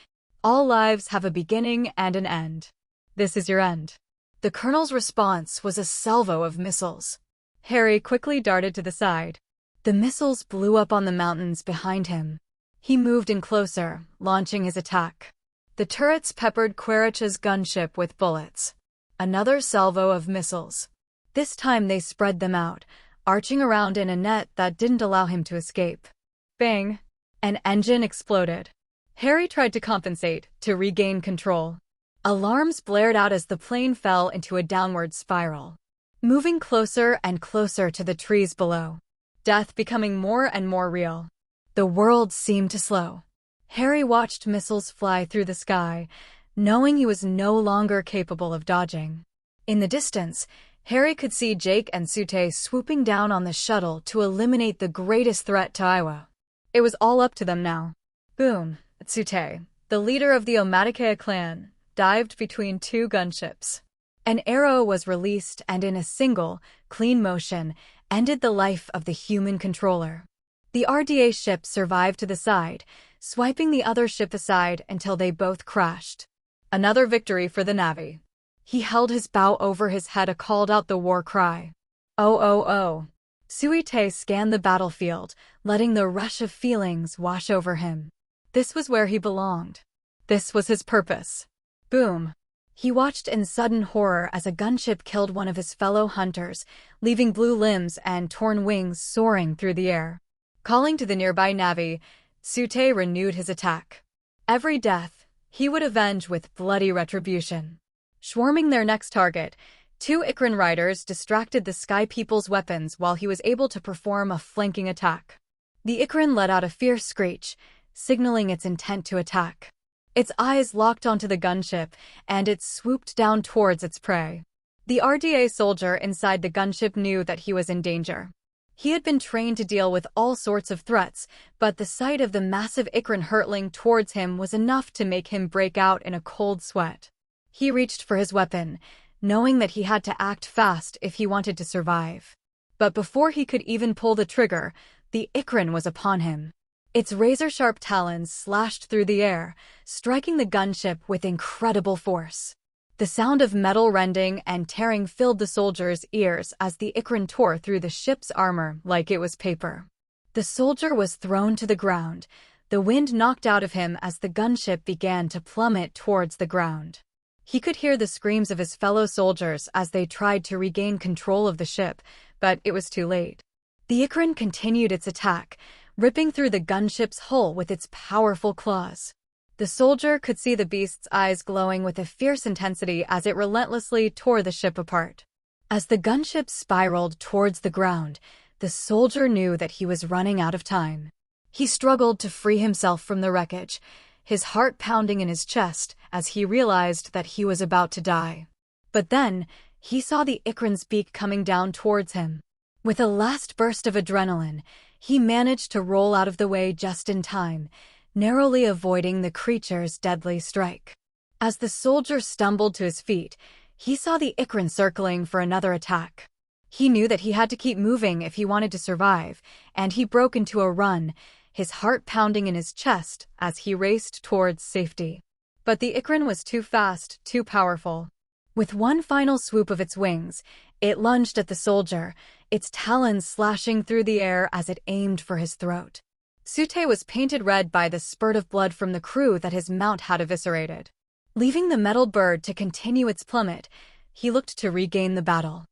All lives have a beginning and an end. This is your end." The Colonel's response was a salvo of missiles. Harry quickly darted to the side. The missiles blew up on the mountains behind him. He moved in closer, launching his attack. The turrets peppered Quaritch's gunship with bullets. Another salvo of missiles. This time they spread them out, arching around in a net that didn't allow him to escape. Bang! An engine exploded. Harry tried to compensate, to regain control. Alarms blared out as the plane fell into a downward spiral, moving closer and closer to the trees below. Death becoming more and more real. The world seemed to slow. Harry watched missiles fly through the sky, knowing he was no longer capable of dodging. In the distance, Harry could see Jake and Sute swooping down on the shuttle to eliminate the greatest threat to Iowa. It was all up to them now. Boom! Sute, the leader of the Omaticea clan, dived between two gunships. An arrow was released and in a single, clean motion, ended the life of the human controller. The RDA ship survived to the side, swiping the other ship aside until they both crashed. Another victory for the Na'vi. He held his bow over his head, called out the war cry. "Oh, oh, oh." Suite scanned the battlefield, letting the rush of feelings wash over him. This was where he belonged. This was his purpose. Boom. He watched in sudden horror as a gunship killed one of his fellow hunters, leaving blue limbs and torn wings soaring through the air. Calling to the nearby Na'vi, Sute renewed his attack. Every death, he would avenge with bloody retribution. Swarming their next target, two Ikran riders distracted the Sky People's weapons while he was able to perform a flanking attack. The Ikran let out a fierce screech, signaling its intent to attack. Its eyes locked onto the gunship, and it swooped down towards its prey. The RDA soldier inside the gunship knew that he was in danger. He had been trained to deal with all sorts of threats, but the sight of the massive Ikran hurtling towards him was enough to make him break out in a cold sweat. He reached for his weapon, knowing that he had to act fast if he wanted to survive. But before he could even pull the trigger, the Ikran was upon him. Its razor-sharp talons slashed through the air, striking the gunship with incredible force. The sound of metal rending and tearing filled the soldier's ears as the Ikran tore through the ship's armor like it was paper. The soldier was thrown to the ground, the wind knocked out of him as the gunship began to plummet towards the ground. He could hear the screams of his fellow soldiers as they tried to regain control of the ship, but it was too late. The Ikran continued its attack, ripping through the gunship's hull with its powerful claws. The soldier could see the beast's eyes glowing with a fierce intensity as it relentlessly tore the ship apart. As the gunship spiraled towards the ground, the soldier knew that he was running out of time. He struggled to free himself from the wreckage, his heart pounding in his chest as he realized that he was about to die. But then, he saw the Ikran's beak coming down towards him. With a last burst of adrenaline, he managed to roll out of the way just in time, narrowly avoiding the creature's deadly strike. As the soldier stumbled to his feet, he saw the Ikran circling for another attack. He knew that he had to keep moving if he wanted to survive, and he broke into a run, his heart pounding in his chest as he raced towards safety. But the Ikran was too fast, too powerful. With one final swoop of its wings, it lunged at the soldier, its talons slashing through the air as it aimed for his throat. Sute was painted red by the spurt of blood from the crew that his mount had eviscerated. Leaving the metal bird to continue its plummet, he looked to regain the battle.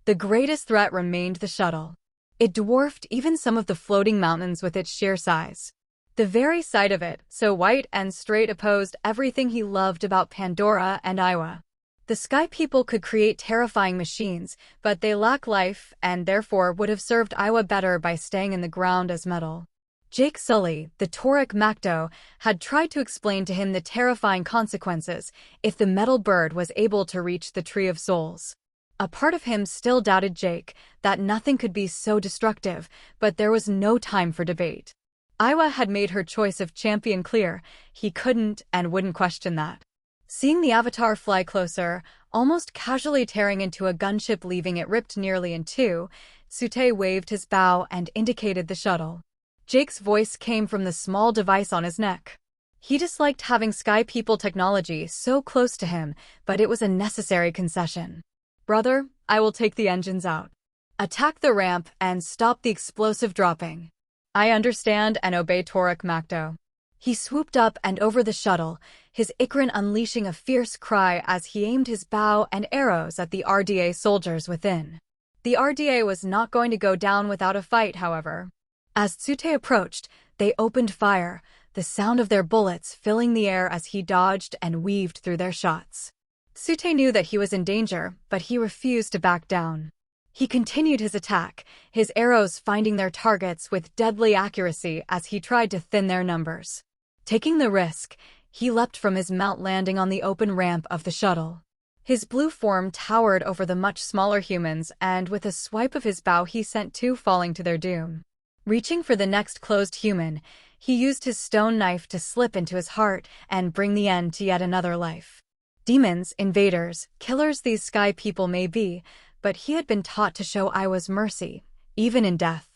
The greatest threat remained the shuttle. It dwarfed even some of the floating mountains with its sheer size. The very sight of it, so white and straight, opposed everything he loved about Pandora and Iowa. The Sky People could create terrifying machines, but they lack life and therefore would have served Iowa better by staying in the ground as metal. Jake Sully, the Tauric Macto, had tried to explain to him the terrifying consequences if the metal bird was able to reach the Tree of Souls. A part of him still doubted Jake, that nothing could be so destructive, but there was no time for debate. Iowa had made her choice of champion clear, he couldn't and wouldn't question that. Seeing the avatar fly closer, almost casually tearing into a gunship leaving it ripped nearly in two, Sute waved his bow and indicated the shuttle. Jake's voice came from the small device on his neck. He disliked having Sky People technology so close to him, but it was a necessary concession. "Brother, I will take the engines out. Attack the ramp and stop the explosive dropping." "I understand and obey, Tauric Macto." He swooped up and over the shuttle, his Ikran unleashing a fierce cry as he aimed his bow and arrows at the RDA soldiers within. The RDA was not going to go down without a fight, however. As Sute approached, they opened fire, the sound of their bullets filling the air as he dodged and weaved through their shots. Sute knew that he was in danger, but he refused to back down. He continued his attack, his arrows finding their targets with deadly accuracy as he tried to thin their numbers. Taking the risk, he leapt from his mount, landing on the open ramp of the shuttle. His blue form towered over the much smaller humans, and with a swipe of his bow he sent two falling to their doom. Reaching for the next closed human, he used his stone knife to slip into his heart and bring the end to yet another life. Demons, invaders, killers these Sky People may be, but he had been taught to show Iowa's mercy, even in death.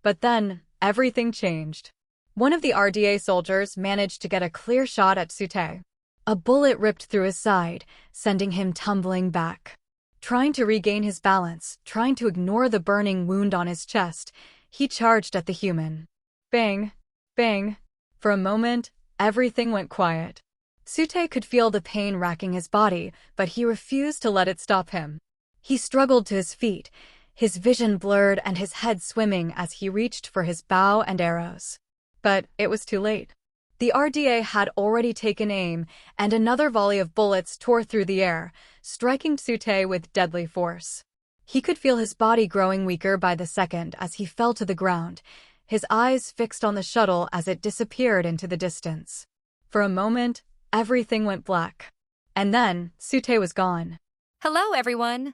But then, everything changed. One of the RDA soldiers managed to get a clear shot at Sute. A bullet ripped through his side, sending him tumbling back. Trying to regain his balance, trying to ignore the burning wound on his chest, he charged at the human. Bang! Bang! For a moment, everything went quiet. Sute could feel the pain racking his body, but he refused to let it stop him. He struggled to his feet, his vision blurred and his head swimming as he reached for his bow and arrows. But it was too late. The RDA had already taken aim, and another volley of bullets tore through the air, striking Sute with deadly force. He could feel his body growing weaker by the second as he fell to the ground, his eyes fixed on the shuttle as it disappeared into the distance. For a moment, everything went black. And then, Sute was gone. Hello, everyone!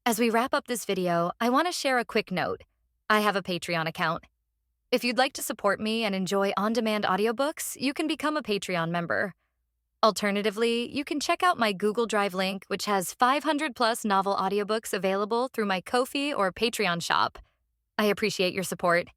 As we wrap up this video, I want to share a quick note. I have a Patreon account. If you'd like to support me and enjoy on-demand audiobooks, you can become a Patreon member. Alternatively, you can check out my Google Drive link, which has 500-plus novel audiobooks available through my Ko-fi or Patreon shop. I appreciate your support.